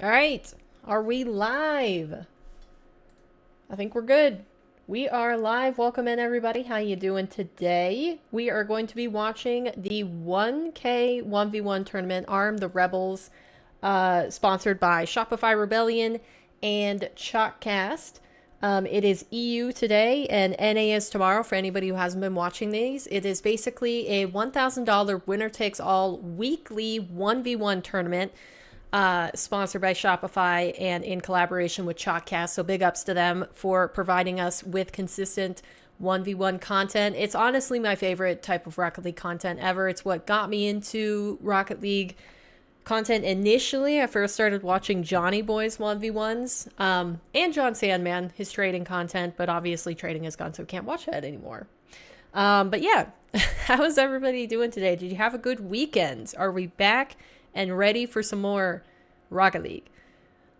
All right. Are we live? I think we're good. We are live. Welcome in, everybody. How you doing today? We are going to be watching the 1K 1v1 tournament, Arm the Rebels, sponsored by Shopify Rebellion and Chalkcast. It is EU today and NA is tomorrow for anybody who hasn't been watching these. It is basically a $1,000 winner-takes-all weekly 1v1 tournament sponsored by Shopify and in collaboration with Chalkcast. So big ups to them for providing us with consistent 1v1 content. It's honestly my favorite type of Rocket League content ever. It's what got me into Rocket League content initially. I first started watching Johnny Boy's 1v1s and John Sandman, his trading content, but obviously trading is gone, so we can't watch that anymore. But yeah, how is everybody doing today? Did you have a good weekend? Are we back and ready for some more Rocket League?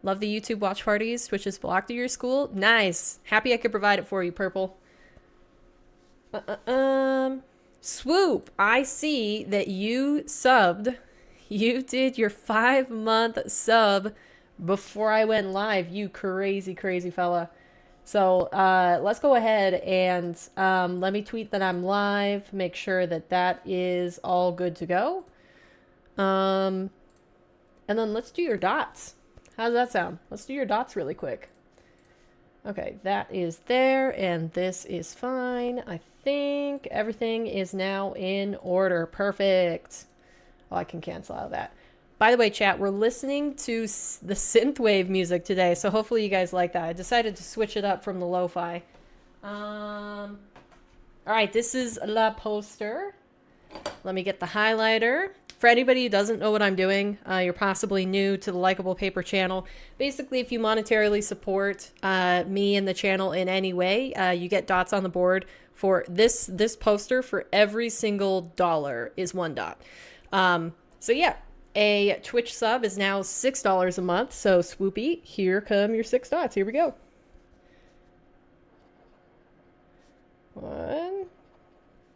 Love the YouTube watch parties. Twitch is blocked at your school. Nice. Happy I could provide it for you, Purple. Swoop, I see that you subbed. You did your 5-month sub before I went live, you crazy, crazy fella. So let's go ahead and let me tweet that I'm live. Make sure that that is all good to go. And then let's do your dots. How does that sound? Let's do your dots really quick. Okay, that is there, and this is fine. I think everything is now in order. Perfect. Oh, I can cancel out of that. By the way, chat, we're listening to the synthwave music today, so hopefully you guys like that. I decided to switch it up from the lo-fi. All right, this is La Poster. Let me get the highlighter. For anybody who doesn't know what I'm doing, you're possibly new to the Likeable Paper channel. Basically, if you monetarily support me and the channel in any way, you get dots on the board. For this poster, for every single dollar is 1 dot. So yeah, a Twitch sub is now $6 a month. So Swoopy, here come your 6 dots. Here we go. 1,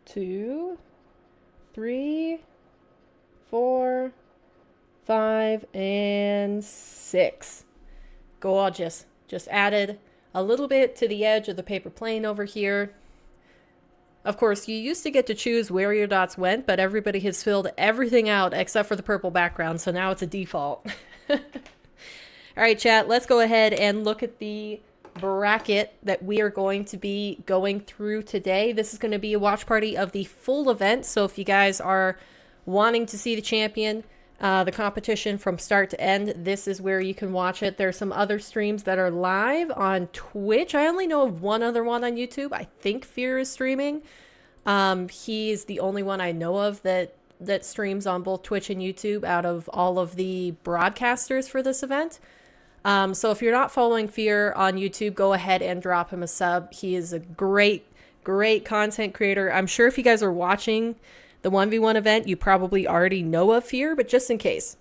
2, 3, 4, 5, and 6. Gorgeous. Just added a little bit to the edge of the paper plane over here. Of course, you used to get to choose where your dots went, but everybody has filled everything out except for the purple background, so now it's a default. All right, chat, let's go ahead and look at the bracket that we are going to be going through today. This is going to be a watch party of the full event, so if you guys are wanting to see the champion, the competition from start to end, this is where you can watch it. There's some other streams that are live on Twitch. I only know of one other one on YouTube. I think Fear is streaming. He's the only one I know of that streams on both Twitch and YouTube out of all of the broadcasters for this event. So if you're not following Fear on YouTube, go ahead and drop him a sub. He is a great, great content creator. I'm sure if you guys are watching the 1v1 event, you probably already know of Fear, but just in case,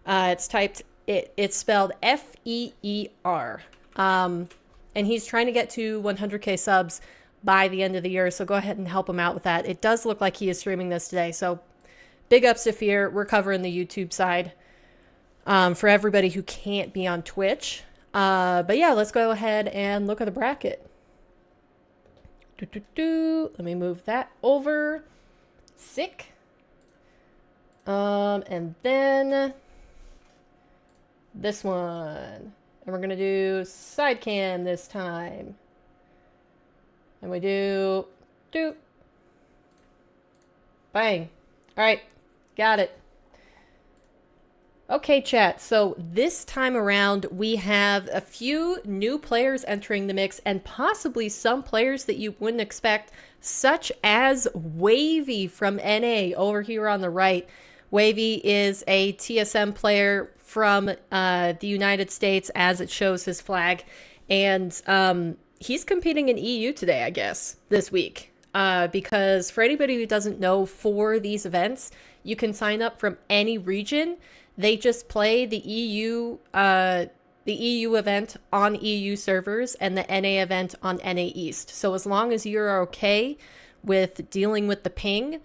it's spelled F-E-E-R. And he's trying to get to 100K subs by the end of the year, so go ahead and help him out with that. It does look like he is streaming this today, so big ups to Fear. We're covering the YouTube side for everybody who can't be on Twitch. But yeah, let's go ahead and look at the bracket. Let me move that over. Sick. And then this one. And we're going to do side cam this time. And we do bang. All right. Got it. Okay, chat. So this time around, we have a few new players entering the mix and possibly some players that you wouldn't expect, such as Wavy from NA over here on the right. Wavy is a TSM player from the United States, as it shows his flag. And he's competing in EU today, I guess, this week. Because for anybody who doesn't know, for these events, you can sign up from any region. They just play the EU event on EU servers and the NA event on NA East. So as long as you're okay with dealing with the ping,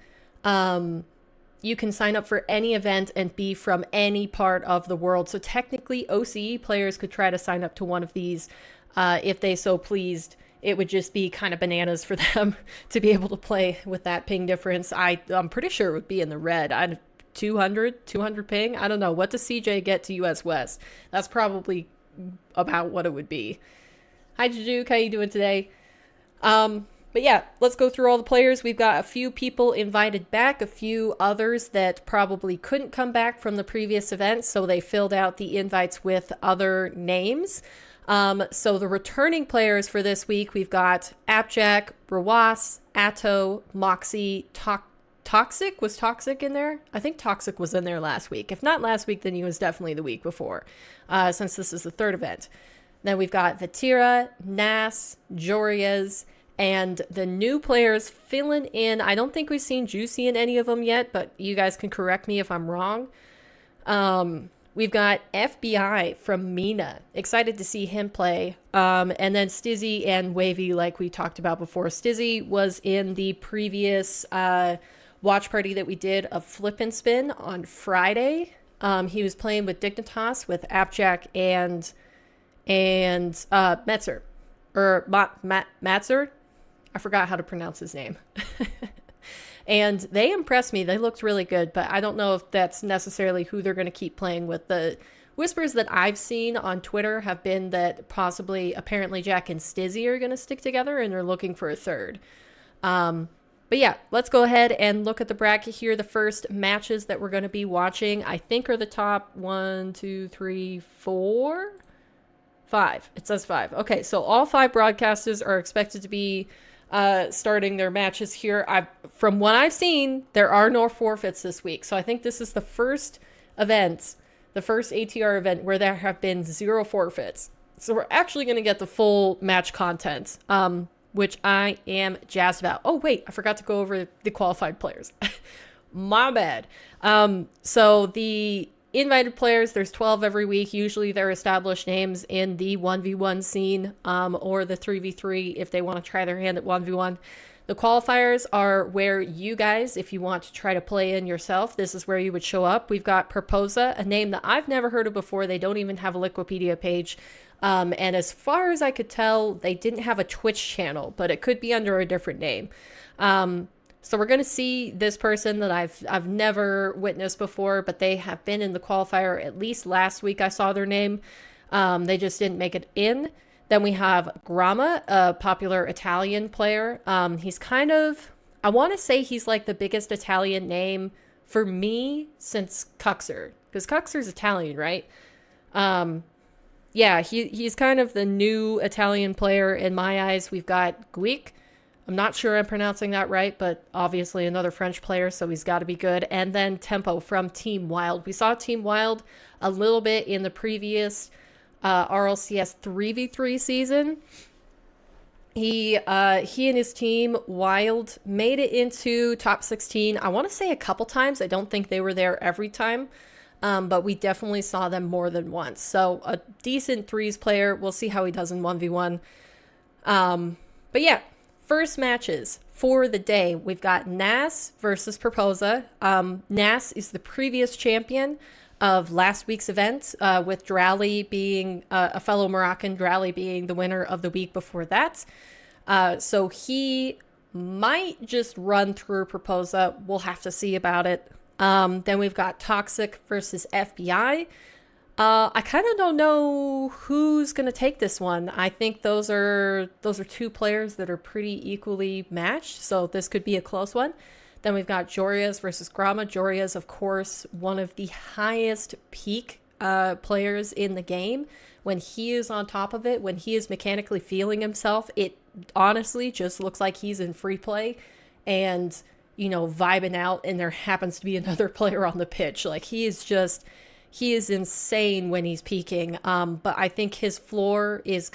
you can sign up for any event and be from any part of the world. So technically, OCE players could try to sign up to one of these if they so pleased. It would just be kind of bananas for them to be able to play with that ping difference. I'm pretty sure it would be in the red. 200 ping. I don't know. What does CJ get to US West? That's probably about what it would be. Hi, Jujuke. How you doing today? But yeah, let's go through all the players. We've got a few people invited back, a few others that probably couldn't come back from the previous event, so they filled out the invites with other names. So the returning players for this week, we've got AppJack, Rawas, Atto, MAWKZY, Toxic. Was Toxic in there? I think Toxic was in there last week. If not last week, then he was definitely the week before, since this is the third event. Then we've got Vatira, Nas, Jorias, and the new players filling in. I don't think we've seen Juicy in any of them yet, but you guys can correct me if I'm wrong. We've got FBI from Mina. Excited to see him play. And then Stizzy and Wavy, like we talked about before. Stizzy was in the previous watch party that we did of Flip and Spin on Friday. He was playing with Dignitas, with AppJack and Metzer. Or Matzer? I forgot how to pronounce his name. And they impressed me. They looked really good, but I don't know if that's necessarily who they're going to keep playing with. The whispers that I've seen on Twitter have been that possibly apparently Jack and Stizzy are going to stick together and they're looking for a third. But yeah, let's go ahead and look at the bracket here. The first matches that we're going to be watching, I think, are the top 5. It says 5. Okay, so all 5 broadcasters are expected to be starting their matches here. From what I've seen, there are no forfeits this week. So I think this is the first event, the first ATR event where there have been 0 forfeits. So we're actually going to get the full match content, which I am jazzed about. Oh, wait, I forgot to go over the qualified players. My bad. So the invited players, there's 12 every week. Usually they're established names in the 1v1 scene or the 3v3 if they want to try their hand at 1v1. The qualifiers are where you guys, if you want to try to play in yourself, this is where you would show up. We've got Proposa, a name that I've never heard of before. They don't even have a Liquipedia page. And as far as I could tell, they didn't have a Twitch channel, but it could be under a different name. So we're going to see this person that I've never witnessed before, but they have been in the qualifier. At least last week I saw their name. They just didn't make it in. Then we have Grama, a popular Italian player. He's kind of, I want to say he's like the biggest Italian name for me since Cuxer, because Cuxer's Italian, right? Yeah, he's kind of the new Italian player in my eyes. We've got Guic. I'm not sure I'm pronouncing that right, but obviously another French player, so he's got to be good. And then Tempo from Team Wild. We saw Team Wild a little bit in the previous RLCS 3v3 season. He and his team, Wild, made it into top 16, I want to say a couple times. I don't think they were there every time, but we definitely saw them more than once. So a decent threes player. We'll see how he does in 1v1. But yeah. First matches for the day, we've got Nas versus Proposa. Nas is the previous champion of last week's event, with Drally being a fellow Moroccan, Drally being the winner of the week before that. So he might just run through Proposa. We'll have to see about it. Then we've got Toxic versus FBI. I kind of don't know who's going to take this one. I think those are 2 players that are pretty equally matched, so this could be a close one. Then we've got Jorias versus Grama. Jorias, of course, one of the highest peak players in the game. When he is on top of it, when he is mechanically feeling himself, it honestly just looks like he's in free play and, you know, vibing out, and there happens to be another player on the pitch. Like, he is insane when he's peaking. But I think his floor is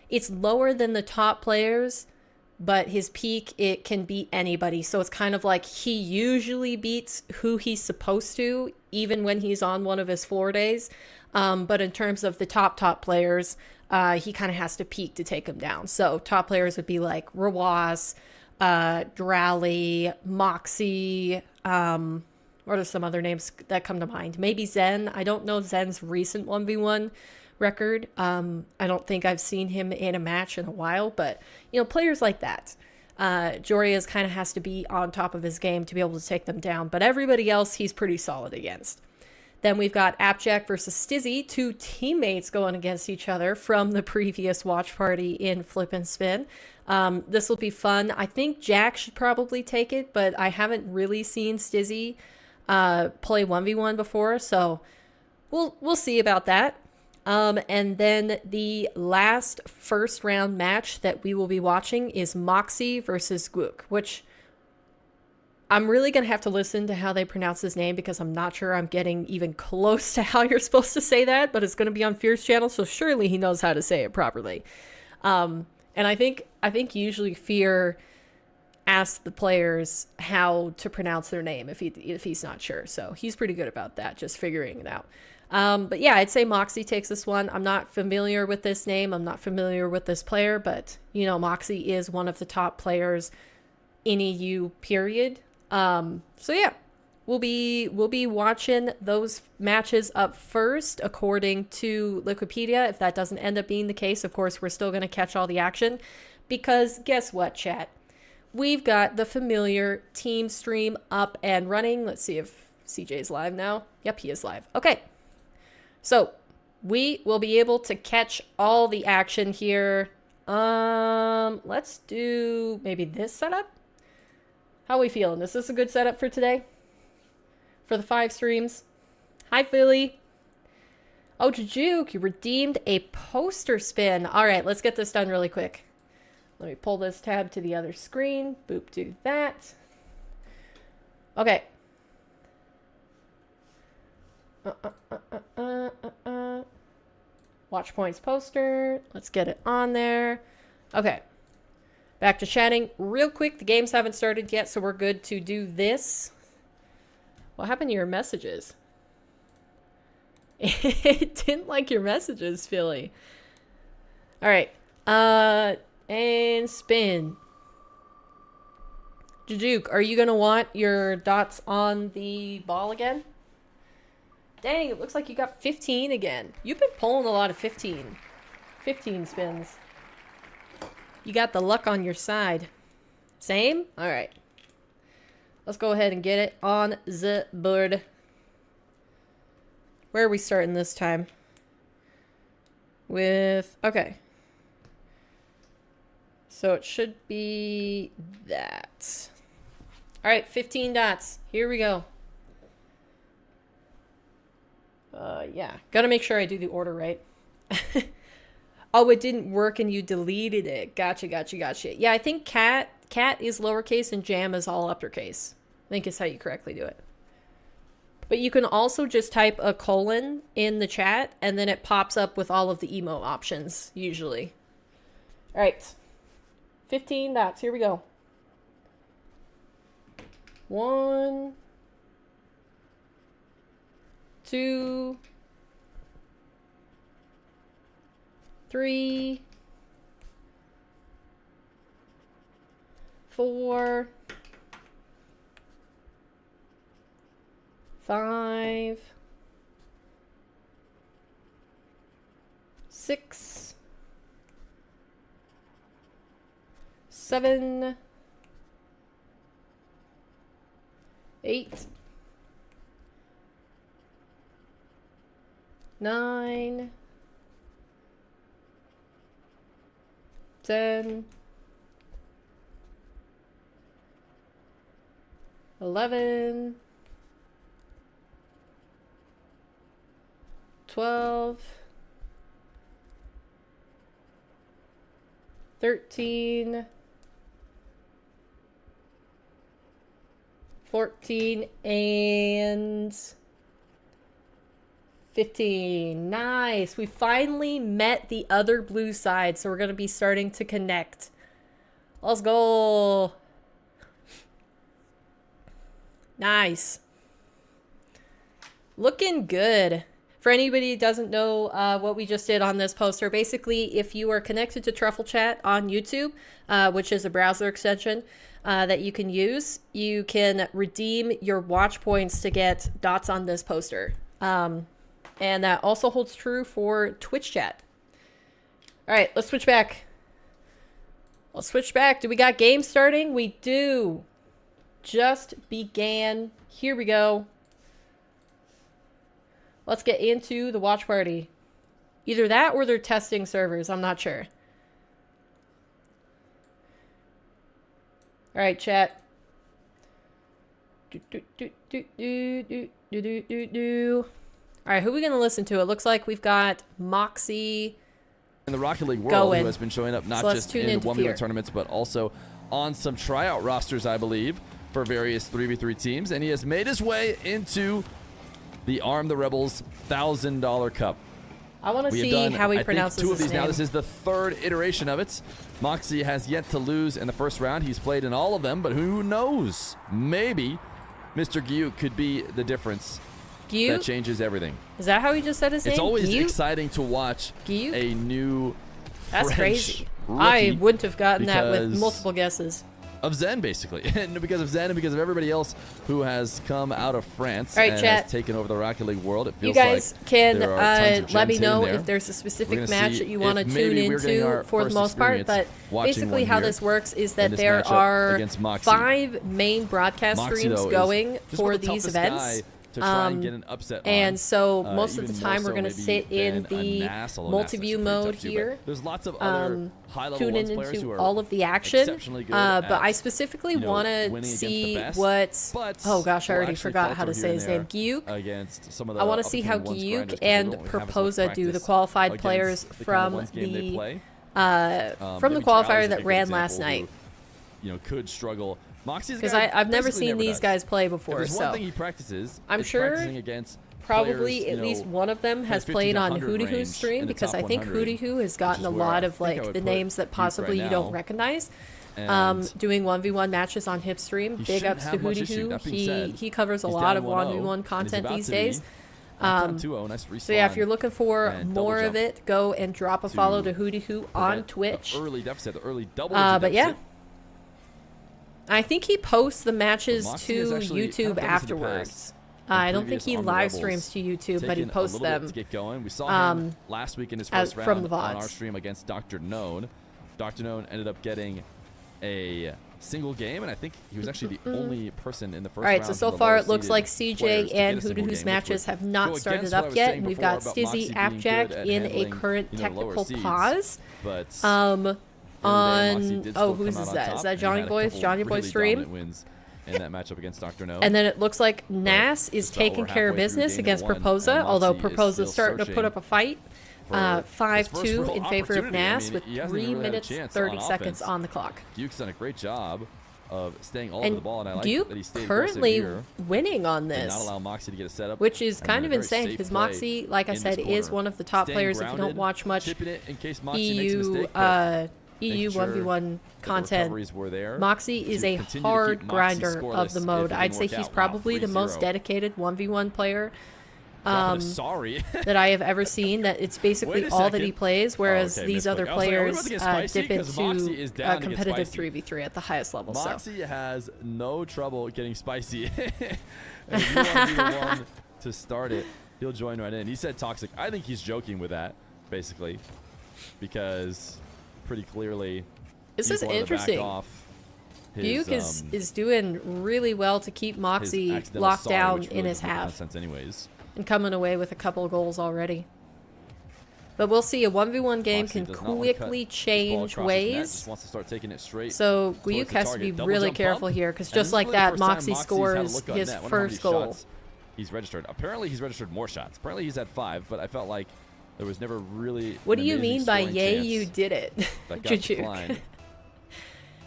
it's lower than the top players, but his peak, it can beat anybody. So it's kind of like he usually beats who he's supposed to, even when he's on one of his floor days. But in terms of the top players, he kind of has to peak to take him down. So top players would be like Rawas, Drally, MAWKZY, What are some other names that come to mind? Maybe Zen. I don't know Zen's recent 1v1 record. I don't think I've seen him in a match in a while, but, you know, players like that. Joria's kind of has to be on top of his game to be able to take them down, but everybody else he's pretty solid against. Then we've got AppJack versus Stizzy, two teammates going against each other from the previous watch party in Flip and Spin. This will be fun. I think Jack should probably take it, but I haven't really seen Stizzy play 1v1 before, so we'll see about that. And then the last first round match that we will be watching is MAWKZY versus Gwuk, which I'm really going to have to listen to how they pronounce his name because I'm not sure I'm getting even close to how you're supposed to say that, but it's going to be on Fierce channel, so surely he knows how to say it properly. And I think usually Fear asks the players how to pronounce their name if he's not sure. So he's pretty good about that, just figuring it out. But yeah, I'd say MAWKZY takes this one. I'm not familiar with this name. I'm not familiar with this player, but you know, MAWKZY is one of the top players in EU, period. So yeah, we'll be watching those matches up first according to Wikipedia. If that doesn't end up being the case, of course, we're still going to catch all the action because guess what, chat? We've got the familiar team stream up and running. Let's see if CJ's live now. Yep, he is live. Okay. So we will be able to catch all the action here. Let's do maybe this setup. How are we feeling? Is this a good setup for today? For the 5 streams? Hi, Philly. Oh, Jujuk, you redeemed a poster spin. All right, let's get this done really quick. Let me pull this tab to the other screen. Boop, do that. Okay. Watch points poster. Let's get it on there. Okay. Back to chatting real quick. The games haven't started yet, so we're good to do this. What happened to your messages? It didn't like your messages, Philly. All right. And spin. Jujuk, are you going to want your dots on the ball again? Dang, it looks like you got 15 again. You've been pulling a lot of 15 spins. You got the luck on your side. Same? All right. Let's go ahead and get it on the board. Where are we starting this time? Okay. So it should be that. All right, 15 dots. Here we go. Yeah. Gotta make sure I do the order right. Oh, it didn't work and you deleted it. Gotcha. Yeah, I think cat is lowercase and jam is all uppercase. I think is how you correctly do it. But you can also just type a colon in the chat and then it pops up with all of the emo options, usually. All right. 15 dots. Here we go. 1, 2, 3, 4, 5, 6, 7, 8, 9, 10, 11, 12, 13, 14, and 15. Nice. We finally met the other blue side, so we're going to be starting to connect. Let's go. Nice. Looking good. For anybody who doesn't know what we just did on this poster, basically, if you are connected to trufflechat on YouTube, which is a browser extension that you can use, you can redeem your watch points to get dots on this poster. And that also holds true for Twitch chat. All right, let's switch back. Let's switch back. Do we got games starting? We do. Just began. Here we go. Let's get into the watch party. Either that or they're testing servers. I'm not sure. All right, chat. All right, who are we going to listen to? It looks like we've got MAWKZY in the Rocket League world going. Who has been showing up not So just in the 1v1 tournaments, but also on some tryout rosters, I believe, for various 3v3 teams. And he has made his way into the Arm the Rebels $1,000 Cup. I want to see how he pronounces two of these his name. now. This is the third iteration of it. MAWKZY has yet to lose in the first round. He's played in all of them, but who knows? Maybe Mr. Gyuk could be the difference. Gyuk? That changes everything. Is that how he just said his name? It's always Gyuk? exciting to watch Gyuk? a new That's French crazy. rookie I wouldn't have gotten that with because multiple guesses. of Zen, basically. And because of Zen and because of everybody else who has come out of France All right, and chat. has taken over the Rocket League world. It feels You guys like can there are tons of let me gems hidden know there. if there's a We're specific gonna match see that you want to if tune maybe we're getting into our for the first most part. But experience watching basically one how here this works is in that this there matchup are against MAWKZY. 5 main broadcast MAWKZY, streams though, going is just for one of the these toughest events. guy to try and get an upset on. And so most of even the more time we're so going to maybe sit in than a the NAS, although NAS is multi-view pretty mode tough too, here. but there's lots of other high-level Tune ones in players who into are all of the action. exceptionally good But at, I specifically you know, want to winning against see the best, what... but Oh gosh, I will already actually forgot how falter to here say and his name. there Gyuk. against some of the I want to see how up-and-coming ones Gyuk grinders, 'cause they and don't have as much Proposa do the practice qualified against players the kind of from ones game they the play. qualifier Maybe Drowsy's a that good ran last example night. who, you know, could struggle. Because I've never seen these guys play If before, there's one so thing he practices, I'm it's sure practicing against probably players, at least one of them from has the 50 played to on 100 Hootie Hoo's range stream, in the because top I think 100, Hootie Hoo has gotten a which is where lot I of think I like would the put names that Gyuk possibly right you don't now. recognize. And Doing 1v1 matches on his stream. he Big shouldn't ups to have much Hootie issue. Hoo. That being said, He covers a he's lot down of 1-0, 1v1 and he's content about these to be days. down 2-0. Nice So yeah, if respawn you're looking for and double more of jump it, go and drop a follow to Hootie Hoo on prevent Twitch. the early deficit, the early double But yeah, I think he posts the matches MAWKZY to is actually YouTube kind of afterwards. I don't think previous he Arm the live Rebels, streams to YouTube, but he taken a posts little bit them. to get going. We saw him last week in his first from round the on our VODs. stream against Dr. Known. Dr. Known ended up getting a single game, and I think he was actually the only person in the first round. Alright, so far it looks like CJ and Hootie Hoo's matches have not started up yet, and we've got Stizzy Appjack in a current technical pause. But who's that? Is that Johnny Boy's stream? Wins in that matchup against Dr. No. And then it looks like Nas is taking care of business against Proposa, although Proposa's starting to put up a fight. 5-2 in favor of Nas with 3 minutes 30 seconds on the clock. Gyuk's done a great job of staying all over the ball, and I like that he stayed Gyuk currently here winning on and this, not allow MAWKZY to get a setup, which is kind of insane because MAWKZY, like I said, is one of the top players. If you don't watch much EU 1v1 content, MAWKZY is a hard grinder of the mode. I'd say he's probably the most dedicated 1v1 player that I have ever seen. That it's basically all that he plays, whereas these other players dip into a competitive 3v3 at the highest level. MAWKZY has no trouble getting spicy. If you want to be the one to start it, he'll join right in. He said toxic. I think he's joking with that, basically, because pretty clearly this is interesting. Gyuk is doing really well to keep MAWKZY locked down in his half. Anyways. And coming away with a couple of goals already. But we'll see. A 1v1 game can quickly change ways. Wants to start taking it straight. So Gyuk has to be really careful here, because just like that, MAWKZY scores his first goal. He's registered. Apparently, he's registered more shots. Apparently, he's at 5, but I felt like there was never really. What do you mean by "yay, you did it"?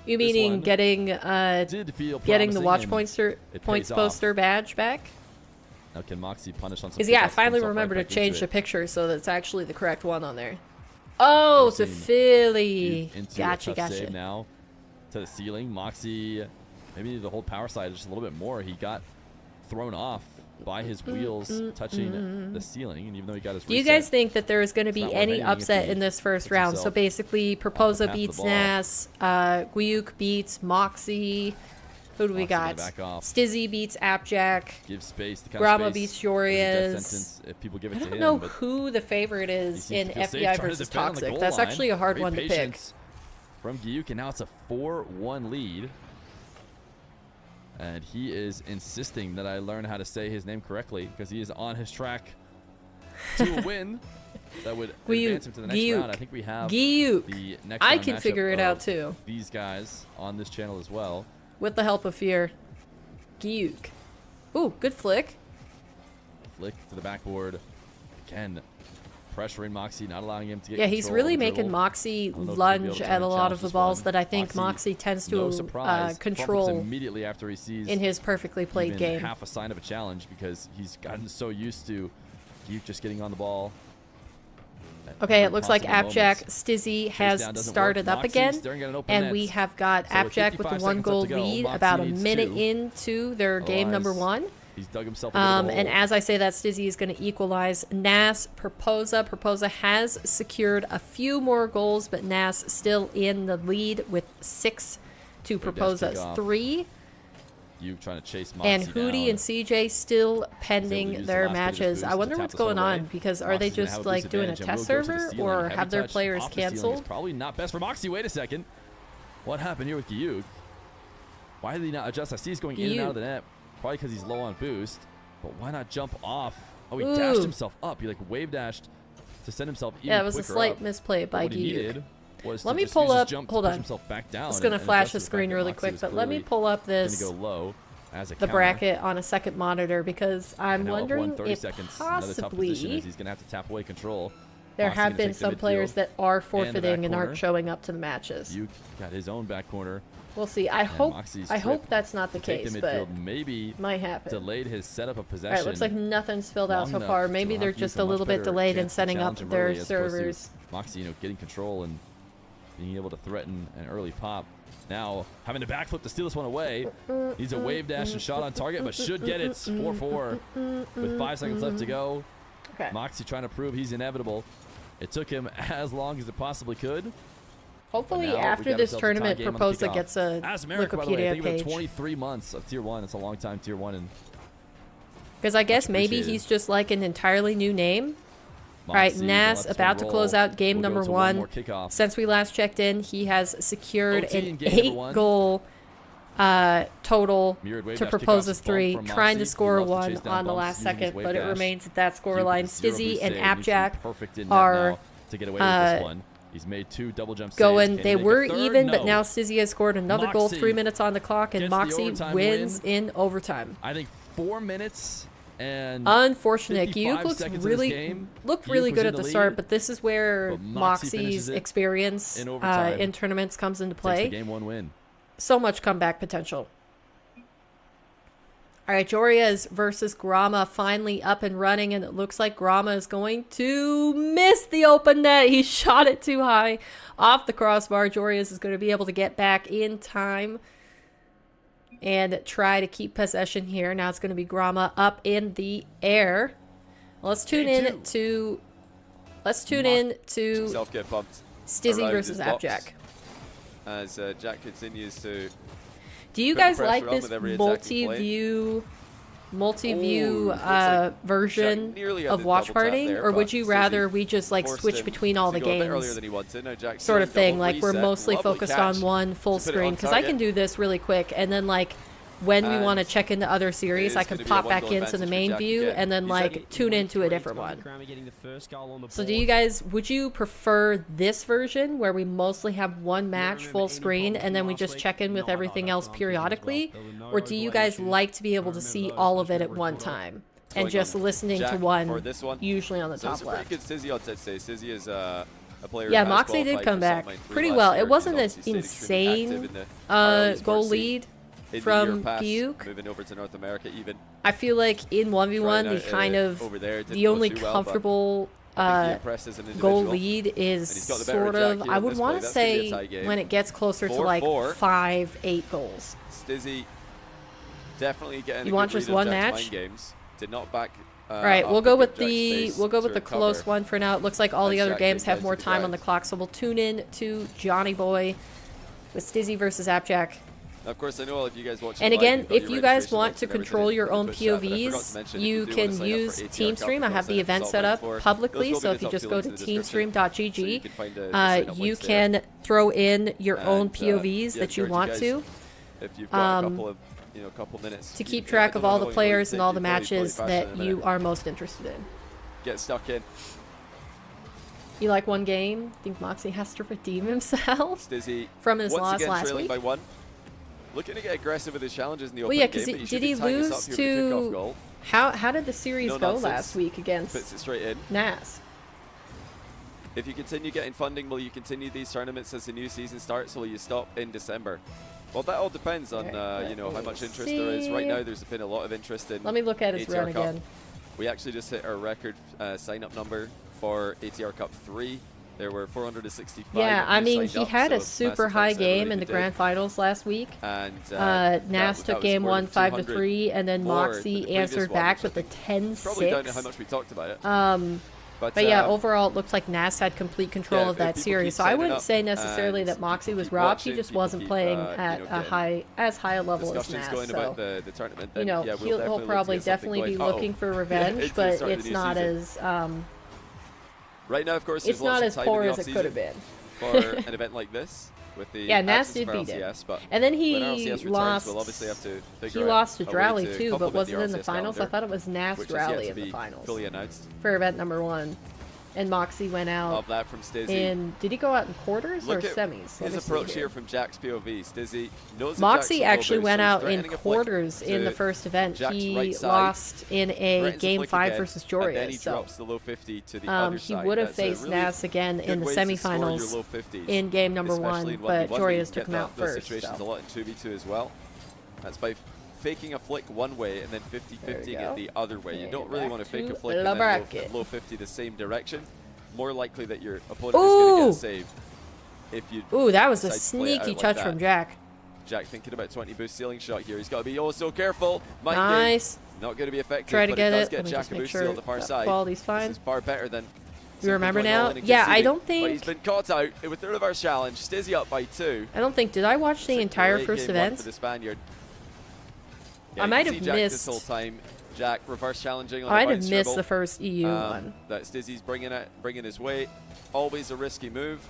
You meaning getting the watch points poster badge back? Now can MAWKZY punish on some? Because yeah, I finally remember to change the picture so that's actually the correct one on there. Oh, it's a Philly. Gotcha. Save now to the ceiling. MAWKZY maybe needed to hold power side just a little bit more. He got thrown off by his wheels touching the ceiling, and even though he got his Do you guys think that there is going to be any upset in this first round? So basically, Proposa beats Nas, Guyuk beats MAWKZY. Who do we got? Stizzy beats AppJack. Give space. Grama beats Jorias. If people give it I to don't him, know who the favorite is in FBI versus Toxic. That's actually a hard one to pick. From Guyuk, and now it's a 4-1 lead. And he is insisting that I learn how to say his name correctly because he is on his track to a win that would advance him to the next round. I think we have the next I can figure it out too. These guys on this channel as well. With the help of fear. Guyuk. Ooh, good flick. Flick to the backboard. Again, pressuring MAWKZY, not allowing him to get he's really making MAWKZY lunge at a lot of the balls that I think MAWKZY tends to control immediately after he sees in his perfectly played game. Half a sign of a challenge because he's gotten so used to Guyuk just getting on the ball. Okay, it looks like AppJack Stizzy has started up again, and we have got AppJack with the 1-goal lead about a minute into their game number 1. He's dug himself into the hole. And as I say that, Stizzy is going to equalize. Nas, Proposa. Proposa has secured a few more goals, but Nas still in the lead with 6 to Proposa's 3. You trying to chase MAWKZY and Hootie down. and CJ still pending their matches. I wonder what's going on, because are they just like doing a test server, or have their players canceled? Probably not best for MAWKZY. Wait a second. What happened here with Guyuk? Why did he not adjust? I see he's going in and out of the net. Probably because he's low on boost. But why not jump off? Oh, he dashed himself up. He like wave dashed to send himself even quicker. Yeah, it was a slight misplay by Guyuk. Let me pull up. Hold on. Back down. It's going to flash the screen really quick, but let me pull up this the bracket on a second monitor, because I'm wondering if possibly he's going to have to tap away control. There have been some players that are forfeiting and aren't showing up to the matches. You got his own back corner. We'll see. I hope that's not the case, but maybe might happen. Delayed his setup of possession. All right, looks like nothing's filled out so far. Maybe they're just a little bit delayed in setting up their servers. MAWKZY, getting control and being able to threaten an early pop. Now having to backflip to steal this one away. Needs a wave dash and shot on target, but should get it. 4-4 with 5 seconds left to go. Okay. MAWKZY trying to prove he's inevitable. It took him as long as it possibly could. Hopefully after this tournament, Proposa gets a Wikipedia page. 23 months of Tier 1. It's a long time Tier 1. And because I guess maybe he's just like an entirely new name. All right, Nas about to close out game number 1. Since we last checked in, he has secured an 8-goal total to Proposa's 3, trying to score 1 on the last second, but it remains at that scoreline. Stizzy and AppJack are he's made 2 double jump going. They were even, but now Stizzy has scored another goal, 3 minutes on the clock, and MAWKZY wins in overtime. I think 4 minutes. And unfortunate. Guyuk looked really good at the start, but this is where MAWKZY's experience in tournaments comes into play. Game 1 win. So much comeback potential. All right, Jorias versus Grama finally up and running, and it looks like Grama is going to miss the open net. He shot it too high off the crossbar. Jorias is going to be able to get back in time and try to keep possession here. Now it's going to be Grama up in the air. Let's tune in to get pumped. Stizzy versus AppJack. As Jack continues to. Do you guys like this multi-view version of watch partying, or would you rather we just like switch between all the games sort of thing, like we're mostly focused on one full screen? Because I can do this really quick, and then like when we want to check into other series, I can pop back into the main view and then like tune into a different one. So do you guys, would you prefer this version where we mostly have one match full screen and then we just check in with everything else periodically? Or do you guys like to be able to see all of it at one time and just listening to one, usually on the top left? Yeah, MAWKZY did come back pretty well. It wasn't an insane goal lead from Guyuk. Moving over to North America even. I feel like in 1v1 the only comfortable goal lead is sort of, I would want to say, when it gets closer to like 5-8 goals. Stizzy definitely getting you want just one match? did not back. All right, up we'll go and with give Jack space to the close recover. one for now. It looks like all the As other Jack games came have down more to the time on the ground. clock, so we'll tune in to Johnny Boy with Stizzy versus AppJack. Of course, I know all of you guys watching. And live, again, you've got if your you guys registration want links to and everything control in your the own Twitch chat, but I forgot to POVs, mention, if you do wanna can sign up use for ATR Team Cup, Stream. I we've got have a the sign-up event result set link up for. publicly, Those will so be if you the top just two go links to in the description, teamstream.gg, so you can find the sign-up you links there. can throw in your own And, POVs yeah, that you encourage want guys, to. If you've got a couple of couple minutes To you- keep I track don't of know all how the long players you and take, all the you'll probably matches faster that in a you minute. are most interested in. Get stuck in. You like one game? Think MAWKZY has to redeem himself Stizzy from his once loss again last trailing week? by 1. Looking to get aggressive with his challenges in the Well, opening yeah, game, because but did he should be tying us lose up here with a kickoff to... goal. How did the series No go nonsense. last week Fits against it straight in. NAS? If you continue getting funding, will you continue these tournaments as the new season starts, or will you stop in December? Well, that all depends on how much interest there is. Right now, there's been a lot of interest in Let me look at his ATR run Cup. again. We actually just hit our record sign-up number for ATR Cup 3. There were 465. Yeah, I who mean, signed he up, had so a super massive high thanks to everybody game in who the did. grand finals last week. And NAS that took was game more one than 5-3, and then more than the MAWKZY previous answered one, back which with I a think probably down to how 10-6. much we talked about it. But yeah, overall, it looked like NAS had complete control of that if people series. keep So I signing wouldn't up say necessarily and that MAWKZY people was keep robbed. He watching, just people wasn't keep, playing you at know, as high a level as discussions NAS. going So about the tournament, then you know, yeah, we'll he'll definitely look to probably get something definitely be going. looking for revenge, It's the but start of it's the new not season. as Right now, of course, it's there's lots not of as time poor in the as it could have off-season been. for an event like this. With the Yeah, NAS absence did of beat it. RLCS, but And then when he RLCS returns, lost. we'll obviously have to He figure lost to out a way Drowley to too, but complement wasn't the in the RLCS finals. I calendar, thought it was NAS which is yet Drowley to in the be finals fully announced. for event number 1. And MAWKZY went out Of that from Stizzy. in. Did he go out in quarters Look or at semis? Let his me see approach here. here from Jack's POV. Stizzy knows that Jack's MAWKZY a actually low boost, went so he's out in threatening a flick quarters in the to first event. Jack's He right side, lost in a threatens a game flick 5 again, versus and then Joria. he So drops the low 50 to the other he side. would have That's a faced really NAS again good in the way to score your semifinals low 50s, in game number especially 1, in but 1v1, Joria's you took get him out those first. situations So. a lot in 2v2 as well. That's by faking a flick one way and then 50-50 go. it the other way. You And don't really back want to fake to a flick the and then bracket. low 50 the same direction. More likely that your opponent is going to Ooh! get saved if you Ooh, that was a decide to play it out sneaky like touch that. from Jack. Jack thinking about 20 boost ceiling shot here. He's got to be oh so careful. Might be Nice. not going to be effective, Try to but get it does it. get Let me Jack just a make boost sure steal on the far that side. quality's fine. This is far better than You remember going all now? in and Yeah, I conceding. don't But he's think. been caught out with the reverse challenge. Stizzy up by 2. I don't think. Did I watch the It's a entire great first game one event? for the Spaniard. I might you have can see Jack missed. this whole time. Jack reverse challenging on I the might have bounce missed dribble. the first EU one. That Stizzy's bringing his way. Always a risky move.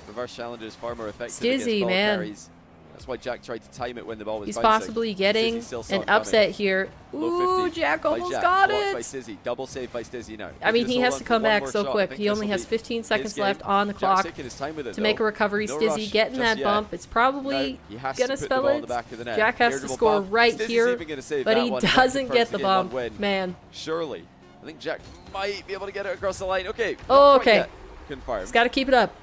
Reverse challenge is far more effective against Stizzy, ball man. carries. That's why Jack tried to time it when the ball was He's bouncing. possibly getting Stizzy still saw an it coming. upset here. Low Ooh, 50 Jack by almost Jack. got Blocked by it. Stizzy. Double save by Stizzy now. I mean, Just he hold has on to for come one back more so shot. I quick. think He this only will has be 15 seconds his game. left on the Jack's clock taking his time with it, to make a though. recovery. No Stizzy rush getting just that yet. bump. It's probably Now, he has gonna to put the spell ball in it. the back of the net. Jack has to Irritable score bump. right Stizzy's here, even gonna save but that he one. doesn't Confirms get the game one bump. win. Man, Surely. I think Jack might be able to get it across the line. Okay. Oh, not quite okay. yet. Confirmed. he's got to keep it up.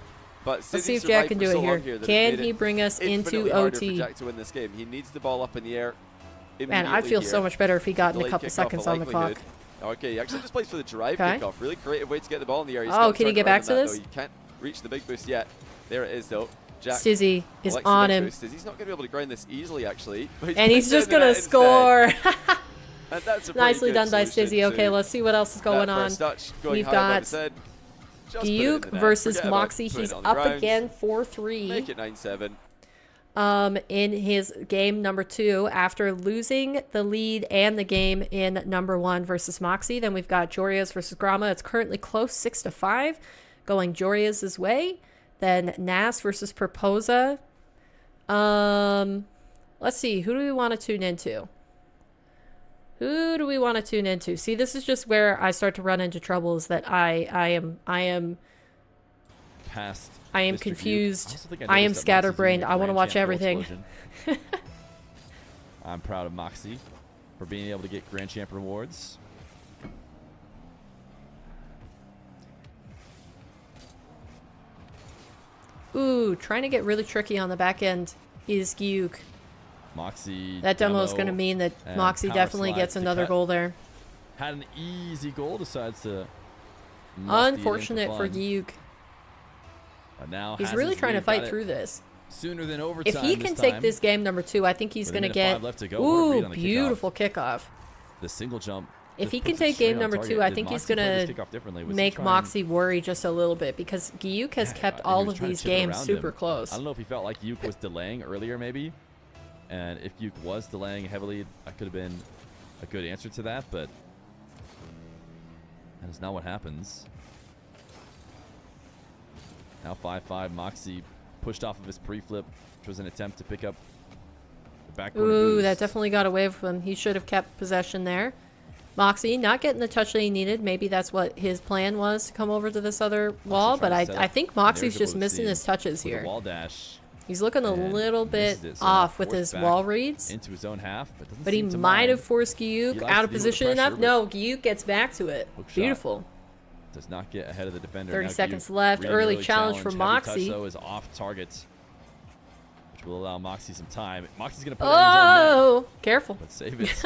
But Let's see Stizzy if Jack survived can for do so it long here. that Can it's made he it bring us infinitely into harder for OT? Jack to win this game. He needs the ball up in the air. Man, I'd immediately feel here. so much better if he got in a Delayed couple kickoff, seconds a on the clock. likelihood. Okay, he actually just plays for the drive Okay. kickoff. Really creative way to get the ball in the air. He's Oh, gotta can he turn get it back around to that, this? though. He can't reach the big boost yet. There it is, though. Jack Stizzy is likes the on big him. boost. He's not going to be able to grind this easily, actually. But And he's put it just in the going net to instead. score. And that's a pretty Nicely good done by solution Stizzy. Okay, to let's see what else is going that on. first touch, going We've high above got his head. Just put it in Gyuk the net. versus Forget about MAWKZY. putting He's it on the up ground. again 4-3. Make it 9-7. In his game number 2 after losing the lead and the game in number 1 versus MAWKZY. Then we've got Joria's versus Grama. It's currently close 6-5 going Joria's way. Then NAS versus Proposa. Let's see, who do we want to tune into? See, this is just where I start to run into trouble, is that I am Past Mr. confused. Duke. I also think I am noticed that scatterbrained. MAWKZY's I using wanna a watch Grand Champ everything. Goal Explosion. I'm proud of MAWKZY for being able to get Grand Champ rewards. Ooh, trying to get really tricky on the back end is Gyuk. MAWKZY That demo is going to mean that and MAWKZY power definitely slides gets to another cut. goal there. Had an easy goal, decides to musty it in Unfortunate for fun. Gyuk. But now He's has really his trying to lead, fight got it through this. sooner than overtime. If he can take this game number 2, I think he's With a going to minute get... 5 left to go. What a read Ooh, on the beautiful kickoff. The single jump. If he puts can it take straight game on number target. 2, I Did think he's Moxy play this going kickoff differently? to Was he make trying- Moxy worry just a little bit because Giyuk has kept he all was of trying to these chip it games around super him. close. I don't know if he felt like Giyuk was delaying earlier, maybe. And if Giyuk was delaying heavily, that could have been a good answer to that, but that is not what happens. Now 5-5, Moxy pushed off of his pre-flip, which was an attempt to pick up the backcourt Ooh, boost. that definitely got away from him. He should have kept possession there. Moxy not getting the touch that he needed. Maybe that's what his plan was, to come over to this other wall. But I think Moxy's just missing his touches with a here. wall dash He's looking a and little bit misses it, so now off with forced his back wall reads. into his own half, but, But he doesn't seem to might mind. have forced He Giyuk likes out to of deal with the position pressure, enough. but No, Giyuk gets back to it. hook shot. Beautiful. Does not get ahead of the defender. 30 Now seconds Giyuk left. reading Early challenge from Heavy Moxy. touch, though, is off target, which will allow Moxy some time. Moxy's going to put it in his own net, Oh, careful. but save it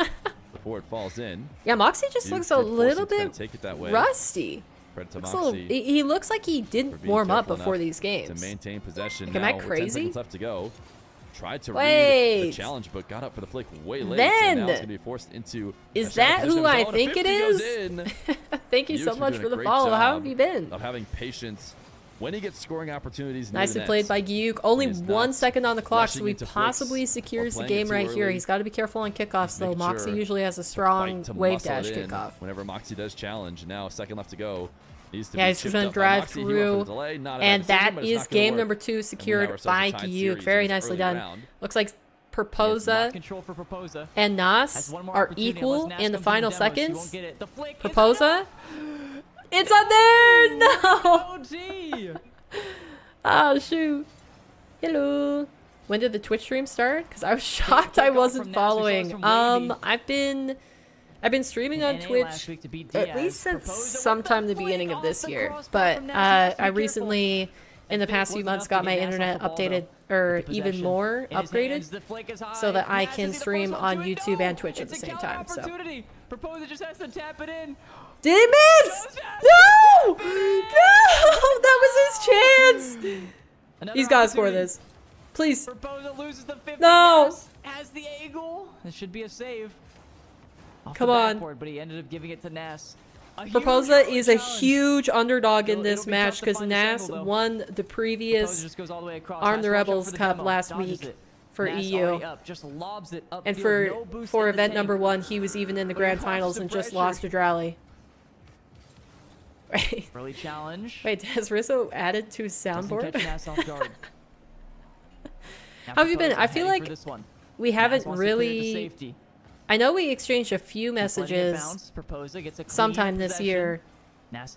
before it falls in. Yeah, Moxy just Giyuk looks did a force little him to kinda bit take it that way. rusty. Credit to Looks a little, Moxy he looks like he for didn't being warm up careful before enough these games. to maintain possession. Like, am now I with 10 crazy? seconds left to go. Tried to read Wait. the challenge, but got up for the flick way late. Then- and now it's going to be forced into Is a shot that position who of his I own. think it 50 goes is? in. Thank you so Giyuk's been much doing for a the great follow. How job have you been? of having patience when he gets scoring opportunities near Nicely the played net. by Giyuk. Only He is 1 not second on the clock, so rushing he into flicks possibly or secures the playing it game too right here. early. He's got to be careful on kickoffs, though. Making Moxy sure usually has a to strong fight to wave muscle dash it in kickoff. whenever Moxy does challenge. Now a second left to go. Needs to Yeah, be he's just chipped going to up by drive Moxy. He went for the through. delay. Not a bad And decision, that but it's is not gonna game work. number 2 And we now secured ourselves by a tied Giyuk. series Very in this nicely early done. round. Looks like Not Proposa control for Proposa. and Has Nas one more are opportunity equal unless Nas in the comes final demo, she won't seconds. get it. The flick is Proposa. It's on there! No! OG. Oh, shoot. Hello. When did the Twitch stream start? Because I was shocked I Quick off wasn't from Nas, we saw following. some wavy. I've been streaming on NA last Twitch week to beat at Diaz. least since Proposa with sometime the flick beginning of off this the year. crossbar But from Nas. Has to be I careful. recently, in the Flick past few wasn't months, enough to got my get Nas internet off the ball, updated, though. or With the even possession more in his upgraded, hands, the flick is high. so that I Nas can is gonna stream post on one, YouTube no! and Twitch at It's the a same killer time. So. opportunity. Proposa just has to tap it in. Did he miss? No! No! That was his chance! Another He's gotta score opportunity. this. Please. Proposa loses the 50. No! Nas has the angle. This should be a save. Off Come the on. backboard, but he ended up giving it to Nas. A Proposa huge is a challenge. huge underdog in It'll this be match tough to because find this Nas angle, though. won the Proposa previous just goes all the way across. Arm Has the to watch out Rebels for the Cup demo. last Dodges week it. for Nas EU. already up, just lobs it upfield, And no boost for in the event tank. number 1, he was even in the But he grand watched finals the and just pressure. lost to Drowley. Wait, Early challenge. has Rizzo added to his Doesn't soundboard? catch Nas off guard. How have you been? I feel like we haven't really. Safety. I know we exchanged a few messages sometime this year.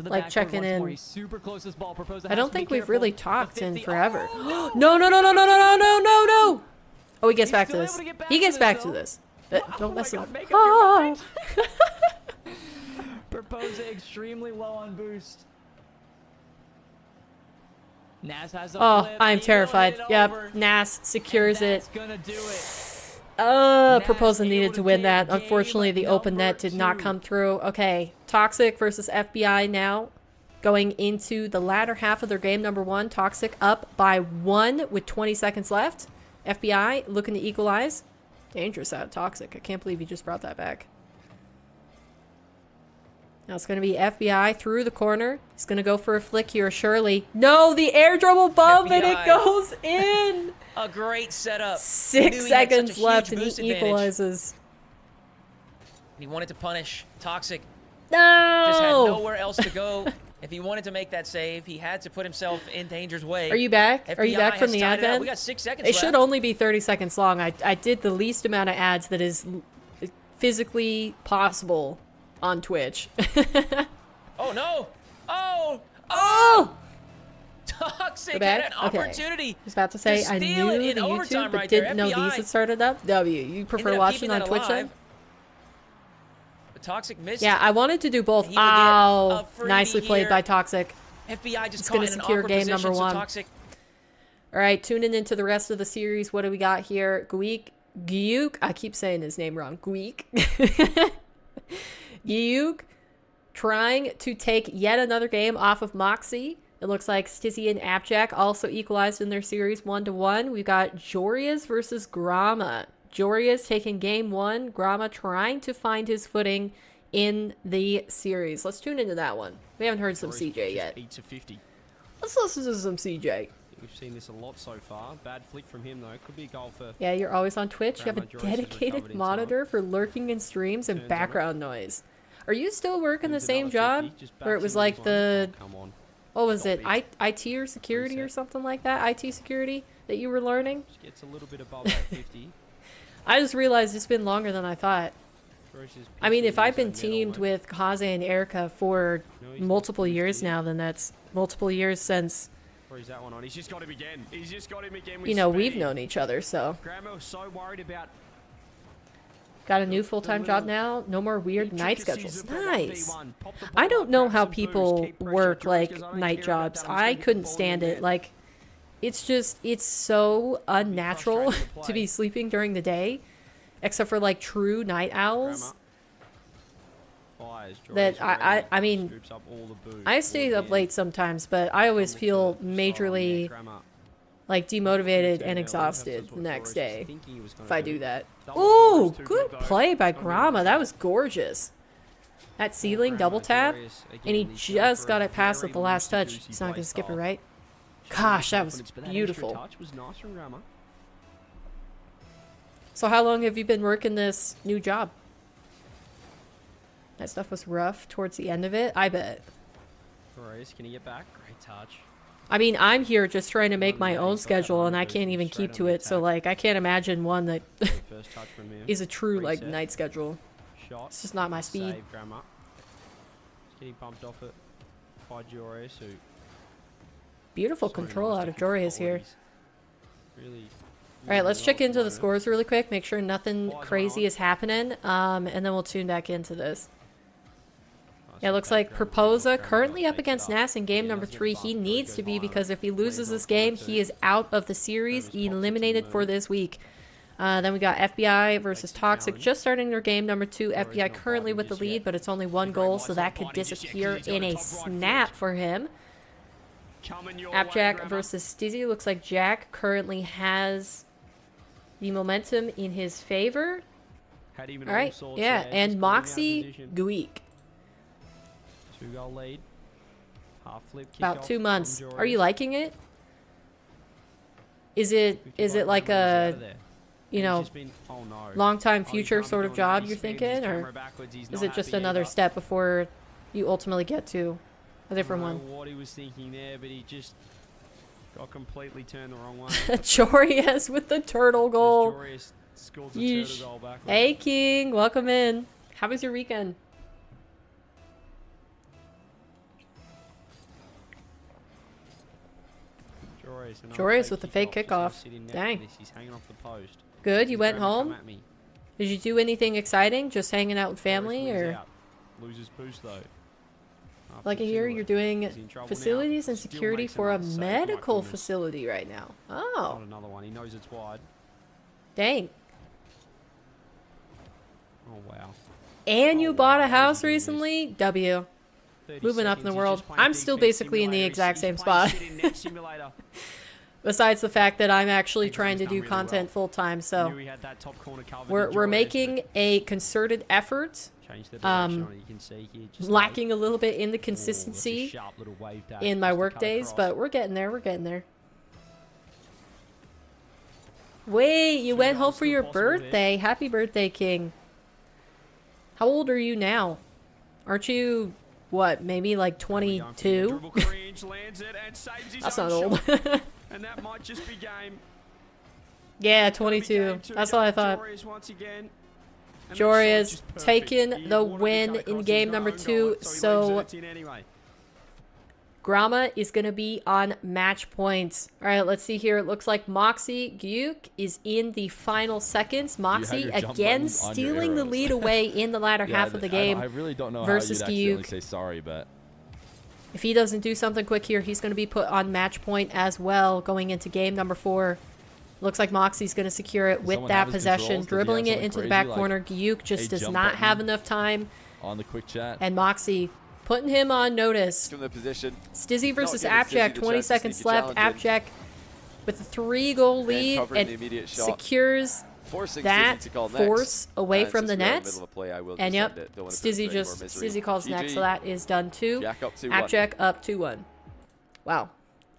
Like checking in. I don't think we've really talked in forever. No, no, no, no, no, no, no, no, no, no! Oh, he gets back to this. He gets back to this. Don't mess it up. Ah! Proposa extremely low on boost. Nas has a Oh, flip. I'm He will terrified. hit it Yep, over. Nas secures And it. that's gonna do it. Proposa able needed to to win take that. game Unfortunately, the open net did not number come through. Okay, Toxic versus FBI now. Going into the latter half of their game number 1. Toxic up by 1 with 20 seconds left. FBI looking to equalize. Dangerous out of Toxic. I can't believe you just brought that back. Now it's going to be FBI through the corner. He's going to go for a flick here, surely. No, the air dribble bump, and it FBI. goes in. A great setup. 6 Knew he had such a seconds huge left, and he boost advantage. equalizes. He wanted to punish Toxic. No! Just had nowhere else to go. If he wanted to make that save, he had to put himself in danger's way. Are you back? Are you FBI back from has the tied it up. advent? We got 6 seconds It left. should only be 30 seconds long. I did the least amount of ads that is physically possible on Twitch. Oh, no. Oh. Oh! Toxic We're back? had an Okay. opportunity. I was about to say, To I steal knew it the in YouTube, overtime but right there. didn't know these FBI had started up. W, you prefer ended up watching keeping on that Twitch then? alive. But Toxic missed. Yeah, I wanted to do both. He will get Ow! a freebie Nicely played here. by Toxic. FBI just It's caught gonna in an secure awkward game position, number so 1. Toxic. All right, tuning into the rest of the series. What do we got here? Giyuk. I keep saying his name wrong. Giyuk. Giyuk trying to take yet another game off of MAWKZY. It looks like Stizzy and AppJack also equalized in their series 1-1. We've got Jorias versus Grama. Jorias taking game 1. Grama trying to find his footing in the series. Let's tune into that one. We haven't heard some CJ yet. 8 to 50. Let's listen to some CJ. We've seen this a lot so far. Bad flick from him, though. Could be a goal for... Yeah, you're always on Twitch. You have a Grandma Joyce has dedicated recovered in monitor for lurking in streams and Turns on it. background noise. Are you still working the Wins same another 50, job? just Where it backs was him like into the... one. Oh, come on. What was it? Stop IT or security or Reset. something like that? IT security that you were learning? Just gets a little bit above that 50. I just realized it's been longer than I thought. Joyce is I mean, pitching if I've been inside middle, teamed though. with Kaze and Erica for No, he's not multiple finished years yet. now, then that's multiple years since, Where is that one on? He's just got him again. He's just got him again with you know, we've speed. known each other, so. Grandma was so worried about... Got a new full-time job now. No more weird night schedules. Nice. I don't know how people work like night jobs. I couldn't stand it. Like, it's just, it's so unnatural to be sleeping during the day, except for like true night owls. That I mean, I stay up late sometimes, but I always feel majorly like demotivated and exhausted the next day if I do that. Ooh, good play by Grama. That was gorgeous. That ceiling double tap, and he just got it past at the last touch. He's not gonna skip it, right? Gosh, that was beautiful. So how long have you been working this new job? That stuff was rough towards the end of it, I bet. Can he get back? Great touch. I mean, I'm here just trying to make my own schedule, and I can't even keep to it, so, like, I can't imagine one that First touch from him. is a true, like, Reset. night schedule. Shot. It's just not my speed. Save, Grandma. Just getting bumped off it by Joris, who... Beautiful so control nice out of different Joreas here. qualities. Really... Alright, let's check into the moment. scores really quick, make sure nothing Flies crazy on. is happening, and then we'll tune back into this. Nice Yeah, it looks like background, Proposa Grandma currently up takes it against up. Nass in game Yeah, number doesn't get 3. bumped, He but needs goes to be viral. because if he loses Leads this on game, 5-2. he is out of the series, Grandma's popped it to the eliminated for moon. this week. Then we got FBI versus Takes the Toxic challenge. just starting their game number 2. Jore's FBI not currently biting with the just yet. lead, but it's only one goal, so that could disappear in a snap for him. Appjack versus Stizzy. Looks like Jack currently has the momentum in his favor. Alright, yeah, and MAWKZY Guik. 2-goal lead. Half flip About kickoff 2 months. from Are you Joris. liking it? Is it like Grandma's out a, of there. you He's know, just been- oh no. long time Oh, he future can't be sort of doing that. job He you're spins his thinking, or camera backwards. He's is not it just happy another either. step before you ultimately get to a different I one? don't know what he was thinking there, but he just got completely turned the wrong way. Jorius with the turtle goal. Joris scored the Yeesh. turtle goal backwards. Hey King, welcome in. How was your weekend? Joris with the fake kickoff. Dang. He's hanging off the post. Good, you He's went trying to come home? at me. Did you do anything exciting? Just hanging out with family, Joris wins or out. Loses boost though. like I After hear two, you're doing he's in trouble now. facilities and Still security makes for a another save, my medical goodness. facility right now. Not Oh, another one. He knows it's wide. dang. Oh wow. And you Oh, bought wow, a that house was good news. recently? W. 30 Moving up in the seconds, he's world. just playing I'm still defense basically in the simulator. exact He's same playing spot. shit in Net Simulator. Besides the fact that I'm actually He's trying to done do really content well. full time, Knew so he had that top corner covered we're in Joris, making but a concerted effort, changed the direction on it, you can see here, just lacking a little bit in the like, consistency that's a sharp little wave dash in my just to work cut days, across. but we're getting there. We're getting there. Wait, you Two went home goals for still your possible here. birthday. Happy birthday, King. How old are you now? Aren't you, what, maybe like Going for the 22? dribble cringe, lands it, and saves his That's own not old. shot. And that might just be game. Yeah, Gotta be 22. game two That's to what I go thought. Joris once again. And that Joris shot's just perfect. taking He the wanted to win cut in across, game he's number not 2, owned it, so leaves it in anyway. Grama is going to be on match points. All right, let's see here. It looks like MAWKZY Guik is in the final seconds. have MAWKZY your jump again buttons on your stealing the arrows. lead away in the latter half of the game. I really don't know versus how you'd accidentally Guik. say sorry, but If he doesn't do something quick here, he's going to be put on match point as well going into game number 4. Looks like MAWKZY's going to secure it with someone that have his possession, controls? Does he have dribbling it something into the crazy back like corner. Guik just a does jump not button? have enough time, on the quick chat. and MAWKZY putting him on notice. From the position. Stizzy versus giving Stizzy Appjack, the 20 chance to seconds sneak a left. challenge in. Appjack with a 3-goal lead covering and the immediate shot. secures Forcing that Stizzy to call force next. away And from since the we are in net. middle of a play, I will And just yep, end it. Don't want to put us Stizzy through any more just misery. Stizzy calls next, so GG. that is done too. Jack up 2-1. AppJack up 2-1. Wow.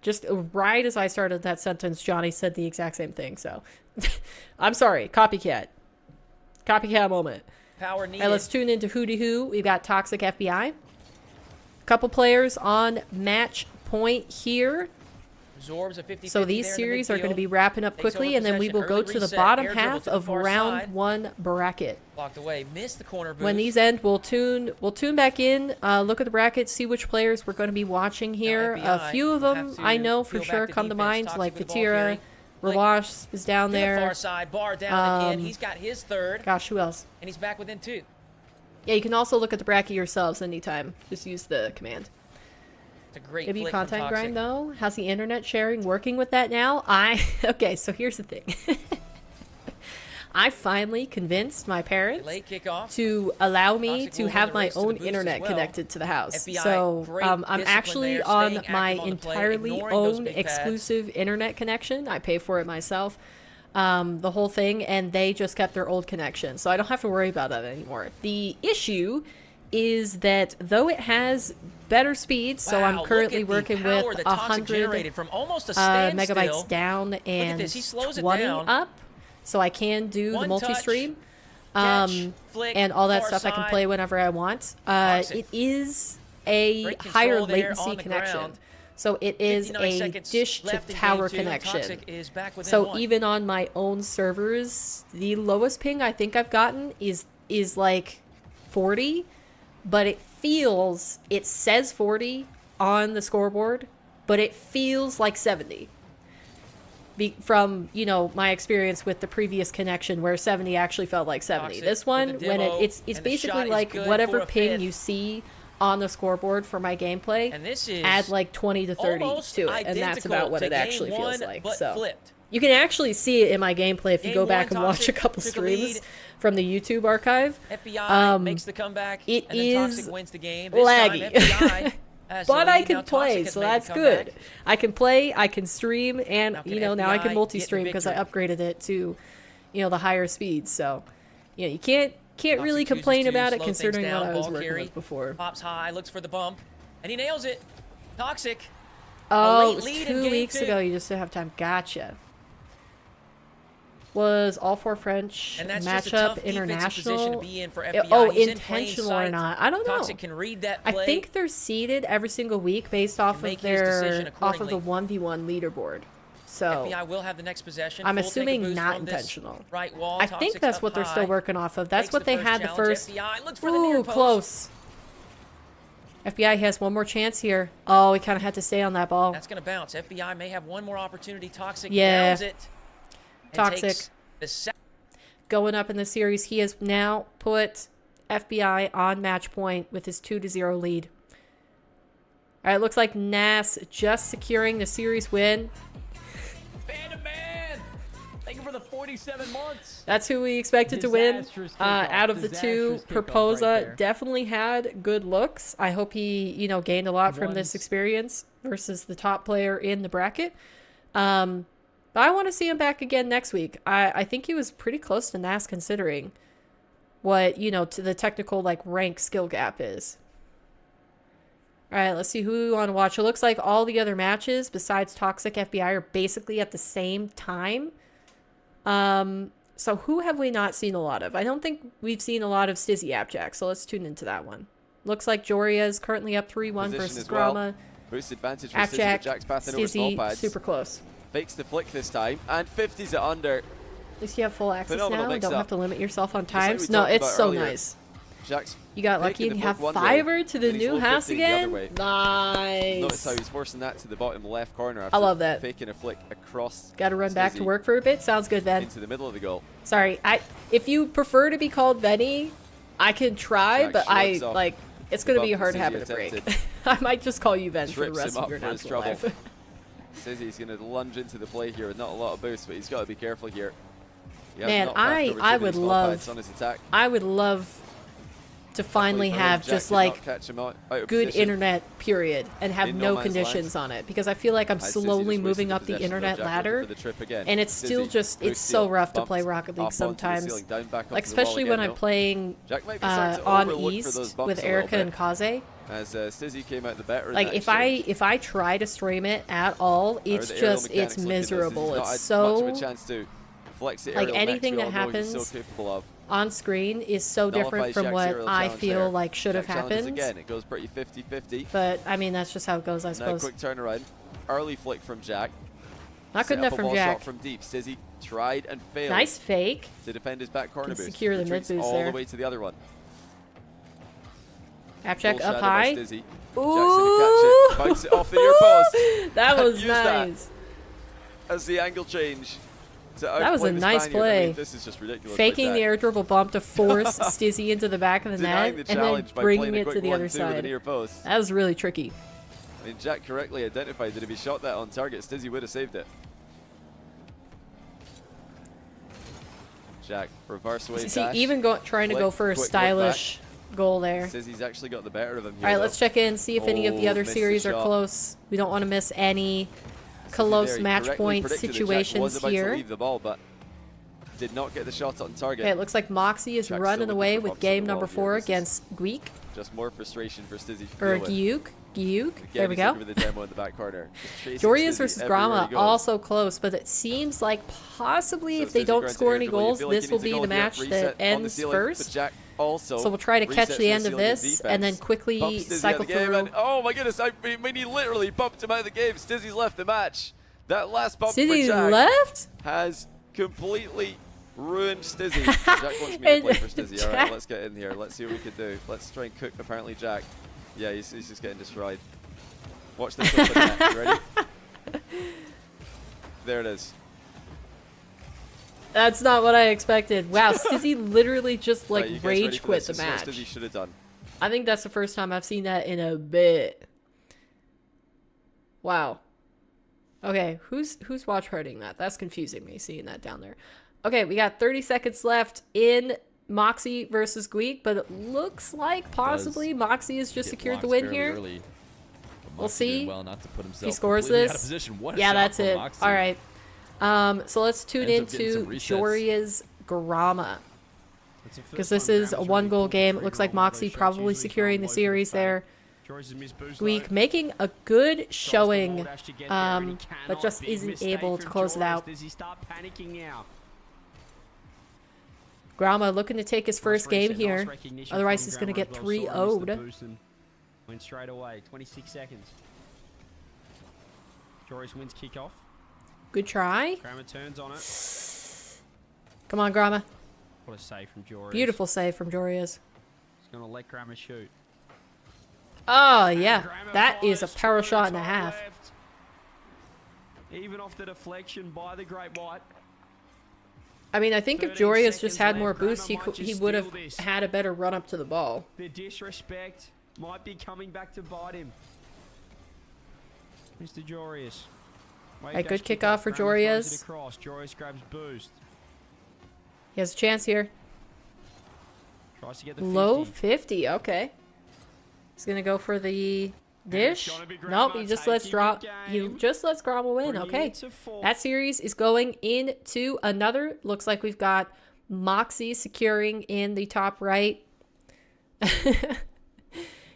Just right as I started that sentence, Johnny said the exact same thing. So I'm sorry. Copycat. Copycat moment. Power All needed. right, let's tune into Hootie Hoo. We've got Toxic FBI. Couple players on match point here. Zorb's a 50-50 So these there in the series are going to midfield. be wrapping up Takes quickly, over and then we possession, will go early to the reset, bottom air dribble half to the of far round side. 1 bracket. Blocked away. Missed the corner boost. When these end, we'll tune back in, look at the bracket, see which players we're going to be watching here. A FBI few of will them have to I know for peel sure back the come to defense. mind, Toxic like with the ball Fatira, carry. Blake Rawash is down to the far there. side, bar down again. Um, He's got his third, Gosh, who else? and he's back within 2. Yeah, you can also look at the bracket yourselves anytime. Just use the command. It's a great Maybe flick from content Toxic. grind though. How's the internet sharing working with that now? Okay, so here's the thing. I finally convinced my parents Late kickoff. to allow me Toxic to will have win the my race to the own boost as internet well. connected to the house. FBI, So great I'm discipline actually there, on staying my active on the play, entirely ignoring those own big pads. exclusive internet connection. I pay for it myself, the whole thing, and they just kept their old connection, so I don't have to worry about that anymore. The issue is that though it has better speed, so Wow, I'm currently look at the working power with that Toxic 100 generated from almost a standstill. megabytes down and this, he slows it 20 down. up, so I can do One the multi-stream. catch, flick, And all that far stuff I can side. play whenever I want. Toxic. It is a Great control higher there latency on the connection. ground. So it is 59 a seconds dish to left in tower game 2, and connection. Toxic is back within So 1. even on my own servers, the lowest ping I think I've gotten is like 40, but it says 40 on the scoreboard, but it feels like 70. From my experience with the previous connection where 70 actually felt like 70. Toxic This one, with the when demo, it's and the basically shot is like good whatever for a ping fifth. you see on the scoreboard for my gameplay, And this is add like 20 to 30 almost to it, and that's identical about what to it actually game feels 1, like. but So flipped. you can actually see it in my gameplay if you Game go back 1, and watch a Toxic couple took a streams lead. from the YouTube archive. FBI makes the comeback, it and then Toxic is wins the game. This laggy. time, FBI has the But I lead. can Now Toxic play, has so made the that's comeback. good. I can play, I can stream, and Now can now I FBI can get multi-stream the because I victory? upgraded it to, the higher speeds. So, you can't really Toxic chooses complain to about it slow things considering down, what I was ball working carry, with before. Pops high, looks for the bump, and he nails it. Toxic. Oh, late it was lead in 2 game weeks 2. ago. You just didn't have time. Gotcha. Was all four French And that's just a tough matchup defensive position international? to be in for FBI. Oh, He's in plain intentional or sight. not? I don't know. Toxic can read that play. I think they're seeded every single week based off make of his decision the 1v1 leaderboard. So FBI will have the next possession. I'm Full take a assuming boost not from this intentional. Right wall. I think Toxic's that's up what they're high. still working off of. That's Takes what they had the challenge. first. FBI looks for the near Ooh, post. close. FBI has one more chance here. Oh, he kind of had to stay on that ball. That's going to bounce. FBI may have one more opportunity. Toxic Yeah. nails it. And Toxic. takes the Going up in the series, he has now put FBI on match point with his 2-0 lead. All right, looks like Nas just securing the series win. Man, thank you for the 47 months. That's who we expected to win. Disastrous kickoff. Out of the two, Disastrous kickoff Proposa right there. definitely had good looks. I hope he, gained a lot from this Runs. experience versus the top player in the bracket. But I want to see him back again next week. I think he was pretty close to Nas considering what, to the technical, rank skill gap is. All right, let's see who we want to watch. It looks like all the other matches besides Toxic FBI are basically at the same time. So who have we not seen a lot of? I don't think we've seen a lot of Stizzy AppJack, so let's tune into that one. Looks like Joria is currently up 3-1 Position versus as well. Grama. Boost advantage for Stizzy, but AppJack, Jack's passing over small Stizzy, pads. super close. Fakes the flick this time, and 50s it under. At least you have full access Phenomenal now and don't mix-up. have to limit yourself on Just like times. we No, talked it's about so earlier. nice. Jack's You got lucky faking and the you have flick one way, fiver to the and he's new low house 50 the other again. way. Nice. Notice how he's forcing that to the bottom left corner after I love that. faking a flick across. Got to run back to Stizzy work for a bit. Sounds good, Ben. into the middle of the goal. Sorry, if you prefer to be called Venny, I can try, Jack but shrugs off it's the going to be a bump hard Stizzy habit to break. attempted. I might just call you Ben for the Trips rest him of up your for his natural trouble. life. Says he's going to lunge into the play here with not a lot of boost, but he's got to be careful here. He has Man, knocked back over too I many would small love- pads on his attack. I would love to finally for him, have Jack just did not like catch him out of good position. internet period and have In no man's conditions land. on it, because I feel like I'm As Stizzy slowly just moving wasted up the possession, though, internet Jack looking ladder, for the trip again. and it's still Stizzy, just boost it's so steal, rough to bumped play Rocket League up onto the sometimes, ceiling, down back like onto the wall especially again, when no. I'm playing Jack might be starting to on overlook for those East bumps with a little Erica and bit, Kaze. as Stizzy came out the better in Like that if I try to stream it at all, it's just it's miserable. It's so much of a chance to flex the like aerial anything next, that we all know he's happens so capable of. on screen is so different Nullifies from Jack's what aerial I challenge feel there. like should have Jack challenges happened. again. It goes pretty 50-50. But I mean that's just how it goes, I Now suppose. quick turnaround. Early flick from Jack. Not Set good enough up a from ball Jack. shot from deep. Stizzy tried and failed Nice fake. to defend his back corner Can boost. secure the Retreats mid boost all there. the way to the other one. Half check Full up shadow by high. Stizzy. Ooh. Jack's gonna catch it. Bounce it off the near post. That was Use that nice. as the angle change. That was a nice play. I mean, this is just ridiculous. Faking the air dribble bump to force Stizzy into the back of the Denying net the and then challenge by bringing playing a it quick to the other 1-2 with the side. near post. That was really tricky. I mean, Jack correctly identified that if he shot that on target, Stizzy would have saved it. Jack, reverse wave See, dash. even trying to go flick, for a quick stylish goal there. Stizzy's actually got the better of him here. All right, though. let's check in, see if any of the Oh, other missed the series are shot. close. We don't want to miss any Stizzy close there, he match correctly point predicted that Jack was situations about to here. leave the ball, but did not get the shot on target. Okay, it looks like MAWKZY is Jack's running still away looking for with bumps on game the number wall here. 4 This is against Gweek. Just more frustration for Stizzy to Or deal with. Gyuk. Again, There we he's go. looking for the demo in the back corner. Just chasing Jorius Stizzy versus everywhere Grama he goes. also close, but it seems like possibly So if they Stizzy don't grants score air any dribble. You goals, feel like this he will needs a be goal the here. match Reset that on the ends ceiling, but first. Jack also So we'll try to resets catch to the end of ceiling in this and then defense. quickly Bumps Stizzy out cycle of the game, through. and oh my goodness, I mean he literally bumped him out of the game. Stizzy's left the match. That last bump for Stizzy Jack left? has completely ruined Stizzy. Jack wants me to play for Stizzy. All right, Jack- let's get in here. Let's see what we can do. Let's try and cook apparently Jack. Yeah, he's just getting destroyed. Watch this one for that. You ready? There it is. That's not what I expected. Wow, Stizzy literally just like Right, you guys ready rage for quit this? the This is what match. Stizzy should have done. I think that's the first time I've seen that in a bit. Wow. Okay, who's watch partying that? That's confusing me seeing that down there. Okay, we got 30 seconds left in MAWKZY versus Gweek, but it looks like possibly MAWKZY has just Get secured the blocked win fairly here. early, but We'll MAWKZY see doing well not to put himself he scores completely out of this. position. What a Yeah, shot that's from it. MAWKZY. All right. So let's tune Ends up getting into some resets. Joria's Grama. It's the first Because this time is a Grama's one really goal pulled the game. It trigger looks like on one of those MAWKZY shots. probably Usually securing can't the low for series fade. there. Joris has missed boost Gweek though. making a good Tries the showing, ball dash to get there, and he but cannot. just Big isn't mistake able to from close it Joris. out. Does he start panicking now? Grama looking to take his first game Nice here. recognition Otherwise, from he's going to Grama get as well. Saw him miss the 3-0'd. boost and went straight away. 26 seconds. Joris wins kickoff. Good try. Grama turns on it. Come on, Grama. What a save from Joris. Beautiful save from Jorias. He's going to let Grama shoot. Oh, yeah. Grama That is a fires power to shot and a top half. left. Even off the deflection by the Great White. I mean, I think if 13 Jorias just seconds had left. more boost, Grama might he just would have steal this. had a better run up to the ball. The disrespect might be coming back to bite him. Mr. Jorius. Right, good kickoff for Jorias. Jorius grabs boost. He has a chance here. Tries to get the Low 50. 50. Okay. He's going to go for the dish. gonna be Nope, Grama he just lets taking the He game. just lets Grama win. Bringing Okay. it to 4. That series is going into another. Looks like we've got MAWKZY securing in the top right.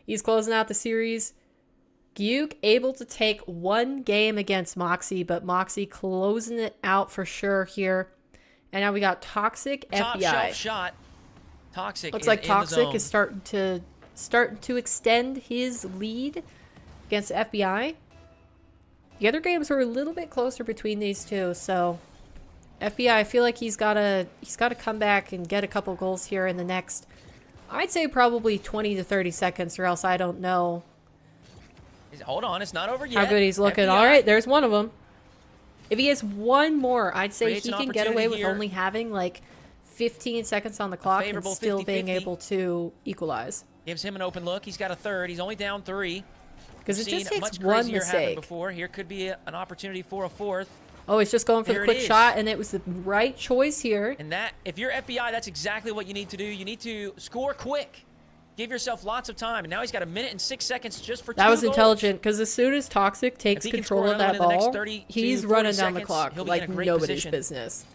He's closing out the series. Gyuk able to take one game against MAWKZY, but MAWKZY closing it out for sure here. And now we got Toxic Top FBI. shelf shot. Toxic. Looks is like in the Toxic zone. is starting to extend his lead against FBI. The other games were a little bit closer between these two, so FBI, I feel like he's gotta come back and get a couple goals here in the next, I'd say probably 20 to 30 seconds, or else I don't know Hold on, it's not over yet. how good he's looking. FBI. All right, there's one of them. If he has one more, I'd say Creates he an can get away with opportunity here. only having like 15 seconds on the clock and favorable still being 50-50. able to equalize. Gives him an open look. He's got a third. He's only down 3. Because it Seen just takes much one crazier happen mistake. before. Here could be an opportunity for a fourth. Oh, he's just going for There the it quick is. shot, and it was the right choice here. And that, if you're FBI, that's exactly what you need to do. You need to score quick. Give yourself lots of time. And now he's got 1 minute and 6 seconds just for That two was goals. intelligent, because as soon as Toxic takes If he can control score of another that one in the next ball, 30 to he's 40 running down the seconds, clock he'll be like in a great nobody's position. business.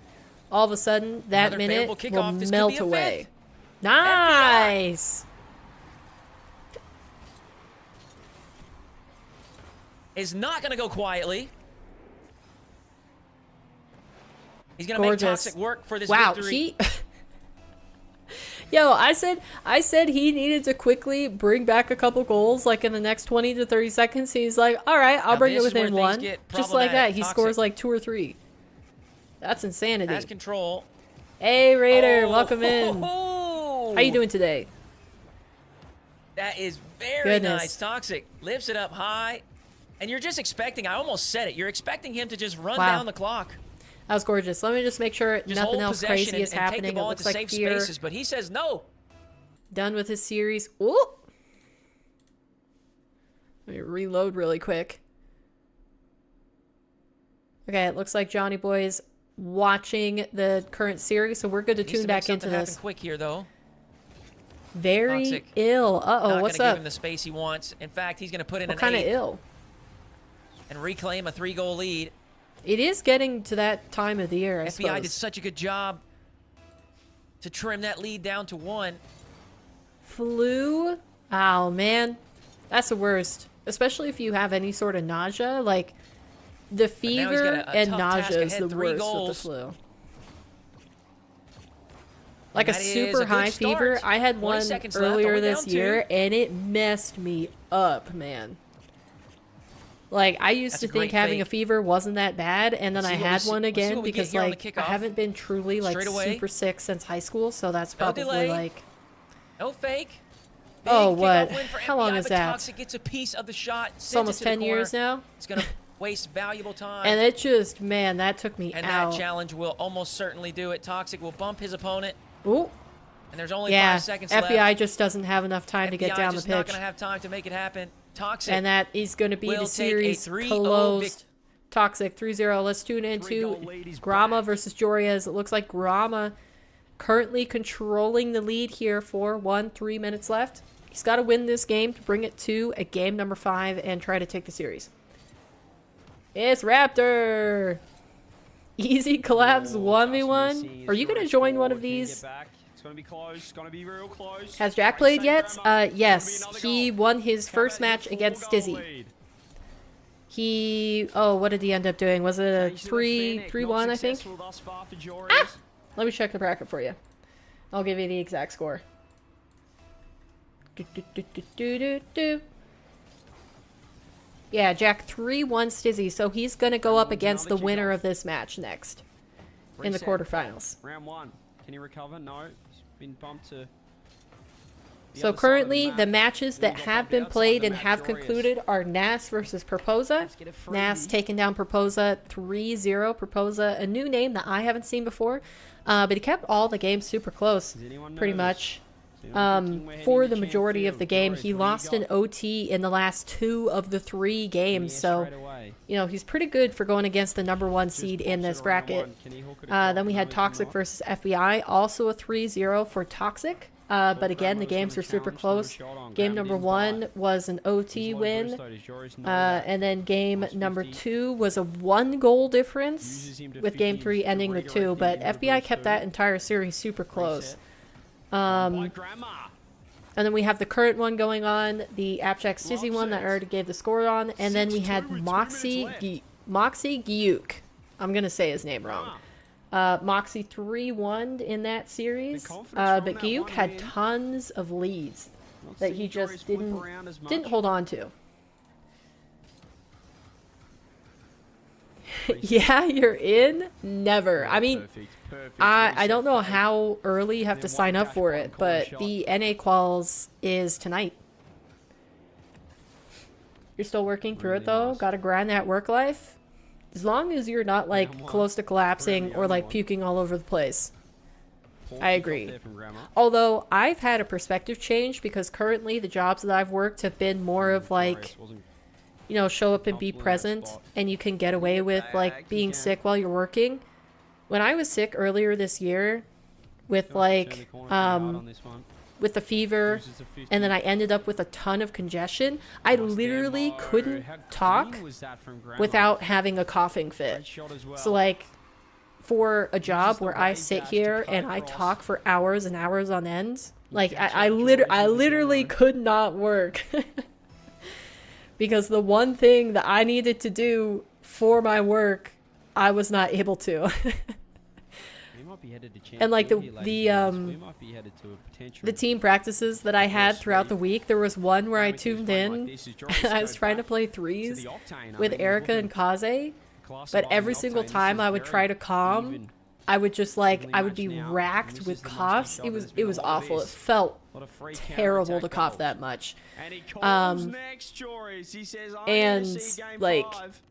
All of a sudden, that Another minute favorable will kickoff. This could melt be a away. fifth. Nice! Is not going to go quietly. He's going to make Gorgeous. Toxic work for this Wow, victory. he... Yo, I said he needed to quickly bring back a couple goals, like in the next 20 to 30 seconds. He's like, all right, I'll Now bring it this is where within things one. get Just like that, problematic. he Toxic scores like 2 or 3. That's insanity. Has control. Hey, Raider, Oh, welcome in. How you doing today? That is very Goodness. nice. Toxic lifts it up high. And you're just expecting, I almost said it, you're expecting him to just run Wow. down the clock. That was gorgeous. Let me just make sure Just nothing hold else possession crazy is and take the happening. It ball looks into like safe Fear spaces, but he says no. done with his series. Ooh! Let me reload really quick. Okay, it looks like Johnny Boy's watching the current series, so we're good to Needs tune to make back into something happen this. quick here, though. Very Toxic. ill. Uh-oh, Not what's gonna up? give him the space he wants. In fact, he's going to put in What an kind of 8 ill? and reclaim a 3-goal lead. It is getting to that time of the year, I FBI suppose. did such a good job to trim that lead down to 1. Flu? Oh, man. That's the worst. Especially if you have any sort of nausea. Like, the now he's fever got a and tough task nausea is ahead, the 3 worst goals. with the flu. Like a that is super a good high fever. start. I had 20 one seconds left, earlier only this down year, 2. and it messed me up, man. Like, I used That's to a think great having a fake. fever wasn't that bad, and then Let's I see what we had see- one let's see again what we get because, here on the like, I kickoff. haven't been truly, like, Straight away. super sick since high school, so that's No probably, delay. like... No fake. Big Oh, kickoff what? win for How long FBI, is but that? Toxic gets a piece of the shot. It's almost 10 years now. It's going to waste valuable time. And it just, man, that took me And out. that challenge will almost certainly do it. Toxic will bump his opponent. Ooh. And there's only Yeah, 5 seconds FBI left. just doesn't have enough time to get FBI down the just not pitch. going to have time to make it happen. Toxic. And that is going to be will the take a series 3-0 closed. Toxic 3-0. Let's tune into 3-goal lead is Grama back. versus Jorias. It looks like Grama currently controlling the lead here for 3 minutes left. He's got to win this game to bring it to a game number 5 and try to take the series. It's Raptor. Easy collapse Oh, 1v1. Are you going to join one of these? It's going to be close. It's going to be real close. Has Jack Right, played same yet? grammar. Yes. It's gonna be He another goal. won his How first about match your against 4-goal Dizzy. lead? He... Oh, what did he end up doing? Was it a Tasted authentic, 3-1, not I think? successful thus far for Joris. Let me check the bracket for you. I'll give you the exact score. Do. Yeah, Jack 3-1 Stizzy, so he's going to go up Another against the winner kickoff. of this match next in the Reset. quarterfinals. Round 1. Can he recover? No. He's been bumped to... the So other side of currently, the map. matches Then that we got have bumped been outside played the and map, have Joris. concluded are Nas versus Proposa. Let's get a Nas freebie. taking down Proposa 3-0. Proposa, a new name that I haven't seen before, but he kept all the games super close, Is anyone pretty nervous? much. Is anyone thinking we're heading For to the majority of Champ the game, Field? he Joris, what lost do you an got? OT in the last 2 of the 3 games, Yeah, so... straight away. You know, he's pretty good for going against the number 1 Just seed in pops it this around bracket. one. Can he hook it across? Then we No, had he Toxic cannot. versus FBI, also a 3-0 for Toxic. But again, the Grandma's games gonna are super challenge close. number shot on. Game Grandma number didn't 1 bite. was an OT He's low win. boost though, does Joris know that? And then game Plus number 50. 2 was a 1-goal difference, Uses him to with game 50 3 to ending with redirect 2. him But into FBI boost kept two. that entire series super close. Reset. By Um, Grandma. and then we have the current one going on, the AppJack Stizzy one that I already gave the score on. And then we had 6-2 with 2 minutes MAWKZY Gyuk. I'm going to say his name wrong. MAWKZY 3-1 in that series. The confidence But from that Gyuk one had win. tons of leads Not that seeing he Joris just flip didn't around as much. hold on to. Yeah, you're in? Never. I mean, Perfect. I Reset don't know fake. how early you have to Then sign one up for dash it, one but corner the NA quals is tonight. You're still working through it Really though. nice. Gotta grind that work life. As long as you're not like I'm close to collapsing really or like only one. puking all over the place. Poor I kickoff agree. there from Grandma. Although I've had a perspective change because currently the jobs that I've worked have been more of like, Joris wasn't- you know, show up and be Comfortable in that present spot. and you can get away with like being sick while you're working. When I was sick earlier this year with Joris will turn like the corner pretty hard on this one. with the fever, Loses a 50. and then I ended up with a ton of congestion. I Nice literally demo. couldn't How clean talk was that from Grandma? without having a coughing fit. Great shot as well. So like for a job the where I wave sit dash to here cut and I across. talk for hours and hours on end, like catch I up George with his literally yellow. could not work. Because the one thing that I needed to do for my work, I was not able to. We might be headed to And, like, champion the, here, ladies and um, gents. We might be headed to a potential. The team practices that I had throughout the sweep. week, there was one where I Grandma keeps tuned playing like in. this as Joris I was goes trying to back play to threes the octane. I with mean, Erica he's and looking Kaze, class but above every the single octane. This time is I would very try to calm, even. I would just like Evenly I would be matched now. racked This with is the musty coughs. shot. It There's was been a lot of awful. It this. felt A lot of free terrible to counterattack cough goals. that much. And he calls Um, next, Joris. He says, "I'm and, gonna see game like, 5."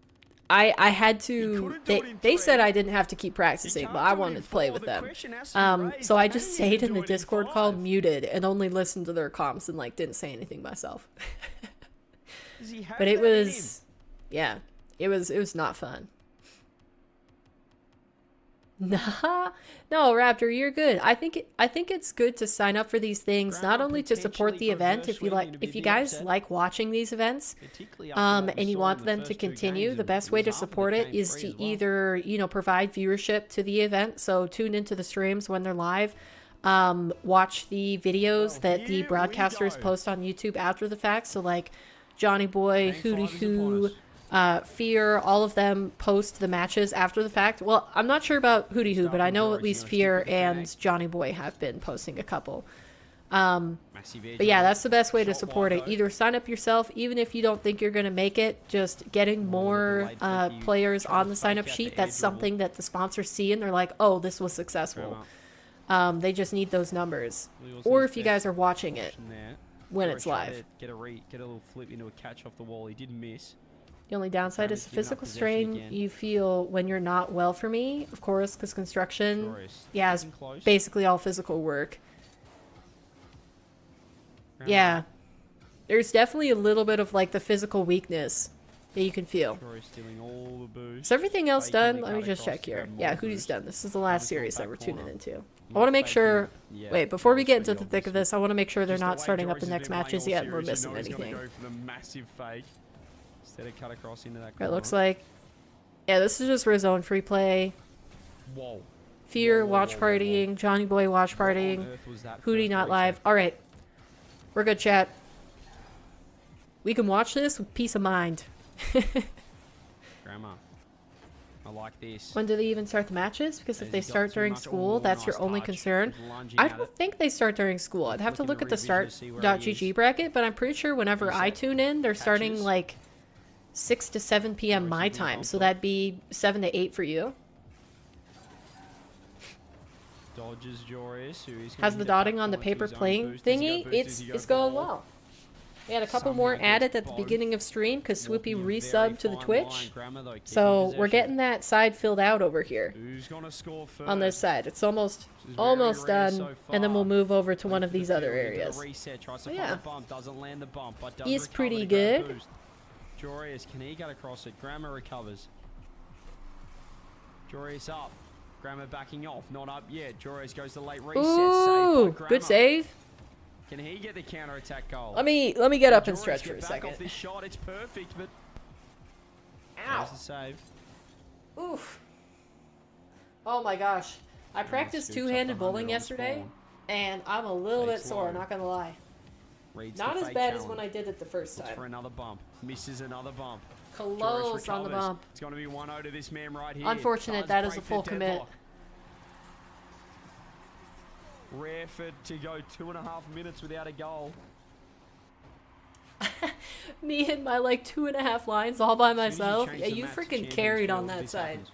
I had to. couldn't do it in They said three. I didn't have to keep practicing, can't but I do it wanted in to play four. with The them. question has to be raised, So I can just you stayed do in the it in Discord call, 5? muted, and only listened to their comms and like didn't say anything myself. Does he have But it that in him? was, yeah, it was not fun. Nah, no, Raptor, you're good. I think it's good to sign up for these things, not Grandma only to support potentially the event reverse if you swinging like, to if be you the guys upset. like watching these events, Particularly after what we and you saw want in the them to first two continue, games, the and best it way was to half of support the it game is three to as well. either, you know, provide viewership to the event, so tune into the streams when they're live, watch the videos that the here we broadcasters go. post on YouTube after the fact, so like Johnny Boy, Game Hootie 5 is upon Hoo, us. Fear, all of them post the matches after the fact. Well, I'm not sure about Hootie Hoo, but I know at least Fear and Johnny Boy have been posting a couple. Massive edge But yeah, on that's the best way to Shot support wide it. though. Either sign up yourself, even if you don't think you're going to make it, just getting more delayed flick, you players try to on the sign up fake out sheet. the That's air dribble. something that the sponsors see and they're like, oh, this was successful. Grandma. They just need those numbers. Wheels Or his if you best guys are watching it option there. when Joris it's tried live. to get a little flip into a catch off the wall. He did miss. The only downside Grandma's is the giving up physical possession strain again. you feel when you're not well for me, of course, because construction, Joris yeah, is getting close. basically all physical work. Grandma. Yeah. There's definitely a little bit of like the physical weakness that you can feel. Joris stealing all the boost. Is everything else Faking done? the Let me cut just across check to here. grab Yeah, more Hootie's boost. done. This is the last Grandma's series gone that we're back tuning corner. into. I Not want to make faking. sure. Yeah, Wait, before we that get was into the pretty thick of obvious. this, I want to make sure they're Just the not way starting up Joris the has next been playing matches all yet and we're series, you missing know he's gonna anything. go for the massive fake. Instead of cut across into that It corner. looks like. Yeah, this is just Rizone free play. Whoa. Fear, Whoa, watch whoa, whoa, whoa. partying. Johnny Boy, watch What on partying. earth was that Hootie first not reset? live. Alright. We're good, chat. We can watch this with peace of mind. Grandma. I like this. When do they even start the matches? Because if Has they he got start too during much? school, Ooh, that's your nice only touch. concern. He's lunging I at don't it. think they start during school. I'd have to Flicking look the at the revision to see where he start.gg is. bracket, but I'm pretty sure whenever Reset. I tune in, they're starting Catches. like 6 to 7 p.m. Joris my is being time. bumped So up. that'd be 7 to 8 for you. Dodges Joris, who is How's gonna the hit dotting that on the point to paper his own plane boost. Does he go thingy? boost? Does It's he go it's going ball? well. We had a couple Somehow more gets added at the both. beginning of stream because Swoopy Walking a very resubbed to the fine Twitch. line. Grandma, though, keeping So we're possession. getting that side filled out over here Who's gonna score first? on this side. It's almost This is very almost rare done, so and then we'll far. move over to one of Into the these other field, into the areas. reset, tries to Oh, find yeah. the bump, doesn't land the bump, but does He's recover pretty to go good. boost. Joris, can he get across it? Grandma recovers. Joris up. Grandma backing off, not up yet. Joris goes to late reset. Ooh, Saved by good Grandma. save. Can he get the counter attack goal? Let me get up and Joris stretch get for a back second. Off this shot, it's perfect, but Ow. there's the save. Oof. Oh my gosh. I practiced scoops up two-handed the bowling 100 on yesterday, spawn. and I'm a little bit Takes sore, low. not gonna lie. Reads Not the as fake bad as challenge. when I did it the first Looks for time. another bump. Misses another bump. Close Joris on the recovers. bump. It's going to be 1-0 to this man right here. Unfortunate, Does that is a break the full commit. deadlock. Rare for to go 2.5 minutes without a goal. Me and my like 2.5 lines all by As soon as myself. change Yeah, the you map to freaking Champions carried on Field, that this side. happens.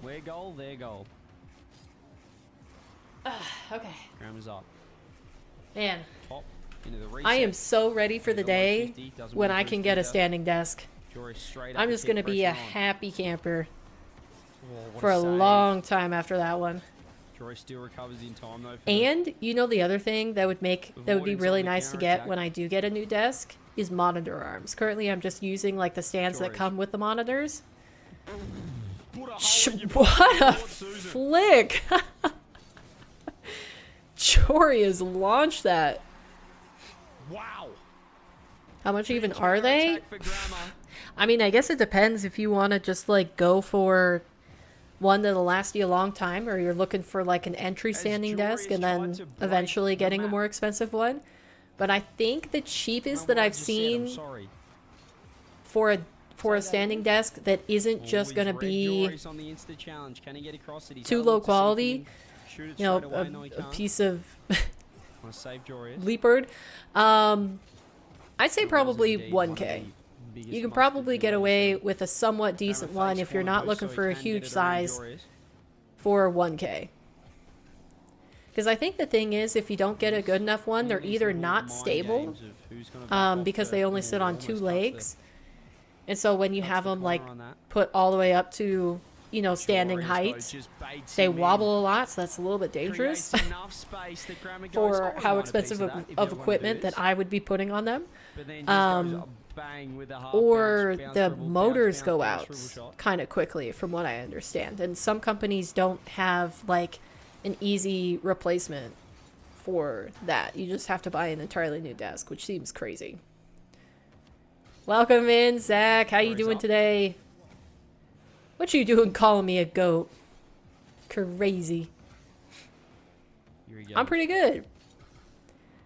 Where goal, there goal. Okay. Grandma's up. Man, Top into the reset. Oh, I am so ready for the He's on day 150, doesn't when win I the can boost get a either. standing desk. Joris straight up I'm to just keep gonna be a pressure on. happy camper Oh, what for a save. long time after that one. Joris still recovers in time though. for And you know the other thing that would be Avoidance really on the nice to get counterattack. when I do get a new desk is monitor arms. Currently I'm just using like the stands that George. come with the monitors. Put a hole Sh- in your what a Lord Susan. flick! Jory has launched that. Wow. How much even Big are they? attack for Grammar. I mean, I guess it depends if you want to just like go for one that'll last you a long time, or you're looking for like an entry As standing Jory desk has and tried then to break eventually the getting a map. more expensive one. But I think the cheapest No, that what I I've just said, I'm seen sorry. for a Say that standing again? desk that isn't just Always gonna red be Jory's on the Insta challenge. Can he get across it? He's too had a low look to see if he quality, can shoot it you know, straight away. No, he a can't. piece of Wanna save Jory. leopard. I'd say It was probably indeed one of 1K. the biggest You can mustard probably get Jory's away done. with a somewhat decent Grammar one face if you're corner not post looking so he for a can get huge it around size Jory's. for 1K. Because I think the thing is, if you don't get a good enough one, they're These either little not mind stable, games of who's gonna back off because they first only and sit we'll on 2 almost touch legs. And so when you touch have the them like corner on that. put all the way up to, you know, standing Jory's, though, heights, just baits they him in. wobble a lot, so that's a little bit dangerous Creates enough space that Grammar goes, "I for wouldn't how mind a piece expensive of that if you of wanna do equipment this." that I would be putting on them. But then just goes Um, bang with the half Or bounce, the dribble, bounce, motors bounce, go bounce, out dribble shot. kind of quickly, from what I understand. And some companies don't have like an easy replacement for that. You just have to buy an entirely new desk, which seems crazy. Welcome in, Zach. How you Jory's doing up. today? What you doing calling me a goat? Crazy. Here he I'm goes. pretty good.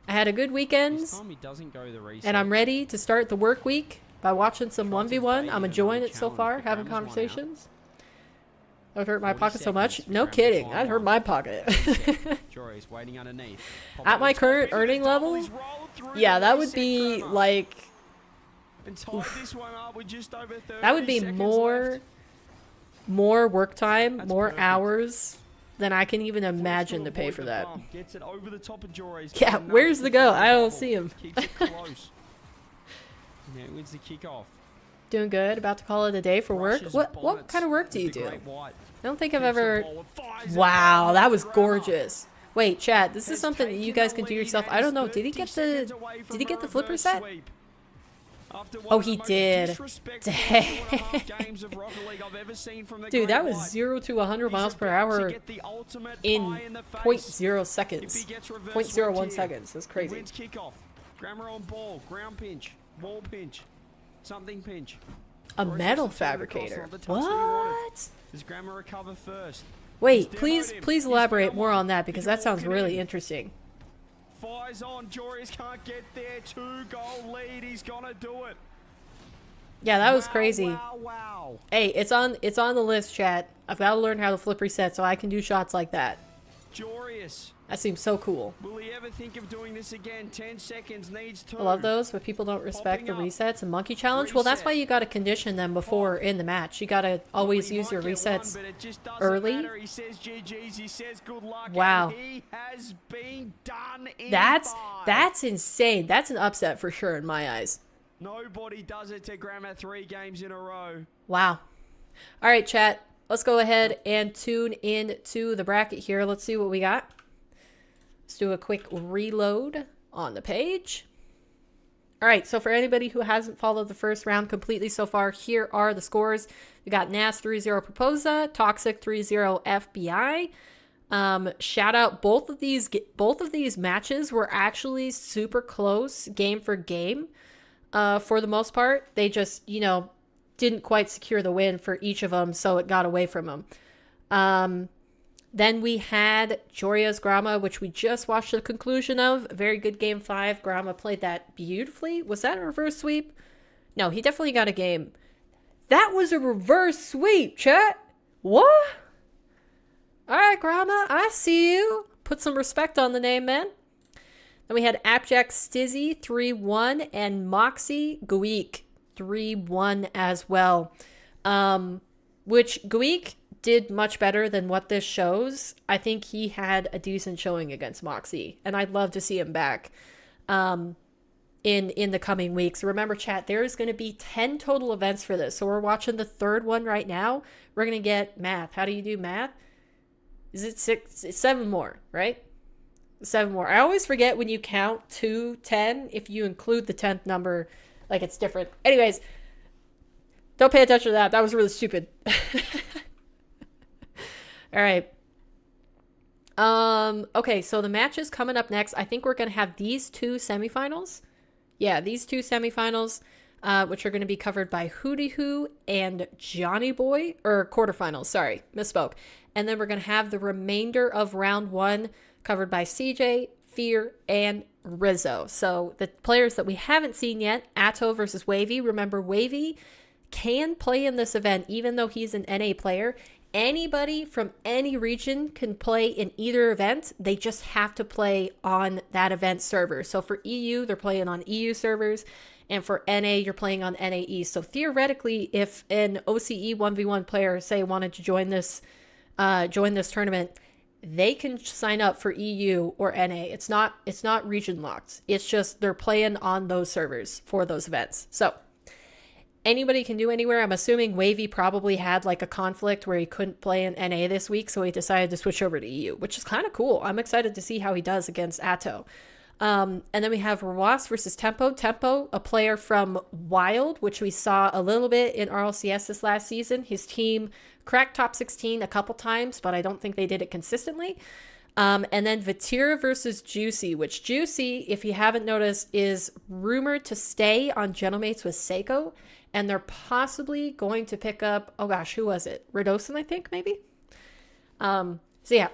I had a good This weekend, time he doesn't go the reset. and I'm ready to start the work week by watching some Tried to 1v1. bait I'm him enjoying with it a so challenge, far, but having Grammar's won out. conversations. That hurt my 40 pocket so much. seconds for No Grammar's kidding. won That hurt one. my pocket. Jory's waiting underneath. Pop At up my the top, current into the earning double, level, he's rolled through yeah, the that would reset, be Grammer. like, And tied this one up with just over 30 that would be seconds more work time, That's more perfect. hours than I can even left. imagine to Forced pay avoid for the that. bump, Gets it over the top of Jory's. Yeah, but enough where's to the go? find I don't double. see him. Keeps it close. Now it wins the kickoff. Doing good. About to call it a day for work. Crushes What bonnets kind of work do you with the do? great white. I don't think I've Keeps the ever. ball and fires it Wow, back that to was Grammar. gorgeous. Wait, chat. This is Has something that you taken guys the can do lead yourself. and I don't is know. Did he 30 get seconds the? away Did from he a get the flipper reverse set? sweep. After one Oh, of the he most did. disrespectful Dang. 2.5 games of Rocket League I've ever seen from the Dude, Great that was White. 0 to 100 He's miles per about to hour get the ultimate in pie the face. 0.0 If seconds. he gets reverse 0.01 swept here, seconds. That's he crazy. wins kickoff. Grammar on ball, ground pinch, wall pinch, something pinch. A Jory's metal just inserted across, fabricator. not the touch that he wanted. What? Does Grammar recover first? Wait, He's please, demoed him. please He's elaborate found more one. on that He because can that sounds walk it really in. interesting. Fires on. Jory's can't get there. 2-goal lead. He's gonna do it. Yeah, that was Wow, crazy. Wow, wow. Hey, it's on the list, chat. I've got to learn how to flip reset so I can do shots like that. Joryous. That seems so cool. Will he ever think of doing this again? 10 seconds needs 2. I love those, but people don't respect the Popping up. resets and monkey challenge. Well, that's Reset. why you got to condition them before in the match. You got to always He use might your get resets one, but it just doesn't early. matter. He says GG's. He says good luck. Wow. And he has been done in That's 5. insane. That's an upset for sure in my eyes. Nobody does it to Grammar 3 games in a row. Wow. All right, chat. Let's go ahead and tune in to the bracket here. Let's see what we got. Let's do a quick reload on the page. All right, so for anybody who hasn't followed the first round completely so far, here are the scores. We got Nas 3-0 Proposa, Toxic 3-0 FBI. Shout out, both of these matches were actually super close game for game. For the most part, they just, didn't quite secure the win for each of them, so it got away from them. Then we had Joria's Grama, which we just watched the conclusion of. A very good game 5. Grama played that beautifully. Was that a reverse sweep? No, he definitely got a game. That was a reverse sweep, chat. What? All right, Grama, I see you. Put some respect on the name, man. Then we had AppJack Stizzy 3-1 and MAWKZY Guik 3-1 as well. Which Guik did much better than what this shows. I think he had a decent showing against MAWKZY, and I'd love to see him back in the coming weeks. Remember, chat, there's going to be 10 total events for this. So we're watching the third one right now. We're going to get math. How do you do math? Is it 6? It's 7 more, right? 7 more. I always forget when you count to 10 if you include the 10th number, like it's different. Anyways, don't pay attention to that. That was really stupid. All right. Okay, so the matches coming up next, I think we're going to have these 2 semifinals. Yeah, these 2 semifinals, which are going to be covered by Hootie Hoo and Johnny Boy, or quarterfinals, sorry, misspoke. And then we're going to have the remainder of round 1 covered by CJ, Fear, and Rizzo. So the players that we haven't seen yet, Atto versus Wavy. Remember, Wavy can play in this event even though he's an NA player. Anybody from any region can play in either event. They just have to play on that event server. So for EU, they're playing on EU servers. And for NA, you're playing on NA East. So theoretically, if an OCE 1v1 player, say, wanted to join this tournament, they can sign up for EU or NA. It's not region locked. It's just they're playing on those servers for those events. So anybody can do anywhere. I'm assuming Wavy probably had like a conflict where he couldn't play in NA this week, so he decided to switch over to EU, which is kind of cool. I'm excited to see how he does against Atto. And then we have Rawas versus Tempo. Tempo, a player from Wild, which we saw a little bit in RLCS this last season. His team cracked top 16 a couple times, but I don't think they did it consistently. And then Vatira versus Juicy, which Juicy, if you haven't noticed, is rumored to stay on Gentlemates with Seiko. And they're possibly going to pick up, oh gosh, who was it? Redosin, I think, maybe? So yeah,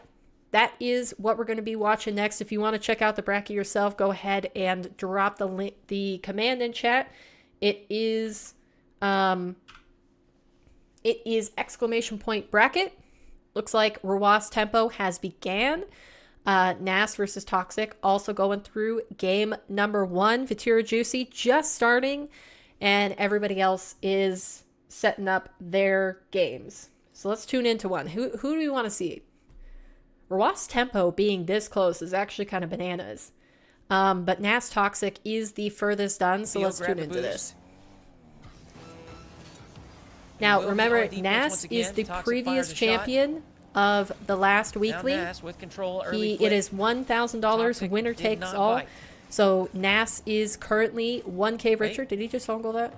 that is what we're going to be watching next. If you want to check out the bracket yourself, go ahead and drop the link, the command in chat. It is !bracket. Looks like Rawas Tempo has began. Nas versus Toxic also going through game number 1. Vatira Juicy just starting. And everybody else is setting up their games. So let's tune into one. Who do we want to see? Rawas Tempo being this close is actually kind of bananas. But Nas Toxic is the furthest done, so let's tune into this. Now, remember, Nas is the previous champion of the last weekly. It is $1,000 winner takes all. So Nas is currently 1K richer. Did he just own goal that?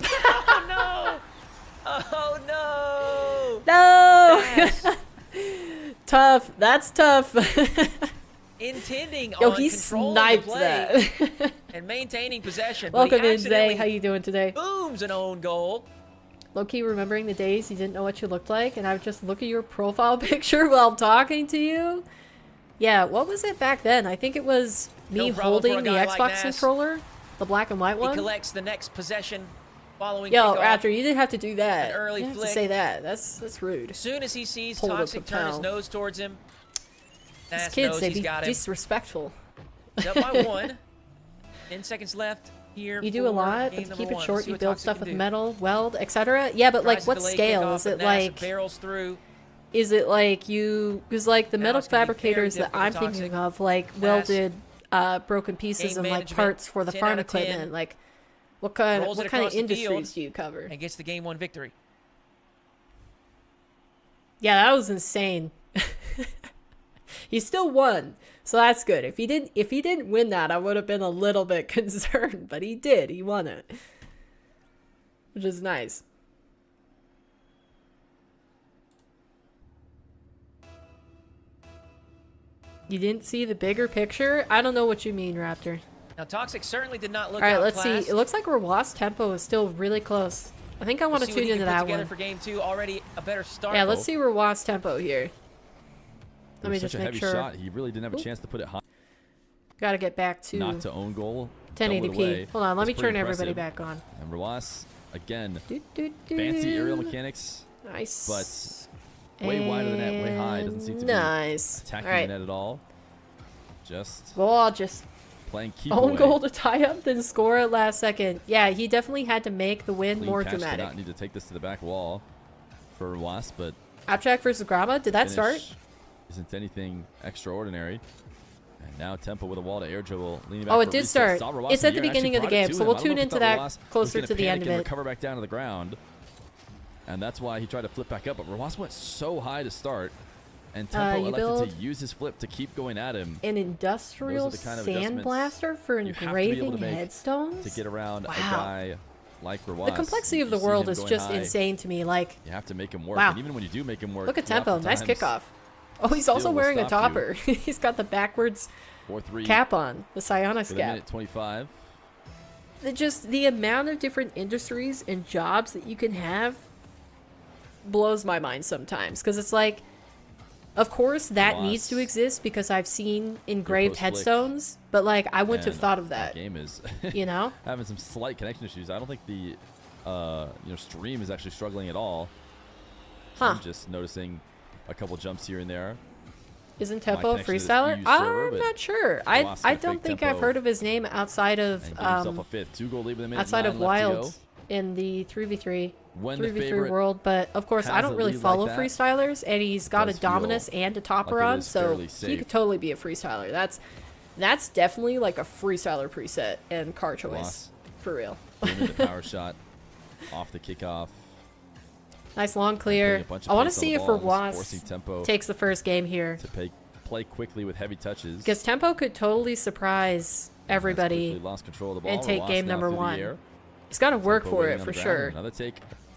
Oh no! Oh no! No! Tough. That's tough. Intending Yo, on he controlling sniped the play that. and maintaining possession. Welcome but he in, Zay. accidentally How you doing today? booms an own goal. Low-key remembering the days you didn't know what you looked like, and I would just look at your profile picture while talking to you. Yeah, what was it back then? I think it was me holding the Xbox like controller, the black and white one. He collects the next possession following Yo, kickoff. Raptor, you didn't have to do that. An early you didn't have flick. to say that. That's rude. As soon as he sees Hold up Toxic the turn his towel. nose towards him, These Nas kids, knows they he's be got him. disrespectful. He's up by 1. 10 seconds left here. You do a for lot, game but to number keep it 1. short, See you what build Toxic stuff can with do. metal, weld, etc. Yeah, but like, Tries what to delay scale? kickoff, Is but it Nas like... barrels through. Is it like you... Because like the Now metal it's gonna be very fabricators that difficult I'm for thinking Toxic. of, like Nas, welded broken pieces game and like management, parts for the 10 farm out of 10. equipment. Like, what kind Rolls it of across the industries field. do you cover? And gets the game 1 victory. Yeah, that was insane. He still won, so that's good. If he didn't win that, I would have been a little bit concerned, but he did. He won it, which is nice. You didn't see the bigger picture? I don't know what you mean, Raptor. Now, Toxic certainly did not look All right, let's outclassed. see. It looks like Rawas Tempo is still really close. I think I want to tune into that one. For game 2, already a better start. Yeah, let's see Rawas Tempo here. Let me Such just a make heavy sure. shot. He really didn't have a chance to put it high. Got to get back to Not to own goal. Doubled 1080p. away. Hold on, let That's me pretty turn everybody impressive. back on. And Rawas, again, Do, do, do. fancy aerial mechanics, Nice. but way wide of the net, way high. Doesn't seem to nice. be attacking All right. the net at all. Just Gorgeous. playing keep Own away. goal to tie up, then score at last second. Yeah, he definitely had to make the win Clean more catch. Did dramatic. not need to take this to the back wall for Rawas, but Abstract versus Grama, did that start? finish isn't anything extraordinary. And now Tempo with a wall to air dribble. Leaning back Oh, for it did reset. start. Saw Rawas It's in at the air, beginning actually of the brought it game, to so him. we'll I don't know tune if he into thought that Rawas was closer gonna to the end panic of and it. recover back down to the ground. And that's why he tried to flip back up, but Rawas went so high to start. And Tempo you elected build to use his flip to keep going at him An industrial Those are the kind of sandblaster for you have to be able engraving to make headstones? to get around Wow. a guy like Rawas. The complexity of You the see world him is going just high, insane to me. Like, You have to make him work. Wow. And even when you do make him work, look at he Tempo. Nice oftentimes kickoff. Oh, he's also Still will wearing a stop you. topper. He's got the backwards 4-3. cap on, the Sionis With a cap. minute 25. Just the amount of different industries and jobs that you can have blows my mind sometimes, because it's like, of course that needs to exist because I've seen engraved post-flick. headstones, but like I wouldn't have And thought of that. Game is You know? having some slight connection issues. I don't think the stream is actually struggling at all. Huh. I'm just noticing a couple jumps here and there. Isn't Tempo a connection to this freestyler? EU server, I'm but not sure. Ross I gonna don't fake think Tempo I've heard of his name outside of And get himself a fifth. 2-goal lead with a minute outside 9 of left to go. Wild in the 3v3 When the 3v3 favorite world, but of course I has don't a really lead follow like that, freestylers, and he's got a does feel Dominus and a topper like it on, is so fairly he safe. could totally be a freestyler. That's definitely like a freestyler preset and car choice Ross. for real. Doing the power shot off the kickoff. Nice long Putting clear. a bunch of I want to pace on see the if ball and just Rawas forcing Tempo takes the first game here, to play quickly with heavy touches. because Tempo could totally surprise everybody. Quickly lost control of the ball. and take Rawas game now number through the 1. air. He's got to work Tempo for waiting it on for the ground. sure. Another take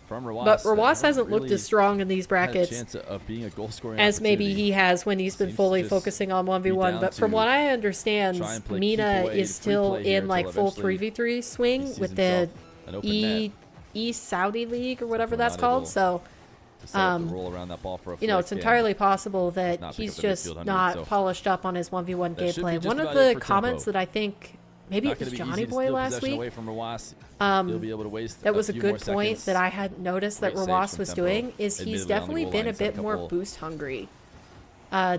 from Rawas. But that Rawas hasn't hasn't looked really as strong in these had a brackets chance of being a goal scoring as maybe opportunity. he has when he's been Seems to fully just focusing on be 1v1. down But from to what I understand, try and play Mina keep away is and free still play here in like until full eventually 3v3 he swing sees with the himself an open net. East Saudi League or whatever we're that's not called. able So, to set up the roll around that ball for a you know, flick it's and entirely possible that not pick he's up the midfield just 100, not so polished up on his 1v1 that should be gameplay. just One of about the it for comments Tempo. that I think maybe Not it was gonna be Johnny easy to Boy steal last possession week. away from Rawas. He'll be able to waste That a was a few good more point seconds. that I had noticed that Great saves Rawas from was Tempo. doing is he's Admittedly, on the definitely goal been line, a he's had bit more couple boost hungry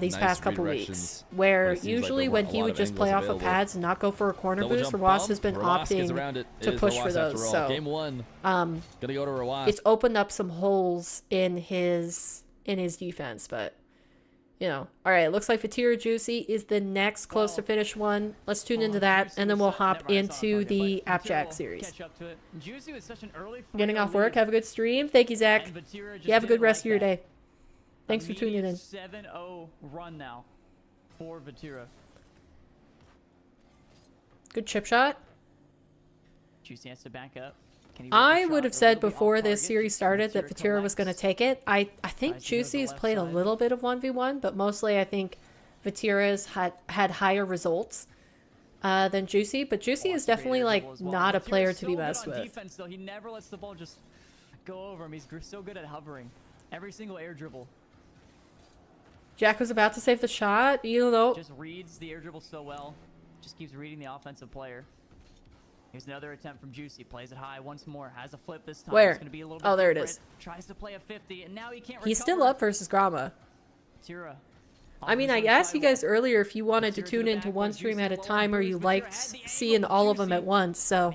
these nice past couple redirections, weeks, where but it seems like usually there when weren't a he lot would of just play angles off of available. pads and not go for a corner Double boost, jump Rawas bump. has been Rawas gets around opting it. It to is push Rawas for after those. all. So Game 1. Gonna go to Rawas. it's opened up some holes in his defense, but you know. All right, it looks like Fatira Juicy is the next close to finish one. Let's tune into that, and then we'll hop into the AppJack series. Getting off work. Have a good stream. Thank you, Zach. You have a good rest of your day. Thanks for tuning in. 7-0 run now for Vatira. Good chip shot. Juicy has to back up. Can he I work the would shot, have or said will it be before off this target? series started that Fatira was going to collects. take it. I think Nice, he goes Juicy the has left played a side. little bit of 1v1, but mostly I think Vatira's had higher results than Juicy. But Juicy is Wants a great definitely air like dribble as well. not a Vatira's player to so be good messed on with. Defense, though. He never lets the ball just go over him. He's so good at hovering. Every single air dribble. Jack was about to save the shot. You know, Just reads the air dribble so well. Just keeps reading the offensive player. Here's another attempt from Juicy. Plays it high once more. Has a flip this time. Where? It's gonna be a little bit Oh, there it different. is. Tries to play a 50, and now he can't he's recover. still up versus Grama. Tira. I mean, I asked you guys earlier if you wanted to tune into one stream at a time or you liked seeing all of them at once. So,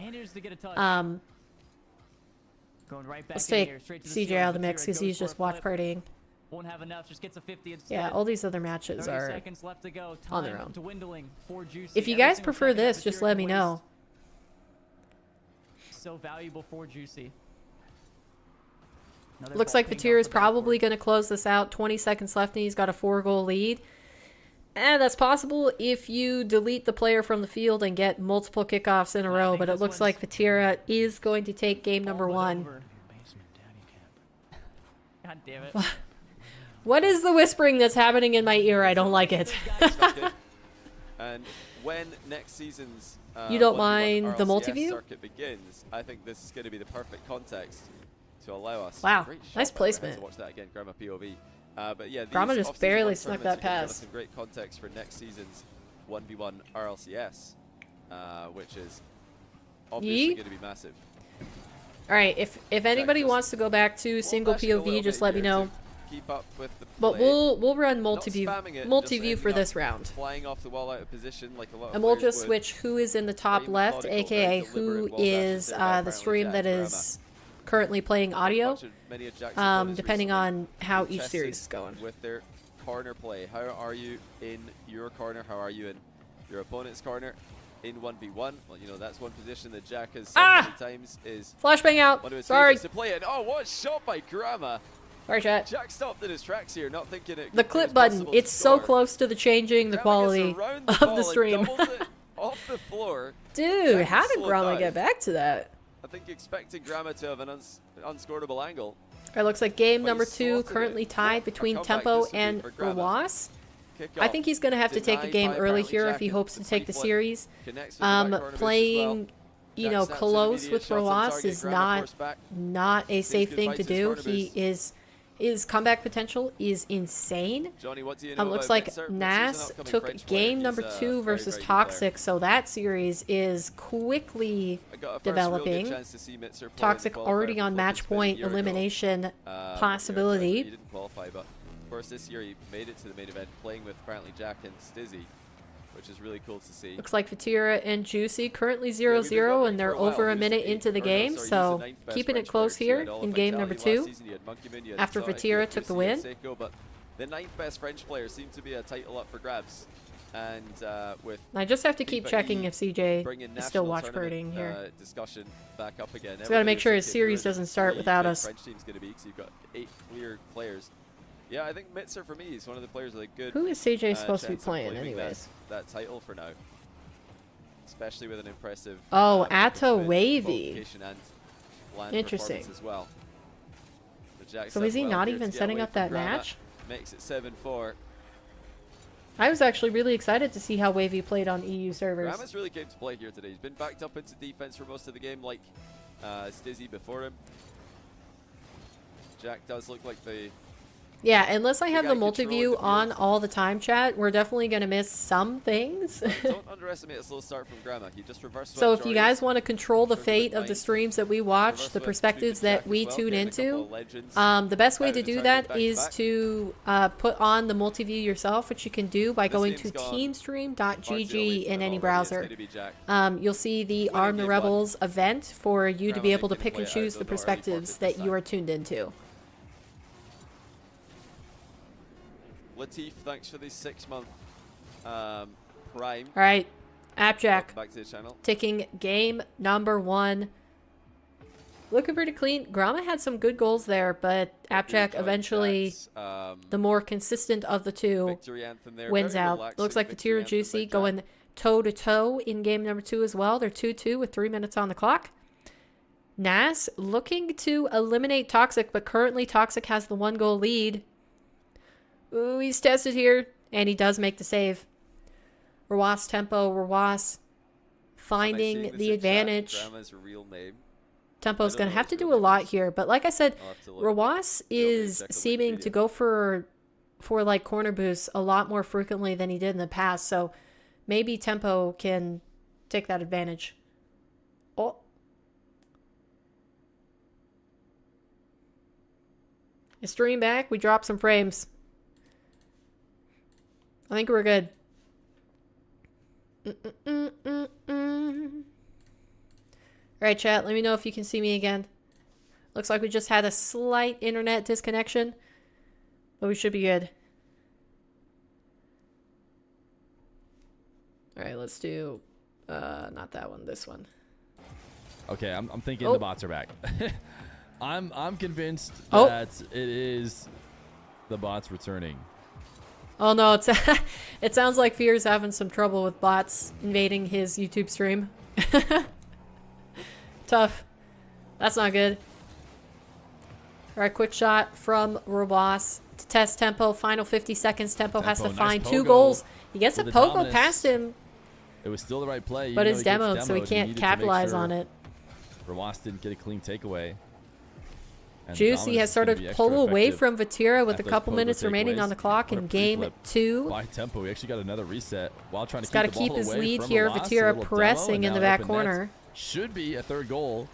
Going right back let's in take here, straight to the CJ ceiling. out of the mix Vatira because goes he's for a just watch flip. partying. Won't have enough. Just gets a 50 instead. Yeah, all these other matches 30 are seconds left to go. on their Time own. dwindling for Juicy. If you Every guys single prefer second that this, just Vatira let can me waste. know. So valuable for Juicy. Another Looks ball like pinged Fatir off is the probably backboard. going to close this out. 20 seconds left, and he's got a 4-goal lead. And that's possible if you delete the player from the field and get multiple kickoffs in a I row. think But it this looks one's like Fatira is going to take game number all but 1. over. God damn it. What is the whispering that's happening in my ear? I don't like it. Stuck in. And when next season's You don't 1v1 mind the RLCS multi-view? circuit begins, I think this is going to be the perfect context to allow us. Wow, Great shot, nice by the way. I have placement. to watch that again. Grandma POV. But yeah, Grandma these just off-season barely one snuck tournaments that are gonna give pass. us some great context for next season's 1v1 RLCS, which is obviously Yeet. going to be massive. All right, if anybody just- wants to go back to single Flashing a little POV, just bit let me here know. to Keep up with the But play. we'll run Not multi-view spamming it, just for ending this up round. Flying off the wall out of position like a lot of And we'll players just would. switch who is in the top Very left, methodical, aka very who deliberate, well is dashed by the stream that apparently is currently playing audio, Many of Jack's opponents depending recently on how each tested series is going. with their corner play. How are you in your corner? How are you in your opponent's corner? In 1v1, well, you know, that's one position that Jack has said many times is Flashbang out. one of his Sorry. favorites to play in. Oh, what a shot by Grama! Sorry, chat. Jack stopped in his tracks here, not thinking it. The was clip button, possible to it's so score. close to the changing the Grama quality gets around of ball the and stream. doubles it off the floor. Dude, Jack how can did slow Grama down. get back to that? I think expecting Grama to have an unscorable angle. It looks like game But number he's 2 sorted currently it. tied What a between comeback Tempo this would be and for Grama. Rawas. Kick I off. think he's going to have to take a Denied game by early Apparently here Jack if he and hopes to the take the free flip. series. Connects with the back corner boost as Playing, well. you Jack know, snaps an close immediate with shot on Rawas target. is Grama forced back. not a safe goodbye thing to to his do. corner He boost. is his comeback potential is insane. Johnny, what do you know Looks about like Mixer? Mixer's an Nas upcoming took French player. game He's number a 2 very, versus very good player. Toxic, so that series is quickly I got a first developing. real good chance to see Mixer play in the Toxic qualifier already for on Flip match Spin a point year ago. elimination He possibility. didn't qualify, but of course this year he made it to the main event playing with apparently Jack and Stizzy, which is really cool to see. Looks like Vatira and Juicy currently Yeah, we've been 0-0, going and for they're a while. over a He was minute the into the eighth- or no, game, sorry, he was so the ninth best keeping French it close player. You here had all in of game number Vitality 2. last season, you had Monkey Moon, you had after Exotic, Vatira you had took the Juicy, you had win. Seiko, but the ninth best French player seemed to be a title up for grabs. And with I just have to keep FIFA checking E if CJ bringing is still national watch tournament, birding here. discussion back up again. He's got to make sure his Everybody series was thinking doesn't start who without the us. French team's going to be, because you've got 8 clear players. Yeah, I think Mitzer for me is one of the players with a good. Who is CJ supposed to be chance of playing, claiming anyways? that title for now, especially with an impressive. Oh, Flip Atto Spin Wavy. qualification and land Interesting. performance as well. But Jack So said is he well not here to even get setting away up from that Grama. match? Makes it 7-4. I was actually really excited to see how Wavy played on EU servers. Grama's really came to play here today. He's been backed up into defense for most of the game, like Stizzy before him. Jack does look like the. Yeah, unless I have guy the controlling multi-view the field. on all the time, chat, we're definitely going to miss some things. Don't underestimate a slow start from Grama. He just reversed. So if you guys want to control the Reverse fate swept of the ninth. streams that we watch, Reverse the swept perspectives Jack that as we well, tune getting a couple into, of legends the best way out to of the do tournament that is back-to-back. to put on the multi-view yourself, which you can do by This going to game's gone far too teamstream.gg away in from it any already. It's browser. going to be Jack. You'll see the Winning Arm the game Rebels event for you to Grama be able to making pick play and out choose of the the already perspectives forfeit that this you time. are tuned into. Latif, thanks for the 6-month prime. All right, Appjack Back to the channel. taking game number 1. Looking pretty clean. Grama had some good goals there, but Appjack eventually, the more consistent of the two, victory anthem there. wins Very out. relaxing Looks like victory Vatira anthem by Juicy Jack. going toe-to-toe in game number 2 as well. They're 2-2 with 3 minutes on the clock. Nas looking to eliminate Toxic, but currently Toxic has the 1-goal lead. Ooh, he's tested here, and he does make the save. Rawas Tempo, Rawas Am I finding seeing this the in chat? advantage. Grama's real name. Tempo's I don't going know to have his to do real a name lot is. here, but like I said, I'll have to look. Rawas You want me to is check the seeming to Wikipedia? go for like corner boosts a lot more frequently than he did in the past, so maybe Tempo can take that advantage. Oh. Is stream back? We dropped some frames. I think we're good. Alright, chat, let me know if you can see me again. Looks like we just had a slight internet disconnection, but we should be good. Alright, let's do, not that one, this one. Okay, I'm thinking Oh. the bots are back. I'm convinced Oh. that it is the bots returning. Oh no, it's it sounds like Fear's having some trouble with bots invading his YouTube stream. Tough. That's not good. Alright, quick shot from Robos to test Tempo. Final 50 seconds. Tempo has to Tempo, nice find 2 pogo goals. He gets a for the pogo dominance. past him, It was still the right play. even but though it's he gets demoed, so he demoed, can't needed to make capitalize sure on it. Rawas didn't get a clean takeaway. And Juicy dominance has is gonna started be to extra pull away effective from Vatira with at a those couple pogo minutes remaining takeaways. on the clock What a in free game flip 2. by Tempo. He actually got another reset while trying to He's got to keep the keep ball his away lead from here. Rawas. A Vatira little pressing demo, in the and back now open nets. corner. Should be a third goal.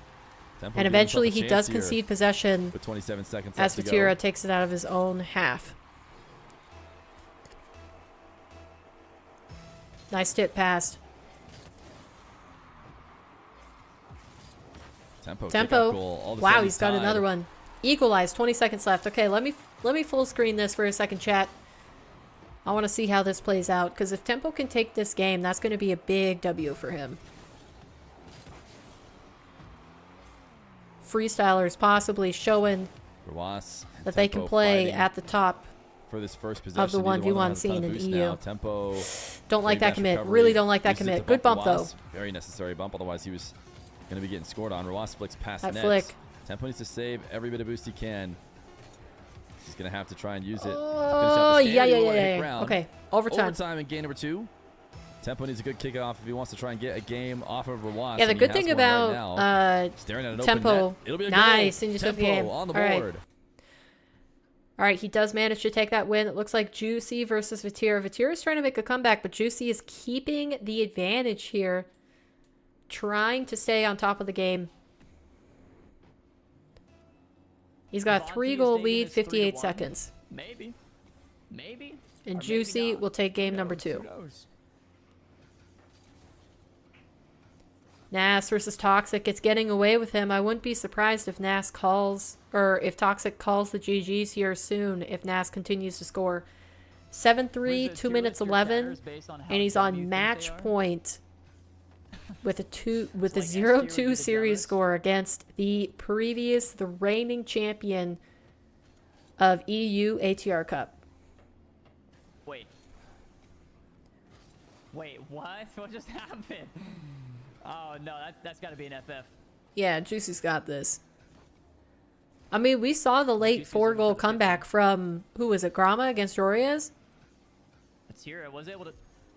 Tempo And giving eventually himself a he chance does here concede possession with 27 seconds as left to Vatira go. takes it out of his own half. Nice tip passed. Tempo. Tempo. Kickoff goal. All of a Wow, sudden he's got tied. another one. Equalized. 20 seconds left. Okay, let me full screen this for a second, chat. I want to see how this plays out, because if Tempo can take this game, that's going to be a big W for him. Freestylers possibly showing Rawas and that they can Tempo play fighting at the top. for this first possession. of the Neither one 1v1 has a ton scene of in boost EU. now. Tempo. Don't like great that dash commit. recovery. Really don't like that Uses it commit. to Good bump, though. Rawas. Very necessary bump, otherwise he was Going to be getting scored on. Rawas flicks past That net. flick. Tempo needs to save every bit of boost he can. He's going to have to try and use it. Oh, yeah. Okay, overtime. Overtime in game number 2. Tempo needs a good kickoff if he wants to try and get a game off of Rawas. Yeah, the good thing about staring at an Tempo, open net. It'll be a nice, goal. and you took the Tempo game. on the All right. board. All right, he does manage to take that win. It looks like Juicy versus Vatira. Vatira's trying to make a comeback, but Juicy is keeping the advantage here, trying to stay on top of the game. He's got a 3-goal lead, 58 seconds. Maybe. Maybe. And Or Juicy maybe not. will take game Who number knows? 2. Who knows? Nas versus Toxic. It's getting away with him. I wouldn't be surprised if Nas calls, or if Toxic calls the GGs here soon if Nas continues to score. 7-3, 2 minutes 11, and he's on match point with a 0-2 series score against the reigning champion of EU ATR Cup. Wait, what? What just happened? Oh no, that's got to be an FF. Yeah, Juicy's got this. I mean, we saw the late 4-goal comeback from, who was it, Grama against Jorias? Vatira was able to.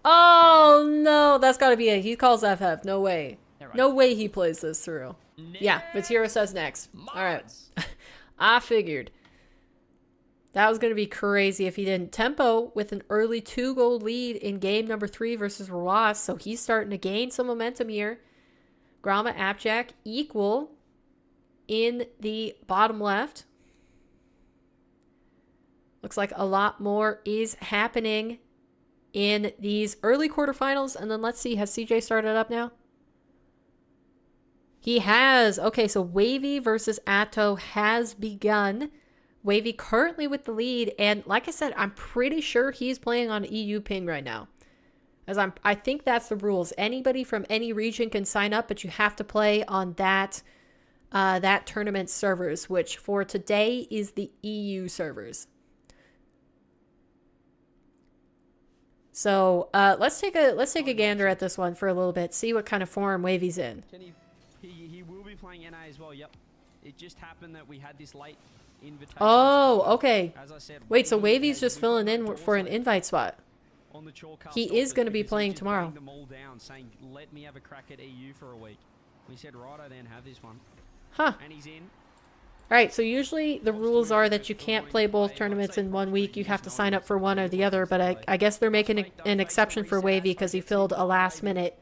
Oh, no, that's got to be it. He calls FF. No way. Never mind. No way he plays this through. Yeah, Vatira says next. All right. I figured. That was going to be crazy if he didn't. Tempo with an early 2-goal lead in game number 3 versus Rawas, so he's starting to gain some momentum here. Grama, Appjack equal in the bottom left. Looks like a lot more is happening in these early quarterfinals. And then let's see, has CJ started up now? He has. Okay, so Wavy versus Atto has begun. Wavy currently with the lead, and like I said, I'm pretty sure he's playing on EU ping right now. I think that's the rules. Anybody from any region can sign up, but you have to play on that tournament servers, which for today is the EU servers. So let's take a gander at this one for a little bit, see what kind of form Wavy's in. He will be playing NA as well. Yep. It just happened that we had this late invitation. Oh, okay. As I said, Wait, so Wavy's has- just we've filling got in no for an draws invite spot. on the Chalkcast He is office going to be because playing he's just tomorrow. laying them all down, saying, "Let me have a crack at EU for a week." We said, "Right, I then have this one," Huh. and he's in. All right, so usually the rules are that you can't play both tournaments in 1 week. You have to sign up for one or the other, but I guess they're making an exception for Wavy because he filled a last-minute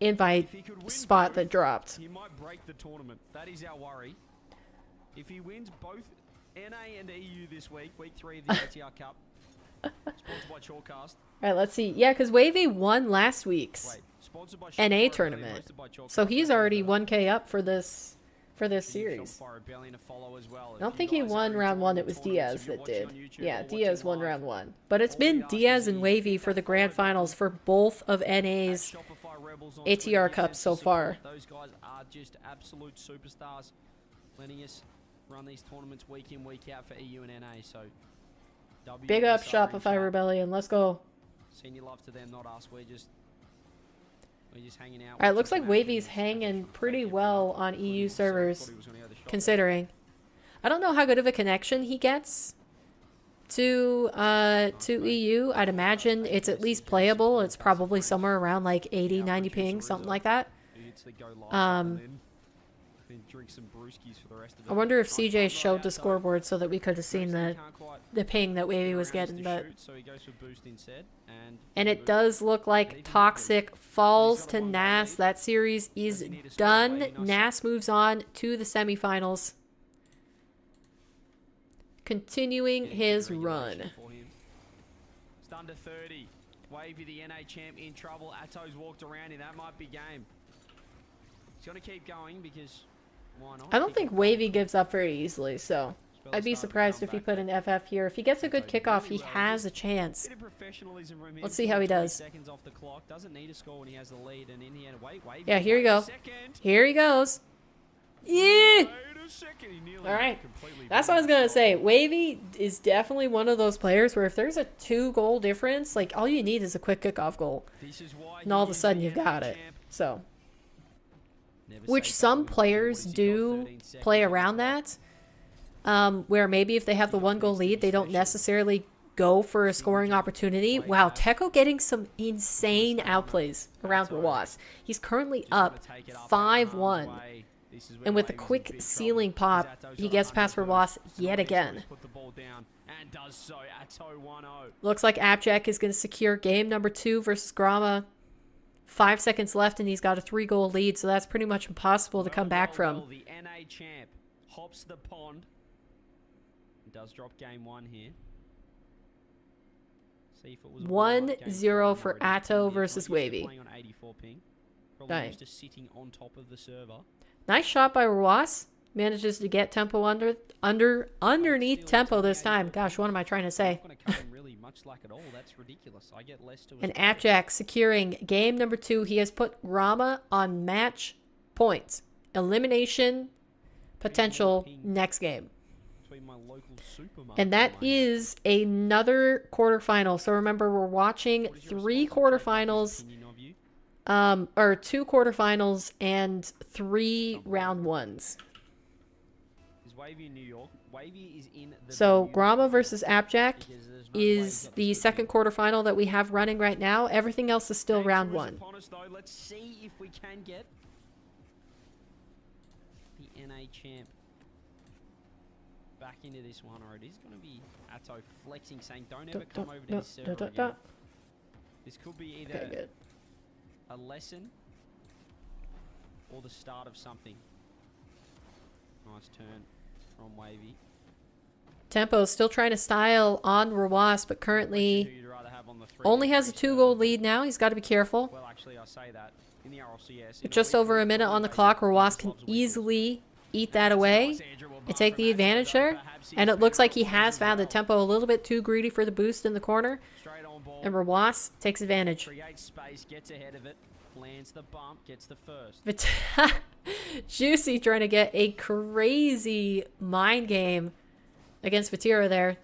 invite If he could win spot both, that dropped. he might break the tournament. That is our worry. If he wins both NA and EU this week, week 3 of the ATR Cup, sponsored by Chalkcast. All right, let's see. Yeah, because Wavy won last week's Wait, sponsored by NA Shopify tournament, hosted by Chalkcast. so he's already 1K up for this series. Shopify Rebellion to follow as well. I don't If think you he guys won are round 1. enjoying It was the tournaments, Diaz if you're that watching did. on YouTube Yeah, or watching Diaz won live, round 1. But it's all been we ask Diaz is and you Wavy hit for the that grand follow finals button for both of at NA's Shopify Rebels on ATR Twitter. Cup Give so them some far. support. Those guys are just absolute superstars, letting us run these tournaments week in, week out for EU and NA. So, Big up WSR in Shopify chat. Rebellion. Let's go. Senior love to them, not us. We're just hanging out. All right, watching looks like some Wavy's action. hanging pretty Thank you, well everyone. on Thought he EU was- servers, thought he was gonna go the shot there. considering. I don't know how good of a connection he gets to EU. I'd imagine it's at least playable. It's probably somewhere around like 80, 90 ping, something like that. He hits the go live Um, and then drink some brewskis for the rest of I the wonder if nice CJ run showed right the outside. scoreboard so that we could have seen Brewster the can't quite ping that Wavy get was around getting, to but shoot, so he goes for boost instead, and it boost. does look like Toxic falls to Nas. That series is done. Nas moves on to the semifinals, continuing Getting his some run. regulation for him. It's under 30. Wavy, the NA champ, in trouble. Atto's walked around him. That might be game. He's going to keep going because why not? I don't He think can- Wavy gives up very easily, so Spell I'd be started to surprised come if he back, put but an FF here. If he gets a good Atto did kickoff, really he well. has a chance. Bit of professionalism from him. Let's see how he 20 does. Seconds off the clock. Doesn't need a score when he has the lead, and in the end, Wavy. Yeah, here you go. Second. Here he goes. Yeah! Wait a second. He nearly All right. completely That's what I was blew gonna his say. Wavy is definitely one of those players where if there's a 2-goal difference, like all you need is a quick kickoff goal, This is why and all of he a is sudden the you've NA got it. champ. So which some players do play around that, where maybe if they have the 1-goal lead, they don't necessarily go for a scoring opportunity. Wow, Teko getting some insane outplays around Rawas. He's currently up 5-1. And with a quick ceiling pop, he gets past Rawas yet again. Looks like AppJack is going to secure game number 2 versus Grama. 5 seconds left, and he's got a 3-goal lead, so that's pretty much impossible to come back from. The NA champ hops the pond. Does drop game 1 here. 1-0 for Atto versus Wavy. Dang. Nice shot by Rawas. Manages to get tempo underneath tempo this time. Gosh, what am I trying to say? And AppJack securing game number 2. He has put Rama on match points. Elimination potential next game. And that is another quarterfinal. So remember, we're watching 3 quarterfinals, or 2 quarterfinals and 3 round 1s. So Grama versus AppJack is the second quarterfinal that we have running right now. Everything else is still round 1. Let's see if we can get the NA champ back into this one, or it is going to be Atto flexing, saying don't ever come over to this server again. This could be either a lesson or the start of something. Nice turn from Wavy. Tempo still trying to style on Rawas, but currently only has a 2-goal lead now. He's got to be careful. Well, actually, I say that in the RLCS. With just over a minute on the clock, Rawas can easily eat that away and take the advantage there. And it looks like he has found the Tempo a little bit too greedy for the boost in the corner. And Rawas takes advantage. Creates space, gets ahead of it, lands the bump, gets the first. But Juicy trying to get a crazy mind game against Vatira there.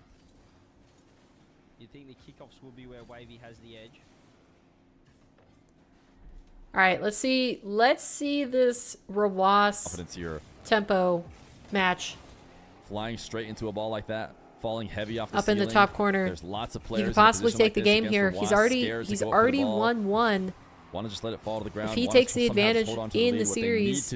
You think the kickoffs will be where Wavy has the edge? All right, let's see this Rawas Tempo match. Flying straight into a ball like that, falling heavy off the up ceiling. In the top corner. There's lots of players. He could possibly take the game like here. He's already 1-1. Want to just let it fall to the ground. If he takes the advantage in the series,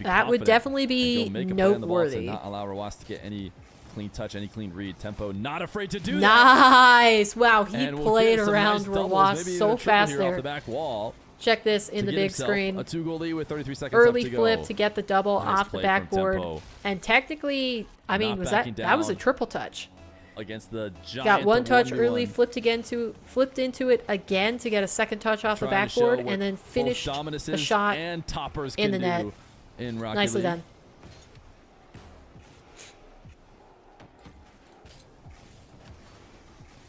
that would definitely be noteworthy. Not allow Rawas to get any clean touch, any clean read. Tempo not afraid to do that. Nice. Wow, he played around Rawas so fast there. Off the back wall. Check this in the big screen. A 2-goal lead with 33 seconds early left to flip go. to get the double off the backboard. And technically, I mean, that was a triple touch. Against the giant. Got one touch early, flipped into it again to get a second touch off the backboard, and then finished the shot and toppers in the net. In Rocket Nicely League. done.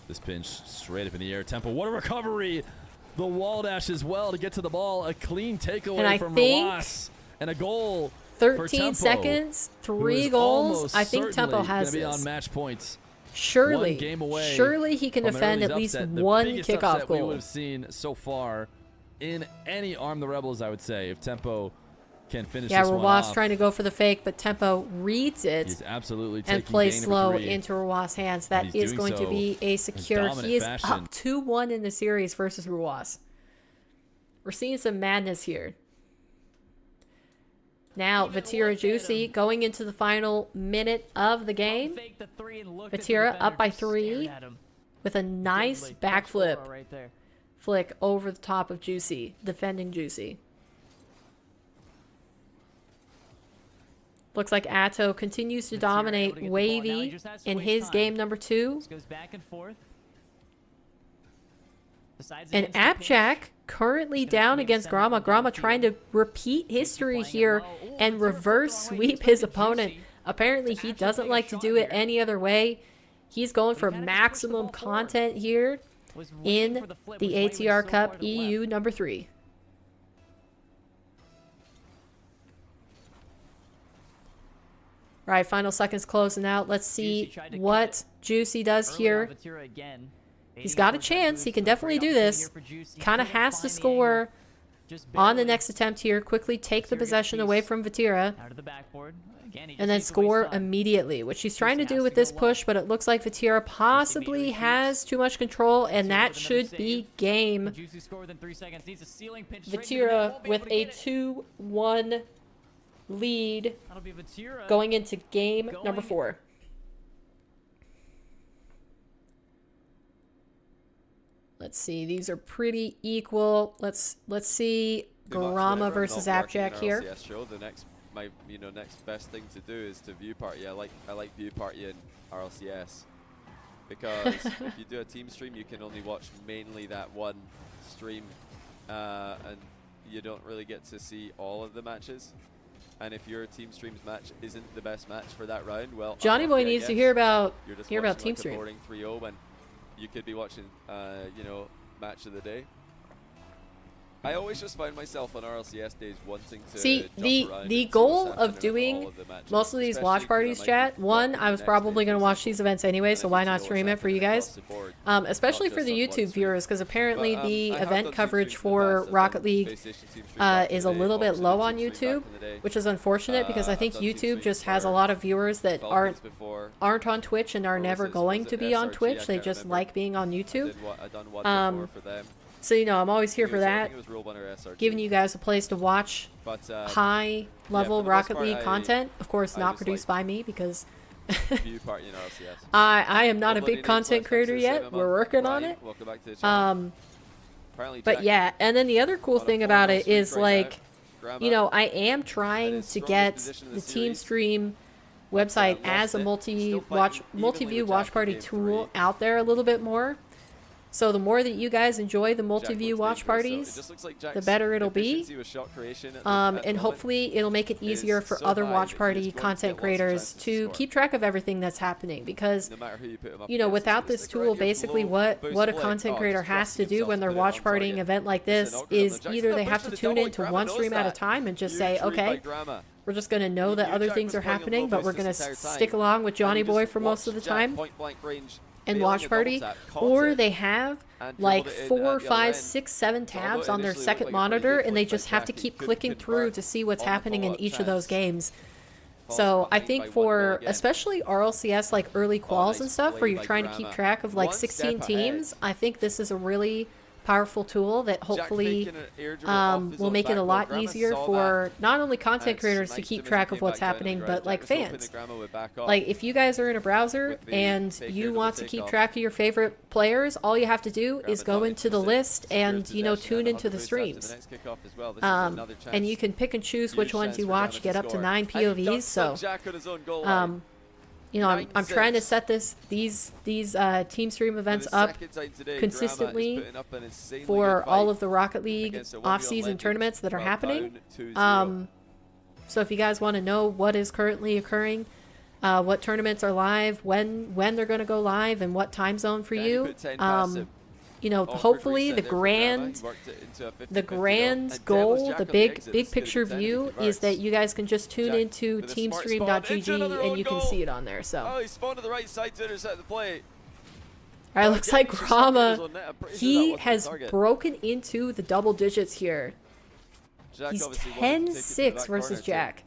This pinch straight up in the air. Tempo, what a recovery! The wall dash as well to get to the ball. A clean takeaway from Rawas. And a goal 13 seconds, 3 goals. I think Tempo has this. Be on match points. Surely, one game away surely he can defend at least one kickoff goal. We would have seen so far in any Arm the Rebels, I would say, if Tempo can finish this one off. Rawas trying to go for the fake, but Tempo reads it. He's absolutely and plays slow into Rawas' hands. That is going to be a secure. He is up 2-1 in the series versus Rawas. We're seeing some madness here. Now, Vatira Juicy going into the final minute of the game. Vatira up by 3 with a nice backflip flick over the top of Juicy, defending Juicy. Looks like Atto continues to dominate Wavy in his game number 2. And AppJack currently down against Grama. Grama trying to repeat history here and reverse sweep his opponent. Apparently he doesn't like to do it any other way. He's going for maximum content here in the ATR Cup EU number 3. All right, final seconds closing out. Let's see what Juicy does here. He's got a chance. He can definitely do this. Kind of has to score Just on the barely next attempt here, quickly take the Vatira gets possession a away piece from Vatira, out of the backboard. Again, he just and then needs to waste score time. immediately, which she's trying to Juicy do has with to go this push, low. but it looks like Vatira possibly immediately has shoots. too much control, and Vatira that with another should save. be game. Juicy score within 3 seconds. Needs a ceiling pinch straight into the net. Vatira Won't be with able to a get it. 2-1 lead That'll be Vatira going into game number Going- 4. Let's see. These are pretty equal. Let's see Grama versus Appjack here. RLCS show. The next, next best thing to do is to view party. I like view party in RLCS because if you do a team stream, you can only watch mainly that one stream, and you don't really get to see all of the matches. And if your team stream's match isn't the best match for that round, well, Johnny Boy needs to hear about Team like Stream. A boring 3-0 when you could be watching, match of the day. I always just find myself on RLCS days wanting to See, jump the around the and see goal what's of happening with doing all of the matches, most of these especially watch 'cause parties, I might chat, be one, watching I was the next probably day, going to for watch example, these events anyway, and so I why need to not know stream what's it for you happening guys? across the board, Especially not for the just on one YouTube stream. viewers, because apparently But, the I have event done coverage team streams in the for past. I've Rocket done League Space Station team stream back in is the a day, little bit Foxy low team on stream back YouTube, in the day. which is unfortunate because I I've think done team YouTube streams just has a for lot of viewers that Falcons before. aren't on Twitch and are Or never was it going to be on SRG? Twitch. I They can't just remember. like being on YouTube. I've done one Um, before for them. So, I'm always here I for think that, it was Rule 1 or SRG. giving you guys a place to watch But, high level for the most Rocket part, League content. Of course, I not was produced by me because view party in RLCS. I am not a Lovely big names content left. creator Thanks to yet. Simon. We're working on Brian, it. welcome back to the channel. Apparently But Jack yeah, and then the other cool on a thing about 4-0 it streak is right like, now. Grandma. I am trying his to strongest get position in the the Team series. Stream website lost as a it. Still multi-view fighting evenly with watch Jack in party game tool 3. out there a little bit more. So the more that you guys enjoy the Jack multi-view looks watch dangerous, so it parties, just looks like the Jack's better it'll be. efficiency with shot creation at the and moment hopefully it'll make it is easier for so other high watch that party he's going to content get lots of creators chances to to score. keep track of everything that's happening, because no matter who you put him up against, without he's gonna this stick around tool, here basically below, what boost a flick. content Oh, creator just has trusting to do himself when to they're put it watch on partying target. an event like Listen, this awkward on is the Jackson. either they Push have for to the tune double. into Grandma one knows stream at a that. time and just Huge say, read by okay, Grandma. we're just going to know that New other Jack things was are playing on happening, low but boost we're this going to entire time. stick along with Johnny And you Boy just for most of the watched Jack time point blank range, and failing watch a double party, tap, caught or it, they have and like dribbled it in 4, at the 5, other 6, 7 So although tabs it on their initially second looked like a pretty monitor, good and they flick by just have to Jack, he keep couldn't clicking through convert to see what's on the happening in follow-up each of those chance. games. Falls So I behind think by 1 goal for again. especially RLCS like early quals nice and stuff, play where you're by trying to keep Grandma. track of like One 16 step teams, ahead. I think this is a really powerful tool that Jack hopefully faking an air dribble off his will own make it a back lot wall. Grandma easier saw for not only that content and creators to sniped keep him as he track of came what's back down on the happening, ground. but Jack like was hoping fans. that Grandma would back off. Like if you guys are in a browser With the and fake you air want to dribble keep takeoff. track of your favorite players, all you have to do Grandma is go not into the interested. list Secured and possession tune and into a the boost after streams. the next kickoff as well. This is another chance. And you can pick and choose which Huge ones chance you for watch, Grandma get to up to score. 9 And he POVs. dunked So on Jack on his own goal line. I'm trying to 9-6. set these team stream For events the up second time today, Grandma consistently is putting up an insanely for good all fight of the Rocket League against a 1v1 off-season legend, tournaments that are well, happening. down 2-0. So if you guys want to know what is currently occurring, what tournaments are live, when they're going to go live, and what time zone for Can he you, put 10 past him? Awkward hopefully reset the there for Grandma. grand He worked it into a 50-50 the goal. grand And Devil's goal, Jack the on big exit. big This is gonna picture be 10 if he view is converts. that you guys can just tune Jack into with a smart spawn into teamstream.gg another and own you can goal. see it on there. So Oh, he spawned to the right side to intercept the play. all right, looks like Again, he's just Grama, shot on net. I'm pretty sure that he wasn't has the target. broken into the double digits here. Jack He's obviously wanted to take it to the 10-6 back versus corner to Jack.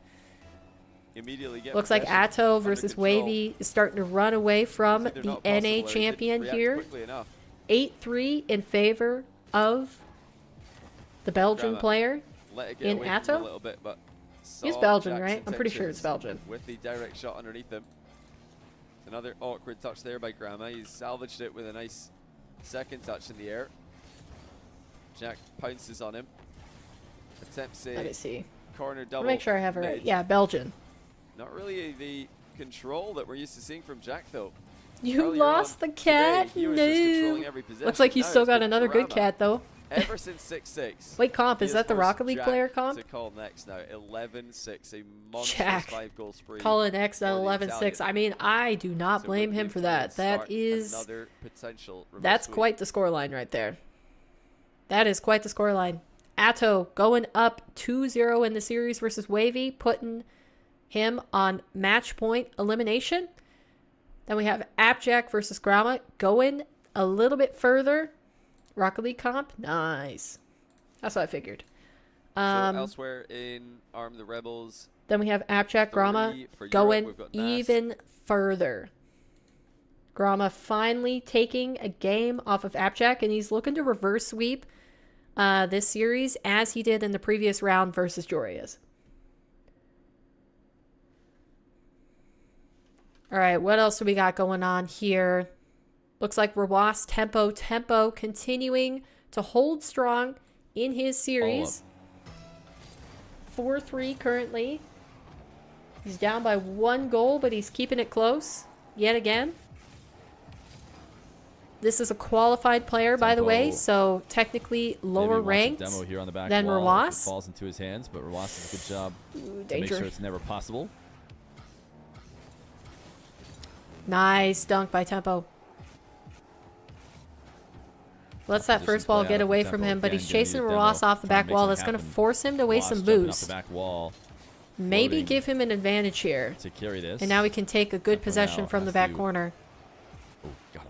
immediately get Looks like possession Atto under versus control. Wavy is starting to run away from It's either the not possible or NA he didn't champion react here. quickly enough. 8-3 in favor of the Belgian Grama player. Let it get in away from him Atto? a little bit, but He's saw Belgian, Jack's right? I'm pretty sure it's intentions Belgian. with the direct shot underneath him. Another awkward touch there by Grama. He's salvaged it with a nice second touch in the air. Jack pounces on him. Attempts Let me a see. corner Let double. me make sure I have it right. mid. Yeah, Belgian. Not really the control that we're used to seeing from Jack, though. You Earlier lost on the cat? today, he was just controlling No. every possession. Looks like he's Now still it's got been another good Grama. cat, though. Ever since 6-6. Wait, comp, he is has that the forced Rocket League Jack player comp? to call next now. 11-6, a monstrous Jack. 5-goal spree. Colin X at for the 11-6. Italian. I mean, I do not So blame would him the for that. Italians That start is... another potential reverse That's sweep? quite the scoreline right there. That is quite the scoreline. Atto going up 2-0 in the series versus Wavy, putting him on match point elimination. Then we have Appjack versus Grama going a little bit further. Rocket League comp. Nice. That's what I figured. So elsewhere in Arm the Rebels, Then we have AppChat Grama 3 for Europe, going we've got Nas. even further. Grama finally taking a game off of AppChat, and he's looking to reverse sweep this series as he did in the previous round versus Jorius. All right, what else do we got going on here? Looks like Rawas Tempo continuing to hold strong in his series. 4-3 currently. He's down by 1 goal, but he's keeping it close yet again. This is a qualified player, by the way, so technically lower ranked demo here on the back than wall if Rawas. it falls into his hands, but Rawas does a good job to danger. make sure it's never possible. Nice dunk by Tempo. Lets that first ball get away from him, but he's chasing Rawas off the back wall. That's going to force him to waste some boost. Maybe give him an advantage here. To carry this. And now we can take a good possession from the back corner.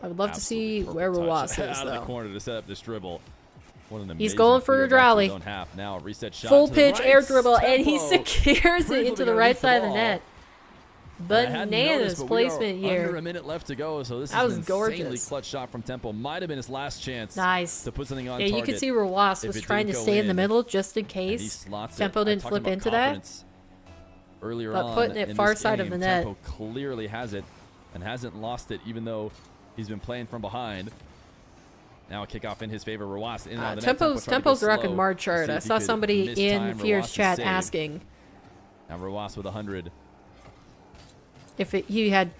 I would love to see where Rawas is, out of the though. corner to set up this dribble. He's going for a rally. Now reset shot Full to the pitch right. air dribble, and he Tempo. secures it into the right side of the ball. net. I hadn't Bananas noticed, but we placement are here. Under a minute left to go, so this That is was an insanely gorgeous. clutch shot from Tempo. Might have been his last chance. Nice. To put something on Yeah, target. you can see Rawas was if it trying to didn't go stay in the in. middle just in And he case slots it. Tempo I didn't talked flip about into that. confidence earlier But on putting it in far this side of game. the net. Tempo clearly has it and hasn't lost it, even though he's been playing from behind. Now a kickoff in his favor. Rawas in on the net. Tempo's rocking Mark chart. See I if he saw could somebody mistime in Fierce Rawas's chat save. asking Now Rawas with 100. if he had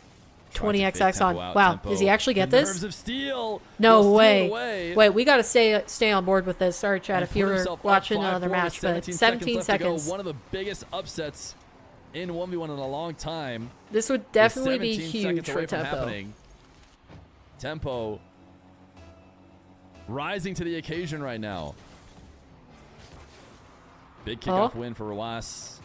Trying to fake 20xx on. Tempo out. Wow, Tempo. does he actually get The this? Nerves of steel. No Will steal way. away. Wait, we got to stay on board with this. Sorry, chat, And if you put were himself up watching 5-4 another with match, but 17 left to go. seconds. One of the biggest upsets in 1v1 in a long time. This would Is definitely be 17 huge seconds for away from Tempo. happening. Tempo rising to the occasion right now. Big kickoff win for Rawas.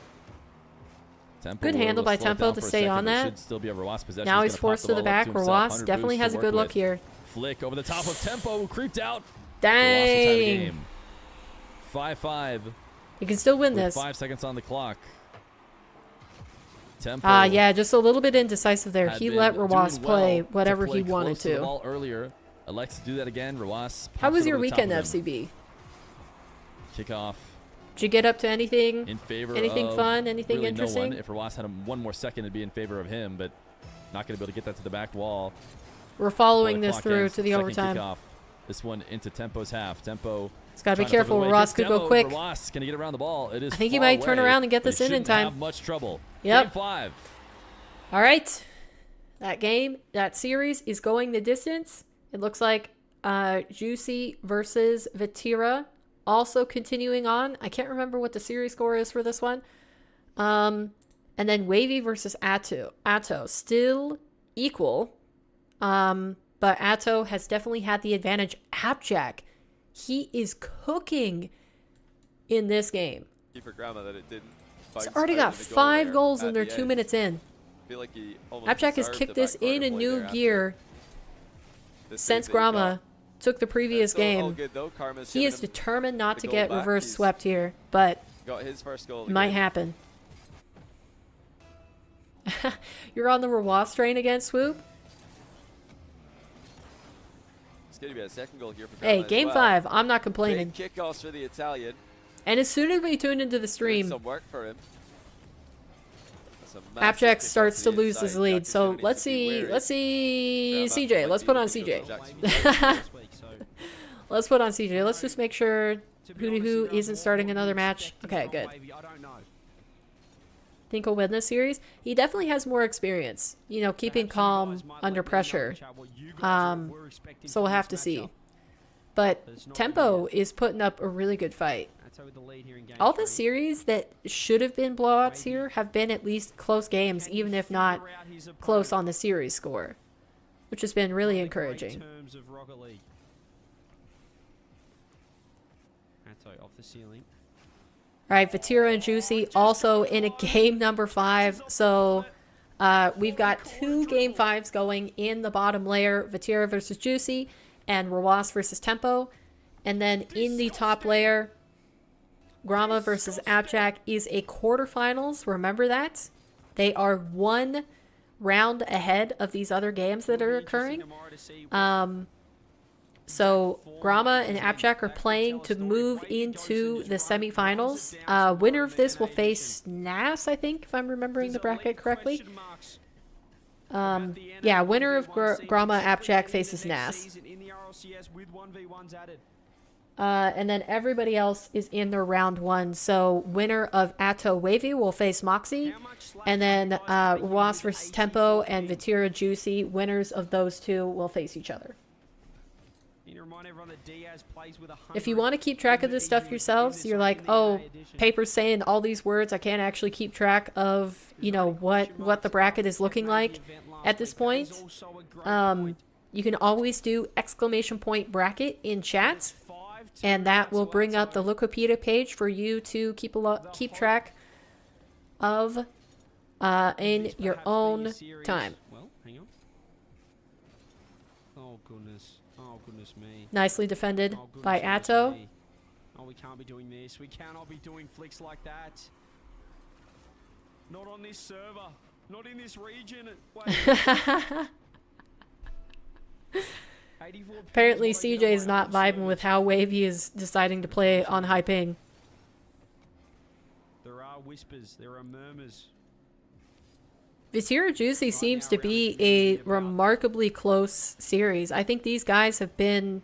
Tempo Good handle by Tempo to stay on that. Should still be a Rawas possession. Now He's he's gonna pop forced the to the ball up back. himself. Rawas 100 definitely boost has to a good work look with. here. Flick over the top of Tempo, who creeped out. Dang. 5-5. You can still win with this. 5 seconds on the clock. Tempo. Yeah, just a little bit indecisive there. had He been let doing Rawas well play to whatever play he wanted close to the to. ball earlier. Elects to do that again. Rawas. How pops was it your over the top weekend, of him. FCB? Kickoff Did you get up to anything? in favor Anything of fun? Anything really interesting? No one. If Rawas had one more second, it'd be in favor of him, but not going to be able to get that to the back wall. We're Before following the this clock through ends. to the Second overtime. Kickoff. This one into Tempo's half. Tempo. It's got to be trying flip it careful. away. Ross Gets could go Demo. quick. Rawas going to get around the ball. It is I think he far might turn away, around and get but this he in shouldn't time. have much trouble. Yep. Game 5. All right. That series is going the distance. It looks like Juicy versus Vatira also continuing on. I can't remember what the series score is for this one. And then Wavy versus Atto. Atto still equal. But Atto has definitely had the advantage. AppJack, he is cooking in this game. Keeper Grama that it didn't. He's already got 5 goals and they're 2 minutes in. I feel like he almost AppJack has deserved kicked the this back corner in a play new there after gear the save since that he Grama took the previous got. That's all game. good though. Karma's He given is him determined not the to goal get back. reverse He's swept here, but got his first goal. of it the might game. happen. You're on the Rawas train again, Swoop? It's going to be a second goal here for Grama Hey, as game well. 5. I'm not complaining. Big kickoffs for the Italian. And as soon as we tune into the Doing stream, some work for him. That's a massive AppJack kickoff starts to the lose his inside. lead. Jack is So gonna need let's to be see, wary. let's see Grama CJ. might Let's be put on looking to CJ. go Jackson. Let's put on CJ. Let's just make sure who isn't starting another match. Okay, good. Think he'll win this series. He definitely has more experience, you know, keeping calm under pressure. So we'll have to see. But Tempo is putting up a really good fight. All the series that should have been blowouts here have been at least close games, even if not close on the series score, which has been really encouraging. Off the ceiling. All right, Vatira and Juicy also in a game number 5. So we've got 2 game 5s going in the bottom layer. Vatira versus Juicy and Rawas versus Tempo. And then in the top layer, Grama versus AppJack is a quarterfinals. Remember that. They are 1 round ahead of these other games that are occurring. So Grama and AppJack are playing to move into the semifinals. Winner of this will face NAS, I think, if I'm remembering the bracket correctly. Yeah, winner of Grama AppJack faces NAS. And then everybody else is in their round 1. So winner of Atto Wavy will face MAWKZY. And then Was versus Tempo and Vatira Juicy, winners of those 2 will face each other. If you want to keep track of this stuff yourselves, you're like, oh, paper's saying all these words, I can't actually keep track of, you know, what the bracket is looking like at this point. You can always do > bracket in chat, and that will bring up the Wikipedia page for you to keep track of in your own time. Well, hang on. Oh goodness. Oh goodness me. Nicely defended by goodness Atto. me. Oh, we can't be doing this. We cannot be doing flicks like that. Not on this server. Not in this region. Apparently CJ is not vibing with how Wavy is deciding to play on high ping. There are whispers. There are murmurs. Vatira Juicy seems to be a remarkably close series. I think these guys have been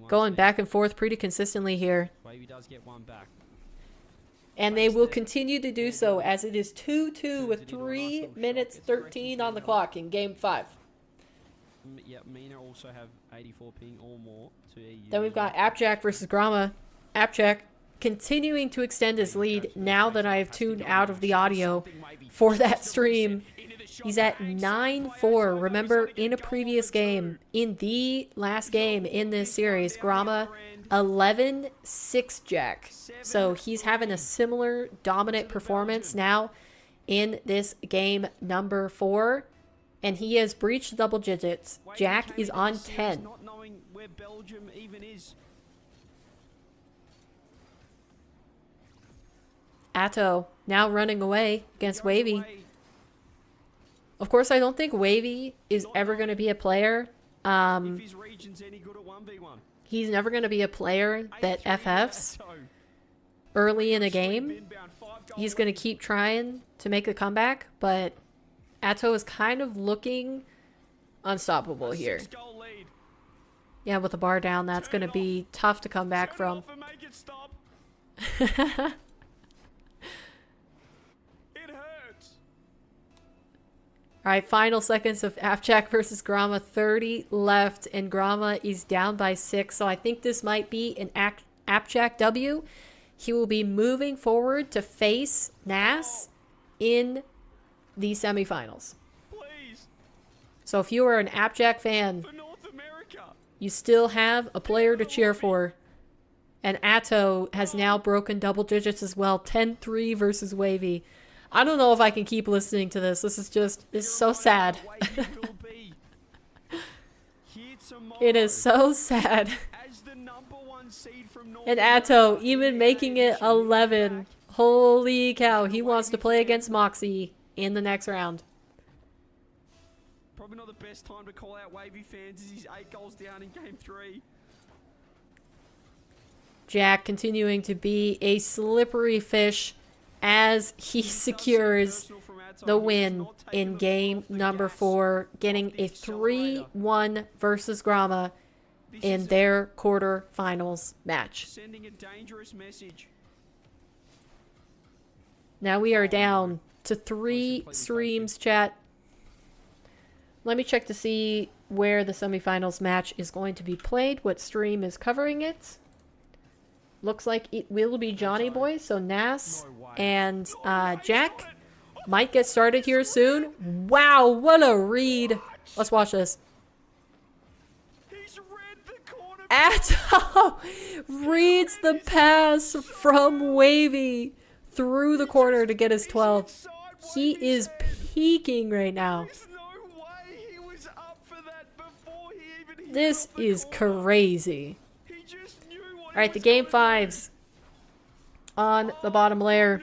going back and forth pretty consistently here. Wavy does get one back. And they will continue to do so as it is 2-2 with 3 minutes 13 on the clock in game 5. Yeah, Mina also have 84 ping or more to EU. Then we've got AppJack versus Grama. AppJack continuing to extend his lead now that I have tuned out of the audio for that stream. He's at 9-4. Remember, in a previous game, in the last game in this series, Grama 11-6 Jack. So he's having a similar dominant performance now in this game number 4. And he has breached double digits. Jack is on 10. Not knowing where Belgium even is. Atto now running away against Wavy. Of course, I don't think Wavy is ever going to be a player. If his region's any good at 1v1. He's never going to be a player that FFs early in a game. He's going to keep trying to make a comeback, but Atto is kind of looking unstoppable here. Yeah, with the bar down, that's going to be tough to come back from. Alright, final seconds of AppJack versus Grama. 30 left, and Grama is down by 6, so I think this might be an AppJack W. He will be moving forward to face NAS in the semifinals. So if you are an AppJack fan, you still have a player to cheer for. And Atto has now broken double digits as well. 10-3 versus Wavy. I don't know if I can keep listening to this. This is so sad. It is so sad. And Atto even making it 11. Holy cow. He wants to play against MAWKZY in the next round. Probably not the best time to call out Wavy fans as he's 8 goals down in game 3. Jack continuing to be a slippery fish as he secures the win in game number 4, getting a 3-1 versus Grama in their quarterfinals match. Sending a dangerous message. Now we are down to 3 streams, chat. Let me check to see where the semifinals match is going to be played, what stream is covering it. Looks like it will be Johnny Boy, so Nas and Jack might get started here soon. Wow, what a read. Let's watch this. Atto reads the pass from Wavy through the corner to get his 12. He is peaking right now. This is crazy. Alright, the game 5s. on the bottom layer.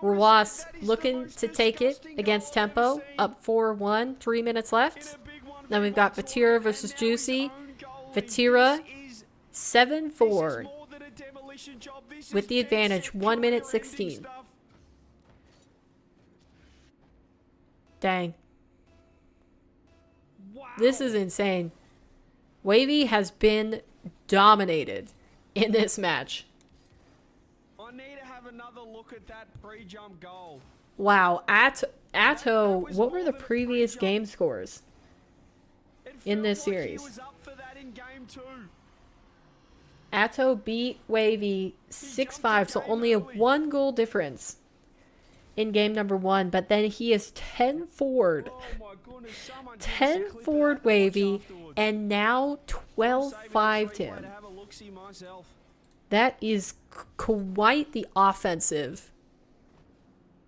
Rawas looking to take it against Tempo. Up 4-1. 3 minutes left. Then we've got Vatira versus Juicy. Vatira 7-4 with the advantage. 1 minute 16. Dang. This is insane. Wavy has been dominated in this match. I need to have another look at that pre-jump goal. Wow. Atto, what were the previous game scores in this series? Atto beat Wavy 6-5, so only a 1 goal difference in game number 1, but then he is 10-4'd. 10-4'd Wavy, and now 12-5'd him. That is quite the offensive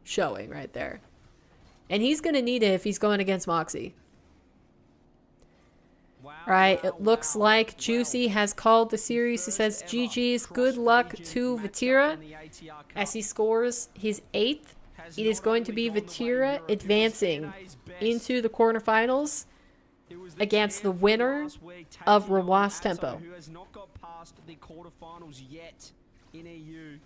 showing right there. And he's going to need it if he's going against MAWKZY. Right, it looks like Juicy has called the series. He says, GG's, good luck to Vatira as he scores his 8th. It is going to be Vatira advancing into the quarterfinals against the winner of Rawas Tempo. Who has not got past the quarterfinals yet in EU.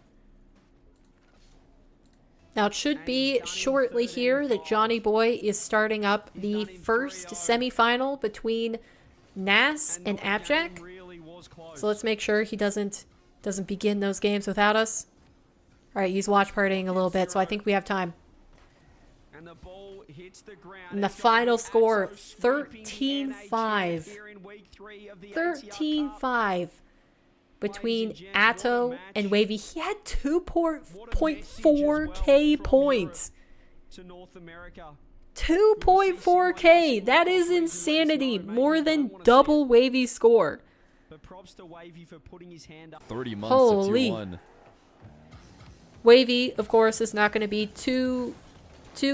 Now, it should be shortly here that Johnny Boy is starting up the first semifinal between Nas and AppJack. So let's make sure he doesn't begin those games without us. All right, he's watch partying a little bit, so I think we have time. And the final score, 13-5. 13-5 between Atto and Wavy. He had 2.4k points. 2.4k. That is insanity. More than double Wavy's score. 30 months Holy. to 2-1. Wavy, of course, is not going to be too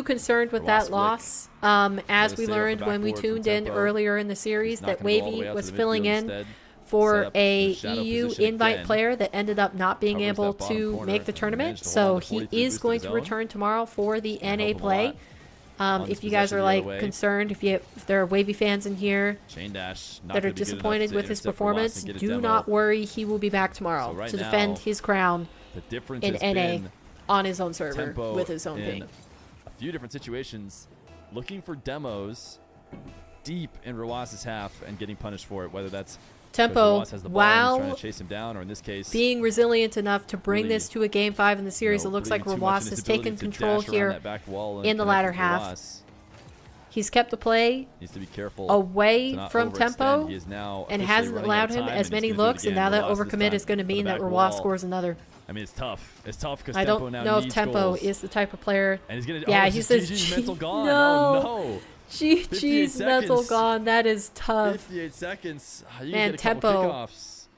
concerned with that loss. As we learned when we tuned in earlier in the series, that Wavy was filling in for a EU invite player that ended up not being able to make the tournament. So he is going to return tomorrow for the NA play. If you guys are like concerned, if there are Wavy fans in here that are disappointed with his performance, do not worry. He will be back tomorrow to defend his crown in NA on his own server with his own ping. A few different situations, looking for demos deep in Rawas's half and getting punished for it, whether that's Tempo, has the ball while trying to chase him down, or in this case, being resilient enough to bring really, this to a Game 5 in the series, it looks like Rawas has taken control here in the latter half. He's kept the play needs to be careful away from Tempo and hasn't allowed him as many looks, and now that overcommit is going to mean that Rawas scores another. I mean, it's tough. It's tough because I Tempo now don't know if needs Tempo goals. is the type of player. And he's gonna, yeah, oh, he says, GG's mental gone. No. Oh, no. GG's mental gone. That is tough. 58 seconds. You Man, get a couple kickoffs.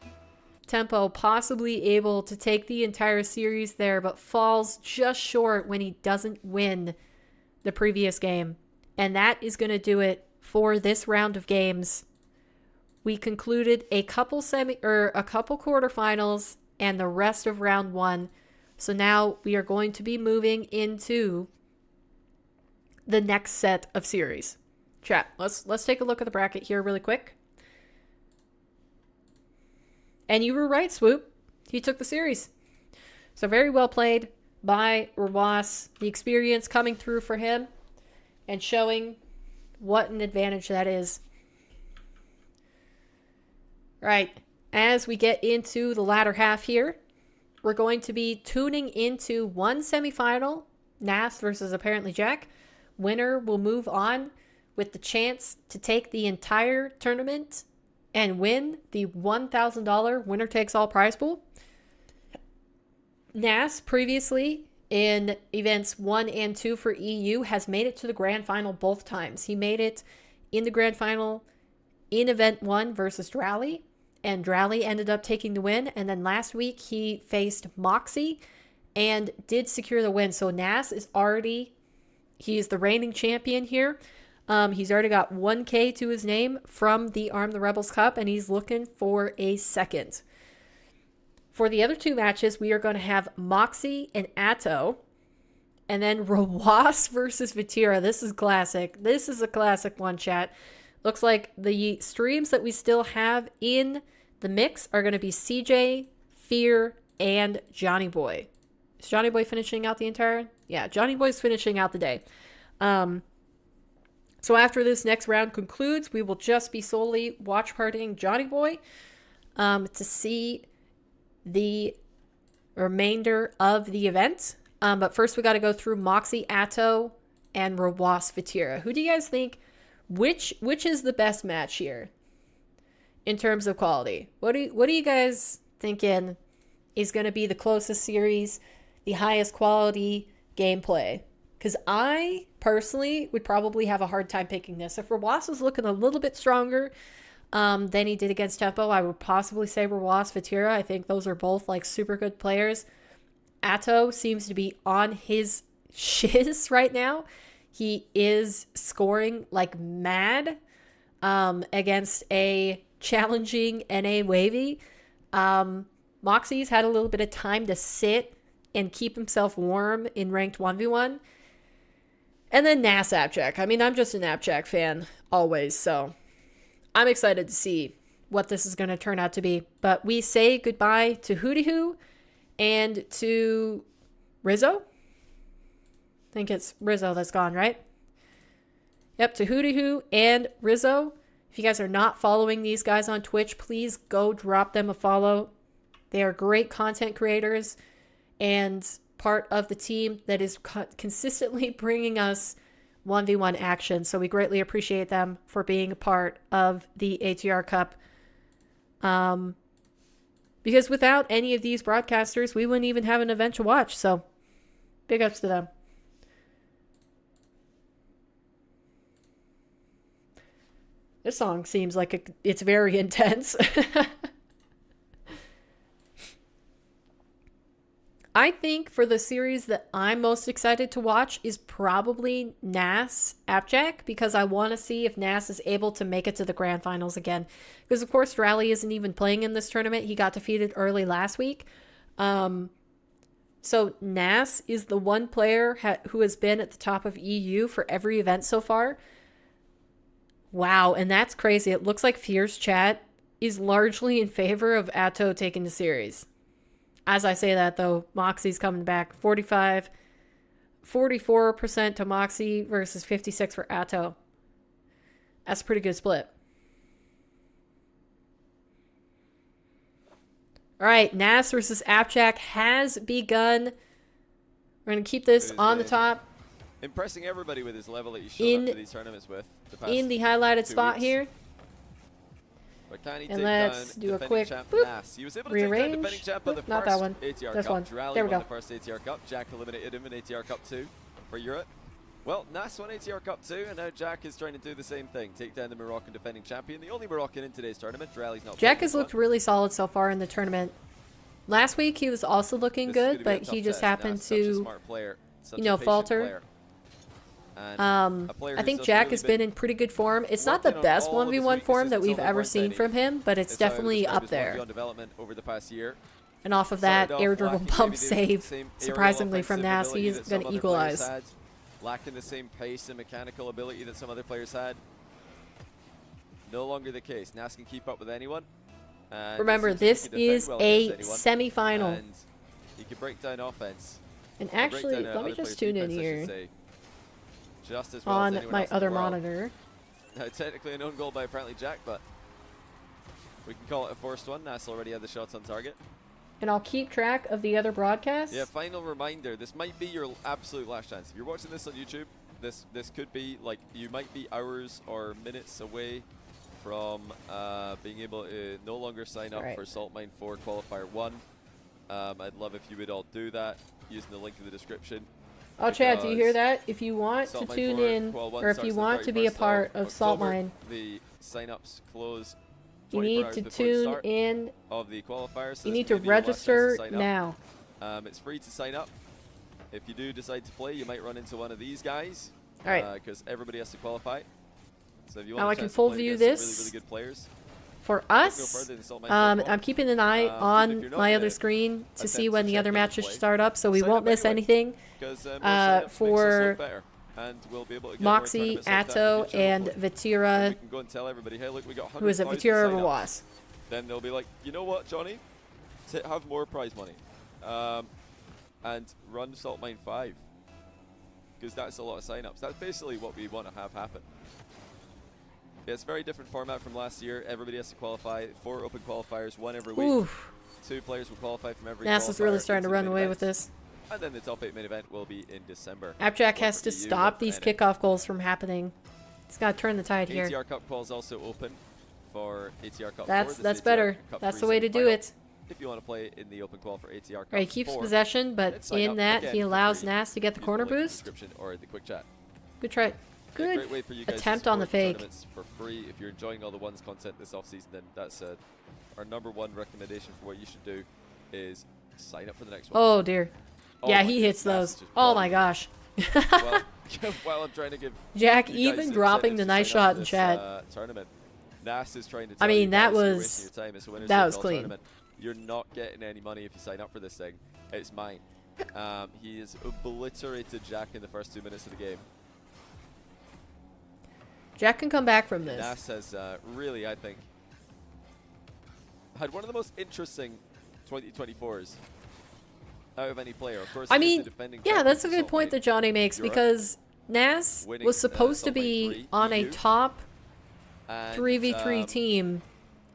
Tempo possibly able to take the entire series there, but falls just short when he doesn't win the previous game. And that is going to do it for this round of games. We concluded a couple quarterfinals and the rest of round 1. So now we are going to be moving into the next set of series. Chat, let's take a look at the bracket here really quick. And you were right, Swoop. He took the series. So very well played by Rawas. The experience coming through for him and showing what an advantage that is. Right. As we get into the latter half here, we're going to be tuning into one semifinal, Nas versus APPARENTLYJACK. Winner will move on with the chance to take the entire tournament and win the $1,000 winner-takes-all prize pool. Nas, previously in events 1 and 2 for EU, has made it to the grand final both times. He made it in the grand final in event 1 versus Drally, and Drally ended up taking the win. And then last week he faced MAWKZY and did secure the win. So Nas is already, he's the reigning champion here. He's already got 1K to his name from the Arm the Rebels Cup, and he's looking for a second. For the other 2 matches, we are going to have MAWKZY and Atto. And then Rawas versus Vatira. This is classic. This is a classic one, chat. Looks like the streams that we still have in the mix are going to be CJ, Fear, and Johnny Boy. Is Johnny Boy finishing out the entire? Yeah, Johnny Boy's finishing out the day. So after this next round concludes, we will just be solely watch partying Johnny Boy to see the remainder of the event. But first we got to go through MAWKZY, Atto, and Rawas Vatira. Who do you guys think, which is the best match here in terms of quality? What are you guys thinking is going to be the closest series, the highest quality gameplay? Because I personally would probably have a hard time picking this. If Rawas was looking a little bit stronger than he did against Tempo, I would possibly say Rawas Vatira. I think those are both like super good players. Atto seems to be on his shiz right now. He is scoring like mad against a challenging NA Wavy. MAWKZY's had a little bit of time to sit and keep himself warm in ranked 1v1. And then NAS AppJack. I mean, I'm just an AppJack fan always, so I'm excited to see what this is going to turn out to be. But we say goodbye to Hootie and to Rizzo. I think it's Rizzo that's gone, right? Yep, to Hootie and Rizzo. If you guys are not following these guys on Twitch, please go drop them a follow. They are great content creators and part of the team that is consistently bringing us 1v1 action. So we greatly appreciate them for being a part of the ATR Cup. Because without any of these broadcasters, we wouldn't even have an event to watch. So big ups to them. This song seems like it's very intense. I think for the series that I'm most excited to watch is probably NAS AppJack, because I want to see if NAS is able to make it to the grand finals again. Because, of course, Rally isn't even playing in this tournament. He got defeated early last week. So NAS is the one player who has been at the top of EU for every event so far. Wow, and that's crazy. It looks like Fierce Chat is largely in favor of Atto taking the series. As I say that, though, MAWKZY's coming back. 44% to MAWKZY versus 56% for Atto. That's a pretty good split. All right, NAS versus AppJack has begun. We're going to keep this on the top. Impressing everybody with his level that he's shown up to these tournaments with. In the highlighted spot here. But can he and take let's down do a quick He was able to take down defending champ on the not first that one. ATR This Cup. one. Rally There we won go. the first ATR Cup. Jack eliminated him in ATR Cup 2 for Europe. Well, NAS won ATR Cup 2, and now Jack is trying to do the same thing. Take down the Moroccan defending champion, the only Moroccan in today's tournament. Rally's not. Jack has looked really solid so far in the tournament. Last week he was also looking good, but he just happened to, falter. I think Jack has been in pretty good form. It's not the best 1v1 form that we've ever seen from him, but it's definitely up there. And off of that air dribble bump save, surprisingly from NAS, he's going to equalize. Lacking the same pace and mechanical ability that some other players had. No longer the case. NAS can keep up with anyone. Remember, this is a semi-final. And he can break down offense. And actually, let me just tune in here just as well on as my other monitor. Technically an own goal by APPARENTLYJACK, but we can call it a forced one. NAS already had the shots on target. And I'll keep track of the other broadcasts. Yeah, final reminder, this might be your absolute last chance. If you're watching this on YouTube, this could be, like, you might be hours or minutes away from being able to no longer sign up for Salt Mine 4 Qualifier 1. I'd love if you would all do that using the link in the description. Oh, Chad, do you hear that? If you want to tune in, or if you want to be a part of Salt Mine, the sign-ups close. You need to tune in. Of the qualifiers. So you need to register now. It's free to sign up. If you do decide to play, you might run into one of these guys. All right. Because everybody has to qualify. So if you want now I can full view this really good players, For Look no us, further than Salt Mine Football. I'm keeping an eye If on you're not my in other it, screen to I'd see attempt when to the check other in matches play. start up, so we Sign won't up miss anyway, anything. because more sign-ups makes us For look better, and we'll be able to get more MAWKZY, tournaments like that in the Atto, future, and hopefully. Vatira. And we can go and tell everybody, hey, look, we got Who is it? 100,000 Vatira or sign-ups. Was? Then they'll be like, you know what, Johnny? Have more prize money. And run Salt Mine 5. Because that's a lot of sign-ups. That's basically what we want to have happen. Yeah, it's a very different format from last year. Everybody has to qualify. 4 open qualifiers, 1 every week. Oof. 2 players will qualify from every NASA's qualifier really starting to into the run main away event. with this. And then the top 8 main event will be in December. AppJack One has for to EU, stop one for these NA. kickoff goals from happening. He's got to turn the tide here. ATR Cup qual is also open for ATR Cup 4. That's This ATR better. Cup That's 3 the way to do semi-final. it. If you want to play in the open qual for ATR Cup Right, he keeps 4, possession, then but sign in up that again he for allows free. Nas to get the Use corner link in the boost. description or the quick chat. Good try. Yeah, Good great way for you guys attempt to on the support fake. tournaments for free. If you're enjoying all the ones content this offseason, then that's our #1 recommendation for what you should do is sign up for the next one. Oh dear. Oh Yeah, my he hits goodness, those. just Oh bombed my me. gosh. Well, while I'm trying to give Jack you guys even incentives dropping the to nice sign up shot for in this, chat. Tournament. Nas is trying to I tell mean, you that guys you're was- wasting your time. It's a winner's that take was all clean. tournament. You're not getting any money if you sign up for this thing. It's mine. He has obliterated Jack in the first 2 minutes of the game. Jack can come back from this. Nas has really, I think, had one of the most interesting 2024s out of any player. Of course, I he is mean, the defending yeah, champion that's a for good Salt point Mine that Johnny makes Europe, because Nas winning, was supposed to Salt Mine be 3 on a EU, top and, 3v3 team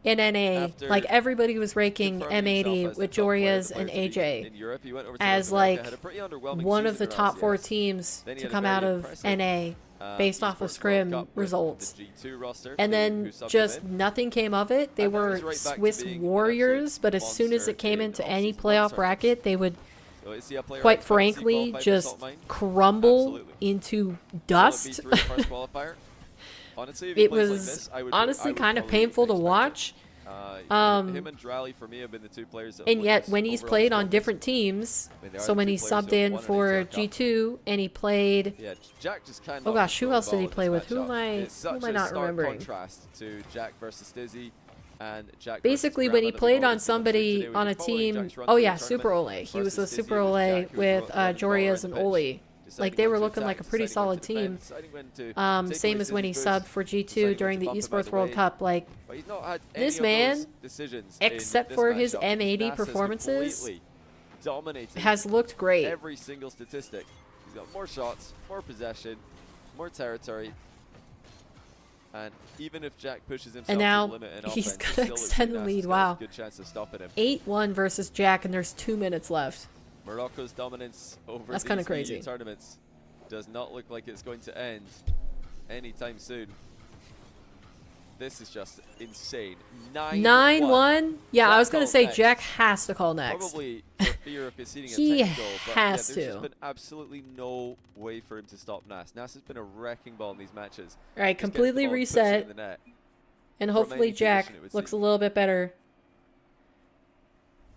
in NA. after Like everybody was ranking confirming himself M80 as the with top player Jorias of the and players to beat AJ in Europe, he went over to as North America, like had a pretty underwhelming one of season the in top 4 RCS. teams Then he to had a come very out of impressive, NA based off of Esports World scrim Cup with results. the G2 roster, And who then subbed him just in. nothing came of it. They And now were he's right back to Swiss being an Warriors, absolute but as soon as monster it came in into any off-season playoff monster. bracket, they would So is he a player quite I fancy frankly qualify for just Salt Mine? crumble Absolutely. into Will it be dust. through the first qualifier? Honestly, if he It plays like was this, I would honestly kind of probably painful to expect it. watch. Him and Drally for me have been the 2 players that And have yet, looked when he's overall played on strongest. different teams, I mean, they are so the when 2 he players subbed that in won an for ATR Cup. G2 and he played, Yeah, Jack just cannot oh gosh, who control else the did he ball in play this with? Who matchup. am I? It's Who am such I a not stark remembering? contrast to Jack versus Dizzy and Jack Basically, versus when he Grandma that we've played on always seen somebody today. We've on been a following team, Jack's run oh through yeah, the Super tournament Ole. He was versus a Dizzy. Super It was Ole Jack who was with running the ball around Jorias the and pitch, Ole. deciding Like they when were to looking attack, like a pretty deciding when solid to defend, team. deciding when to take Same away as when he Dizzy's subbed boost, for deciding G2 when during to the bump him out of Esports the World way. Cup. Like But he's not had this any of man, those decisions except in for this his matchup. M80 Nas has performances, completely dominated has looked great. every single statistic. He's got more shots, more possession, more territory. And even if Jack pushes himself And now to the limit in he's offense, gonna it still looks extend the like Nas lead. has got Wow. a good chance of stopping him. 8-1 versus Jack, and there's 2 minutes left. Morocco's dominance over That's these kinda EU crazy. tournaments does not look like it's going to end anytime soon. This is just insane. 9-1. Yeah, Jack I was gonna called say next. Jack has to call next. Probably for fear of conceding a He technical, but has yeah, there's to. just been absolutely no way for him to stop Nas. Nas has been a wrecking ball in these matches. All right, Just gets the completely ball and puts it in reset, the net. and from hopefully any Jack position, it would looks a seem. little bit better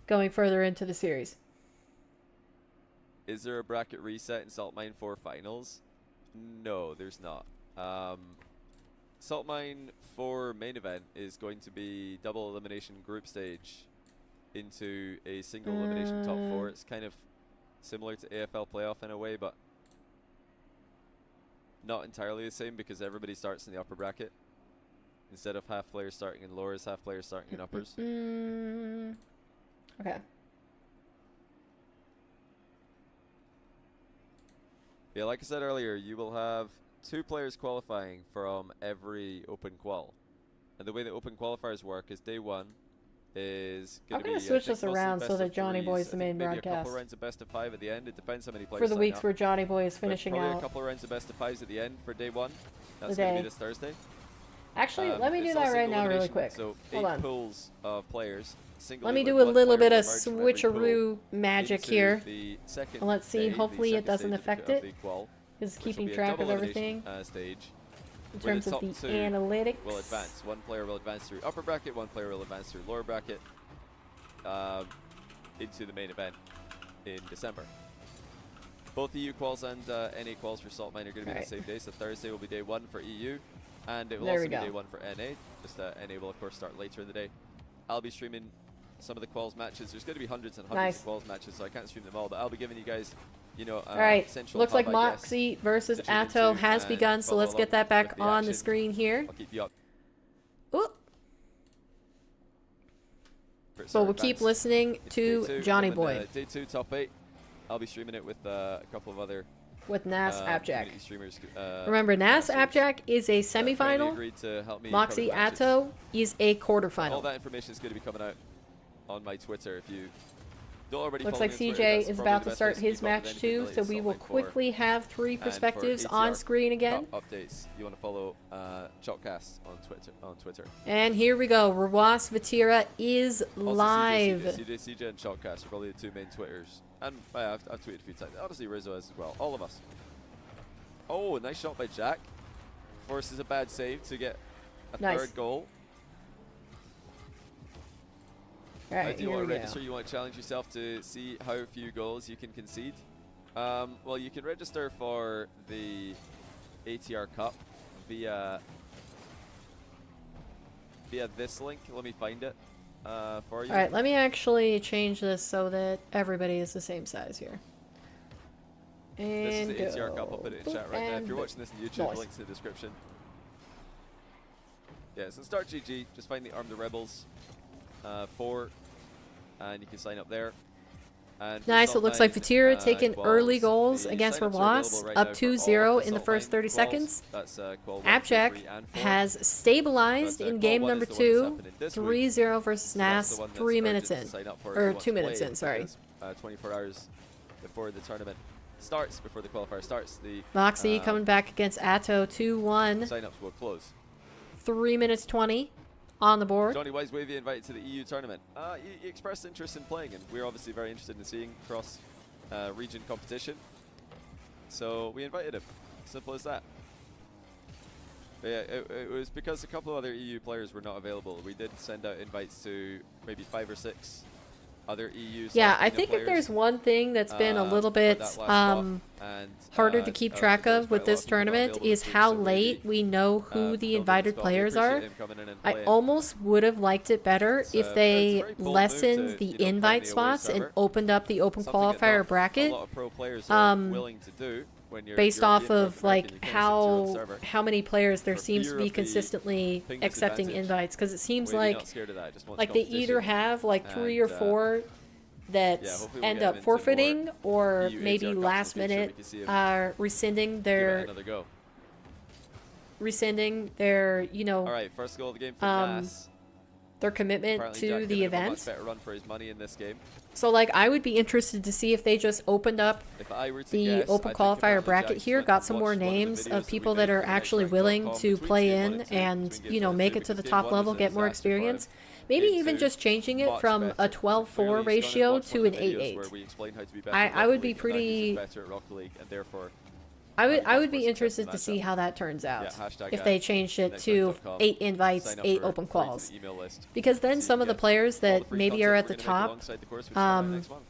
going further into the series. Is there a bracket reset in Salt Mine 4 finals? No, there's not. Salt Mine 4 main event is going to be double elimination group stage into a single elimination top 4. It's kind of similar to AFL playoff in a way, but not entirely the same because everybody starts in the upper bracket. Instead of half players starting in lowers, half players starting in uppers. Okay. Yeah, like I said earlier, you will have 2 players qualifying from every open qual. And the way the open qualifiers work is day 1 is I'm going to be gonna I switch think this mostly around so best that of Johnny threes. Boy's I the think main maybe a broadcast. couple rounds of best of 5 at the end. It depends how many players For the sign weeks up. where Johnny Boy is But finishing probably out a couple of rounds of best of 5s at the end for day 1. That's the going to day. be this Thursday. Actually, let me It's do all that right single now really elimination, quick. So Hold 8 on. pools of players. Single Let me elite, do a one little player bit will of emerge from every pool switcheroo magic into here. the second And let's see, day, the hopefully it second doesn't stage affect of it. the qual, Is which will keeping be a track of double everything elimination, stage. in where terms the of top the 2 analytics. will advance. One player will advance through upper bracket, one player will advance through lower bracket into the main event in December. Both EU quals and NA quals for Salt Mine are going to be the same day, so Thursday will be day 1 for EU, And it will There also we be go. day 1 for NA. Just NA will, of course, start later in the day. I'll be streaming some of the quals matches. There's going to be hundreds and hundreds of quals matches, so I can't stream them all, but I'll be giving you guys, you know, All right. central Looks like hub, I guess, MAWKZY versus to tune Atto into has and begun, so follow let's get along that back with the on the action. screen here. I'll keep you up. Ooh. for So we'll certain keep bands. listening It's day to 2, Johnny and then, Boy day 2, top 8. I'll be streaming it with a couple of other with Nas Appjack. community streamers. Remember, Nas masters Appjack is a that kindly semifinal. agreed to help me cover MAWKZY the matches. Atto is a All quarterfinal. that information is going to be coming out on my Twitter. If you don't already Looks follow like me on Twitter, CJ that's is probably about the to best start place to his keep up with match anything too, related so to we Salt will Lake 4. quickly have 3 And for perspectives ATR on screen again. Cup updates, you want to follow Shotcast on Twitter. And here we go. Rawas Vatira is Also, live. CJ and Shotcast are probably the 2 main Twitters. And I've tweeted a few times. Honestly, Rizzo has as well. All of us. Oh, nice shot by Jack. Forces a bad save to get a Nice. 3rd goal. All right, Do you here want we to go. register? You want to challenge yourself to see how few goals you can concede? Well, you can register for the ATR Cup via this link. Let me find it for you. All right, let me actually change this so that everybody is the same size here. This is And the ATR Cup. I'll put it in chat right now. If you're boop. watching this on YouTube, Nice. the link's in the description. Yeah, so start GG. Just find the Arm the Rebels 4, and you can sign up there. And for Nice, it Salt looks like 9, Vatira taking quals, early goals the against sign-ups are Rawas, available right up now for 2-0 all in the Salt first 9 30 quals. seconds. That's qual 1, 2, Appjack 3, and 4. has stabilized But, in qual game 1 number is the one that's 2, happening this week. 3-0 versus So that's Nas, the one that's 3 minutes urgent in. to sign up for if Or you want 2 to minutes play, in, sorry. because, 24 hours before the tournament starts, before the qualifier starts, the MAWKZY coming back against Atto 2-1, sign-ups will close. 3 minutes 20 on the board. Johnny, why is Wavy invited to the EU tournament? He expressed interest in playing, and we're obviously very interested in seeing cross-region competition. So we invited him. Simple as that. But yeah, it was because a couple of other EU players were not available. We did send out invites to maybe 5 or 6 other EU. Yeah, I Filipino think if players, there's one thing that's been a little for bit that last spot. And, harder to keep track there's of quite with a lot this of people not tournament available is this week, how so maybe, late we know who the fulfilled his invited spot. We players appreciate are. him coming in and I playing. almost would have liked it better It's, if it's a they very bold move lessened to, the you know, play invite in the away spots and server. opened up the open Something that qualifier not bracket a lot of pro players are willing to do when you're based European off or North of American, like you can't sit your own server. how many players there For seems to fear be of the consistently ping accepting disadvantage. invites, because it seems Wavy like not scared of that, just wants they either competition. have like 3 or And, 4 that yeah, hopefully we'll end get up him into forfeiting more or EU maybe ATR Cups last in the future. minute We can see if rescinding give it their another go. you know, All right, first goal of the game for Nas. their commitment Apparently to Jack the giving him a event. much better run for his money in this game. So like I would be interested to see if they just opened up If I were to the guess, open I think qualifier apparently bracket Jack here, went got and some watched more one of the names videos of that people we that made are for actually willing nextrank.com to between play game 1 in and 2, and, between you games know, 1 and make 2, it to the because top game 1 level, was a get more disaster for him. experience. Maybe Game even 2, just changing it much from better. a So clearly 12-4 he's gone and ratio watched to one an of the videos 8-8. where we explained how to be better I at would Rocket be League, and now he's pretty- just better at Rocket League, and therefore I would much more be success in interested to that see job. how that turns out. Yeah, hashtag If at they changed it to nextrank.com. 8 invites, Sign up 8 for open free to quals. the email list. Because then So some you of the get players all the that free maybe content are we're at the gonna make top, alongside the course, which is coming out next month.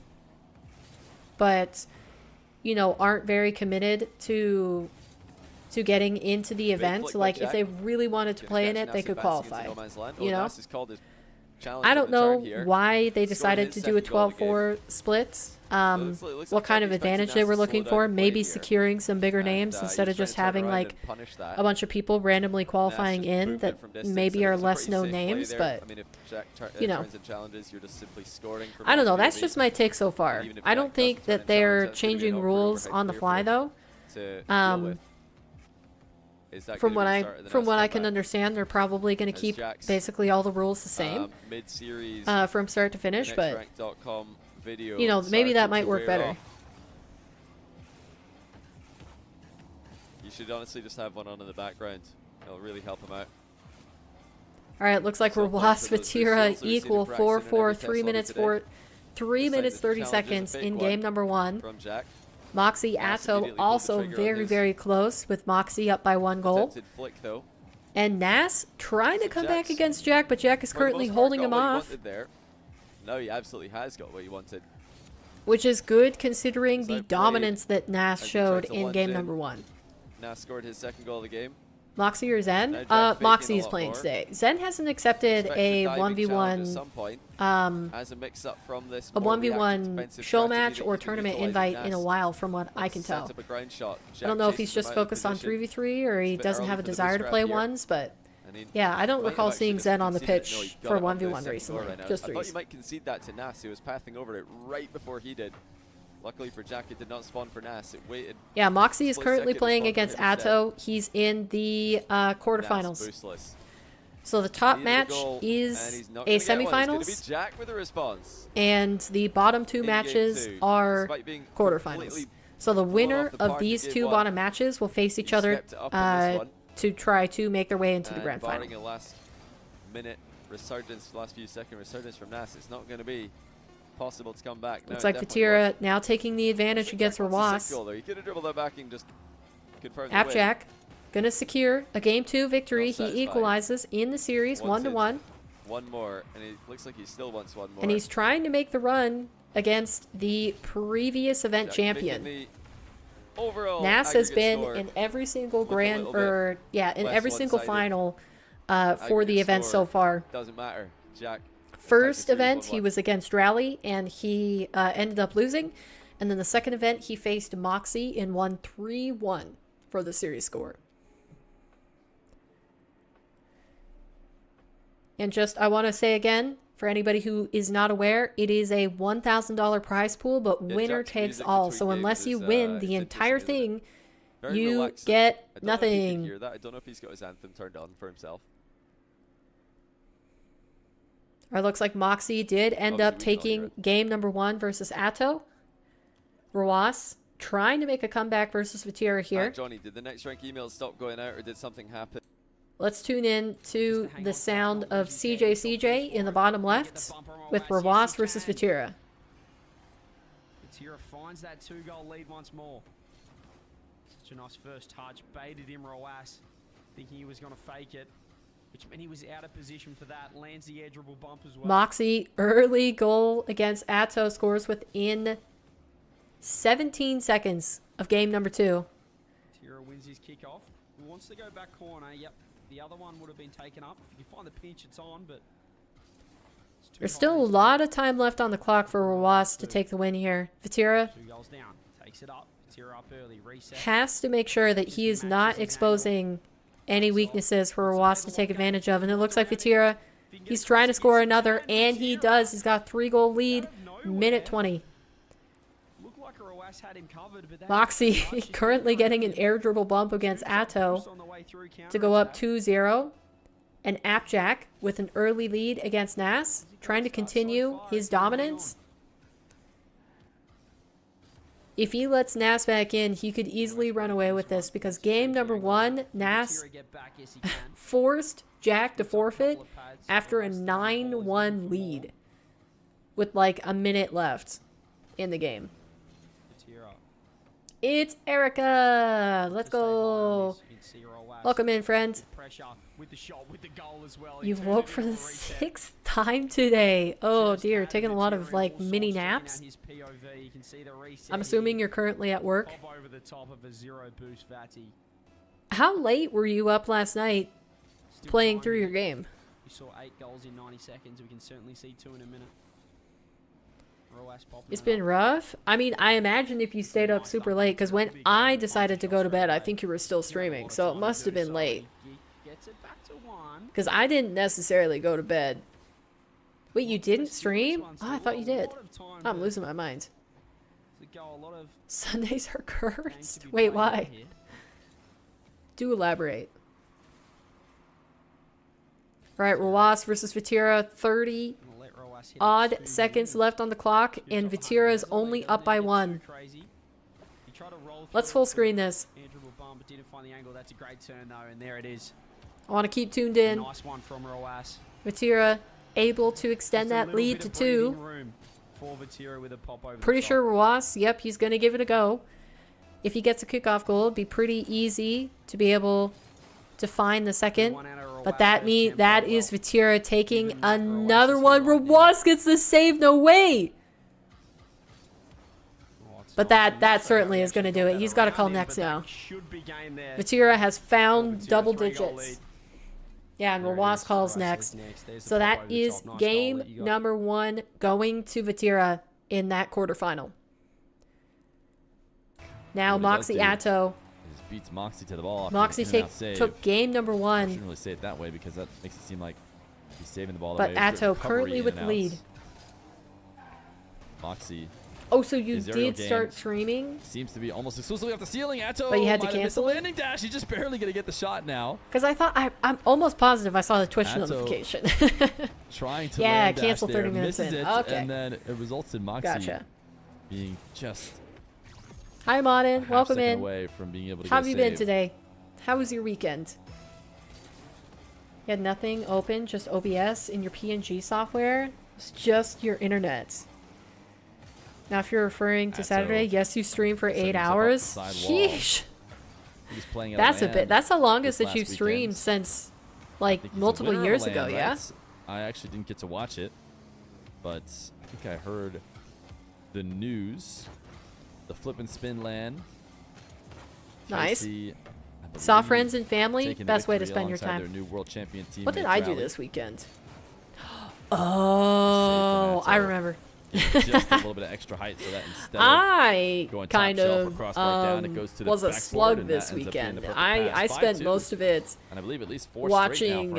but you know, aren't very committed to getting into the event. flick by Like if Jack. they really wanted to Gonna play in catch it, they Nas could advancing into qualify. no man's land. You know? Nas has called his challenge I on don't the turn know here. why they Scored decided his to do a second goal of the game. 12-4 split. Looks What like kind of Jack expects advantage Nas they to were slow looking down for? the play Maybe here. securing some bigger And, names he instead was of trying just to turn having around like and punish that. a bunch of people randomly qualifying Nas just in moved that it from distance, maybe and it are was a less pretty known safe play names, there. but I mean, if Jack you know. turns and challenges, you're just simply scoring from I don't know. Nas That's POV. just my take so far. Even if I Jack don't think doesn't turn that and they're challenge, that's gonna be an changing awkward rules overhead on the clear fly for though. to deal with. Is that From gonna what be the I start of the from Nas what I can comeback? understand, they're probably going to As keep Jack's, basically all the rules the same Mid-series from start to finish. But nextrank.com video you know, maybe that started might to work wear better. off. You should honestly just have one on in the background. It'll really help him out. all right, looks like we're So lost for those Vatira results that we've seen equal in practice and in 4-4, every 3 test minutes lobby for 3 This time minutes the 30 challenge is a seconds big in one game number 1. From Jack. MAWKZY Nas Atto immediately pulled the also trigger on very, his very close with MAWKZY up by 1 goal. Attempted flick though. And Nas trying to So come back Jack's, against Jack, but Jack is for the currently most part, holding got him what he off, wanted there. No, he absolutely has got what he wanted. which is good considering As the I played, dominance that Nas as he tried showed to in lunge game in. number 1. Nas scored his second goal of the game. MAWKZY or Zen? Now Jack faking MAWKZY a is lot playing more. today. Zen hasn't accepted Expect a diving challenge at 1v1 some point as a mix-up from this a more reactive 1v1 defensive show strategy match that or you can tournament utilise invite with in a Nas. while from what I can Set tell. up a ground shot. I Jack don't know if he's chases him just out of focused on position. 3v3 or he It's a bit doesn't early have a for the desire to bootstrap play here. ones, but And he yeah, I don't might recall have seeing actually Zen on the conceded it. pitch No, he got for it on the 1v1 second floor recently. right now. Just I thought threes. you might concede that to Nas. He was pathing over it right before he did. Luckily for Jack, it did not spawn for Nas. It waited. Yeah, MAWKZY is Split currently second playing spawn for against him instead. Atto. He's in the Nas quarterfinals. boostless. So the top Needed a match goal, and is he's not a gonna get one. It's gonna be semifinals, Jack with a response. and the bottom two In game matches two, are despite being quarterfinals. completely So the winner off the of park these in game two one, bottom matches will face each he other stepped it up in this one. to try to make their way into the And grand barring final. a last-minute resurgence, last few second resurgence from Nas, it's not going to be possible to come back. Looks No, like it definitely Vatira won't. now taking the advantage against Jack wants a sick Rawas. goal, though. He could have dribbled that back and just confirmed the win. Appjack gonna secure a game 2 victory. Not He satisfied. equalizes in the series Wanted 1-1, One more, and it looks like he still wants one more. and he's trying to make the run against the previous event Jack champion. making the overall Nas has aggregate been score in every single look a grand, little or yeah, in less every single one-sided. final for the Aggregate event so score far. Doesn't matter. Jack. First tied the series event, he 1-1. was against Rally, and he ended up losing. And then the second event, he faced MAWKZY and won 3-1 for the series score. And just, I want to say again, for anybody who is not aware, it is a $1,000 prize pool, but Yeah, winner Jack's takes music all. between So games unless you is, win it's the entire interesting, isn't it? thing, Very you relaxing. get I don't know if you nothing. can hear that. I don't know if he's got his anthem turned on for himself. Or it looks like MAWKZY did end Obviously, up we can all hear taking it. game number 1 versus Atto. Rawas trying to make a comeback versus Vatira here. Johnny, did the next rank emails stop going out, or did something happen? Let's tune in to the sound of CJ in the bottom left with Rawas versus Vatira. Vatira finds that 2-goal lead once more. Such a nice first touch. Baited him, Rawas, thinking he was going to fake it, which meant he was out of position for that. Lands the edge dribble bump as well. MAWKZY early goal against Atto, scores within 17 seconds of game number 2. Vatira wins his kickoff. He wants to go back corner. Yep. The other one would have been taken up. If you can find the pinch, it's on, but it's too There's high still a risk. lot of time left on the clock for Rawas to take the win here. Vatira 2 goals down. Takes it up. Vatira up early. Reset. has to make sure that he is not exposing any weaknesses for Rawas to take advantage of. And it looks like Vatira, he's trying to score another, and he does. He's got 3-goal lead, minute 20. Looked like Rawas had him covered, but that MAWKZY currently getting an air dribble bump against Atto to go up 2-0. And Appjack with an early lead against Nas, trying to continue his dominance. If he lets Nas back in, he could easily run away with this, because game number 1, Nas forced Jack to forfeit after a 9-1 lead with like a minute left in the game. It's Erica. Let's go. Welcome in, friend. You've woke for the 6th time today. Oh dear, taking a lot of like mini naps. I'm assuming you're currently at work. How late were you up last night playing through your game? We saw 8 goals in 90 seconds. We can certainly see 2 in a minute. It's been rough. I mean, I imagine if you stayed up super late, because when I decided to go to bed, I think you were still streaming, so it must have been late. Because I didn't necessarily go to bed. Wait, you didn't stream? Oh, I thought you did. I'm losing my mind. Sundays are cursed? Wait, why? Do elaborate. Alright, Rawas versus Vatira, 30 odd seconds left on the clock, and Vatira is only up by 1. Let's full screen this. That's a great turn though, and there it is. I want to keep tuned in. Nice one from Rawas. Vatira able to extend Just a that little lead bit to of 2. breathing room for Vatira with a pop over the Pretty top. sure Rawas, yep, he's going to give it a go. If he gets a kickoff goal, it'd be pretty easy to be able to find the second. One out of But Rawas, that first that tempo is well. Vatira taking Even Rawas another is one. here right now. Rawas gets the save. No way. Oh, it's But that certainly is going to do it. He's got to call next now. Vatira has found double digits. Yeah, and Rawas calls next. So that is game number 1 going to Vatira in that quarterfinal. Now MAWKZY Atto. He just beats MAWKZY to the ball. MAWKZY took game number 1. I shouldn't really say it that way because that makes it seem like he's saving the ball. But Atto currently with the lead. MAWKZY. Oh, so you did start streaming? Seems to be almost exclusively off the ceiling. Atto, but you had to cancel the landing dash. He's just barely gonna get the shot now. Because I thought I'm almost positive I saw the Twitch notification. Trying to land cancel dash 30 minutes misses in. it, Okay. And then it results in MAWKZY being just Hi, Modin. Welcome in. away from being able to How have you been today? How was your weekend? You had nothing open, just OBS in your PNG software? It's just your internet. Now, if you're referring to Saturday, yes, you streamed for 8 hours. Sheesh. That's the longest that you've streamed since, like, multiple years ago, yeah? I actually didn't get to watch it, but I think I heard the news. The flip and spin land. Nice. Saw friends and family. Best way to spend your time. Their new world champion team. What did I do this weekend? Oh, I remember. Just a little bit of extra height so that instead I of kind of down, it goes to the was a slug this weekend. I spent most of it and I believe at least 4 watching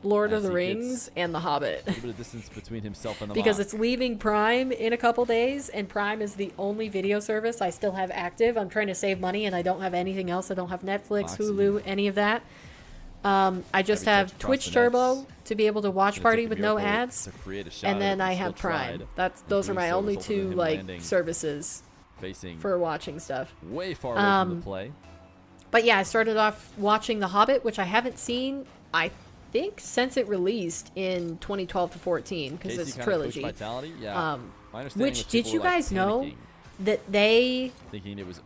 Lord of the Rings and The Hobbit. A little bit of distance between himself and the because it's leaving Prime in a couple days, and Prime is the only video service I still have active. I'm trying to save money, and I don't have anything else. I don't have Netflix, Hulu, any of that. I just have Twitch Turbo to be able to watch party with no ads, and then I have Prime. Those are my only 2 services for watching stuff. Way far away from the play. But yeah, I started off watching The Hobbit, which I haven't seen. I think since it released in 2012 to 14 because it's a trilogy. Yeah. Which did you guys know that they thinking it was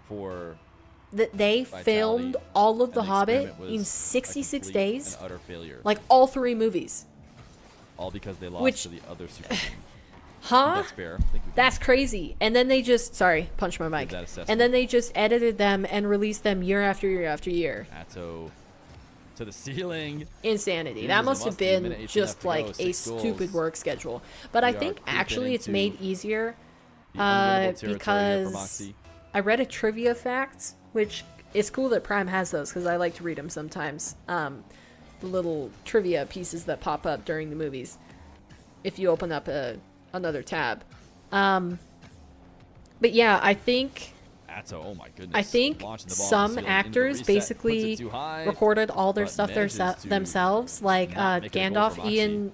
for that they filmed all of The Hobbit in 66 days? Utter failure. Like all 3 movies. All because they lost to the other super team. Huh? That's fair. That's crazy. And then they just punch my mic. And then they just edited them and released them year after year after year. Atto to the ceiling. Insanity. That must have been just like a stupid work schedule. But I think actually it's made easier because I read a trivia fact, which is cool that Prime has those because I like to read them sometimes. The little trivia pieces that pop up during the movies if you open up another tab. But yeah, I think oh my goodness. I think some actors basically recorded all their stuff themselves, like Gandalf, Ian,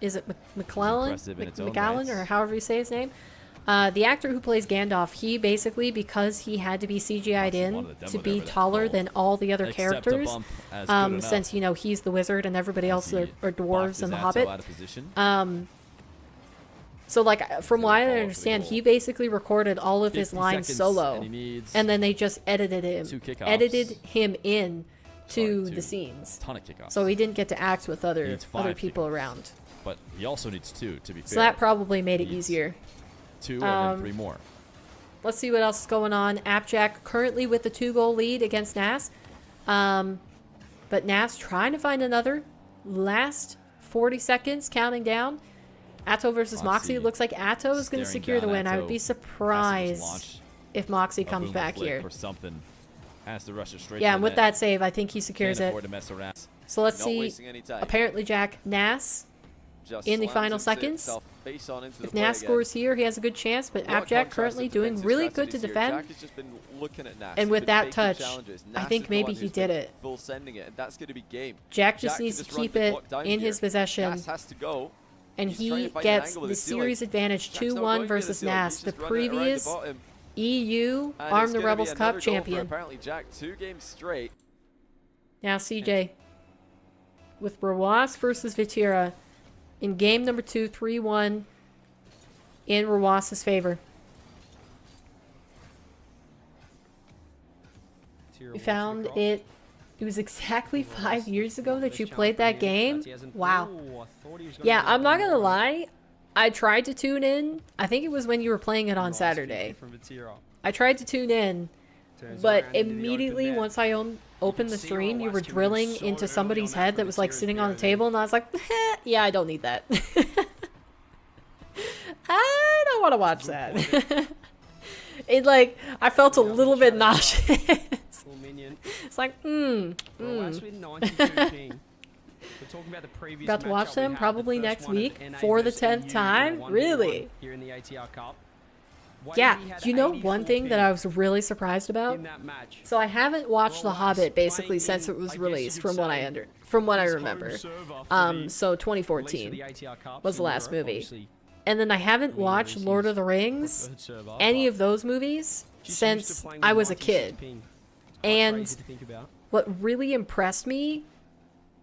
is it McGowan or however you say his name? The actor who plays Gandalf, he basically, because he had to be CGI'd in to be taller than all the other characters, since, you know, he's the wizard and everybody else are dwarves and the Hobbit. So, like, from what I understand, he basically recorded all of his lines solo, and then they just edited him in to the scenes. So he didn't get to act with other people around. But he also needs 2, to be fair. So that probably made it easier. 2 and then 3 more. Let's see what else is going on. AppJack currently with the 2-goal lead against Nas. But Nas trying to find another. Last 40 seconds, counting down. Atto versus MAWKZY. It looks like Atto is going to secure the win. I would be surprised if MAWKZY comes back here. Or something. Has to rush it straight and with that save, I think he secures it. So let's see. Apparently, Jack Nas in the final seconds. If Nas scores here, he has a good chance, but AppJack currently doing really good to defend. And with that touch, I think maybe he did it. Jack just needs to keep it in his possession. And he gets the series advantage 2-1 versus Nas, the previous EU Arm the Rebels Cup champion. Now CJ with Rawas versus Vatira in game number 2, 3-1 in Rawas's favor. We found it. It was exactly 5 years ago that you played that game. Wow. Yeah, I'm not gonna lie. I tried to tune in. I think it was when you were playing it on Nice Saturday. from Vatira. I tried to tune in, Turns but around into the immediately open net. once I opened the see stream, you Roas were can move drilling so into early somebody's on that head that from was like Vatira sitting on the there, table, and I was like, yeah, I don't need that. I don't want to watch that. It like, I felt a little bit nauseous. Little minion. It's like, Roas with 92 ping. We're talking about the previous About to watch matchup we them had, probably the first next one of week NA for the versus 10th EU, time? 1v1 Really? Here in the ATR Cup. yeah, Wavy had you know 84 one thing that ping I was really surprised about? in that match. So I haven't watched The Roas Hobbit basically playing since in, it was I guess released you could from what say, I his remember. home server for the So release of 2014 the ATR Cup, was so the last Europe, movie. obviously, And then I haven't mean, watched this Lord is of the Rings, preferred server, any but of those movies, just used to since playing with I was a 96 kid. ping. It's quite And crazy to think about. what really impressed me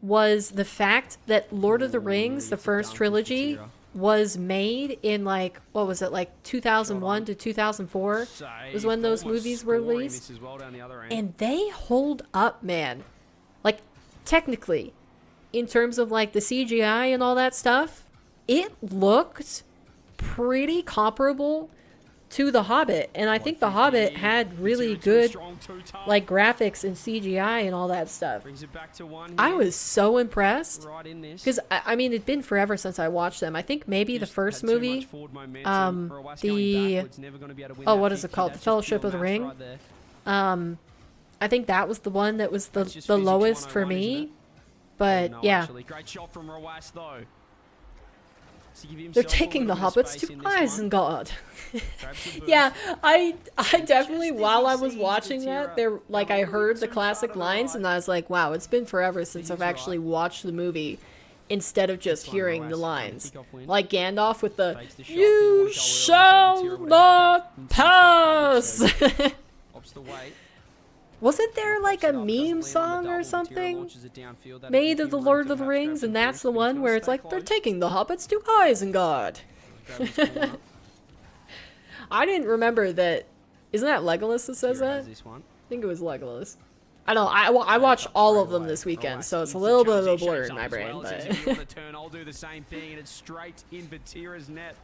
was the fact that Lord of the Rings, the It's a first dunk trilogy, from Vatira. was made in like, what was it, like 2001 to 2004 was when those Almost movies were scoring released. this as well down the other end. And they hold up, man. Like, technically, in terms of like the CGI and all that stuff, it looked pretty comparable to The Hobbit. And I think The Hobbit had really good like graphics and CGI and all that stuff. Brings it back to one I here, was so impressed right in this. because I mean it'd been forever since I watched them. I think maybe the Just first had too much movie, forward momentum. Roas going the- backwards, never gonna be able to win oh, that what is it 50. called? The That's just Fellowship pure of the maths Ring? right there. I think that was the one that was the That's just the physics lowest for 101, isn't me. it? But No, yeah, actually. Great shot from Roas though. To give they're himself a taking the little bit of hobbits space to in this one. Isengard. Grabs the boost. Yeah, I definitely Just as while you I was see watching Vatira that, there like I heard the too classic far to the lines right. and I was like, wow, it's been forever since I've He's actually right. watched the movie instead of just Fine, hearing the Roas, lines. kickoff win. Like Gandalf with the Fakes the shot, "You didn't wanna go shall early, so Vatira would've had not that pass." inside coverage, so Opts the weight. Wasn't there like a Pops it up, doesn't meme land on the song double. or Vatira something launches it downfield. That'll made give of the him Lord room of to the perhaps Rings, grab and the that's boost, the but he's one gotta where it's stay like they're close. taking the hobbits to Isengard. Grab his corner. I didn't remember that. Isn't that Legolas that says Vatira that? has this one. I think it was Legolas. I don't know. I watched all of them this weekend, so it's a little bit of a blur in my brain. But If you want to turn, I'll do the same thing, and it's straight in Vatira's net.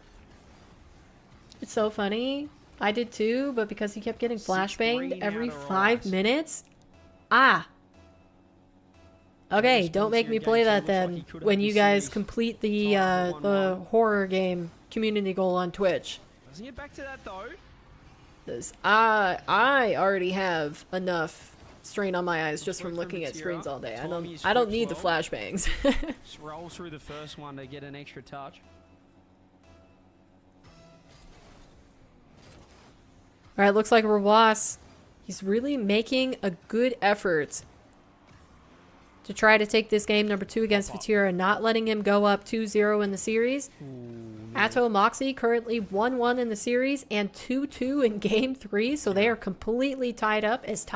it's so funny. I did too, but because he kept getting 6-3 flashbanged every now to 5 Roas. minutes. Ah. Okay, response don't make here me in play game two. that Looks like then he could when have you the guys series complete tied the at 1-1. horror game community goal on Twitch. Doesn't get back to that though. 'Cause I already have enough strain on my eyes just from Work from looking at Vatira. screens all day. Timing is I don't quick need the flow. flashbangs. Just roll through the first one to get an extra touch. All right, looks like Rawas, he's really making a good effort to try to take this game number 2 against Vatira, not letting him go up 2-0 in the series. Atto MAWKZY currently 1-1 in the series and 2-2 in game 3, so they are completely tied up as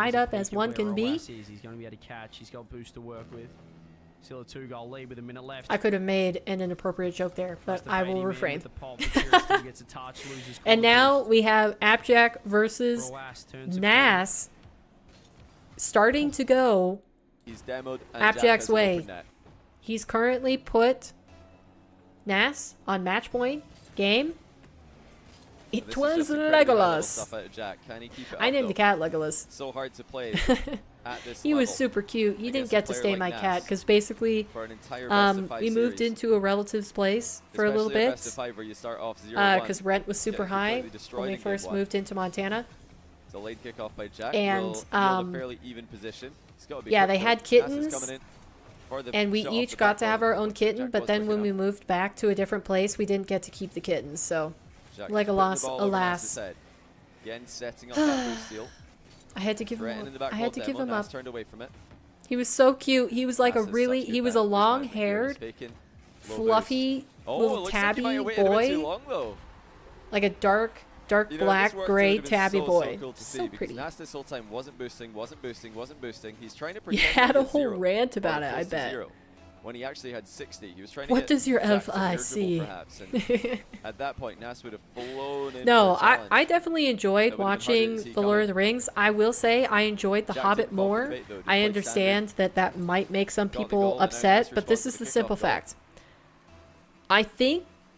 one can be. He's going to be able to catch. He's got boost to work with. Still a 2-goal lead with a minute left. I could have made an inappropriate joke there, but I will refrain. With the pop, Vatira still gets a touch, loses And corner now boost. we have AppJack versus Roas turns it Nas starting to go. He's demoed and AppJack's Jack has an way. open net. He's currently put Nas on match point game. It This is was just incredibly high-level Legolas. stuff out of Jack. Can he keep it I up, named the though? cat Legolas. So hard to play at this He was level super cute. He didn't against a get to player stay like my Nas cat because basically for an entire best of 5 we moved series. into a relative's place for a little Especially bit best of 5 where you start off 0-1. because rent was super Getting high completely destroyed when we in game first 1. moved into Montana. It's a late kickoff by Jack. And, will yield a fairly even position. He's got to be yeah, quick, they though. had Nas is kittens, coming in for the and we shot off each the got back to have corner, our own which kitten, Jack but was then quick when we enough. moved back to a different place, we didn't get to keep the kittens. So Jack Legolas, putting the ball over alas. Nas's head. Again, setting up that boost steal. I had to give him. Threatening the back I wall had to give demo. him Nas up. turned away from it. He was so cute. He was like Nas a has really. such good He was back a boost management here. long-haired, He's faking low boost. fluffy Oh, it little looks like he tabby might have waited a bit too boy, long, though. like a dark You know, if this black, worked, it gray would've been tabby so boy. cool to see So because pretty. Nas this whole time wasn't boosting. He's trying to He pretend had that a he's whole 0, rant or about it, I close to bet. 0, when he actually had 60. He was trying to What get does your Jack elf to eye air dribble, see? perhaps, and at that point, Nas would have flown in No, for a challenge. I definitely enjoyed That would've been harder to watching see The Lord coming. of the Rings. I will say I enjoyed The Jack Hobbit didn't fall for the more. bait, though, just I quite understand that that might make some Got the people goal, and now upset, Nas but this is responds to the the simple kickoff goal. fact. I think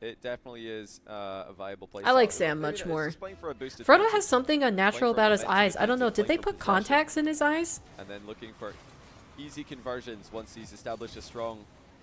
It definitely is a viable play. I like style. Sam Maybe much it's more. just playing for a boosted Frodo defensive- has something unnatural for about his momentum eyes. I don't know. defensive, Did they playing for put possession. contacts in his eyes? And then looking for easy conversions once he's established a strong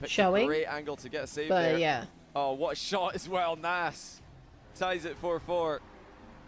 Picked showing. A great angle to get a save But there. yeah. Oh, what a shot as well. Nas ties it 4-4.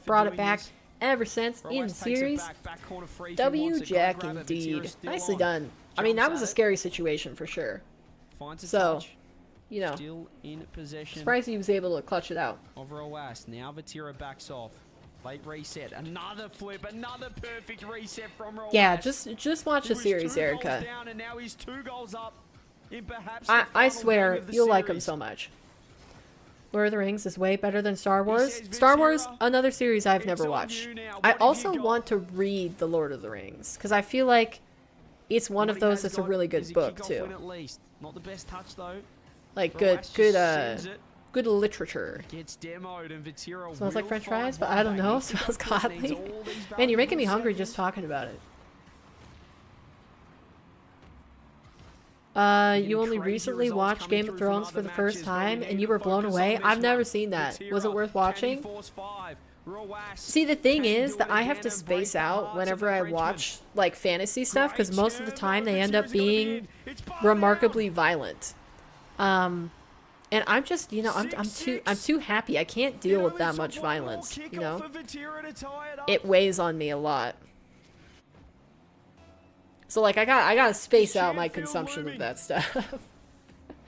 has brought it back ever since in the series. W Jack indeed. Nicely done. I mean, that was a scary situation for sure. finds a So, touch. you know, Still in possession surprised he was able to clutch it out. of Roas. Now Vatira backs off. Late reset. Another flip. Another perfect reset from Roas. Yeah, just watch the series, Erica. Down and now he's 2 goals up in perhaps I the final swear, game of the you'll like him series. so much. Lord of the Rings is way better than Star Wars. says, Star Wars, "Vitira, another series I've it's never on watched. you now. I What have you also got?" want to read The Lord of the Rings, because I feel like it's one What of he those has that's a got really is good a book, kickoff too. win at least. Not the best touch though. Like, Roas just sends it. good literature. Gets demoed and Vatira Smells like will French find fries, but one I don't back. know. Needs to go Smells quick, needs godly. all these Man, you're making me valuable hungry seconds. just talking about it. You only crazy recently results watched coming Game through of from Thrones other for the first matches, but we time need and you to were blown focus away. on I've this never one. seen that. Vatira, Was it worth can he watching? force 5? Roas See, the thing can is do that it I have again to and break space the out hearts whenever of the I Frenchman. watch like fantasy stuff, because Great most of the turn, time but they end up Vatira's got it being in. It's bar remarkably down. violent. And I'm just, you know, I'm too happy. I can't deal with that much violence, you know. It weighs on me a lot. So like I gotta space out my consumption of that stuff.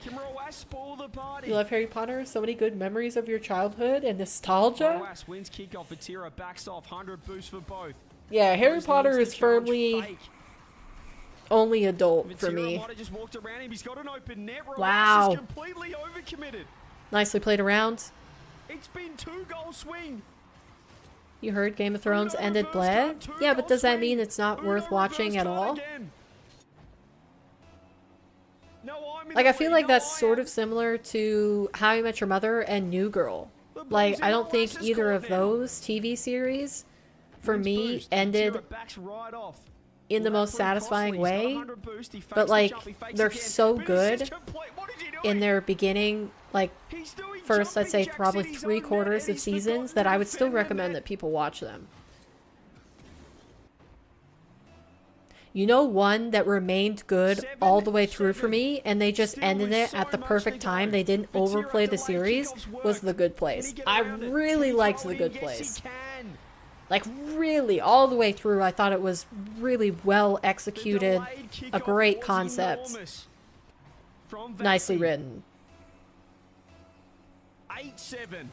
Can Roas spoil the party? You love Harry Potter? So many good memories of your childhood and nostalgia. Roas wins kickoff. Vatira backs off. 100 boost for both. Yeah, Harry Rose Potter needs is to challenge firmly fake. only adult for Vatira me. might have just walked around him. He's got an open net. Roas Wow. is completely overcommitted. Nicely played around. It's been 2-goal swing. You heard Game of Thrones Uno ended reverse bled? cut, Yeah, 2-goal but does that swing. mean it's not Uno worth reverse watching at cut all? again. No, I'm in Like, the I feel lead. like No, that's I sort am. of similar to How I Met Your Mother and New Girl. Like, I don't think either of those TV series, for Wins me, boost. ended Vatira backs right off. in the Will that most prove satisfying costly? He's got way. 100 boost. He fakes But, the like, jump. He fakes they're again. so But good assist complete. What is he doing? in their beginning, like, He's doing first, I'd jumping say jacks probably in his 3 own net, quarters and of he's seasons, forgotten that to I would still defend the recommend net. that people watch them. You know, one that remained good all the way through for me, and they just Still ended with it so at the much perfect to go. time. They didn't Vatira overplay the delayed series. kickoffs Was worked. The Good Can Place. he get I around it? really Can he liked throw The it Good in? Yes, Place. he can. Like, really, all the way through, I thought it was really well The executed, delayed a kickoff great was concept, enormous. From nicely Vaxi. written. 8-7.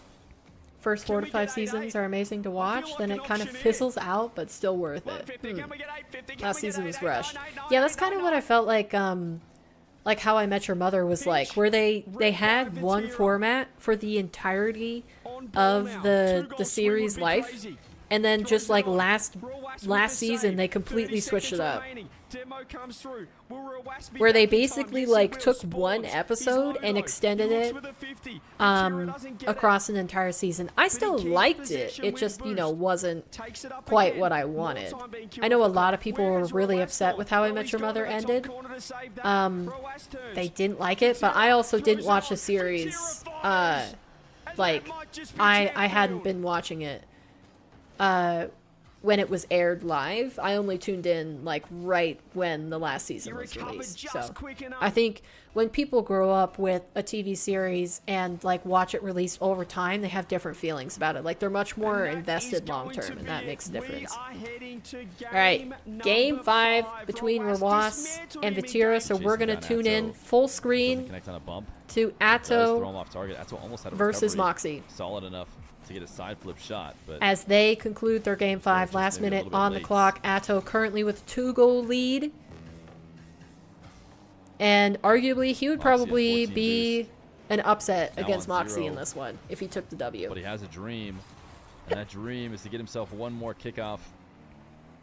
First 4 to we 5 get 8-8? seasons are amazing to watch, like then an it kind of option here. fizzles out, but still worth it. 150. Can we get 850? Can Last we get season was 8, rushed. 9, 9, Yeah, that's 9, kind of 9, what I felt like How I Met Your Mother was like, where they had by one Vatira. format for the entirety On ball of now. the 2-goal swing series would be life, crazy. and then Throws just it like on. last Roas with last the season save. they completely 30 switched it seconds up, remaining. Demo comes through. Will Roas be where they back in time? basically Yes, he like will. took Sports. one He's episode low, and though. extended He looks it with a 50. Vatira doesn't get it. across an entire season. I still keeps liked it. possession It with just, you know, boost. wasn't Takes it up quite again. what I More wanted. time being I know a killed. lot of people were Where's really Roas upset gone? with How I Oh, Met he's Your gone Mother to the top ended. corner to save that. Roas turns. They didn't like it, but I also didn't watch the series. Like, I hadn't been watching it when it was aired live. I only tuned in like right when the last season was released. So I think when people grow up with a TV series and like watch it released over time, they have different feelings about it. Like, they're much more invested long term, and that makes a difference. All right, game 5 between Rawas and Vatira. So we're gonna tune in full Doesn't screen connect on a bump. to Does throw him Atto off target. Atto almost had a versus recovery. MAWKZY Solid enough to get a side flip shot, but as they conclude their game 5. just Last maybe a minute little bit on the late. clock. Atto currently with a 2-goal lead. And arguably, he would MAWKZY probably at 14 be an upset Now against on MAWKZY 0. in this one if he took the W. but he has a dream, and that dream is to get himself one more kickoff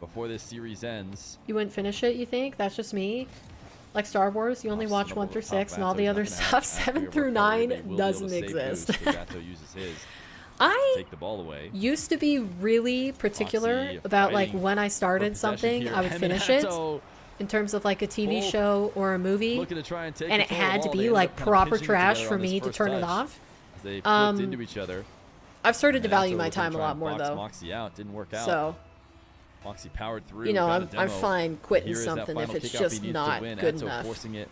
before this series ends. You wouldn't finish it, you think? That's just me? Like Star Wars, you only Off watch snubble 1 through top 6, and all Atto's the not other gonna have stuff, accurate 7 through recovery. 9, They will be able to doesn't save exist. boost if Atto uses his I take the ball away. used to be really particular MAWKZY about like fighting when I for started possession something, here. I would And finish it Atto in terms of like a TV both show or a movie, looking to try and take and it control of had to the ball. They be ended like up kinda proper pinching it trash together for on this me to first turn it touch off. as they flipped Um, into each other. I've started to And value Atto my looking to time a try lot and more box though. MAWKZY out. Didn't work out. So, MAWKZY powered through. you know, got a I'm demo. fine quitting Here is that something if final it's kickoff he just needs to not win. good Atto enough. forcing it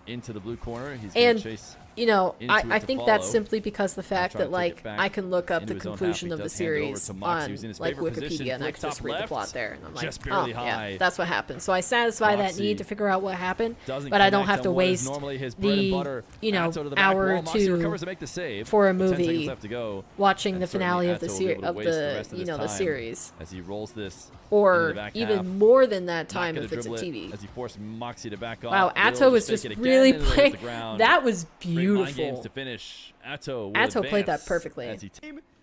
into the blue corner. He's going And to chase. you know, into I it to think that's follow. simply because the fact try to that, take it like, back I can look up into the his own half. conclusion He of the does hand it over series to MAWKZY on, using his like, favorite position. Wikipedia, and I Flick can top just read the left. plot there, and I'm like, Just oh, barely yeah, high. that's what happened. So I satisfy that need MAWKZY to figure out what happened, Doesn't but I don't connect have to on what is waste normally his bread and the, butter. you know, Atto to the back hour or wall. MAWKZY two recovers to make the save. for a With 10 seconds movie left to go. watching And the finale of the certainly Atto will be able to waste the rest of you his know, the time series, as he rolls this into or the back even half. more than that Not time gonna if it's a dribble it TV. as he forced MAWKZY to back off. Wow, Will Atto was fake just it again, really and it hits playing. the ground. That was Great mind games beautiful. to finish. Atto will Atto played that advance perfectly. as he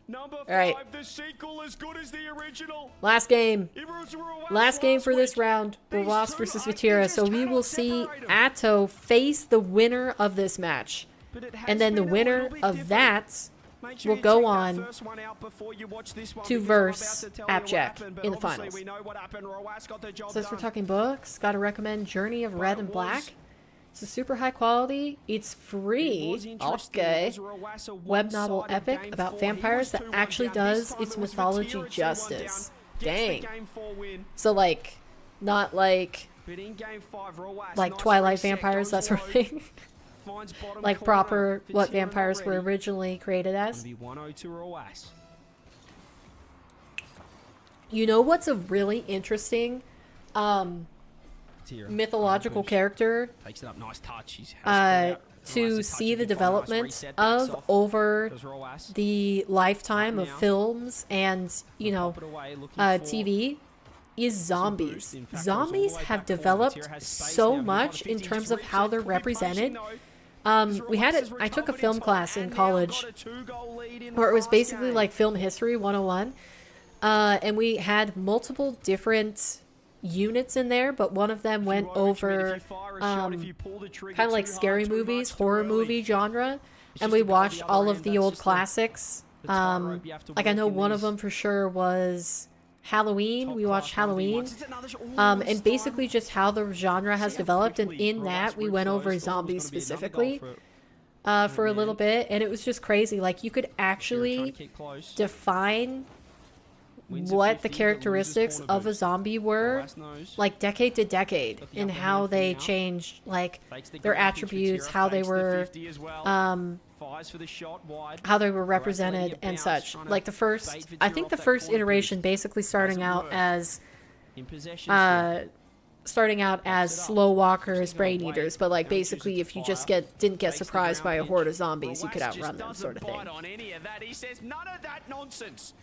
Number 5, right. the sequel as good as the original. Last game. It was Roas Last game for this week. round, These Roas two, versus they Vatira. just So we cannot will see separate 'em. Atto face the winner of this match. But it has And then the been a winner little bit of different. that Make sure will you go check that on first one out before you watch this one, to because I'm about verse to tell you what AppJack happened, but in the obviously finals. we know what happened. Roas got the job Since we're done. talking books, gotta recommend Journey of Red and Black. It's a super high quality. It's It free. was interesting. It Okay. was Roas a Web novel one-sided epic game about 4. vampires He that was 2-1 actually down. This does time its it was mythology Vatira 2-1 justice. down. Gets the Dang. game 4 win. So like, not like But in game 5, Roas, like nice Twilight reset, vampires, that goes sort of low, thing. finds bottom Like corner. proper what Vatira vampires not were ready. originally created Gonna as. be 1-0 to Roas. You know what's a really interesting Vatira, mythological push. character Takes it up, nice touch. He's has to see the development of over the lifetime of Now. films and, you know, TV is zombies. In fact, Zombies goes all the way have back forward. developed Vatira has space so now. He's much got a in 50, terms just of how reset. they're Could be represented. punishing, though. We had it. Roas I has took a recovered film in time, class in and now college got a 2-goal lead in where it the was last basically game. like film history 101. And we had multiple different units in there, but one of them If you went overcommit, if over you fire a shot, if you pull the trigger kind of like too hard, scary too movies, much, too horror early, movie genre. it's And just we to go watched the other all of end. the That's old just classics. the tightrope you have to Like I walk know in one of these them for sure was Halloween. top We watched class 1v1s. Halloween. It's another sh- Ooh, And this basically time. just how the genre has See how developed, and quickly in Roas that we went went close. over Thought it was zombies gonna be another goal specifically for for a little bit, and it was just crazy. Like you could Vatira trying to actually keep close. define Wins at what 50, the but loses characteristics corner of a boost. zombie were, Roas knows. like decade to decade, Got the and upper how hand for they now. changed, like Fakes the their ground pitch, attributes, Vatira how they fakes the were, 50 as well. Fires for the shot wide. how they were letting represented it and bounce, such. trying to Like the first, bait I Vatira think off the that first corner iteration boost. basically starting Hasn't out worked. as In possession still. starting out as it up. slow walkers, Just gonna brain wait. eaters, but like Now he chooses basically to if you fire. just didn't get Fakes the surprised by a ground horde of pitch. zombies, you could Roas outrun just them, sort of doesn't thing. bite on any of that. He says none of that nonsense.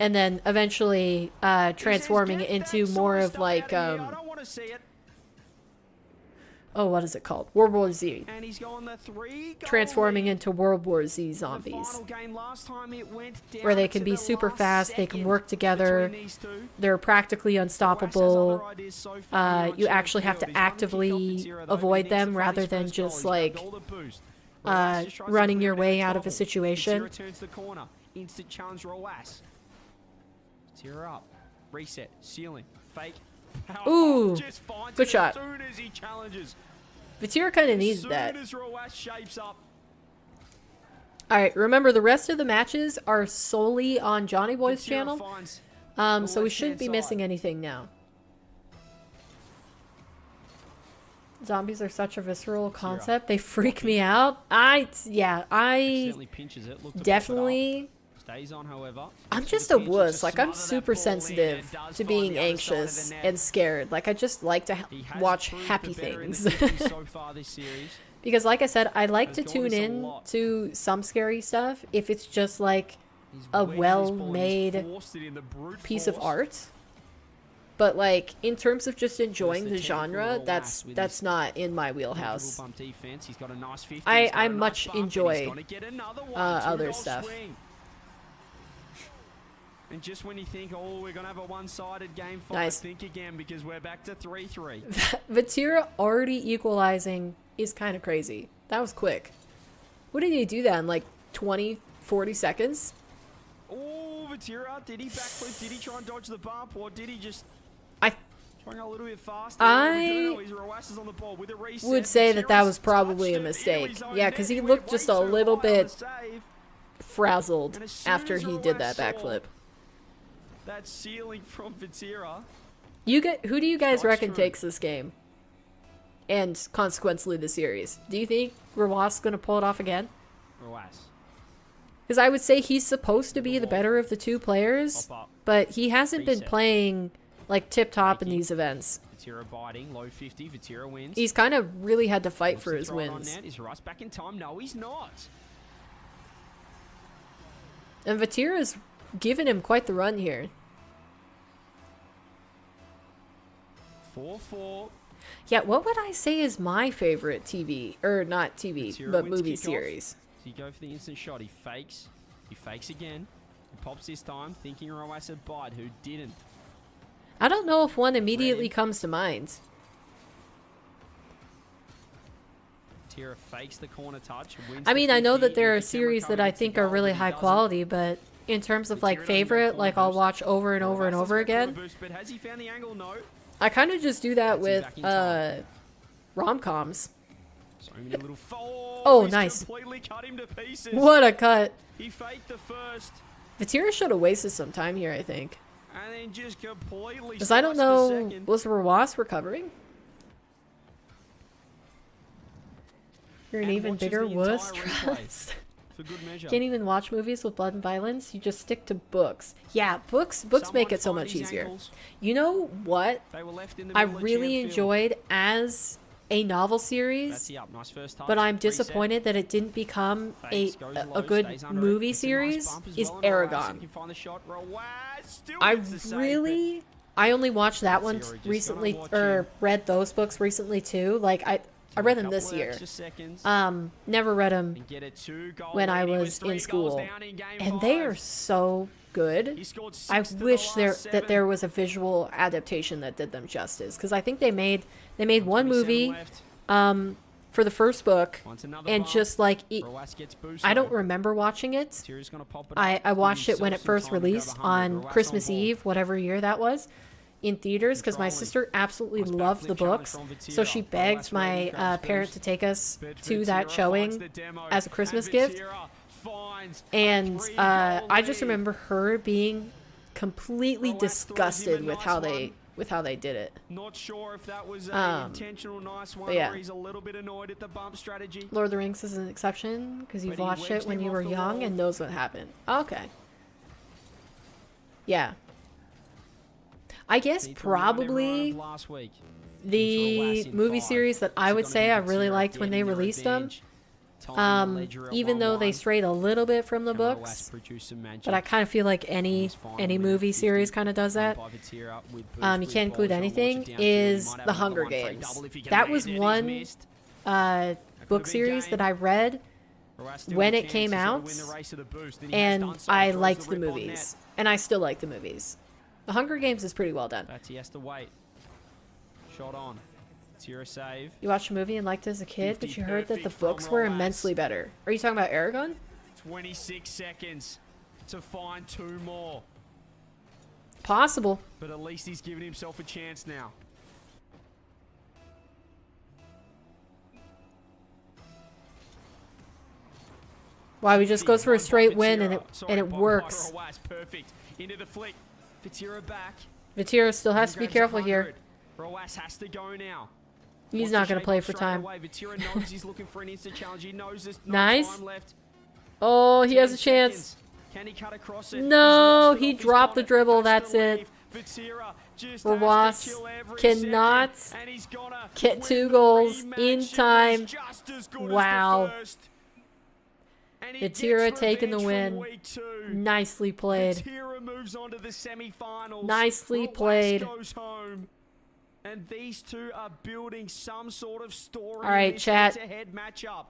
And then eventually transforming He says, it "Get into that more sort of stuff like out of here. I don't want to see it. oh, what is it called? World War Z. And he's going the 3-goal Transforming lead. into World War Z In the zombies. final game last time it went down Where they to can be the super last fast, they can second work together, between these two. they're practically Roas has unstoppable. other ideas so far here on You Chile actually have field. to He's trying to kick off actively Vatira, though. He avoid needs to them find rather his than first goal. just He's got like goal to boost. Roas just tries to running clear your it way out out of a double. situation. Vatira turns the corner. Instant challenge Roas. Vatira up. Reset. Ceiling. Fake. Power Ooh, off. Just finds good it shot. As soon as he challenges. Vatira kind of As needed soon that. as Roas shapes up. Alright, remember the rest of the matches are solely on Johnny Boy's Vatira channel. finds So we left-hand shouldn't be side. missing anything now. Zombies are such a visceral concept. They freak me out. I Accidentally pinches it. Look to pop it up. definitely. Stays on, however. I'm Looks just for a the pinch, wuss. just Like I'm smother that super ball in and sensitive does to find being the other side of anxious the net. and scared. Like I just like to He has watch proved happy the better in the things. 50s so far this series. Because like I said, I like to Has gone tune this a in lot. to some scary stuff if it's just like He's a wedged this ball and he's well-made forced it in the brute piece of force. art. But like in terms of just enjoying the the technical genre, little that's lass with that's his not in my Dribble wheelhouse. bump defense. He's got a nice 50. I- He's got I a nice much bump, and enjoy, he's gonna get another one. other Two-goal stuff. swing. And just when you think, oh, we're gonna have a one-sided game fight, Nice. think again because we're back to 3-3. Vatira already equalizing is kind of crazy. That was quick. What did he do that in like 20, 40 seconds? Oh, Vatira, did he backflip? Did he try and dodge the bump, or did he just I trying a little bit faster? I Roas is on the ball with a reset. would say that that Vatira's was probably a touched it mistake. into his own Yeah, net. because he went looked way just a too little high on the bit save. frazzled And as soon after as he did Roas that saw backflip. That ceiling from Vatira. Who do you guys Strikes reckon true. takes this game? and consequently the series. Do you think Rawas going to pull it off again? Rawas. Because I would say he's supposed to be the better of the two players, Hop up. but he hasn't been Reset. playing like tip-top in these events. Vatira biting, low 50. Vatira wins. He's kind of really had to fight Wants for to his throw it on wins. net. Is Russ back in time? No, he's not. And Vatira's given him quite the run here. 4-4. Yeah, what would I say is my favorite TV, or not TV, Vatira but wins movie kickoff. series? So you go for the instant shot. He fakes. He fakes again. He pops this time, thinking Rawas had bite, who didn't. I don't know if one immediately Ready. comes to mind. Vatira fakes the corner touch. Wins I the mean, I know 50. that there are If the camera series that covered, I it's a think are goal, really but he high doesn't. quality, but in terms of like Vatira doesn't go favorite, corner like I'll boost. watch over and over and Rawas over has got corner again, boost, but has he found the angle? No. I kind of just do that Gets him with back in time. rom-coms. So many little Oh, he's nice. completely cut him to pieces. What a cut. He faked the first Vatira should have wasted some time here, I think. and then just completely Because I don't sliced the know, second. was Rawas recovering? You're an And even watches bigger the wuss. entire replay. Trust. For good measure. Can't even watch movies with blood and violence. You just stick to books. Yeah, books Someone make it so find much his easier. ankles. You know what They were left in the I middle of really Champ Field. enjoyed as a novel That's series, the up. Nice first touch. but I'm Reset. disappointed that it didn't become Fakes, goes a low, good stays under it. movie It's a nice series, bump as is well, and Rawas, Aragon. he can find the shot. Rawas still I gets the save, really, I only watched that one Zero, just recently, gonna watch or him. read those books recently too. Like I read them this year. Never read them when I was in school, and they are so good. I wish that there was a visual adaptation that did them justice, because I think they made one movie for the first book, and just like I don't remember watching it. I watched it when it first released on Christmas Eve, whatever year that was, in theaters, because my sister absolutely loved the books, so she begged my parent to take us to that showing as a Christmas gift. And I just remember her being completely disgusted with how they did it. Not sure if that was intentional nice one, but yeah. or he's a little bit annoyed at the bump strategy. Lord of the Rings is an exception because you've But he watched it wedged when him you off were the young wall. and knows what happened. Okay. Yeah. I guess probably Last week. the movie series that I would say I really liked when they released them, even though they strayed a little bit from the books, but I kind of feel like any movie series kind of does that. You can't include anything, is The Hunger Games. That was one book series that I read when it came out, and I liked the movies, and I still like the movies. The Hunger Games is pretty well done. He has to wait. Shot on. Tira save. You watched the movie and liked it as a kid, but 50 you heard that the perfect from books were Rojas. immensely better. Are you talking about Aragon? 26 seconds to find 2 more. Possible. But at least he's given himself a chance now. Wow, he just goes for a straight win and Sorry, it bomb works. by Rawas, perfect. Into the flick. Vatira back. Vatira still has to be Grabs careful 100. here. Rawas has to go now. He's Wants not to going to shake play off for straight time. away. Vatira knows he's looking for an instant challenge. He knows there's no Nice. time left. Oh, he has 10 a chance. seconds. Can he cut across it? No, He's lost it he off his dropped the bonnet. dribble. Has That's to it. leave. Vatira just Rawas has to kill every cannot second, and he's gonna get win 2 the goals rematch. in It was time. just as good as the Wow. first. And he Vatira gets taking the revenge from win. week 2. Nicely played. Vatira moves on to the semifinals. Nicely Rawas played. goes home. And these two are building some sort of story. All right, in this chat. head-to-head matchup.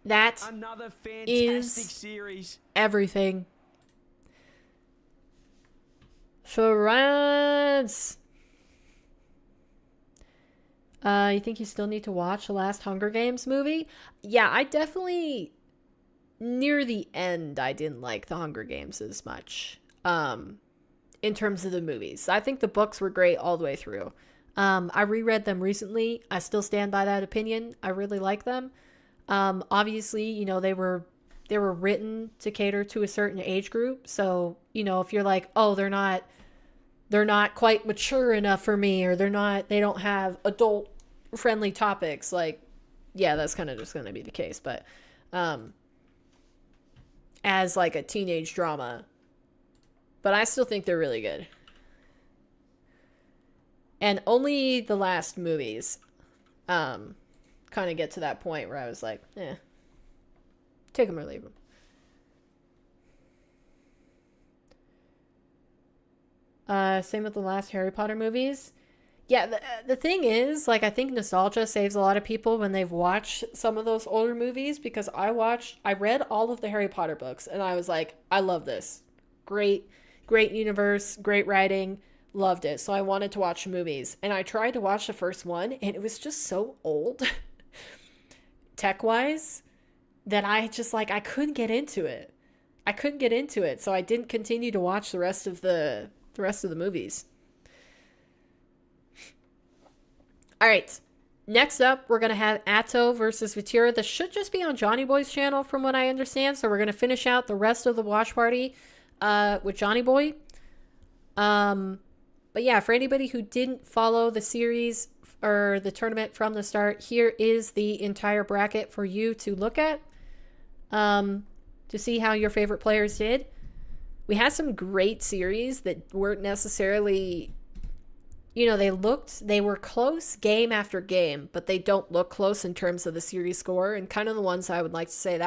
That Another fantastic is series. everything. France. You think you still need to watch the last Hunger Games movie? Yeah, I definitely, near the end, I didn't like the Hunger Games as much. In terms of the movies. I think the books were great all the way through. I reread them recently. I still stand by that opinion. I really like them. Obviously, you know, they were written to cater to a certain age group. So, you know, if you're like, oh, they're not quite mature enough for me, or they don't have adult friendly topics, like, yeah, that's kind of just going to be the case. But as like a teenage drama, but I still think they're really good. And only the last movies kind of get to that point where I was like, take them or leave them. Same with the last Harry Potter movies. Yeah, the thing is, like, I think nostalgia saves a lot of people when they've watched some of those older movies, because I read all of the Harry Potter books, and I was like, I love this. Great universe, great writing, loved it. So I wanted to watch the movies, and I tried to watch the first one, and it was just so old, tech-wise, that I couldn't get into it. So I didn't continue to watch the rest of the movies. All right, next up, we're going to have Atto versus Vatira. This should just be on Johnny Boy's channel from what I understand. So we're going to finish out the rest of the watch party with Johnny Boy. But yeah, for anybody who didn't follow the series or the tournament from the start, here is the entire bracket for you to look at to see how your favorite players did. We had some great series that weren't necessarily, they were close game after game, but they don't look close in terms of the series score. And kind of the ones I would like to say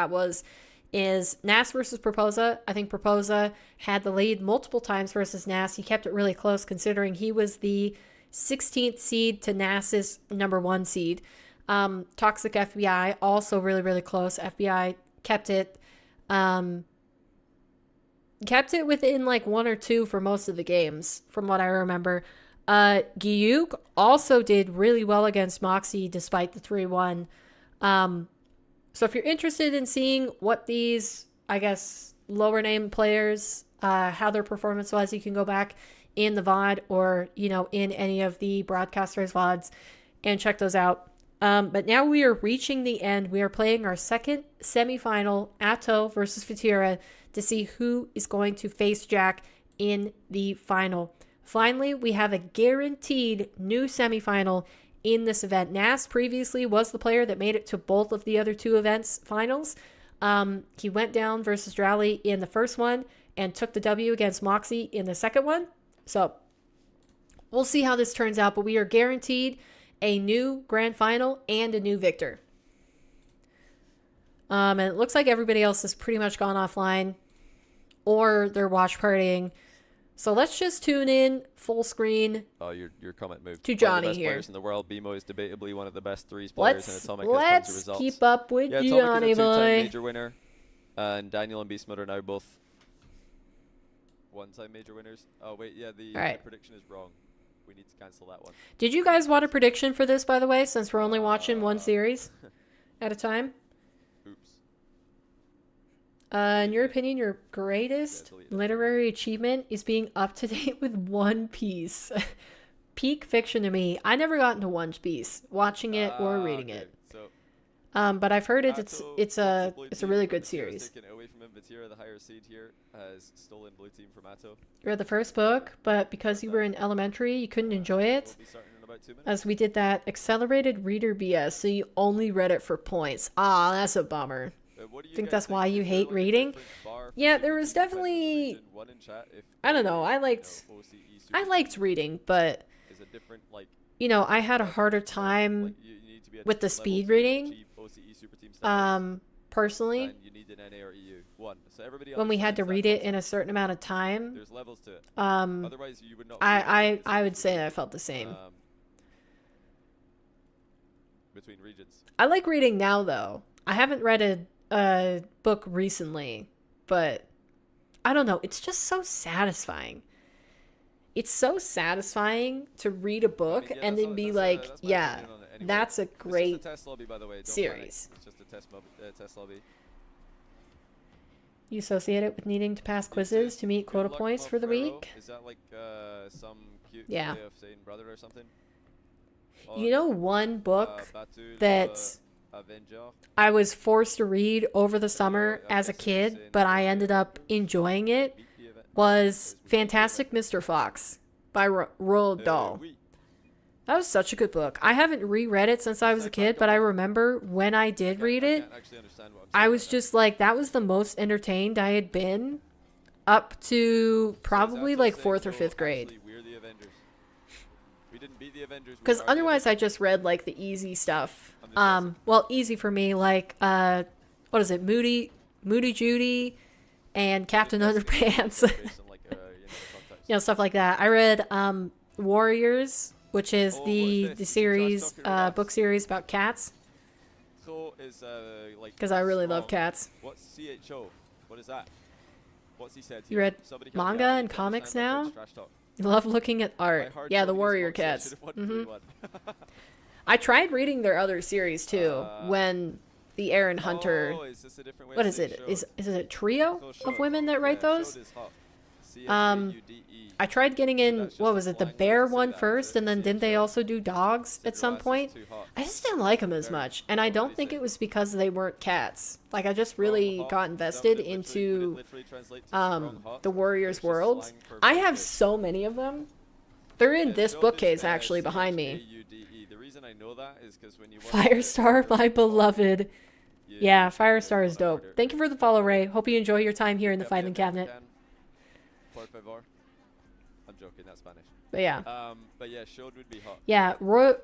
is Nas versus Proposa. I think Proposa had the lead multiple times versus Nas. He kept it really close considering he was the 16th seed to Nas's #1 seed. Toxic FBI, also really, really close. FBI kept it within like 1 or 2 for most of the games, from what I remember. Giyuk also did really well against MAWKZY despite the 3-1. So if you're interested in seeing what these, I guess, lower name players, how their performance was, you can go back in the VOD or, in any of the broadcasters' VODs and check those out. But now we are reaching the end. We are playing our second semifinal, Atto versus Vatira, to see who is going to face Jack in the final. Finally, we have a guaranteed new semifinal in this event. Nas previously was the player that made it to both of the other 2 events finals. He went down versus Drally in the first one and took the W against MAWKZY in the second one. So we'll see how this turns out, but we are guaranteed a new grand final and a new victor. And it looks like everybody else has pretty much gone offline or they're watch partying. So let's just tune in full screen. Oh, your comment moved. To Johnny one of the best here. Players in the world. BMO is debatably one of the best threes players in Atomic. Has tons of Let's results. keep up with Yeah, Johnny Atomic is a 2-time boy. major winner, and Daniel and Beast Mode are now both 1-time major winners. Oh wait, yeah, the prediction is wrong. We need to cancel that one. Did you guys want a prediction for this, by the way, since we're only watching one series at a time? Oops. In your opinion, your greatest literary achievement is being up to date with One Piece. Peak fiction to me. I never got into One Piece, watching it or reading it. So, but I've heard it's a really good series. Taken away from him, Vatira, the higher seed here, has stolen blue team from Atto. You read the first book, but because you were in elementary, you couldn't enjoy it. We'll be starting in about 2 minutes. As we did that accelerated reader BS, so you only read it for points. Ah, that's a bummer. I think that's why you hate reading. Yeah, there was definitely, I don't know, I liked reading, but I had a harder time with the speed reading, personally, when we had to read it in a certain amount of time. There's levels to it. I would say I felt the same. Between regions. I like reading now, though. I haven't read a book recently, but I don't know. It's just so satisfying. It's so satisfying to read a book and then be like, yeah, that's a great series. It's just a test lobby. You associate it with needing to pass quizzes to meet quota points for the week? Is that like some cute way of saying brother or something? You know, one book that I was forced to read over the summer as a kid, but I ended up enjoying it, was Fantastic Mr. Fox by Roald Dahl. That was such a good book. I haven't reread it since I was a kid, but I remember when I did read it, can't actually understand what I'm I saying was right just like, that was the most entertained I had been up to now. probably So like it's 4th or actually 5th grade. actually we're the Avengers. We didn't beat the Avengers. we Because are the otherwise I Avengers. just read like the easy stuff. I'm just guessing. Well, easy for me, like, what is it? Moody Judy and Captain Just guessing Underpants. based on, like, the context. You know, stuff like that. I read Warriors, which is Oh, what is the this? Is it Josh series, talking about book series about cats. So is like. Because I really love strong. cats. What's CHO? What is that? What's he said? You here? read Somebody help me manga out, I and need to comics understand my now? French trash talk. Love looking at My art. hard Yeah, the showing is Warrior wrong, so I Cats. should've won hmm 3-1. I tried reading their other series too when the Aaron Hunter. Oh, is this a different way What of is saying it? showed? Is it a trio So of showed. women that write Yeah, those? showed is hot. I CHAUDE. tried getting in, that's just what a was it, the slang word bear to say one that, first, and then didn't they CHO. also do dogs at some point? I just didn't like them as much, and I don't think it was because they weren't cats. Like, I just really got invested into the Warriors world. I have so many of them. They're in this bookcase actually behind me. The reason I know that is because when you watch Firestar, it, my beloved. Yeah, you should really Firestar is know that dope. order. Thank you for the follow, Ray. Hope you enjoy your time here in the Yep, filing yep, yep, cabinet. can. Por favor. I'm joking, that's Spanish. But yeah. But yeah, showed would be hot. Yeah, Royal...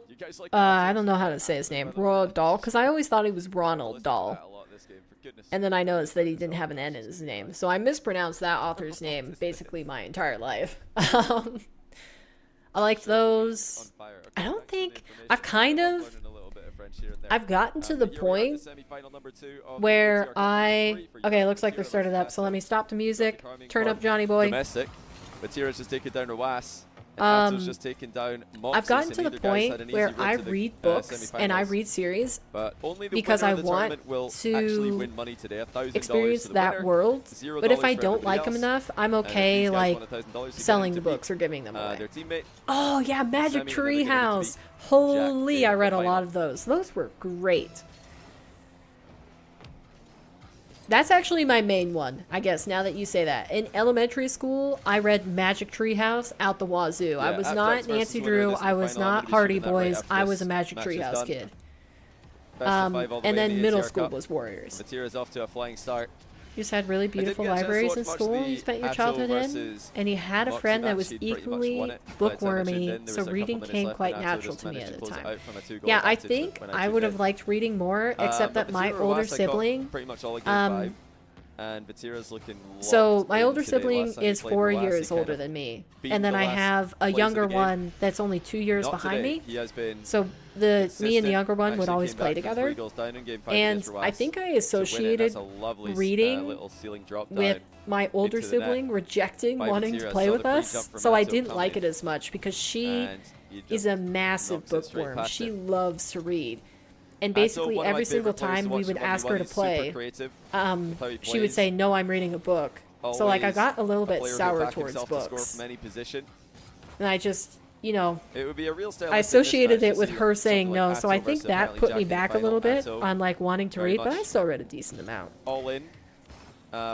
You guys like I don't know how to say his name. Royal Dahl, because I always thought he was Ronald Dahl. And then I noticed that he didn't have an N in his name. So I mispronounced that author's name basically my entire life. I liked those. I don't think... I've kind of... I've gotten to the point where I... Okay, it looks like they're started up. So let me stop the music. Turn up Johnny Boy. Domestic. Matira's just taken down Rawas. Ato's just taken down MAWKZY, I've gotten and to the neither guy's had point an where easy road I to the, read books and I semifinals. read series But only the because winner I of the want tournament will to actually win money today. $1,000 experience to the that winner, world. $0 But if I for don't everybody like them else. enough, I'm And if okay these guys like won $1,000 to selling get the into books or giving them away. their teammate. Oh yeah, Magic Semi, and then they get into Treehouse. beat Holy, Jack I in read the a lot final. of those. Those were great. That's actually my main one, I guess, now that you say that. In elementary school, I read Magic Treehouse out the wazoo. I was Abjects not versus Nancy winner, Drew. this is I the was final. I'm not gonna be Hardy shooting that right Boys. after I this was a Magic match is Treehouse done. kid. Best of 5 all the way And in then the middle ATR school Cup. was Warriors. Matira's off to a flying start. You just had really beautiful get a chance to libraries watch in much school the you spent your Atto childhood in, versus and you had a MAWKZY friend that match. was He'd pretty much equally won it. By the time I tuned bookwormy, in, there so was a reading couple came minutes quite left, and Atto natural just to me managed at to the close it time. out from a 2-goal Yeah, I advantage think when I Atto would have did. liked reading more, except But that my Vatira older Rawas, I caught sibling, pretty much all of game 5. And Vatira's looking so locked my in older today. sibling Last time he is played 4 Rawas, he years kind older of than me, beat and then the I last have a plays of the younger game. one that's only 2 years Not behind today. me. He has been So me and the consistent. younger one would Actually always came play back from together. 3 goals down in game 5 And against I Rawas think I to win it. associated That's a lovely, reading little ceiling drop with down my older into the net sibling rejecting by wanting Vatira. to play Saw with the pre-jump us, from so I Atto didn't like coming, it as much because she and he is just a massive knocks it straight bookworm. past She it. loves to read. And Atto, basically one of my every single favourite players time to we watch would in ask her 1v1. to He's super play, creative with how he she would plays. say, no, I'm reading a book. So like I Always got a little a bit player who'll sour back towards himself to score books. from any position. And I just, you know, It would be a real I associated it with her saying something no, like so I Atto think versus that put me ApparentlyJack in back a the little final. bit Atto on like wanting to very read, but I much still read a decent amount. all in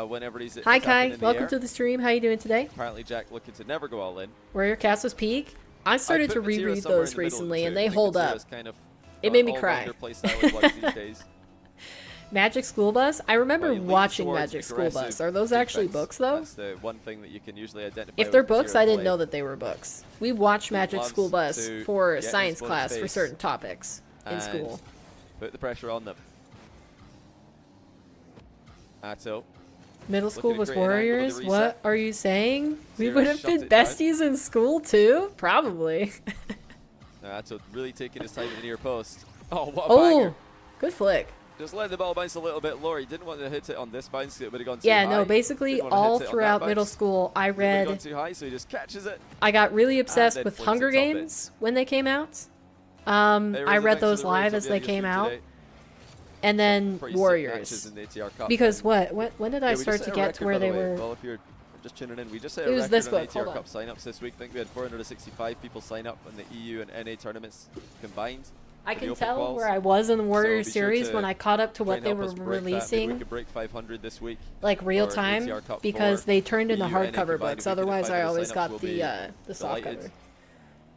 whenever he's Hi attacking Kai, in the welcome air. to the stream. How you doing today? APPARENTLYJACK looking to never go all in. Warrior Castle's Peak. I started to put Vatira reread somewhere in those the middle of the recently, two. and I they think hold up. Vatira's kind of It got made me all cry. rounder play style with Bugs these days. Magic School Bus? I remember But he leans watching towards Magic School aggressive Bus. Are those actually defense. books, though? That's the one thing that you can usually identify If with they're books, Vatira's I didn't play. know that they were books. We watched He Magic loves School Bus to for get in science his class for opponent's certain face topics in and school. Put the pressure on them. Atto. Middle school at was creating an angle with Warriors? the What reset. are you saying? We Zero would have shuts been it down. besties in school, too? Probably. Now Atto really taking his time in the near post. Oh, what a Oh, banger. good flick. Just let the ball bounce a little bit lower. He didn't want to hit it on this bounce. It would have gone too Yeah, high. no, basically Didn't wanna all hit it on that throughout bounce. middle school, I It would have gone read, too high, so he just catches it. I got really obsessed then with flings Hunger it top in. Games when they came out. There I is a read thanks to those the live raids as on they the came stream out. today. And then Pretty sick matches Warriors. in the ATR Cup. Because And when did I yeah, we just start hit to a get record, to where by the they way. were? Well, if you're just tuning in, we just hit It a was record this on book, ATR hold Cup on. signups this week. I think we had 465 people sign up in the EU and NA tournaments combined. I for the can open tell quals. where I was in the Warriors be sure series to when I caught up to Try what and they help were us break that. Maybe we releasing, could break 500 this week. like real for time, ATR Cup because for they turned into EU and NA hardcover combined. books. If we get Otherwise, I 500 always signups, got we'll the be soft delighted. cover.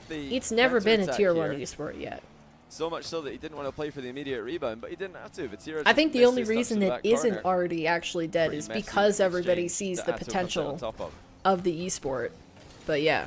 with the It's never been a counter-attack tier 1 here. esport yet. So much so that he didn't want to play for the immediate rebound, but he didn't have to. Vatira I think the just only missed his touch reason to the it back isn't corner. already actually dead Pretty is messy because everybody exchange sees that the Atto comes out potential on top of. of the esport. But yeah.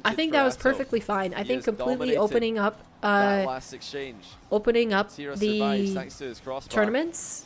I think for that was Atto. perfectly fine. I He think has completely dominated opening up that last exchange. opening up Tira survives the thanks to his crossbar. tournaments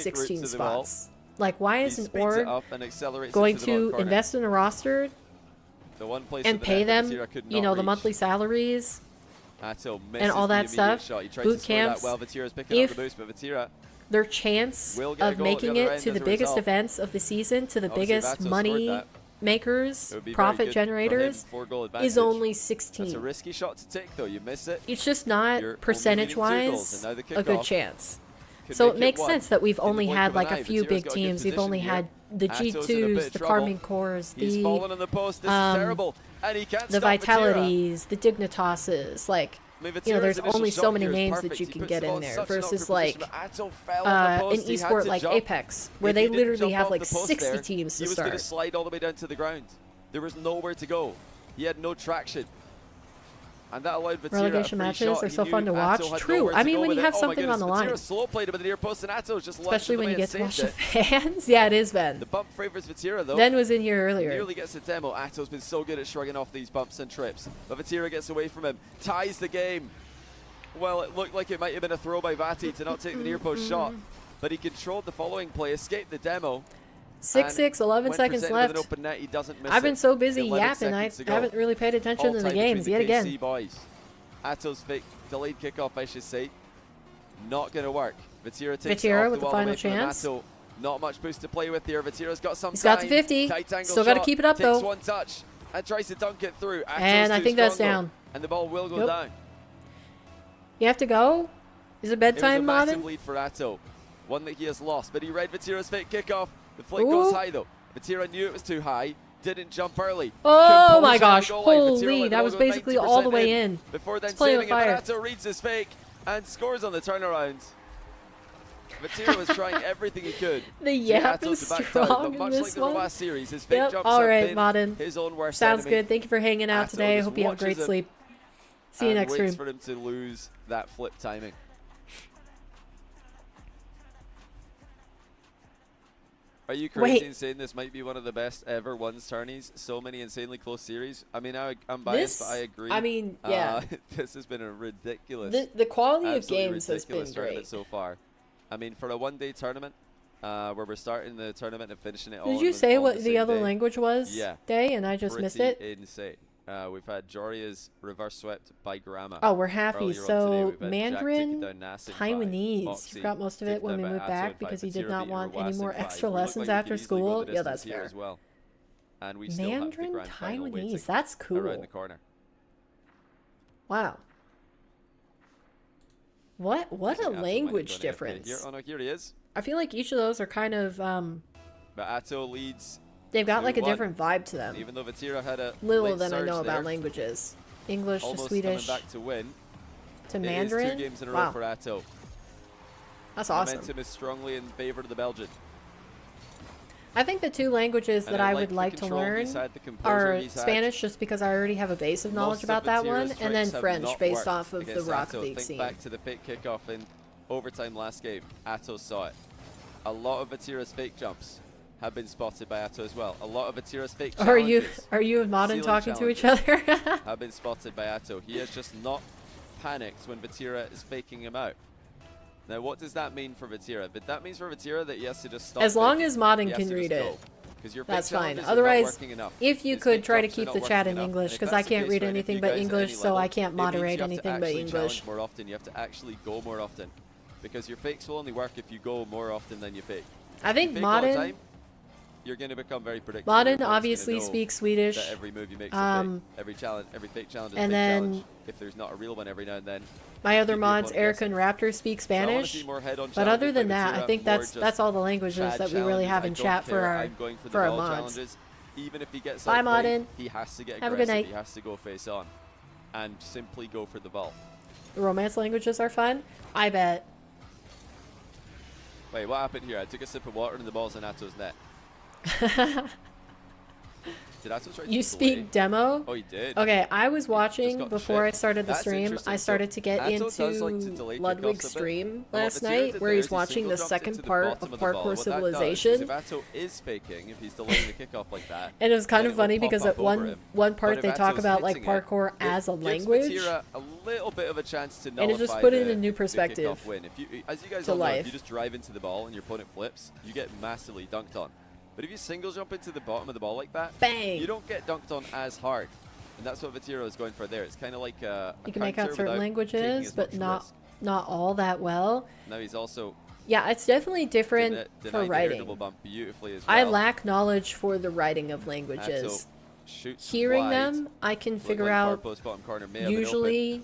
route 16 to the vault. spots. Like, why He isn't speeds it Org up and accelerates going into the bottom to corner. invest in a roster The one place and at the pay net that them, Vatira could you not know, the reach. monthly salaries? Attil and misses all the that immediate stuff, shot. He tried boot to score that camps, well. Vatira's picking up the if boost, but Vatira their chance will get a of goal at the making other it end to as the a biggest result. events of the season, to the Obviously, biggest Vato scored money that. makers, It would be very profit good for him, generators, 4-goal is advantage. only That's a 16. risky shot to take, though. You miss it. It's just not You're only needing 2 goals, percentage-wise and now the a good kickoff. chance. So make it makes one sense that we've in the only blink had of like an a eye. few Vatira's big got a good teams. We've position only here. had the Ato's in a bit G2s, of the trouble. Carmine Cores, He's fallen on the post. This is terrible. And he can't the stop Vatira. Vitalities, the Dignitoses. Like, I mean, you know, Vatira's there's initial only shot so many here is names perfect. that you He can puts get the ball in there such an versus awkward like position, but Ato fell on the an post. He had esport to like jump. Apex, where If they he didn't literally jump have off like the post 60 there, teams to he was going to start. slide all the way down to the ground. There was nowhere to go. He had no traction. And that allowed Vatira Relegation a free matches shot. are He so knew fun to Ato watch. had True. nowhere I to mean, go when with you it. have Oh my something on goodness, the line. Vatira slow played it, but the near post, and Ato just Especially when you get to watch the it. fans. Yeah, it is Ben. The bump favors Vatira though. Ben was in here earlier. Nearly gets a demo. Ato's been so good at shrugging off these bumps and trips. But Vatira gets away from him, ties the game. Well, it looked like it might have been a throw by Vati to not take the near post shot, but he controlled the following play, escaped the demo. 6-6, 11 when seconds presented left. with an open net, he doesn't miss I've been it. so busy 11 yapping, I seconds to go. haven't really paid attention to the All-time games between yet the again. KC boys. Ato's fake delayed kickoff, I should say. Not going to work. Vatira takes it Vatira off with the wall final away from chance. Ato. Not much boost to play with here. Vatira's got some He's time. got to 50. Tight angle Still got to shot, keep it up takes though. one touch and tries to dunk it through. Ato's And I too think that's strong, though, down. And the ball will go Yep. down. You have to go? Is it It was a bedtime, massive Modern? lead for Ato. One that he has lost, but he read Vatira's fake kickoff. The flick Ooh. goes high though. Vatira knew it was too high. Didn't jump early. Oh Composure my on the goal goal line. Vatira Holy, let the that ball was go basically all the 90% way in. Before then Let's play with saving it, fire. but Ato reads his fake and scores on the turnaround. Vatira was trying everything he could. The to get yap Ato is to back down, strong but in much this like the one. last series, his fake Yep, jumps all have right, been Modern. his own worst Sounds enemy. good. Thank you for hanging out Ato today. I just hope you have great watches him sleep. See you and next waits stream. for him to lose that flip timing. Are you crazy Wait. in saying this might be one of the best ever ones tourneys? So many insanely close series. I mean, I'm biased, This, but I agree. I mean, yeah. This has been a ridiculous, The quality of absolutely games has been ridiculous tournament great. so far. I mean, for a one-day tournament, where we're starting the tournament and finishing it all. Did you on say on what the same other day. language was, Yeah. Day, and I just missed it? Pretty insane. We've had Joria's reverse swept by Grama. Oh, we're happy. Earlier on So today, we've had Jack Mandarin, taken down Nassim by Taiwanese. MAWKZY, Forgot most of it taken when we down by moved Ato back and by because he Vatira did not beat want any Urwasin more by. extra We look lessons like we after could easily go school. the Yeah, distance that's here fair. as well. And we still have the Mandarin, grand final waiting Taiwanese. That's cool. around the corner. Wow. What Looks a like Ato might language have gone AFK difference. Here. Oh no, here he is. I feel like each of those are kind of But Ato leads. they've got like a 2-1. different vibe to And them. even though Vatira had a Little late than I surge know about there, languages. English to almost Swedish coming back to win. to It is Mandarin. 2 games in a row Wow, for Ato. that's awesome. Momentum is strongly in favor of the Belgian. I think the two languages And that I like would the like to control learn he's had, the composure are he's had. Spanish, just because I already have a base of knowledge Most about that one, Vatira's and then tricks have French not based worked off of the against Rocket Ato. League Think scene. back to the fake kickoff in overtime last game. Ato saw it. A lot of Vatira's fake jumps have been spotted by Ato as well. A lot of Vatira's fake Are you challenges and Modern ceiling talking to each other? have been spotted by Ato. He has just not panicked when Vatira is faking him out. Now, what does that mean for Vatira? But that means for Vatira that he has to just stop. As long faking. as Modern He has can to just read go. it. 'Cause your fake That's fine. challenges are not Otherwise, working enough. if you His could fake try to jumps are keep not the chat working in enough. English, And if because that's I the can't case, read right, if anything you but guys at English, any so level, I can't it means moderate you have to anything but actually English. challenge more often. You have to actually go more often, because your fakes will only work if you go more often than you fake. I If you think fake all the Modern time, you're going to become very predictable. Modern Your opponent's gonna obviously know speaks Swedish. that every move you make is a fake. Every fake challenge is a and fake then challenge. If there's not a real one every now and then. My other keep your mods, opponent Erica and Raptor, speak So I wanna Spanish. see more head-on But other challenges than by that, I Vatira, think more that's just all the languages Chad that we really challenges. have I in don't chat for care. our I'm going for the for our ball mods. challenges. Even if he gets Bye, outplayed, Modern. he has to get Have a good aggressive. night. He has to go face on and simply go for the ball. The romance languages are fun. I bet. Wait, what happened here? I took a sip of water and the ball's in Ato's net. Did Ato try to You delay? speak demo? Oh, he did. Okay, I was watching got before I chipped. started the That's stream. interesting. I started So to get Ato does into like to delay Ludwig's kickoffs a bit. stream And what last Vatira night, did where there he's is he watching the single jumped second into the part bottom of the ball. Parkour What that does is Civilization. if Ato is faking, if he's delaying the kickoff like that, And it was kind then of it will funny pop because up at over him. one But part if they talk Ato's about like hitting it, parkour it as a gives language. Vatira a little bit of a chance to And it just nullify put it in the- a new the perspective kickoff win. If you, as you guys to all know, if life. you just drive into the ball and your opponent flips, you get massively dunked on. But if you single jump into the bottom of the ball like that, Bang! you don't get dunked on as hard. And that's what Vatira is going for there. It's kind of like a You can make out counter certain without languages, taking as but much risk. not all that well. Now he's also Yeah, it's definitely different denied for the air writing. double bump beautifully as well. I lack knowledge for the writing of languages. Ato shoots Hearing wide. them, I can Looked figure like far out post bottom corner may have been open. usually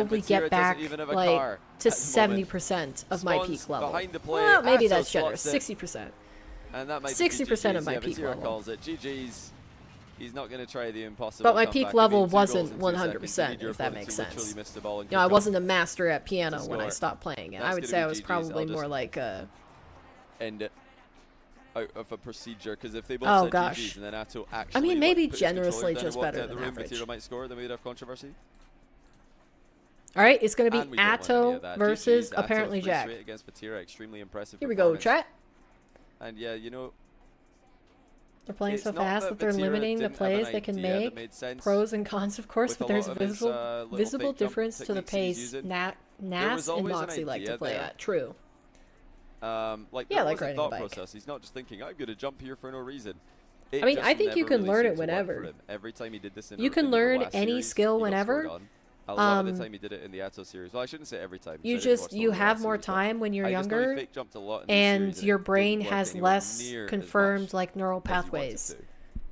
probably Batira get back doesn't even have a like car to at the moment. 70% of my Spawns peak level. behind the play, Well, maybe Axel that's generous. slots it. 60%. And that might 60% of my yeah, peak Batira level. calls it. GG's. He's not going to try the impossible. But my comeback. peak I level mean, 2 goals wasn't in 2 seconds. You 100%, need your if that opponent makes to literally sense. miss the ball and You know, I kick wasn't up a master at piano to when I score. stopped playing it. That's I would gonna say be I was GG's. probably I'll more just like end it out of a procedure, because if they both Oh, said gosh. GG's and then Atto actually I mean, maybe put his controller generously down just and walked better out the than room, average. Batira might score, then we'd have controversy. All right, it's going to And be we don't want any Atto of that. versus GG's, Atto apparently 3 Jack. straight against Batira, extremely impressive Here we go, performance. chat. And yeah, you know, They're playing it's so not fast that they're Batira limiting the didn't have an plays they can idea that make. made sense Pros and cons, of course, with but a there's lot a of his, little visible fake jump difference to the techniques he was pace using. Nas was and always an MAWKZY like to idea play there. at. True. Like, Yeah, there like was a riding a thought bike. process. He's not just thinking, I'm going to jump here for no reason. I mean, I think you can learn it seemed to work whenever. for him. Every time he did this in You can in the learn last any series, skill he got whenever. scored on. A lot of the time he did it in the Atto series. Well, I shouldn't say every time. You 'cause I didn't watch just the you whole have last more series, but time when you're I just know he younger, fake jumped a lot in these and series your it brain didn't work has anywhere less near as confirmed much like neural as he wanted pathways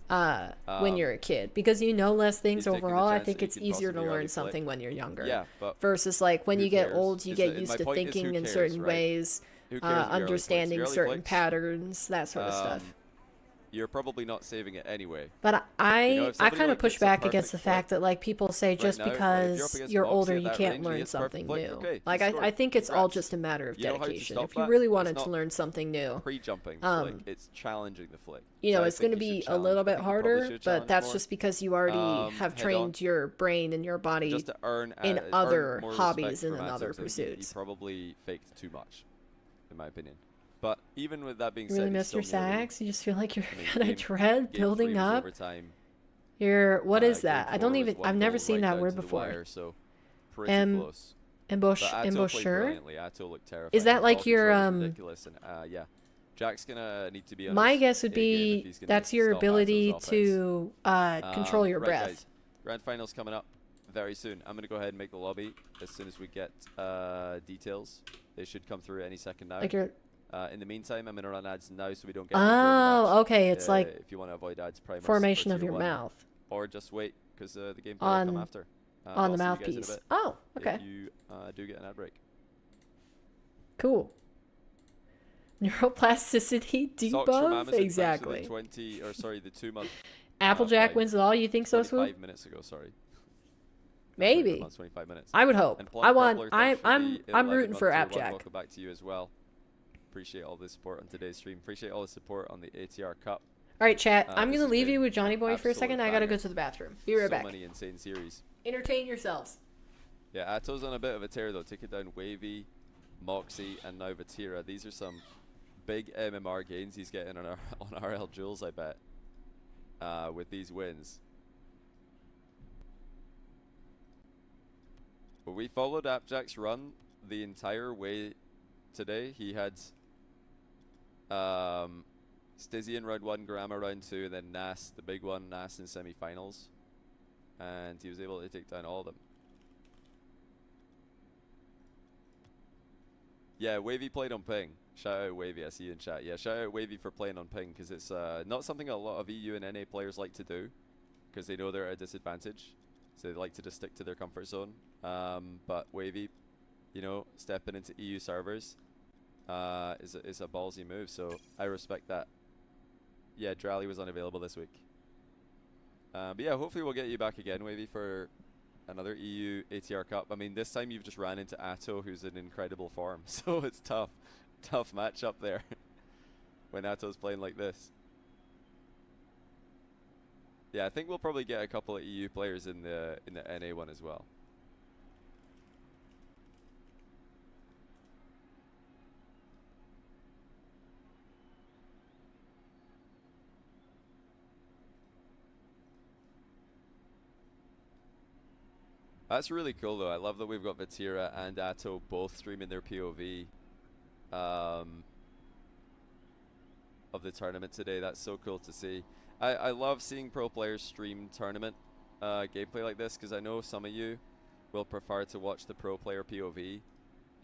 to. when you're a kid, because you know less things He's taking the overall. I chance think that he it's can easier to possibly learn already something flick. when you're younger. Yeah, but Versus like when who you get cares? old, you Is get it- used my to point is, thinking who in cares, certain right? ways, Who cares if he early flicks? If understanding he early certain flicks, patterns, that sort of stuff. You're probably not saving it anyway. But I You know, if I somebody, kind of like, push hits a back against perfect the flick fact that like people say right just now, if you're up because against you're MAWKZY older at you that can't range and he learn hits perfect something flick, new. okay, Like he I scored. think it's all Congrats. just a matter of You know how to dedication. stop If you that? really It's wanted to not learn something new, Pre-jumping the Um, flick, it's challenging the flick. you So know, I it's think going to you should be a little challenge. I bit think you probably harder, should but challenge that's more. just because you already have head on. trained your brain and your body Just to earn in earn other more hobbies respect and in from other Atto, 'cause I think pursuits. He probably faked too much, in my opinion. But even with that being Really said, he's missed your still more than- sacks. You just feel like you're I mean, gonna game- tread game building 3 was up. overtime. You're what is Game that? I 4 don't was even. 1 I've never goal seen right that down word to the before. wire, so pretty close. Ambush, But Atto played embouchure. brilliantly. Atto looked terrifying. Is that His like ball your, control was ridiculous, and yeah, Jack's gonna need to be on My his guess would A game if be he's gonna that's your stop Atto's ability offense. to control your right, breath. Guys, grand finals coming up very soon. I'm gonna go ahead and make the lobby as soon as we get details. They should come through any second now. Like your In the meantime, I'm gonna run ads now so we don't get them during the match. oh, okay. It's like if you want to avoid ads, primers formation for of tier your 1, mouth or just wait because the gameplay will come on after. on the I'll see you guys in a mouthpiece. bit Oh, okay, If you do get an ad break. cool. Neuroplasticity Socks from debuff, Amazon, thanks for exactly. The 20 or sorry, the 2 month. Applejack five- wins it all. You think so, 25 Swoop? minutes ago, sorry. Maybe. 25 minutes. I would hope. And Plum I want. Crumbler, thanks for the I'm 11 rooting month for tier 1. Applejack. Welcome back to you as well. Appreciate all the support on today's stream. Appreciate all the support on the ATR Cup. All right, chat. I'm this gonna has leave been you with Johnny Boy for a absolute second. I gotta go banger. to the bathroom. Be right So back. many insane series. Entertain yourselves. Yeah, Atto's on a bit of a tear though. Take it down Wavy, MAWKZY, and now Batira. These are some big MMR gains he's getting on RL Jules, I bet, with these wins. But we followed Appjack's run the entire way today. He had Stizzy in round 1, Grama round 2, and then Nas, the big one, Nas in semifinals. And he was able to take down all of them. Yeah, Wavy played on ping. Shout out Wavy, I see you in chat. Yeah, shout out Wavy for playing on ping, because it's not something a lot of EU and NA players like to do, because they know they're at a disadvantage. So they like to just stick to their comfort zone. But Wavy, you know, stepping into EU servers is a ballsy move, so I respect that. Yeah, Drally was unavailable this week. But yeah, hopefully we'll get you back again, Wavy, for another EU ATR Cup. I mean, this time you've just ran into Atto, who's in incredible form, so it's tough matchup there when Atto's playing like this. Yeah, I think we'll probably get a couple of EU players in the NA one as well. That's really cool though. I love that we've got Batira and Atto both streaming their POV of the tournament today. That's so cool to see. I love seeing pro players stream tournament gameplay like this, because I know some of you will prefer to watch the pro player POV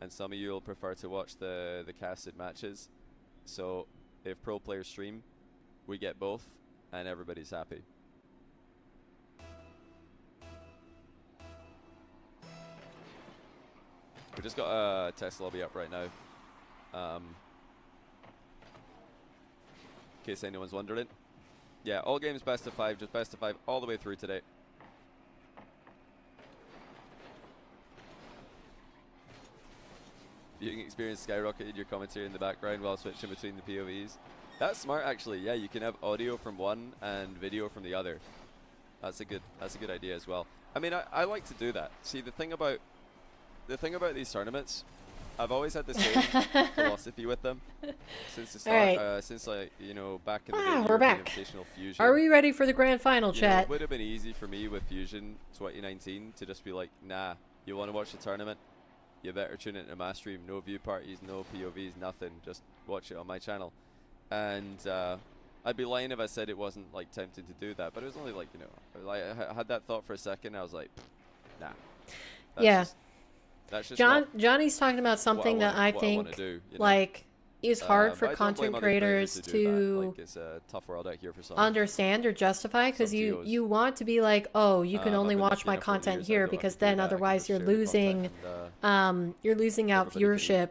and some of you will prefer to watch the casted matches. So if pro players stream, we get both and everybody's happy. We just got a test lobby up right now, in case anyone's wondering. Yeah, all games best of 5, just best of 5 all the way through today. Viewing experience skyrocketed your commentary in the background while switching between the POVs. That's smart, actually. Yeah, you can have audio from one and video from the other. That's a good idea as well. I mean, I like to do that. See, the thing about these tournaments, I've always had the same philosophy with them since the start. Right. Since like back in the day, we're back. Invitational Fusion. Are we ready for the grand final, chat? It would have been easy for me with Fusion 2019 to just be like, nah, you want to watch the tournament? You better tune into my stream. No view parties, no POVs, nothing. Just watch it on my channel. And I'd be lying if I said it wasn't like tempting to do that. But it was only like, I had that thought for a second. I was like, nah. That's just Johnny's talking about something that I think is hard for content creators to it's a tough world out here for some. understand or justify, because you want to be like, oh, you can only watch my content here, because then otherwise you're losing out viewership.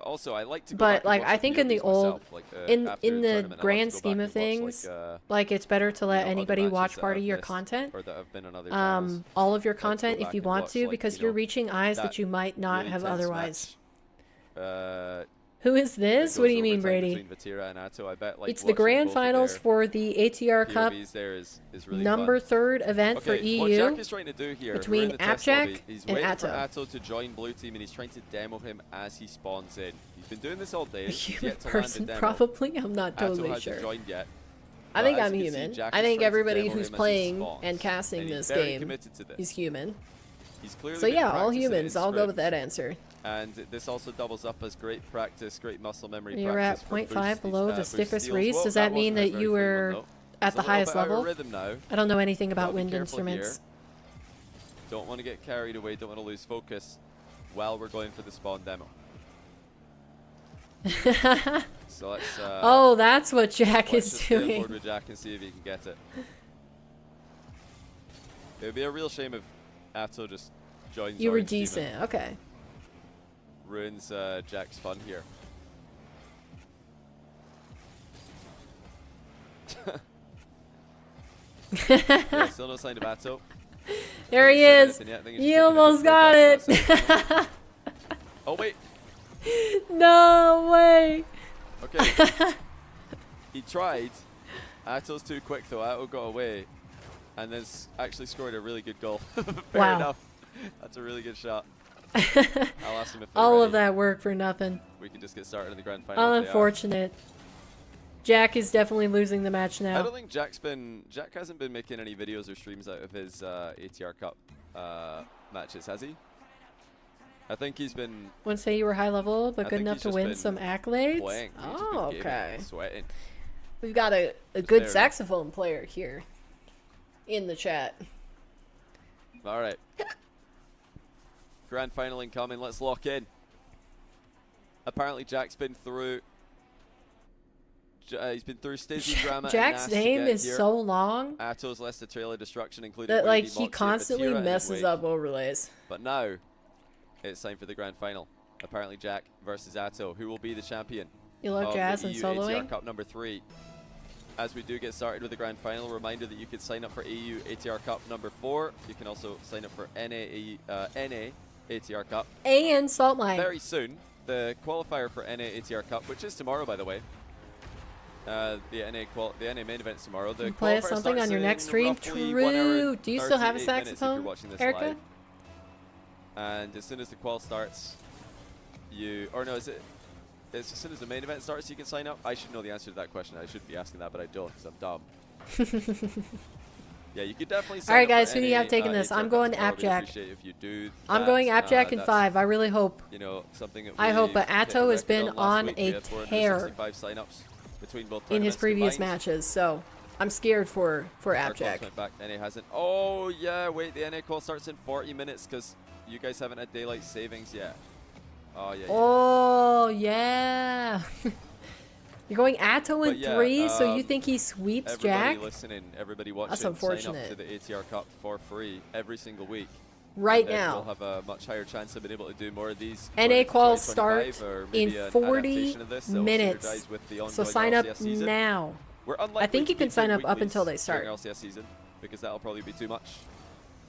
Also, I like to. But like, I think in the in the grand scheme of things, like it's better to let anybody watch part of your content, all of your content if you want to, because you're reaching eyes that you might not have otherwise. Who is this? What do you mean, Brady? It's the grand finals for the ATR Cup number 3rd event for EU between AppAPPARENTLYJACK and Atto. To join blue team, and he's trying to demo him as he spawns in. He's been doing this all day. A human person, probably. I'm not totally sure. Yet, I think I'm human. I think everybody who's playing and casting this game is human. So yeah, all humans. I'll go with that answer. And this also doubles up as great practice, great muscle memory. You're at 0.5 below the stiffest reads. Does that mean that you were at the highest level? I don't know anything about wind instruments. Don't want to get carried away. Don't want to lose focus while we're going for the spawn demo. So let's. Oh, that's what Jack is doing. Get on board with Jack and see if he can get it. It would be a real shame if Atto just joins. You were decent. Okay. Ruins Jack's fun here. Yeah, still no sign of Atto. There he is. He almost got it. Oh wait. No way. Okay. He tried. Atto's too quick though. Atto got away, and then actually scored a really good goal. Fair enough. That's a really good shot. I'll ask him if all of that work for nothing. We can just get started in the grand final. Unfortunate. Jack is definitely losing the match now. I don't think Jack hasn't been making any videos or streams out of his ATR Cup matches, has he? I think he's been. Wouldn't say you were high level, but good enough to win some accolades. Playing. Oh, okay. Sweating. We've got a good saxophone player here in the chat. All right. Grand final incoming. Let's lock in. Apparently, Jack's been through. He's been through Stizzy drama. Jack's name is so long. Atto's left a trail of destruction, including that like he constantly messes up overlays. But now, it's time for the grand final. Apparently, Jack versus Atto. Who will be the champion? You love jazz and soloing. ATR Cup number 3. As we do get started with the grand final, reminder that you can sign up for EU ATR Cup number 4. You can also sign up for NA ATR Cup. And Salt Mine. Very soon, the qualifier for NA ATR Cup, which is tomorrow, by the way. The NA main event is tomorrow. The play us something on your next stream. True. Do you still have a saxophone, Erica? Live. And as soon as the qual starts, as soon as the main event starts, you can sign up. I should know the answer to that question. I shouldn't be asking that, but I don't because I'm dumb. Yeah, you could definitely sign up. All right, guys, who do you have taking this? I'm going AppAPPARENTLYJACK. I'm going AppAPPARENTLYJACK in 5. I really hope. Something I hope, but Atto has been on a tear in his previous matches, so I'm scared for AppAPPARENTLYJACK. NA hasn't. Oh yeah, wait, the NA call starts in 40 minutes because you guys haven't had daylight savings yet. Oh yeah. Oh yeah. You're going Atto in 3, so you think he sweeps Jack? Everybody listening, everybody watching, that's unfortunate. Sign up to the ATR Cup for free every single week. Right now. We'll have a much higher chance of being able to do more of these. NA quals start in 40 minutes. So sign up now. We're unlikely I think to you can be sign doing up up weeklies until they during start. LCS season because that'll probably be too much.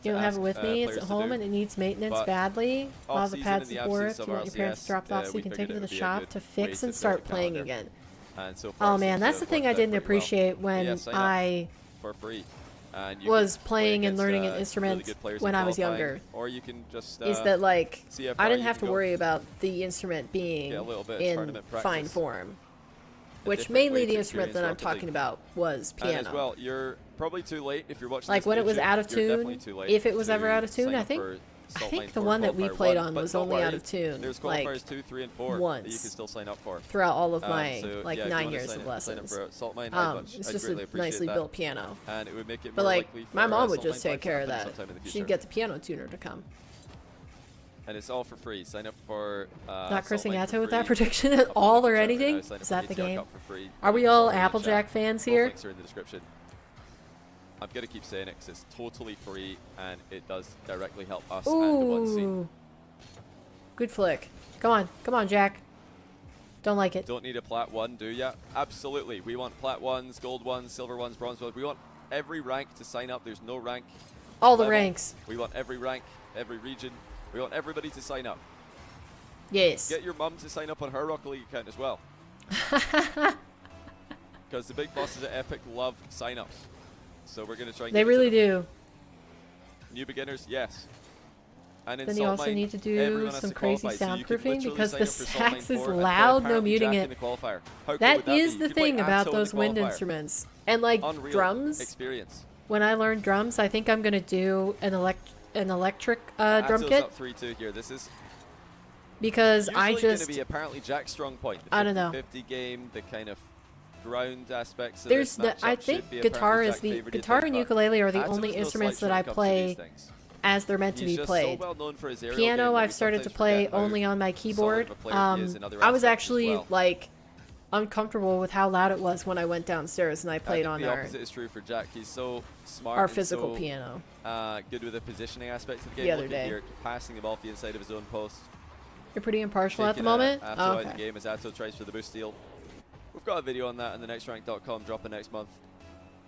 You don't to have it ask, with me. It's players at to home do. and it needs maintenance But badly. Lots of off-season, pads in the support. absence If of you want your parents to RCS, drop it off so we you can figured take it to it the would be a shop good to way fix to and fill start the playing calendar. again. And so far Oh it man, seems that's to the have thing worked I out didn't pretty well. appreciate But yeah, when sign up I for free. And you was can play playing and against, learning an really instrument good players when in I was qualifying, younger. or you can just Is that like see how I far didn't you have can to go. worry about the instrument being Get a little bit of in tournament fine practice. form, A which different way mainly the to instrument that I'm experience Rocket talking League. about was And as piano. well, you're probably too late if you're watching Like this when it on was YouTube, out of you're definitely tune, too late if it was to ever out of tune, sign I up think for I Salt think Mine the 4 one that we qualifier played 1, on but was don't only worry, out of tune There's like qualifiers 2, 3, and 4 that you once. can still sign up for. throughout all of my So, like yeah, if you 9 wanna years sign of up- sign up lessons. for Salt Mine, It's I'd just greatly a appreciate nicely that. built piano. And it would make it But more like likely my for, mom would Salt just Mine take 5 to care of happen that. sometime in the She'd future. get the piano tuner to come. And it's all for free. Sign up for Not Salt cursing Mine Atto for with that free. prediction at Couple all links or in the chat right anything. now. Sign up Is for that the ATR game? Cup for free. Are we Links all in the Applejack chat. fans Both here? links are in the description. I'm gonna keep saying it because it's totally free and it does directly help us and the one scene. Ooh. Good flick. Come on, Jack. Don't like it. Don't need a plat 1, do ya? Absolutely. We want plat 1s, gold 1s, silver 1s, bronze 1s. We want every rank to sign up. There's no rank All the level. ranks. We want every rank, every region. We want everybody to sign up. Yes. Get your mum to sign up on her Rocket League account as well. Because the big bosses at Epic love sign-ups. So we're going to try and They give it to really them. do. New beginners, yes. And in Then you Salt also Mine, need to do everyone has some to crazy qualify, so you can soundproofing literally because sign the up for Salt Mine sax is 4 and play loud, no Apparently muting Jack it. in the qualifier. How cool That would that is be? the You could play thing about Atto in those the wind qualifier. instruments. And like Unreal drums, experience. when I learn drums, I think I'm going to do an electric drum Atto's kit up 3-2 here. This is because usually I going just to be apparently Jack's strong point. The I don't know. 50-50 game, the kind of ground aspects of there's this I matchup think should be guitar apparently is Jack the favored, guitar and but ukulele are the Atto's only no instruments slouch that when I it comes to these play things. as they're meant to He's be just played. so well known for his aerial Piano game that I've we started to sometimes play forget how only on my solid keyboard. of a player he is in other I was aspects as actually well. like uncomfortable with how loud it was when I went downstairs and I I played think on the opposite is true for Jack. He's so smart. our and physical so, piano. Good with the positioning aspects of the game. The other Look day. at here, passing the ball off the inside of his own post. You're pretty impartial at the Taking moment? Atto Oh, out of the okay. game as Atto tries for the boost steal. We've got a video on that on the nextrank.com dropping next month.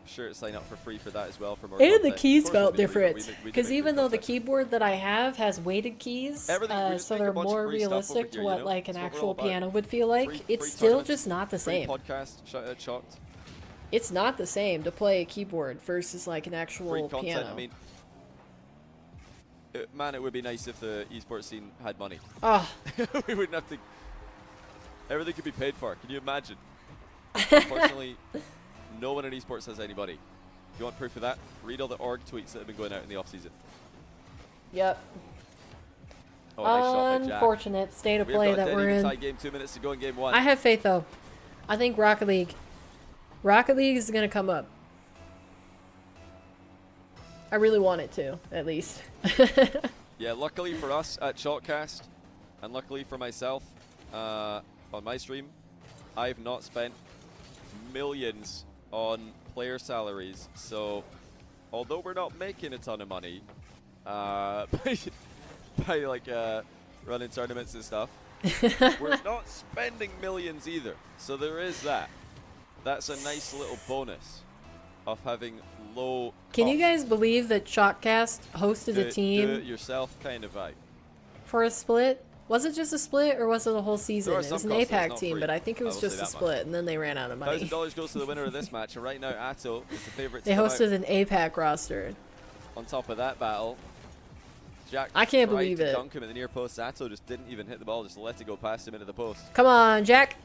Sure to sign up for free for that as well for more And the content. keys Of course felt we'll be doing it. different We do because make good even though the content. keyboard that I have has weighted keys, Everything- we just so make a they're bunch of more free stuff over realistic to here, what you know? like an That's what we're actual all about. piano would feel like. Free It's still tournaments, just not the free same. podcast, shout out Shocked. It's not the same to play a keyboard versus like an Free actual content. piano. I mean, man, it would be nice if the esports scene had money. Oh, We wouldn't have to. Everything could be paid for. Can you imagine? Unfortunately, no one in esports has any money. If you want proof of that, read all the org tweets that have been going out in the off season. yep. Oh, nice shot by Jack. Unfortunate state of We've play got a that dead we're even in. tie game, 2 minutes to go in game 1. I have faith though. I think Rocket League is gonna come up. I really want it to, at least. Yeah, luckily for us at Shotcast, and luckily for myself on my stream, I've not spent millions on player salaries. So, although we're not making a ton of money by like running tournaments and stuff, we're not spending millions either. So there is that. That's a nice little bonus of having low. Can you cost. guys believe that Shotcast hosted a Do it team yourself kind of vibe. for a split? Was it just a split or was it a whole season? are It was some an costs, it's APAC not team, free. but I think it I was will say just a that much. split and then they ran out of money. $1,000 goes to the winner of this match, and right now Atto is the favorite. They to come out. hosted an APAC roster. On top of that battle, Jack I can't tried believe to it. dunk him at the near post. Atto just didn't even hit the ball, just let it go past him into the post. Come on, Jack.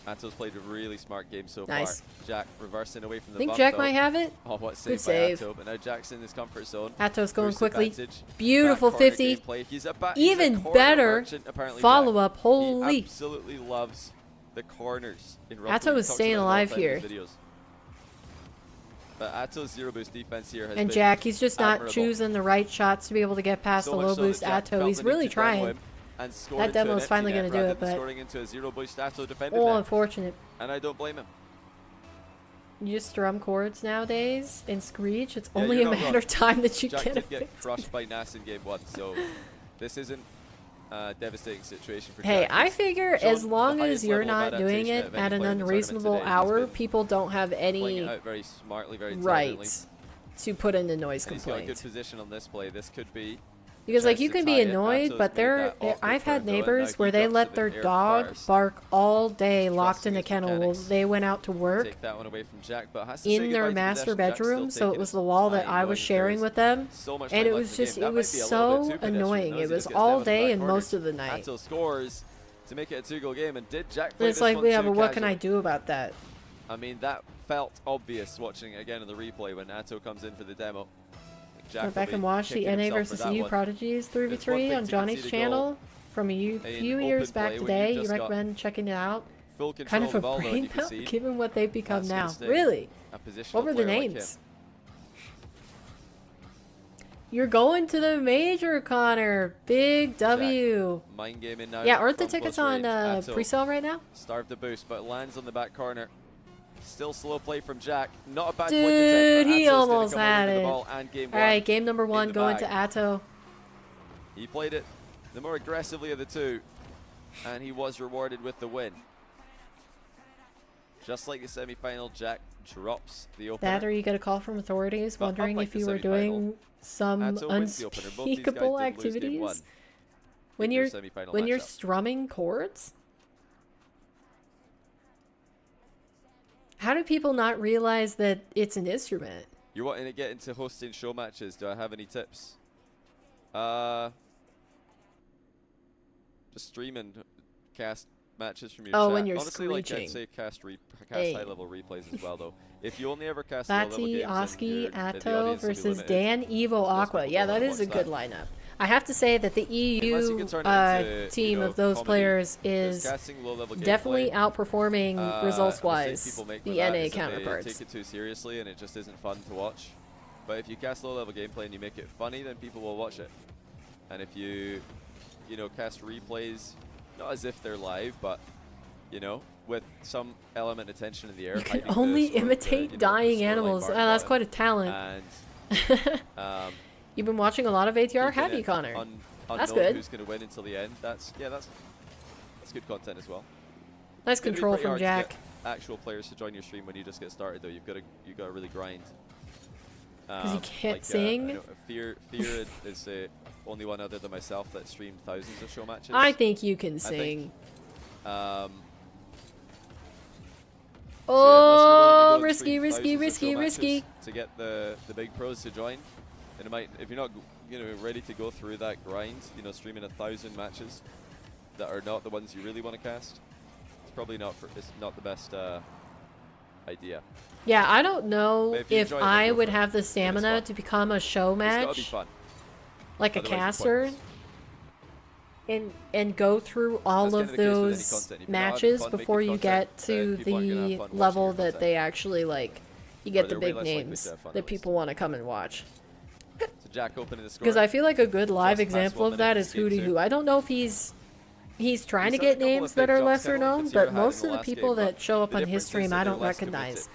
Atto's played a really smart game so Nice. far. Jack reversing away from the I think bump, Jack though. might have it. Oh, what Good save by save. Atto, but now Jack's in his comfort zone. Atto's going Boost quickly. advantage. Beautiful Back corner 50. gameplay. He's he's a Even corner better merchant, apparently, follow Jack. up. Holy. He absolutely loves the corners in Rocket Atto League. is He talks staying about it all alive the time in his here. videos. But Atto's zero boost defense here has And been Jack, he's just not admirable. choosing the right shots to be able to get past So the much low so that boost Jack Atto. felt He's the need really to demo trying. him and score That into an demo is empty finally net gonna do rather it, than but- scoring into a zero boost Atto defended Oh, net. unfortunate. And I don't blame him. You just strum chords nowadays in Screech. It's Yeah, only you're a not matter wrong. of time that you Jack get did it get fixed. crushed by Nas in game 1, so this isn't devastating situation for Hey, Jack. I figure Shown as long the as highest you're level of not doing adaptation it of any at an player in the tournament unreasonable today. He's hour, been people don't have playing any it out very smartly, very right intelligently. to put in a noise And he's got a good complaint. position on this play. This could be Because like chance you to can tie be it. annoyed, Ato's but made that awkward I've had turn going. Now neighbors he where they jumps let to their the air dog first. bark all day locked in Trusting a his kennel while mechanics. they went out to work Take that one away from Jack, but has to say in goodbye their to master possession. Jack's still bedroom, so it taking was his the wall that time, I knowing was that sharing there's with them, so much and time it left was in the just game. it That was might be a little bit so too pedestrian. annoying. Noisy It just was gets all down in the day back and corner. most of the night. Ato scores to make it a 2-goal game, and did Jack And play it's this like, one yeah, too but what can I casually? do about that? I mean, that felt obvious watching it again in the replay when Ato comes in for the demo. Jack Go will back be and watch the kicking NA himself for versus that EU one. Prodigies It's one 3v3 thing on to Johnny's concede a goal channel from a in few open years back play when today. you've You just got recommend checking it out? full Kind control of of a the ball, though, and brain you melt concede. given what they've become That's now. gonna sting Really? a positional What were the player like names? him. You're going to the major, Connor. Big W. Mind gaming now. Yeah, aren't the from tickets close on range. Ato pre-sale right now? starved the boost, but lands on the back corner. Still slow play from Jack. Not a bad Dude, flick attempt, but he Ato's gonna almost come over had with the it. ball and game All one. right, game number one the going bag. to Atto. He played it the more aggressively of the two, and he was rewarded with the win. Just like the semi-final, Jack drops the opener. That or you get a call from authorities But wondering unlike if the you were semi-final, doing some Atto wins the opener. Both these guys unspeakable did lose game one activities when in their you're semi-final when you're matchup. strumming chords. How do people not realize that it's an instrument? You're wanting to get into hosting show matches. Do I have any tips? Just stream and cast matches from your Oh, chat. when you're Honestly, like I'd screeching. say cast Hey. high-level replays as well, though. If you only ever cast low-level Bati, games, then Oski, the Atto audience will be versus limited. Dan, Evo, Most Aqua. people Yeah, don't that wanna is a watch good that. lineup. I have to say that the Unless you EU can turn it into, team you know, of those comedy, players there's is casting low-level definitely gameplay. outperforming The mistake results-wise people make the with that NA is that they counterparts. take it too seriously and it just isn't fun to watch. But if you cast low-level gameplay and you make it funny, then people will watch it. And if you know, cast replays, not as if they're live, but you know, with some element of tension in the air. You can hiding the only sort of the, imitate you know, dying storyline animals. Mark That's got quite a talent. And You've been watching a lot of ATR, keeping have you, it Connor? That's good. Who's going to win until the end? That's good content as well. Nice It's gonna be control pretty from hard to Jack. get actual players to join your stream when you just get started, though. You got to really grind. 'Cause you can't I sing. know Fear is the only one other than myself that streamed thousands of show matches. I think you can I sing. think, Oh, so risky, unless risky, you're willing to go and risky, stream risky. thousands of show matches to get the big pros to join, and it might, if you're not ready to go through that grind, streaming 1,000 matches that are not the ones you really want to cast, it's probably not the best idea. Yeah, I don't know But if you if enjoy it, then I go would for it. have the It's stamina fun. to become a show It's gotta be match, fun. like a Otherwise it's caster, pointless. and go through all That's of kinda the case with any those content. If you're not having matches fun before making you content, get to then people aren't gonna the have fun watching level your that content. they actually like. You Or get the they're way big less likely to names have fun, that at least. people want to come and watch. So Jack opening the score. Because I feel like a good live Just past example 1 of minute that in is this game Hootie too. Who. I don't know if he's trying to He's done a get couple names of that big are jumps, lesser kinda like known, the Sierra but had in most the of the last people game, that but show up the on difference his stream is that I they're don't less committed. recognize.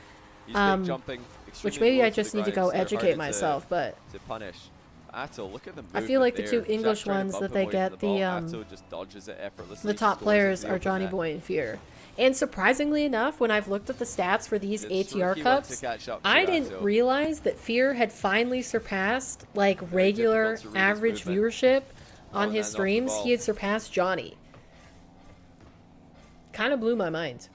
He's big jumping, Which extremely maybe low I to just the need to grinds. go They're educate harder myself, but to punish. Atto, look at the I movement feel like the there. two Jack English trying to ones bump that him they away from get, the the ball. Atto just dodges it effortlessly, the top scores players into the are open Johnny net. Boy and Fear. And surprisingly enough, when I've looked at the stats for these It's ATR tricky one to Cups, catch up to I Atto. didn't realize that Fear had finally surpassed like regular difficult to read his average movement. viewership On on and his off the streams. ball. He had surpassed Johnny. Kind of blew my mind.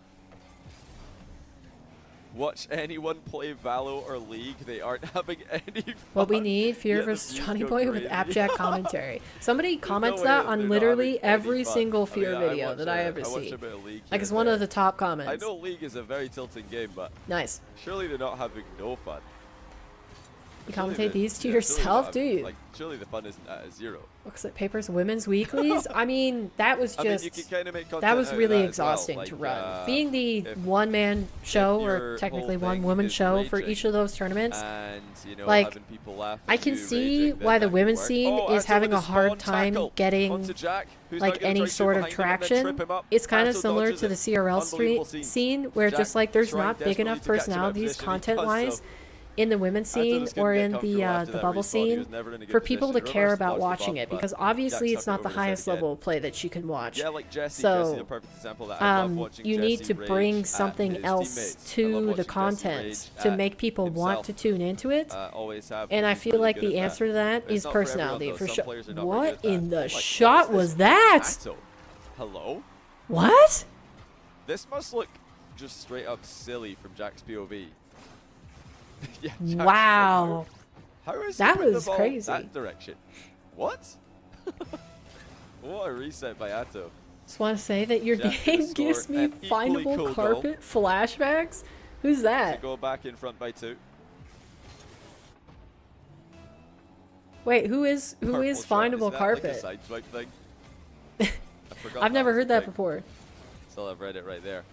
Watch anyone play Valo or League, they aren't having any fun. What we need, Fear Yet the versus views Johnny go Boy with crazy. AppJack commentary. Somebody comments no that way on they're not literally having any every fun. single I mean, Fear I video watch that I ever watch see. a bit of League Like here it's and one there. of the top I comments. know League is a very tilting game, but Nice. surely they're not having no fun. You Surely commentate the- these to yeah, surely yourself, not- do you? Like, surely the fun isn't at a zero. Looks like Papers Women's Weeklies. I mean, that was I mean, just you can kind of make content that was out of really that as well. exhausting Like, to run. Being the if- one-man show, or your technically whole thing one-woman is show for raging each of those tournaments, and like, having people laugh I at can you see raging, then why that the can women's work. scene Oh, is Atto having with a a hard spawn time tackle getting onto Jack, who's like now gonna any try to sort shoot of behind him and then traction. trip him up. It's kind of Atto similar dodges to the it. CRL Unbelievable street scene. where Jack just like there's trying not big desperately enough to catch him out of personalities position. He does content-wise so. in the women's scene or in the bubble scene for people to care about watching it, because obviously it's not the highest level of play that you can watch. Yeah, like Jessie, So, Jessie's a perfect example of that. I love watching you need Jessie to rage bring at something his else teammates. I love to the watching Jessie content rage to at make people want himself. to tune into it. Always have. And I He's feel really like good the at answer to that But it's is not for everyone, personality though. for Some sure. players are not very What good at in that. the Like, shot what is was this? that? Atto. Hello? What? This must look just straight up silly from Jack's POV. Yeah, Jack's Wow. like, how is That he putting was the ball crazy. that direction? What? What a reset by Atto. Just want to say that your Jack name gonna gives score me an equally findable cool carpet flashbacks. Who's To that? go back in front by 2. Wait, who is Purple shot. findable Is that carpet? Like a side swipe thing? I forgot I've never was heard a that thing. before. Still, I've read it right there.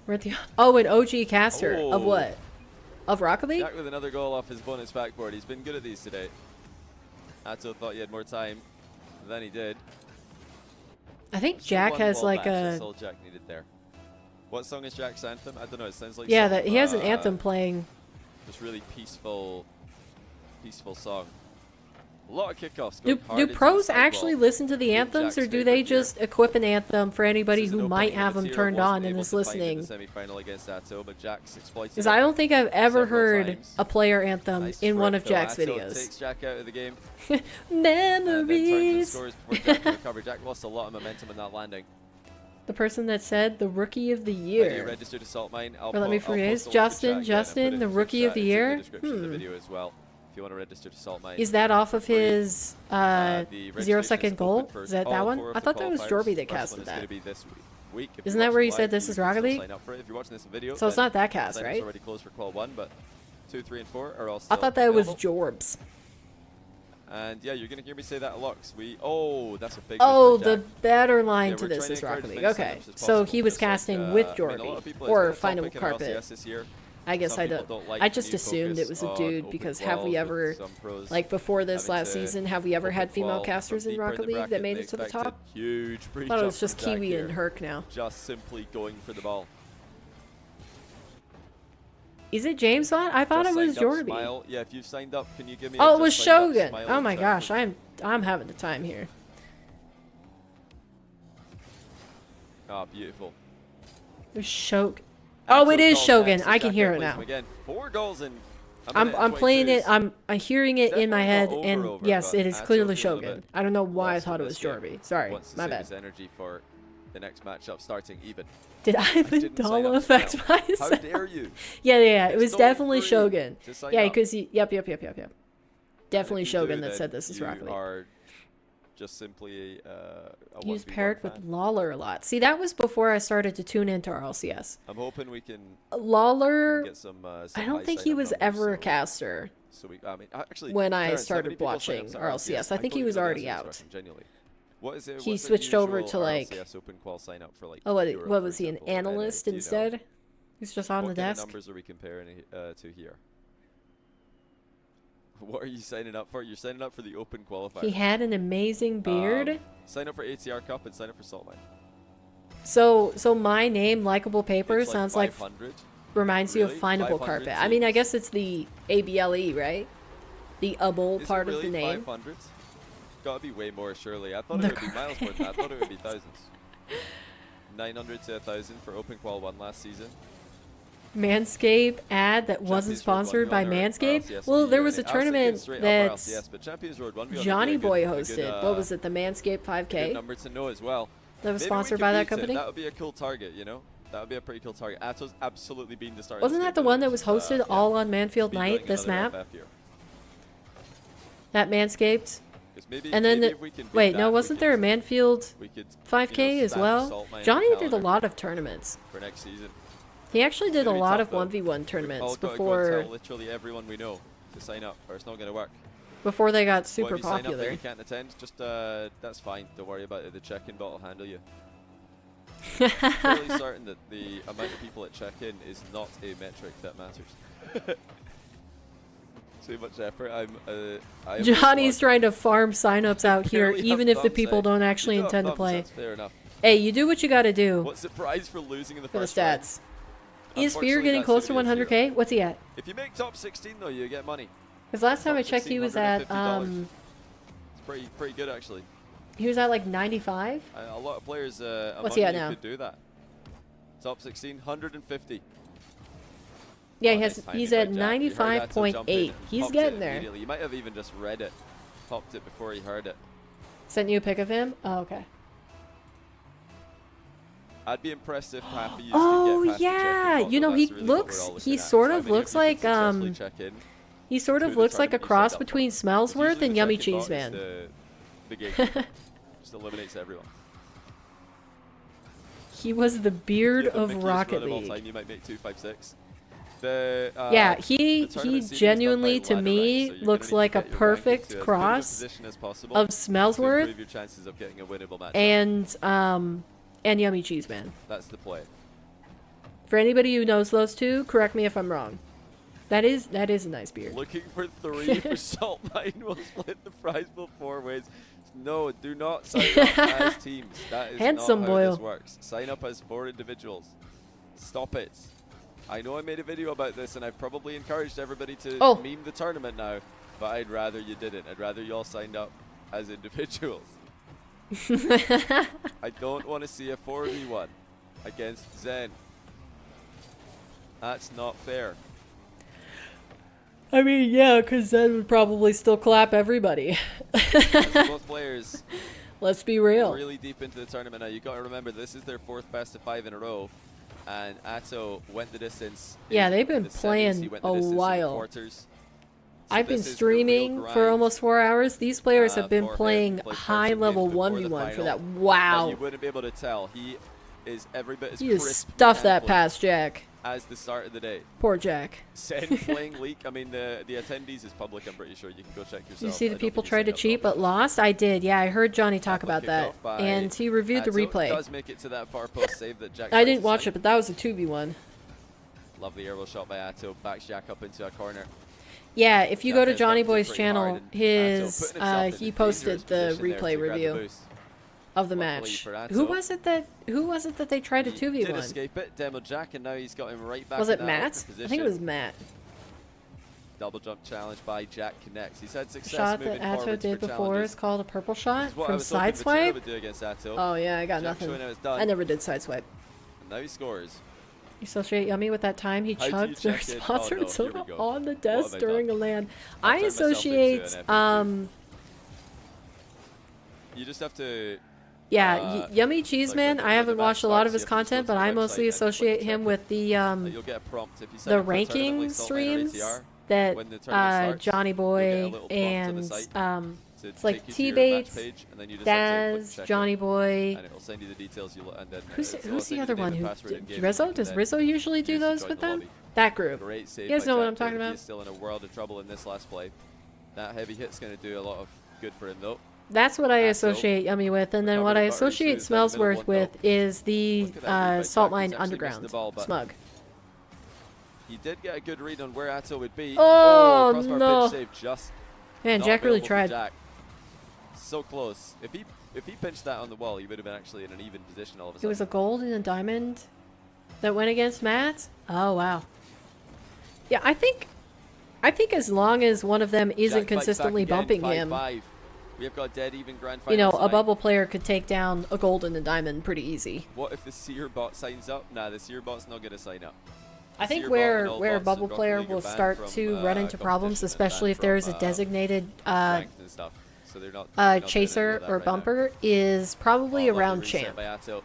We're at the an OG caster of Oh. what? Of Rocket League? Jack with another goal off his bonus backboard. He's been good at these today. Atto thought he had more time than he did. I think Just Jack one has ball like back, that's a all Jack needed there. What song is Jack's anthem? I don't know. It sounds like yeah some, that he has an anthem playing. This really peaceful song. A lot of kickoffs. Do going hard do into the pros sidewall. actually listen to the Being anthems, or Jack's do they favourite here. just equip an anthem for anybody This is an who might opening have of them the tier. turned Wasn't on and able is to find in listening? the semi-final against Atto, but Jack's exploited Because it I don't think I've ever several heard times. a player anthem Nice in one sprint, of though. Jack's Atto videos. takes Jack out of the game. And then turns and Memories. scores before Jack can recover. Jack lost a lot of momentum in that landing. The person that said the rookie of the Have you year. registered to Salt Mine? Or let me I'll rephrase. post a link to Justin, chat again and put it in the the rookie of chat. the It's in year? the description of the video as well, if you want to register to Salt Mine. Is that off of free. his The 0 registration second is goal? open for Is that all one? 4 of I the thought that was qualifiers. Jorby that First one casted is that. gonna be this week. If Isn't you're that where you watching said live, this you is can Rocket still League? sign up for it. If you're watching this in video, So it's then not that cast, sign-ups right? already closed for Qual 1, but 2, 3, and 4 are all I still thought that was available. Jorbs. And yeah, you're gonna hear me say that a lot. 'Cause that's a big. Oh, miss by the Jack. better line Yeah, to we're this trying to is Rocket encourage League. many Okay, sign-ups as so possible, he was just like, casting with I mean, a Jorby lot of people, or it's been a Findable topic in Carpet. RCS this year. I guess Some I people don't. like I the just new assumed it was a focus dude on because open have we quals ever, with some pros like before this having last to season, have we ever had open female qual from casters in deeper Rocket the League that bracket. made They it to the expected top? Huge I pre thought it was jump just from Jack Kiwi here, and Herc now. just simply going for the ball. Is it James Bond? I thought Just it was signed up, Jorby. Smile. Yeah, if you've signed up, can you give me? Oh, a it was just signed up Shogun. smile Oh in my chat, gosh, please? I'm having the time here. Beautiful. It was Shogun. Oh, it is Shogun. I can hear it now. Again, 4 goals in. I'm playing it. I'm hearing it in my head, Definitely and not over, yes, but it is Atto clearly feeling a Shogun. bit I don't know why I lost thought it in was this game. Jorby. Sorry, Wants to my save bad. his energy for the next matchup starting even. Did I didn't sign Mandala up to affect Smile. How myself? dare you? Yeah. It It's was totally definitely free Shogun. to sign Yeah, up. because yep. Definitely If you Shogun do, that then said this is you Rocket League. are just simply a He was 1v1 paired with fan. Lawler a lot. See, that was before I started to tune into RLCS. I'm hoping we can Lawler, get some. I don't think he was ever a caster So I mean, actually, when I Terrence, how started many people signed watching up to RLCS. I think he totally was don't know the already answer to out. this question, genuinely. What is it? He what's the switched over usual to, like- RLCS open qual sign up for like. Oh, Europe, what for was he, an example, or NA? analyst Do you know? instead? He's just on What the kind of desk. numbers are we comparing to here? What are you signing up for? You're signing up for the open qualifier. He had an amazing beard. Sign up for ATR Cup and sign up for Salt Mine. So my name, Likeable Paper, It's sounds like 500. reminds you of Really? Findable 500 Carpet. I mean, I seems- guess it's the ABLE, right? The able Is part it of the really name. 500? Gotta be way more, surely. I thought The it would be miles more than that. I thought it would be thousands. 900 to 1,000 for Open Qual 1 last season. Manscaped ad that wasn't Champions Road sponsored 1v1 by or Manscaped. RLCS Well, would be there a was a good- I was thinking tournament straight up that RLCS, but Champions Road 1v1 would be Johnny a good- Boy a good, hosted. What was it? The Manscaped Good 5K number to know as well. that was Maybe we sponsored could by that beat it. company. That would be a cool target, you know? That would be a pretty cool target. Atto's absolutely been the starter. Wasn't that the one that was hosted all on Manfield Night, this map? That Manscaped? And then wait, no, wasn't there a Manfield 5K as well? Johnny did a lot of tournaments. for next season. He actually did a Gonna be lot tough, of though. 1v1 We've tournaments all gotta go and before tell literally everyone we know to sign up, or it's not going to work. they got What, super if you sign up that popular. you can't attend, just that's fine. Don't worry about it. The check-in bot will handle you. Fairly certain that the amount of people that check in is not a metric that matters. Too much effort. I am Johnny's slug. trying to farm signups out here, Barely even have if the thumbs, people eh? don't actually You do have intend to thumbs, play. that's fair enough. Hey, you do what you gotta do What's the prize for losing in the for the first round? stats. Is Fear Unfortunately, getting that's close to gonna be a 100K? What's he at? If you make top 16 though, you get money. Because last time I Top checked, 16, he was at $150. It's pretty good actually. he was at like 95. A lot of players What's he among at you now? could do that. Top 16, 150. Yeah, Oh, he has. nice timing He's by at Jack. You heard that, so jump in 95.8. and He's popped getting it there. immediately. You might have even just read it, popped it before he heard it. Sent you a pic of him. Oh, okay. I'd be impressed if half of you Oh could get past the yeah, check-in box, you know though. he That's really what we're looks. all looking He at. sort So, of I mean, looks if you like could successfully check in He sort to of the looks like a tournament, you cross signed up between for. Smellsworth Usually and the Yummy check-in Cheese box Man. the gatekeeper. Just eliminates everyone. He was the beard If you have of the Mickey's Rocket run of all League. time, you might make 256. The, Yeah, the he tournament seating is genuinely done to by ladder me rank, so you're looks gonna need like to a get your rank perfect into as good of a cross position as possible of to Smellsworth improve your chances of getting a winnable match. and Yummy Cheese Man. That's the play. For anybody who knows those two, correct me if I'm wrong. That is a nice beard. Looking for 3 for Salt Mine will split the prize pool 4 ways. No, do not sign up as teams. That is Handsome not how boy. this works. Sign up as 4 individuals. Stop it. I know I made a video about this and I've probably encouraged everybody to meme the tournament now, but I'd rather you didn't. I'd rather you all signed up as individuals. I don't want to see a 4v1 against Zen. That's not fair. I mean, yeah, because Zen would probably still clap everybody. Both players Let's be real. really deep into the tournament now. You got to remember this is their 4th best of 5 in a row, and Atto went the distance. Yeah, in they've been the semis. playing He went the a distance in the while. quarters. So I've been this is the streaming real for grind, almost 4 hours. These players have been for him playing to play high perfect level games before the 1v1 for final. that. But Wow. you wouldn't be able to tell. He is every bit as He just crisp stuffed that mechanically past Jack. as the start of the day. Poor Jack. Sen playing Leak. I mean, the attendees is public. I'm pretty sure you can go check yourself. Did you see I the don't people think you tried to signed up cheat for all but lost? I did. Yeah, I heard Johnny talk That. about that. Kicked off by And he reviewed the Atto. replay. Does make it to that far post save that Jack I tried didn't to watch sign. it, but that was a 2v1. Lovely aerial shot by Atto. Backs Jack up into a corner. Yeah, if you Jack go to has Johnny dumped it Boy's pretty hard, channel, and Atto his putting himself in he a posted dangerous the position there to replay grab the review boost. of the Luckily match. for Atto. Who was it that they tried to He did 2v1? escape it, demo Jack, and now he's got him right back Was in it that Matt? awkward I position. think it was Matt. Double jump challenge by Jack connects. He's had success Shot moving that Atto forwards did for before challenges. is called a purple shot This is what I from was hoping Vatira sideswipe. would do against Atto. Oh yeah, I got Jack nothing. showing how it's done. I never did sideswipe. And now he scores. You associate Yummy with that time he How do you chugged their check in? sponsored Oh, no, here soda we go. on the What desk have I during a done? LAN. I've I turned myself into associate an FAQ. You just have to. Yummy Cheese like Man. when I the haven't match watched a lot starts, of his you have to just go content, to but the I website mostly and click associate check him in. with the You'll get a prompt if you sign the up for a tournament ranking like Salt Mine or streams ATR. that When the tournament starts, Johnny you'll get a Boy little prompt on the and site to it's like take you to your match T-Bates, page, and then you just have to click Daz, check Johnny in, Boy. and it will send you the details. And then Who's it'll the send you other name one and who password in game, Rizzo? and Does then Rizzo usually do use to those join with the them? lobby. That group. Great save You guys by know what Jack I'm talking there. about? He is still in a world of trouble in this last play. That heavy hit's going to do a lot of good for him though. That's what I Atto. associate Yummy with, and then Recovered what I the butters, associate who's down the middle Smellsworth one, with though. is the Look at that read by Salt Jack. Mine He's actually missed Underground the ball, but smug. He did get a good read on where Atto would be. Oh, crossbar no. pinch save just Man, not Jack really available for tried. Jack. So close. If he pinched that on the wall, he would have been actually in an even position all of a It sudden. was a gold and a diamond that went against Matt. Oh wow. Yeah, I think as long as one of them isn't Jack fights consistently back again, bumping him, 5-5. We have got dead even grand you know, finals a tonight. bubble player could take down a gold and a diamond pretty easy. What if the Seer bot signs up? Nah, the Seer bot's not going to sign up. I think Seer bot where and all a bots in bubble Rocket player League are will banned start from, to run into problems, competition and especially banned if there is from, a designated ranked and stuff. So they're not doing any chaser of that or right now. bumper, is probably Oh, lovely around reset champ. by Atto.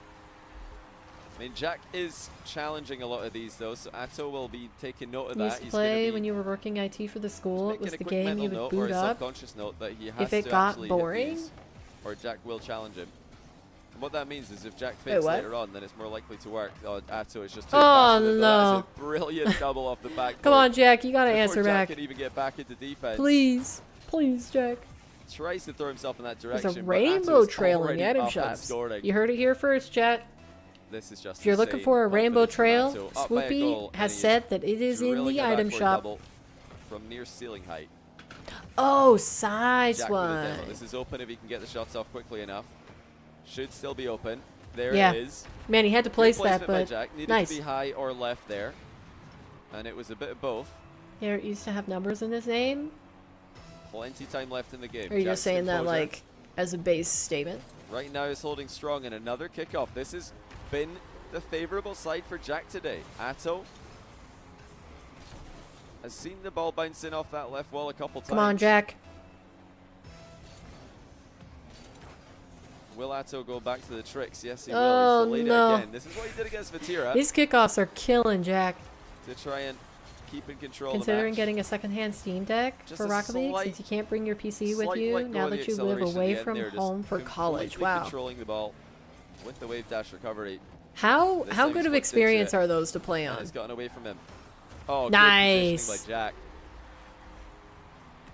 I mean, Jack is challenging a lot of these though, so Atto will be taking note of You that. used to He's gonna play be when you were working IT for the school. It making was a the quick game mental you would note or boot a up. subconscious note that he has it to got actually boring? hit these, or Jack will challenge him. And what that means is if Jack fakes what? later on, then it's more likely to work. Oh, Atto is just too Oh, fast with it, though. no. That's a brilliant double off the back. Come on, Jack, you gotta Before answer Jack back. can even get back into defense. Please. Please, Jack. Tries to throw himself in that There's direction. a but rainbow Atto's trail in already the item up and shops. scoring. You heard it here first, chat. This is just If you're looking insane for a rainbow confidence from trail, Atto. Up by a goal, Swoopy and has he said that it is in drilling the a item backboard shop. double from near ceiling height. Oh, size Jack with a one. demo. This is open if he can get the shots off quickly enough. Should still be open. There Yeah. it is. Man, he had to Good place that, placement by but Jack. Needed nice. to be high or left there. And it was a bit of both. Garrett used to have numbers in his name. Plenty time left in the game. Or are you Jack's just saying that composure like as a base statement? right now is holding strong, and another kickoff. This has been the favorable side for Jack today. Atto has seen the ball bounce in off that left wall a couple times. Come on, Jack. Will Atto go back to the tricks? Yes, he Oh, will. He's delayed no. it again. This is what he did against Vatira These kickoffs are killing Jack. to try and keep in control Considering of the match. getting a second-hand Steam Deck Just for a Rocket League, slight- since you can't bring your PC with Slight you let go now of the that you live acceleration away at the end from there, just home for college. completely Wow. controlling the ball with the wave dash recovery. How This how thing's good of flipped into experience it. are those to play And on? it's gotten away from him. Oh, Nice. good positioning by Jack.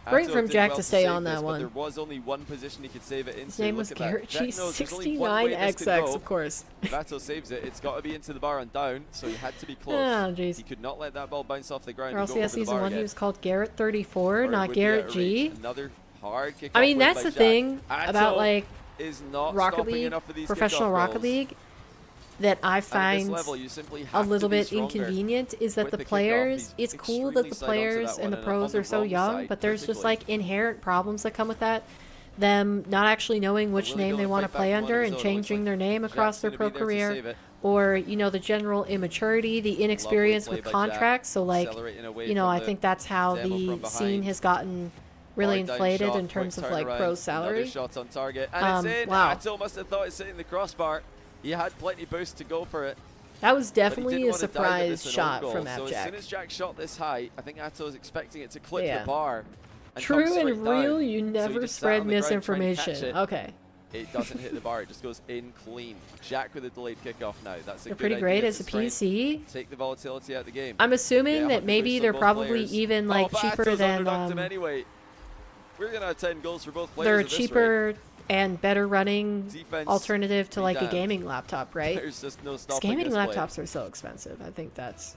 Great Atto from did Jack well to stay save on that this, but one. There was only one position he could save it into. His name Look was at that. Garrett Jack knows there's only one way this could G69XX, go. of course. If Atto saves it, it's got to be into the bar and down, so he had to be close. Oh, jeez. He could not let that ball bounce off the ground Or and else go yeah, over the season bar 1 he again. was called Garrett34, Or it not would be out Garrett of G. range. Another hard kick I mean, off win that's by the Jack. thing Atto about like is not Rocket stopping League, enough of these professional kickoff Rocket goals. League, that I At this find level, you simply a have little to be bit stronger inconvenient is that with the the kickoff. players, He's it's cool extremely that the side onto players that and the one, and pros on are the so wrong young, side, but there's just critically. like inherent problems that come with that. Them not actually knowing which Really name going they to want to fight back play one under of and his own. It looks changing like their name across Jack's their gonna pro be there to career, save it. or you know the general immaturity, the inexperience Lovely with play by Jack, contracts. So like, accelerating away you know, from I the think that's how demo the from scene behind. has gotten really Hard down inflated shot, in terms quick of like turnaround, pro Another salary. shot on target, and it's in. Wow. Atto must have thought it's hitting the crossbar. He had plenty boost to go for it. That was But he definitely didn't a want to dive at surprise this and own shot goal. from So as Jack. soon as Jack shot this high, I think Atto was expecting it to clip Yeah. the bar. And come True straight and real, down. you So he never just sat spread on the ground trying to catch misinformation. it. Okay. It doesn't hit the bar. It just goes in clean. Jack with a delayed kickoff now. That's a They're good pretty idea great to as a try and PC. Take the volatility out of the game. I'm assuming Yeah, that the maybe boost on they're both probably players. even like but cheaper Atto's than underdunked him anyway. We're gonna have 10 goals for both players. they're at this rate. cheaper and better running Defense alternative to be like a damned. gaming laptop, right? There's just no 'Cause stopping gaming this play. laptops are so expensive. I think that's,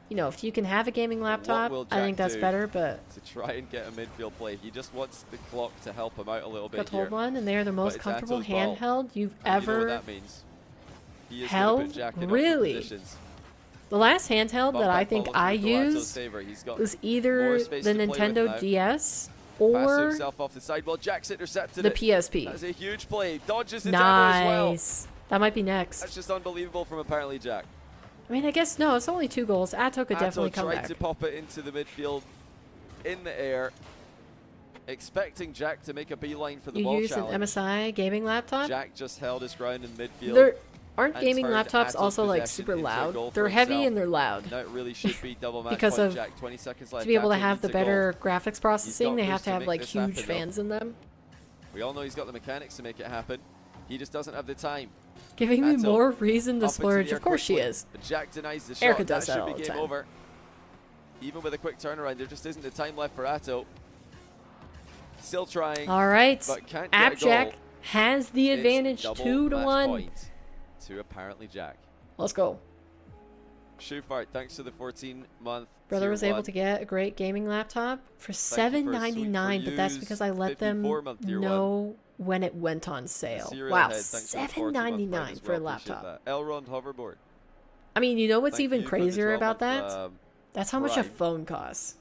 you know, if you can have a gaming laptop, will I think Jack that's do better. But To try and get a midfield play, he just wants the clock to help him out a little bit got here. hold one, and they're the most it's comfortable Atto's ball. handheld you've And you know what ever. that means. He is held? gonna put Jack in Really? awkward positions. The last handheld Bump that I back think follow I through to Atto's used favor. He's got was more either space the to play with now. Nintendo DS Pass or himself off the side. Well, Jack's intercepted the it. PSP. That's a huge play. Dodges the tackle as well. Nice. That might be next. That's just unbelievable from apparently Jack. I mean, I guess no. It's only 2 goals. Atto could Atto definitely come tried back. to pop it into the midfield in the air, expecting Jack to make a beeline for the You ball use challenge. an MSI gaming laptop. Jack just held his ground in midfield. There aren't and gaming turned laptops Atto's also like possession super into a loud. goal for They're heavy himself. and they're loud. No, it really should be double match Because point, of- Jack. 20 seconds left. To be able to Atto have needs the a goal. better graphics processing, they boost have to to have make like this huge happen, though. fans in them. We all know he's got the mechanics to make it happen. He just doesn't have the time. Giving me Atto more reason to Up into the splurge. air Of course she quickly, is. but Jack denies the shot. Erica That does that should all be the game time. over. Even with a quick turnaround, there just isn't the time left for Atto. Still trying. All right. But can't get a AppJack goal. has the It's advantage, double 2 to match 1. point to apparently Jack. Let's go. Shufart, thanks to the 14-month. Brother was able to get a great gaming laptop for $7.99, but that's because I let them 54-month tier know when it went on sale. Wow, $7.99 for a laptop. Elrond hoverboard. I mean, you know what's Thank even you for the crazier about 12-month, that? That's how much a Prime. phone costs.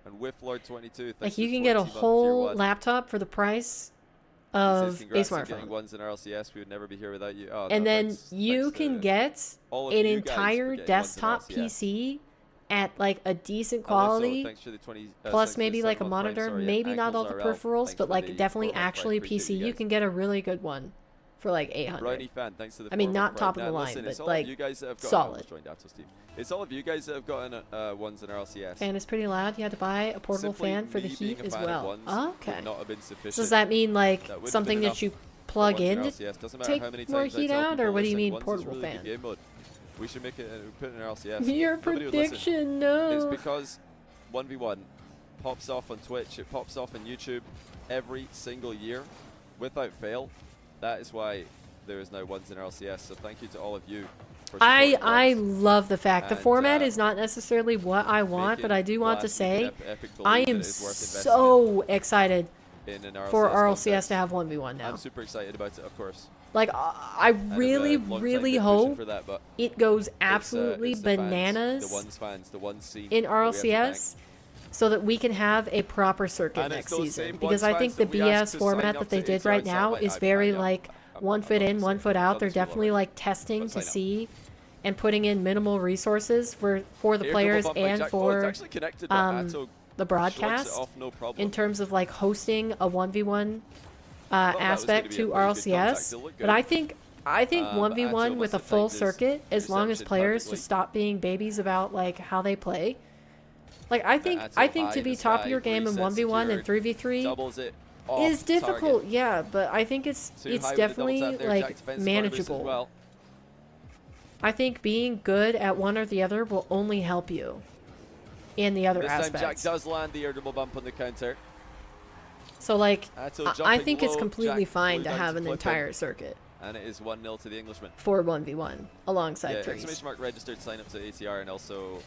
And Whifflord22. Like you can get a whole laptop for the price of a Getting smartphone. ones in RLCS, we would never be here without you. Oh, And no, then thanks you to can get all of an you guys for entire getting ones in desktop RLCS. PC at like a decent Alyssa, quality, thanks for the 20, plus thanks for maybe the like a 7-month Prime, monitor, sorry, and maybe not all Ankles the RL, peripherals, thanks but for like the definitely 4-month Prime, actually appreciate PC. You guys. can get a really good one for like 800. Brownie fan, thanks to the I mean, 4-month not Prime. top of the Now, line, listen, but, it's all like, of you guys that have gotten, solid. almost joined Atto's team. It's all of you guys that have gotten ones in RLCS. Fan is pretty loud. You had to buy a portable Simply fan for the me being heat a as fan of well. ones Oh, would okay. not have been sufficient. So does that mean like That would have something been that you enough for plug ones in to RLCS. Doesn't matter take how many more times I heat tell out, or people, what do you listen, mean ones is portable really good fan? game mode. We should make it put it in RLCS. Your Nobody would listen. prediction, It's no. because 1v1 pops off on Twitch, it pops off on YouTube every single year without fail. That is why there is now ones in RLCS. So thank you to all of you for supporting I ones. love the fact the And, format is not necessarily what I want, but Making I do want to last week an say epic I believe am it is worth investing so excited in an for RLCS RLCS contest. to have 1v1 now. I'm super excited about it, of course. Like, I really, really hope it goes absolutely bananas in RLCS so that we can have a proper circuit next season. Because I think the BS format that they did right now is very, like, 1 foot in, 1 foot out. They're definitely, like, testing to see and putting in minimal resources for the players and for the broadcast in terms of, like, hosting a 1v1 aspect to RLCS, but I think 1v1 with a full circuit, as long as players just stop being babies about like how they play. Like I think to be top of your game in 1v1 and 3v3 is difficult, yeah, but I think it's definitely like manageable. I think being good at one or the other will only help you in the other aspects. Jack does land the air double bump on the counter. So, like, I think it's completely fine to have an entire circuit. And it is 1-0 to the Englishman. For 1v1, alongside threes. Exclamation mark registered sign up to ATR and also...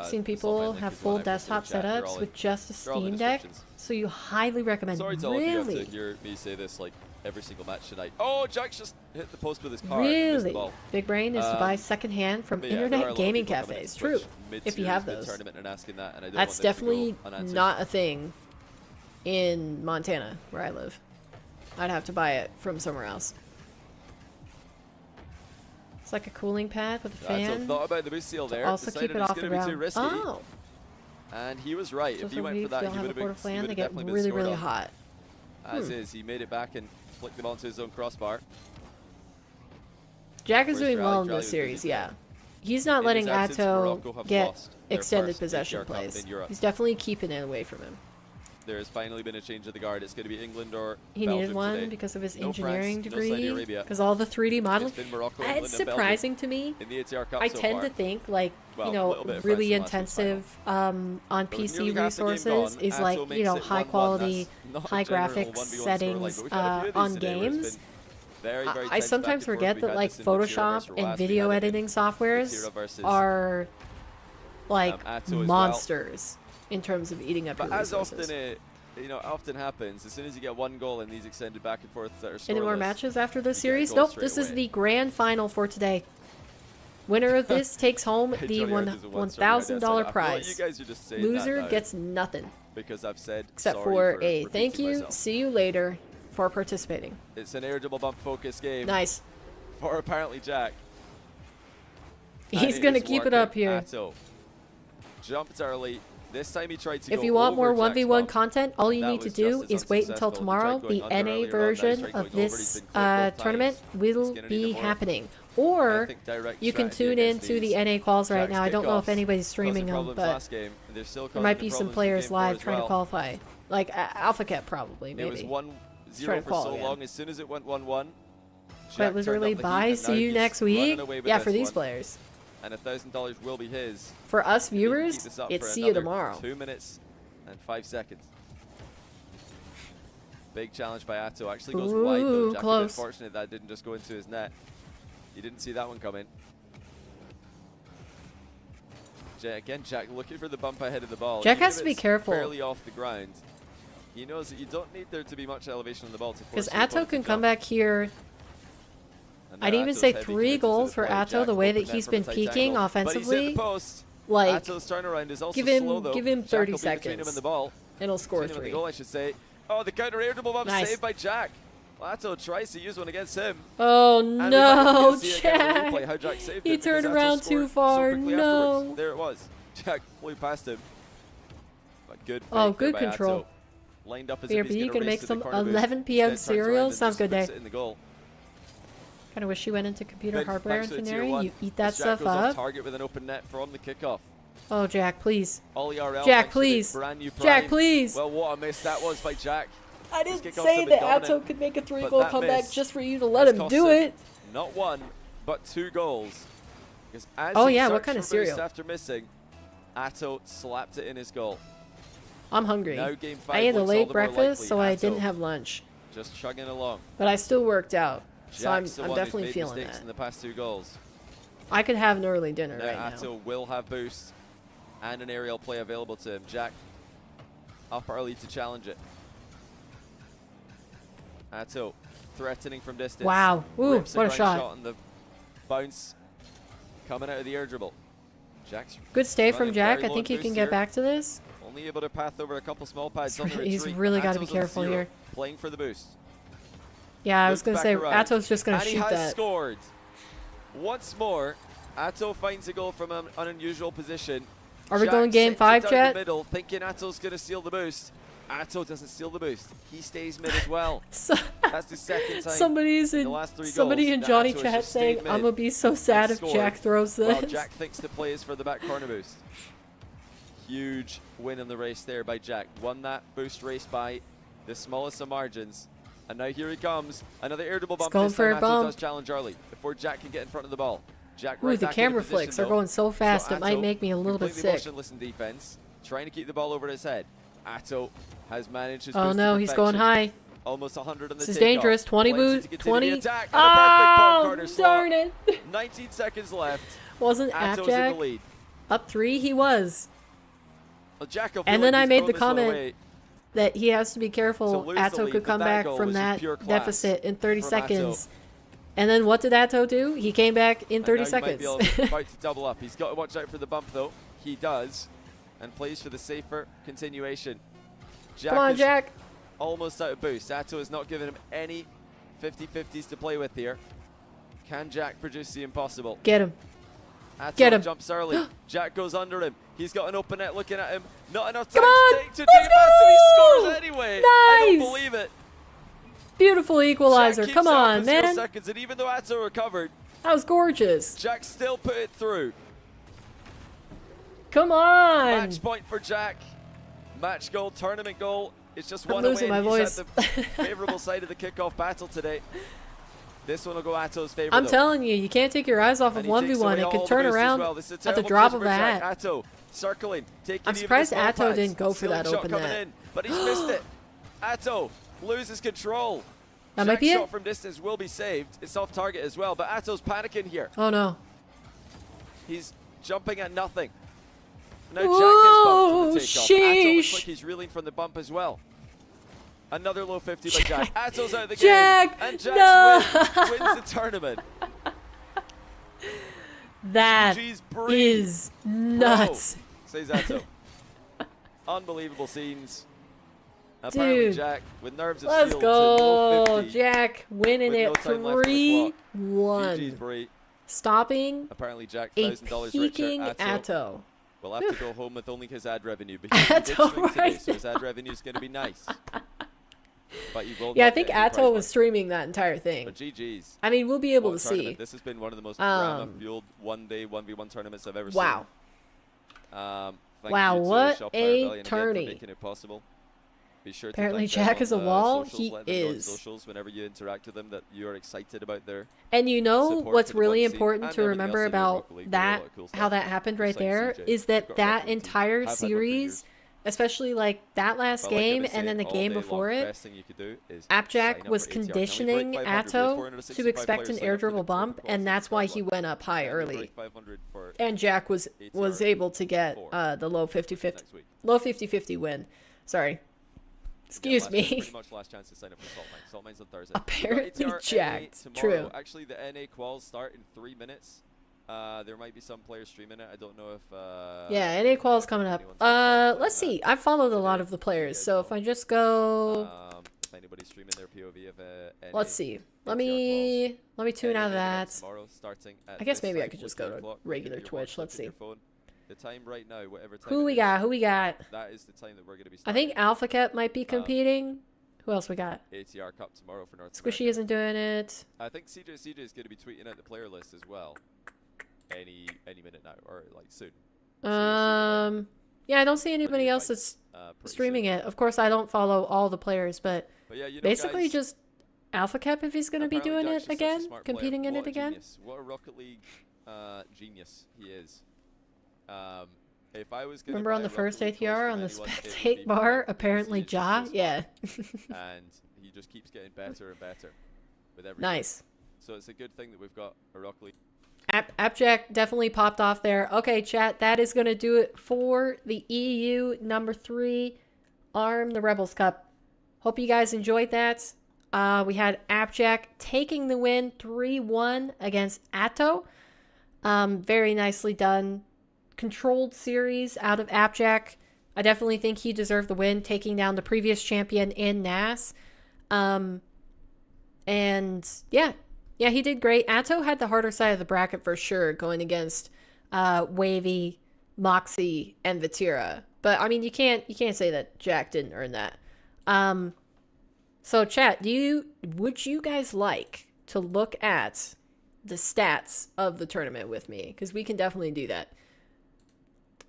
seen people have full desktop setups with just a Steam Deck, so you highly recommend, Sorry to all of you have to hear me say this, like, every single match tonight. Oh, Jack's just hit the post with his car. Really? Big Brain is to buy secondhand from internet gaming cafes. True, if you have those. That's definitely not a thing in Montana, where I live. I'd have to buy it from somewhere else. It's like a cooling pad with a fan. Thought about the boost seal there. Also keep it off the ground. Oh. And he was right. So if he went for that, he would have been they get really, really hot. As is, he made it back and flicked the ball into his own crossbar. Jack is doing well in this series, yeah. He's not letting Atto get extended possession plays. He's definitely keeping it away from him. There has finally been a change of the guard. It's going to be England or he needed one today. Because of his engineering degree, because all the 3D modeling. It's surprising to me. In the ATR Cup I tend to think like, you know, really intensive on PC resources is like, you know, high quality, high graphics settings on games. I sometimes forget that like Photoshop and video editing softwares are like monsters in terms of eating up your resources. Often happens, as soon as you get one goal in these extended back and forth that are scoreless. Any more matches after this series? Nope, this is the grand final for today. Winner of this takes home the $1,000 prize. Loser gets nothing. Because I've said except for a thank you, see you later for participating. It's an air double bump focus game. Nice. For apparently Jack. He's going to keep it up here. Jumped early. This time he tried to if you want more 1v1 content, all you need to do is wait until tomorrow. The NA version of this tournament will be happening. Or you can tune in to the NA calls right now. I don't know if anybody's streaming them, but there might be some players live trying to qualify. Like AlphaCat probably, maybe. It was 1-0 for so long. As soon as it went 1-1. Quite literally, bye, see you next week. Yeah, for these players. And $1,000 will be his. For us viewers, it's see you tomorrow. 2 minutes and 5 seconds. Big challenge by Atto. Actually goes wide though. Jack a bit fortunate that didn't just go into his net. He didn't see that one coming. Again, Jack looking for the bump ahead of the ball. Jack has to be careful. Barely off the ground. He knows that you don't need there to be much elevation on the ball to force. Because Atto can come back here. I'd even say 3 goals for Atto, the way that he's been peaking offensively. Like, give him 30 seconds, and he'll score 3. Goal, I should say. Oh, the counter air double bump saved by Jack. Atto tries to use one against him. Oh no, Jack! He turned around too far. No. There it was. Jack flew past him. But good. Oh, good control. Lined up as BRB, you gonna make some 11 p.m. cereal? Sounds good day. Kind of wish you went into computer hardware engineering. You eat that stuff up. Target with an open net from the kickoff. Oh, Jack, please. Jack, please. Jack, please. Well, what a miss that was by Jack. I didn't say that Atto could make a 3-goal comeback just for you to let him do it. Not 1, but 2 goals. Oh yeah, what kind of cereal? After missing, Atto slapped it in his goal. I'm hungry. I ate a late breakfast, so I didn't have lunch. Just chugging along. But I still worked out. So I'm definitely feeling that. In the past 2 goals. I could have an early dinner right now. Atto will have boost and an aerial play available to him. Jack up early to challenge it. Atto threatening from distance. Wow. Ooh, Rips what a ground shot. on the bounce coming out of the air dribble. Jack's Good stay from running Jack. very I low think on he can boost get here. back to this. Only able to path over a couple small pads on the retreat. He's really got to be Atto's on careful 0, here. playing for the boost. Yeah, I was Looks going to back say, around. Atto's just going to And shoot he has that. scored. Once more, Atto finds a goal from an unusual position. Are we Jack going game sends it 5, down chat? the middle, thinking Atto's going to steal the boost. Atto doesn't steal the boost. He stays mid as well. So, That's the second time. somebody's in in, the last 3 somebody goals in that Johnny Atto has chat just stayed saying, mid I'm going to be so sad if scored, Jack throws this. While Jack thinks the play is for the back corner boost. Huge win in the race there by Jack. Won that boost race by the smallest of margins. And now here he comes. Another air double bump. going This for time a Atto bump. does challenge early before Jack can get in front of the ball. Jack Ooh, right the back into camera position, flicks are though. going so fast, it might Atto, make me a little bit completely sick. motionless in defense, trying to keep the ball over his head. Atto has managed his Oh boost to no, he's going perfection. high. Almost 100 on the This is takeoff. dangerous. 20 Plenty boot, to continue 20. the attack, and a perfect ball Oh, corner slot. darn it. 19 seconds left. Wasn't Atto's in the Appjack lead. up 3? He was. Well, Jack will And feel then like I he's made thrown the this one comment away. that he has to be To careful. lose the Atto lead, could but come that back goal from was just that pure class deficit in 30 from seconds. And then what did Atto do? He came back in And 30 now he seconds. might be about to double up. He's got to watch out for the bump, though. He does. And plays for the safer continuation. Jack Come on, is Jack. almost out of boost. Atto has not given him any 50-50s to play with here. Can Jack produce the impossible? Get him. Atto Get him. jumps early. Jack goes under him. He's got an open net looking at him. Not enough Come time on. to take to Let's defense, so he go. scores anyway. I don't Nice. believe it. Beautiful equalizer. Jack Come keeps it up on, for 0 man. seconds, and even though Atto recovered, That was gorgeous. Jack still put it through. Come on. Match point for Jack. Match goal, tournament goal. It's just I'm one losing away. my He's voice. at the favorable side of the kickoff battle today. This one will go Atto's favor. I'm though. telling you, you can't take your eyes off of And he takes 1v1. away It all can the turn boost as around well. This is a at the terrible drop position of for a Jack. hat. Atto circling, taking I'm even surprised the small Atto pads. didn't go for Stealing that shot open coming net. in, but he's missed it. Atto loses control. That might Jack's be shot it. from distance will be saved. It's off target as well, but Atto's panicking here. Oh no. He's jumping at nothing. Now Ooh, Jack gets bumped from the takeoff. Atto looks sheesh. like he's reeling from the bump as well. Another low 50 by Jack. Atto's out of the Jack, game. And Jack's no. wins the tournament. That GG's breathe. is nuts. Bro, says Atto. Unbelievable scenes. Apparently Dude. Jack with nerves of Let's steel to low go. 50. Jack winning with no it time left on the 3-1. GG's breathe. Stopping Apparently Jack a $1,000 richer. peaking Atto Atto. will have to go home with only his ad revenue, but he did Atto, stream today, right. so his ad revenue is going to be nice. But you will Yeah, I not think get any Atto prize was money. streaming that entire thing. But GG's. I mean, we'll be able What to a see. tournament. This has been one of the most drama-fueled one-day 1v1 tournaments I've ever seen. Wow. Thank Wow, you to what Shopfire a Rebellion again for tourney. making it possible. Be sure to Apparently thank them Jack is a on, wall. socials. He Let them know on is. socials whenever you interact with them that you are excited about their And you know support what's for the really one scene important and to everything remember else in your about Rocket League. We do a that, lot of cool how stuff. that happened right Just like there, CJ. is We've that got that Rocket League team. entire Have had one for series, years. especially like that last But like I game was and then the saying, game all day before long, it, best thing you could do is sign Appjack up was for ATR. Can we break conditioning 500? We have Atto 465 to expect players an sign air up for the dribble bump, protocol and that's why he supply went up high Can we early. break 500 for And Jack was ATR able to get four the low 50-50 next week? low 50-50 win. Sorry. Excuse Yeah, me. pretty much last chance to sign up for Salt Mine. Salt Mine's on Thursday. We've got Apparently ATR NA jacked. tomorrow. True. Actually, the NA quals start in 3 minutes. There might be some players streaming it. I don't know if. Yeah, NA qual's coming up. anyone's gonna talk Let's about see. that I've followed a today. lot of the players, You guys so know. if I just go, If anybody's streaming their POV of NA, let's see. Let ATR me tune NA out of will be that. tomorrow, starting at I guess this maybe I time, could which just is go to 8 o'clock. regular Your watch, Twitch. look Let's at see. your phone. The time right now, whatever time Who it we is, got? Who we got? that is the time that we're going to be I starting. think Alpha Cat might be competing. Who else we got? ATR Cup tomorrow for North Squishy America. isn't doing it. I think CJ is going to be tweeting out the player list as well. Any minute now, or like soon. Yeah, I don't see anybody else that's Pretty streaming soon. it. Of course, I don't follow all the players, but But yeah, you know, basically guys, just Alpha Cap if he's going to be apparently doing Jack's it just such a again, smart player. competing in What it a again. genius. What a Rocket League genius he is. If I was gonna Remember buy on the a first Rocket League toys ATR from on the anyone, it would be spectate from bar, him, because apparently he is just Ja, so yeah. smart. And he just keeps getting better and better with every Nice. game. So it's a good thing that we've got a Rocket League. Appjack definitely popped off there. Okay, chat, that is going to do it for the EU number 3 Arm the Rebels Cup. Hope you guys enjoyed that. We had AppJack taking the win 3-1 against Atto. Very nicely done. Controlled series out of AppJack. I definitely think he deserved the win, taking down the previous champion in NAS. And yeah, he did great. Atto had the harder side of the bracket for sure, going against Wavy, MAWKZY, and Vatira. But I mean, you can't say that Jack didn't earn that. So chat, would you guys like to look at the stats of the tournament with me? Because we can definitely do that.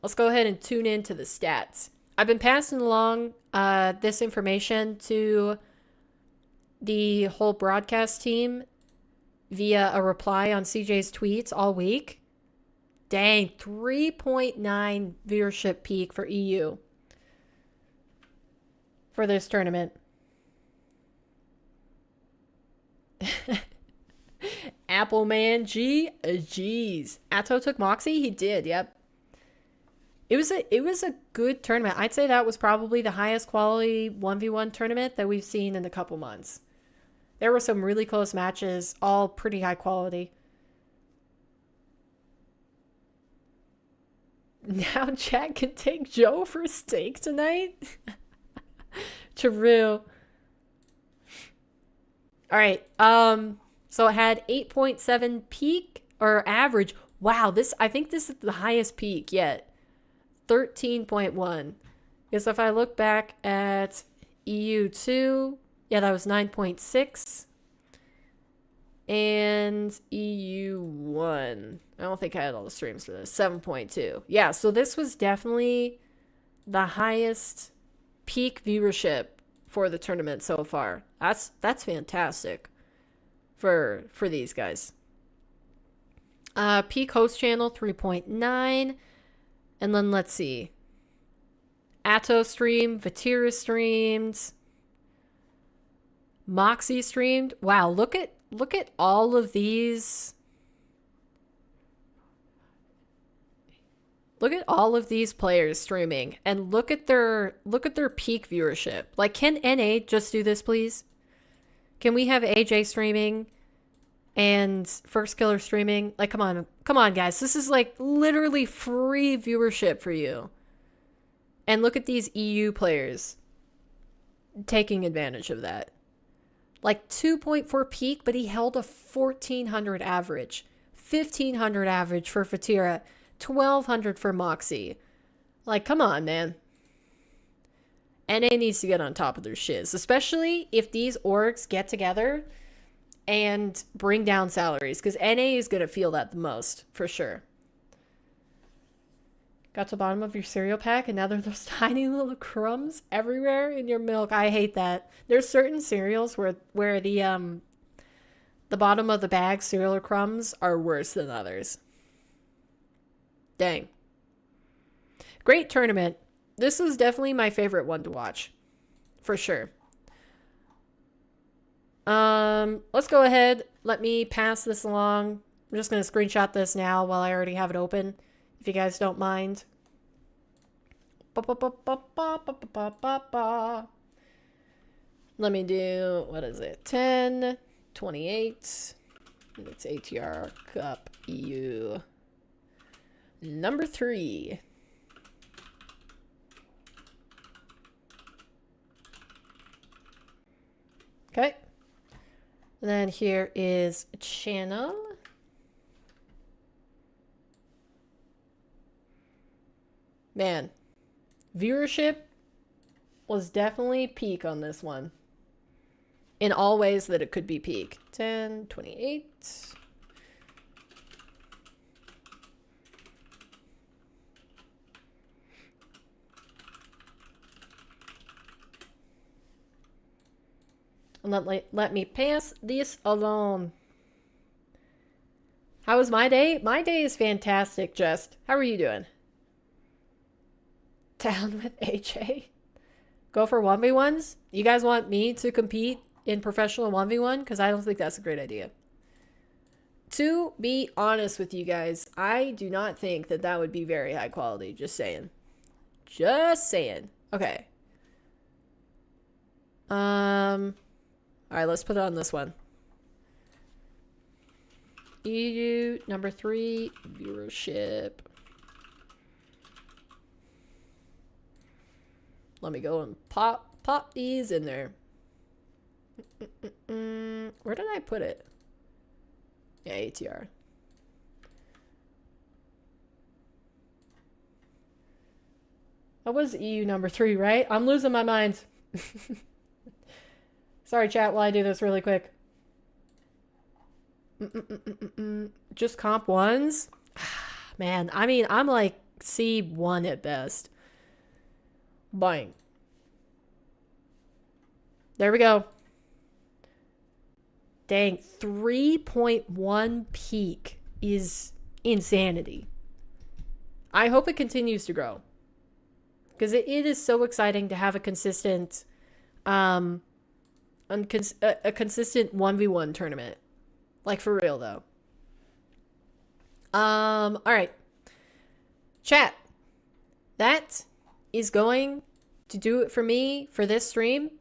Let's go ahead and tune into the stats. I've been passing along this information to the whole broadcast team via a reply on CJ's tweets all week. Dang, 3.9 viewership peak for EU for this tournament. Appleman G, jeez. Atto took MAWKZY? He did, yep. It was a good tournament. I'd say that was probably the highest quality 1v1 tournament that we've seen in a couple months. There were some really close matches, all pretty high quality. Now Jack can take Joe for steak tonight? True. Alright, so it had 8.7 peak, or average. Wow, I think this is the highest peak yet. 13.1. Because if I look back at EU2, yeah, that was 9.6. And EU1, I don't think I had all the streams for this, 7.2. Yeah, so this was definitely the highest peak viewership for the tournament so far. That's fantastic for these guys. Peak host channel 3.9. And then let's see. Atto streamed, Vatira streamed, MAWKZY streamed. Wow, look at all of these. Look at all of these players streaming, and look at their peak viewership. Like, can NA just do this, please? Can we have AJ streaming and First Killer streaming? Like, come on, guys. This is like literally free viewership for you. And look at these EU players taking advantage of that. Like 2.4 peak, but he held a 1400 average, 1500 average for Vatira, 1200 for MAWKZY. Like, come on, man. NA needs to get on top of their shiz, especially if these orgs get together and bring down salaries, because NA is going to feel that the most, for sure. Got to the bottom of your cereal pack, and now there are those tiny little crumbs everywhere in your milk. I hate that. There's certain cereals where the bottom of the bag cereal crumbs are worse than others. Dang. Great tournament. This was definitely my favorite one to watch, for sure. Let's go ahead. Let me pass this along. I'm just going to screenshot this now while I already have it open, if you guys don't mind. Let me do, what is it? 10, 28. It's ATR CUP EU. Number 3. Okay. And then here is channel. Man, viewership was definitely peak on this one. In all ways that it could be peak. 10, 28. And let me pass this along. How was my day? My day is fantastic, Just. How are you doing? Down with AJ. Go for 1v1s? You guys want me to compete in professional 1v1? Because I don't think that's a great idea. To be honest with you guys, I do not think that that would be very high quality. Just saying. Just saying. Okay. All right, let's put it on this one. EU number 3 viewership. Let me go and pop these in there. Where did I put it? Yeah, ATR. That was EU number 3, right? I'm losing my mind. Sorry, chat, while I do this really quick. Just comp 1s? Man, I mean, I'm like C1 at best. Bang. There we go. Dang, 3.1 peak is insanity. I hope it continues to grow. Because it is so exciting to have a consistent, a consistent 1v1 tournament. Like, for real, though. All right. Chat. That is going to do it for me for this stream.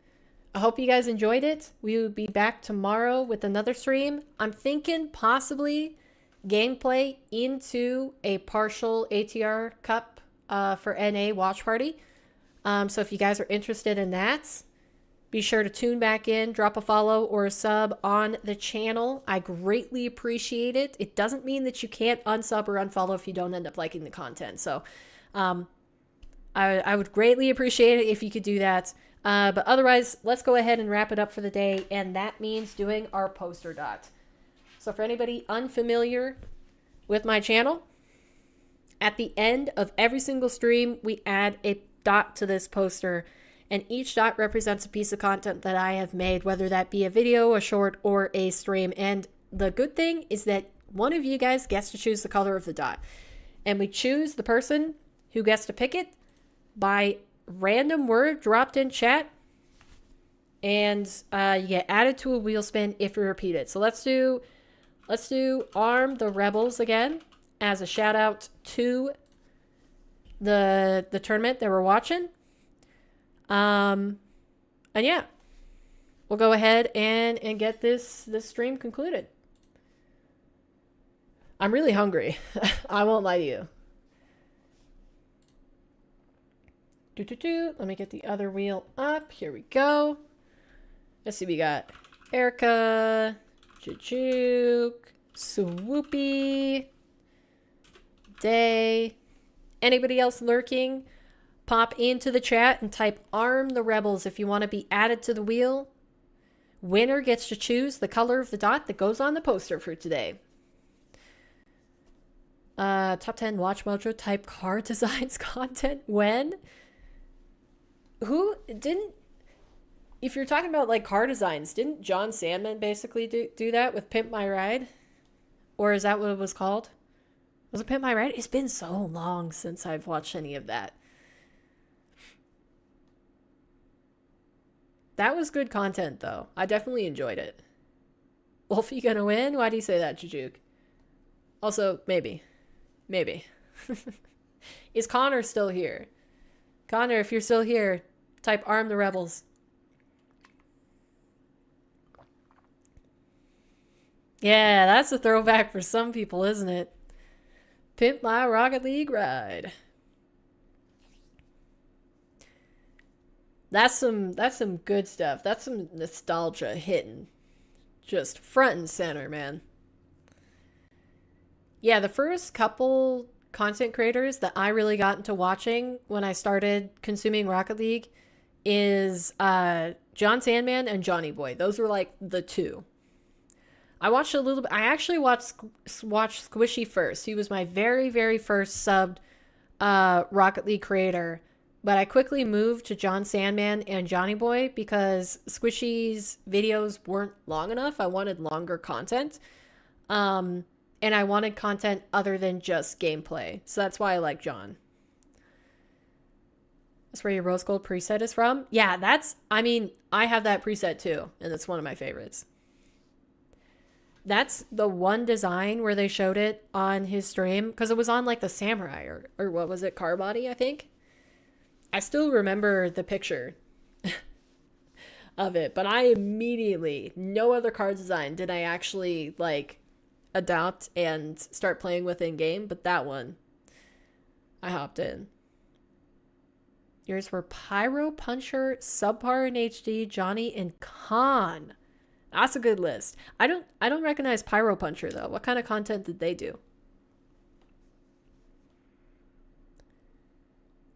I hope you guys enjoyed it. We will be back tomorrow with another stream. I'm thinking possibly gameplay into a partial ATR Cup for NA watch party. So if you guys are interested in that, be sure to tune back in, drop a follow or a sub on the channel. I greatly appreciate it. It doesn't mean that you can't unsub or unfollow if you don't end up liking the content. So I would greatly appreciate it if you could do that. But otherwise, let's go ahead and wrap it up for the day. And that means doing our poster dot. So for anybody unfamiliar with my channel, at the end of every single stream, we add a dot to this poster. And each dot represents a piece of content that I have made, whether that be a video, a short, or a stream. And the good thing is that one of you guys gets to choose the color of the dot. And we choose the person who gets to pick it by random word dropped in chat. And you get added to a wheel spin if you repeat it. So let's do Arm the Rebels again as a shout out to the tournament that we're watching. And yeah, we'll go ahead and get this stream concluded. I'm really hungry. I won't lie to you. Let me get the other wheel up. Here we go. Let's see, we got Erica, Jujuk, Swoopy, Day. Anybody else lurking? Pop into the chat and type Arm the Rebels if you want to be added to the wheel. Winner gets to choose the color of the dot that goes on the poster for today. Top 10 Watch Mojo type car designs content when? Who didn't... If you're talking about like car designs, didn't John Sandman basically do that with Pimp My Ride? Or is that what it was called? Was it Pimp My Ride? It's been so long since I've watched any of that. That was good content, though. I definitely enjoyed it. Wolfie gonna win? Why do you say that, Jujuk? Also, maybe. Maybe. Is Connor still here? Connor, if you're still here, type Arm the Rebels. Yeah, that's a throwback for some people, isn't it? Pimp My Rocket League Ride. That's some good stuff. That's some nostalgia hitting. Just front and center, man. Yeah, the first couple content creators that I really got into watching when I started consuming Rocket League is John Sandman and Johnny Boy. Those were like the two. I watched a little bit. I actually watched Squishy first. He was my very, very first subbed Rocket League creator. But I quickly moved to John Sandman and Johnny Boy because Squishy's videos weren't long enough. I wanted longer content. And I wanted content other than just gameplay. So that's why I like John. That's where your rose gold preset is from? Yeah, I have that preset too. And it's one of my favorites. That's the one design where they showed it on his stream. Because it was on like the Samurai or what was it? Car body, I think. I still remember the picture. of it, but I immediately, no other card design did I actually like adopt and start playing with in game, but that one I hopped in. Yours were Pyro, Puncher, Subpar in HD, Johnny, and Khan. That's a good list. I don't recognize Pyro Puncher though. What kind of content did they do?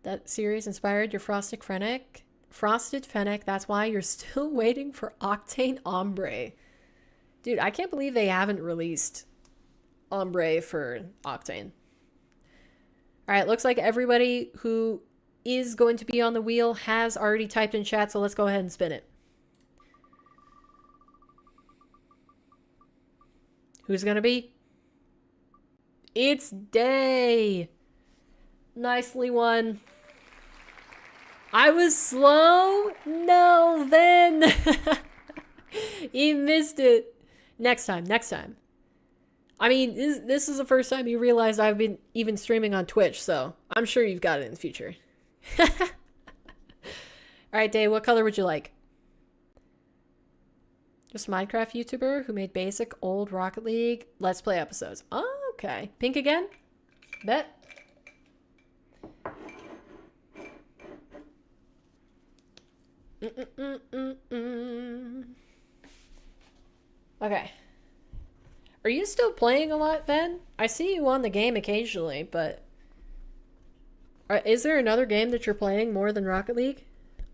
That series inspired your Frosted Fennec. Frosted Fennec, that's why you're still waiting for Octane Ombre. Dude, I can't believe they haven't released Ombre for Octane. Alright, looks like everybody who is going to be on the wheel has already typed in chat, so let's go ahead and spin it. Who's gonna be? It's Day! Nicely won. I was slow? No, then. You missed it. Next time, next time. I mean, this is the first time you realize I've been even streaming on Twitch, so I'm sure you've got it in the future. Alright, Day, what color would you like? Just Minecraft YouTuber who made basic old Rocket League Let's Play episodes. Oh, okay. Pink again? Bet. Okay. Are you still playing a lot, Ben? I see you on the game occasionally, but... is there another game that you're playing more than Rocket League?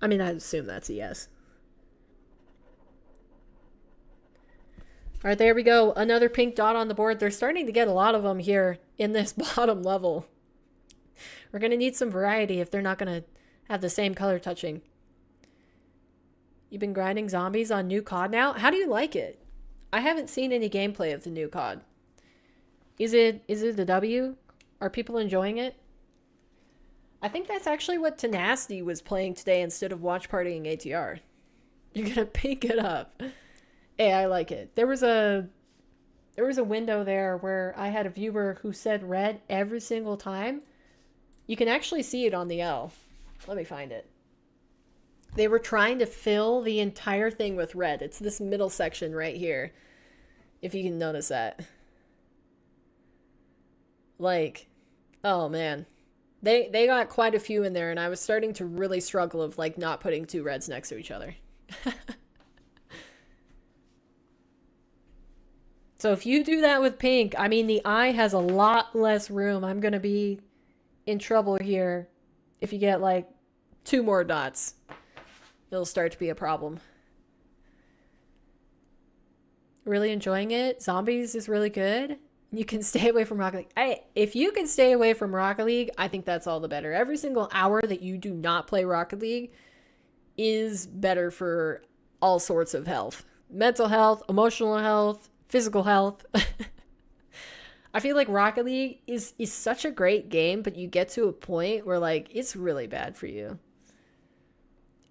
I mean, I assume that's a yes. Alright, there we go. Another pink dot on the board. They're starting to get a lot of them here in this bottom level. We're going to need some variety if they're not going to have the same color touching. You've been grinding zombies on new COD now? How do you like it? I haven't seen any gameplay of the new COD. Is it the W? Are people enjoying it? I think that's actually what Tenacity was playing today instead of watch partying ATR. You're gonna pick it up. Hey, I like it. There was a window there where I had a viewer who said red every single time. You can actually see it on the L. Let me find it. They were trying to fill the entire thing with red. It's this middle section right here. If you can notice that. Like, oh man. They got quite a few in there, and I was starting to really struggle of like not putting two reds next to each other. So if you do that with pink, I mean the eye has a lot less room. I'm gonna be in trouble here if you get like 2 more dots. It'll start to be a problem. Really enjoying it. Zombies is really good. You can stay away from Rocket League. If you can stay away from Rocket League, I think that's all the better. Every single hour that you do not play Rocket League is better for all sorts of health. Mental health, emotional health, physical health. I feel like Rocket League is such a great game, but you get to a point where like it's really bad for you.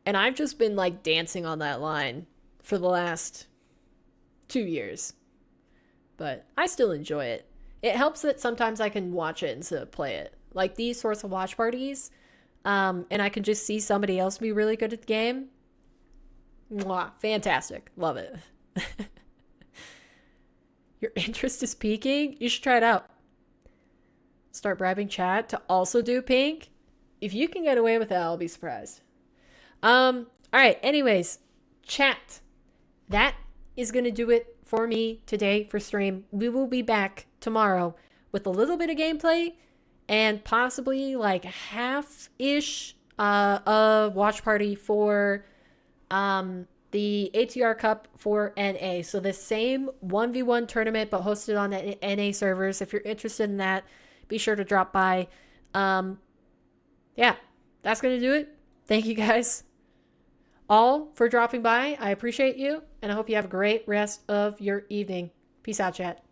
And I've just been like dancing on that line for the last 2 years. But I still enjoy it. It helps that sometimes I can watch it instead of play it. Like these sorts of watch parties. And I can just see somebody else be really good at the game. Mwah, fantastic. Love it. Your interest is peaking? You should try it out. Start bribing chat to also do pink. If you can get away with that, I'll be surprised. Alright, anyways, chat. That is going to do it for me today for stream. We will be back tomorrow with a little bit of gameplay and possibly like half-ish a watch party for the ATR Cup for NA. So the same 1v1 tournament but hosted on the NA servers. If you're interested in that, be sure to drop by. Yeah, that's going to do it. Thank you guys all for dropping by. I appreciate you, and I hope you have a great rest of your evening. Peace out, chat.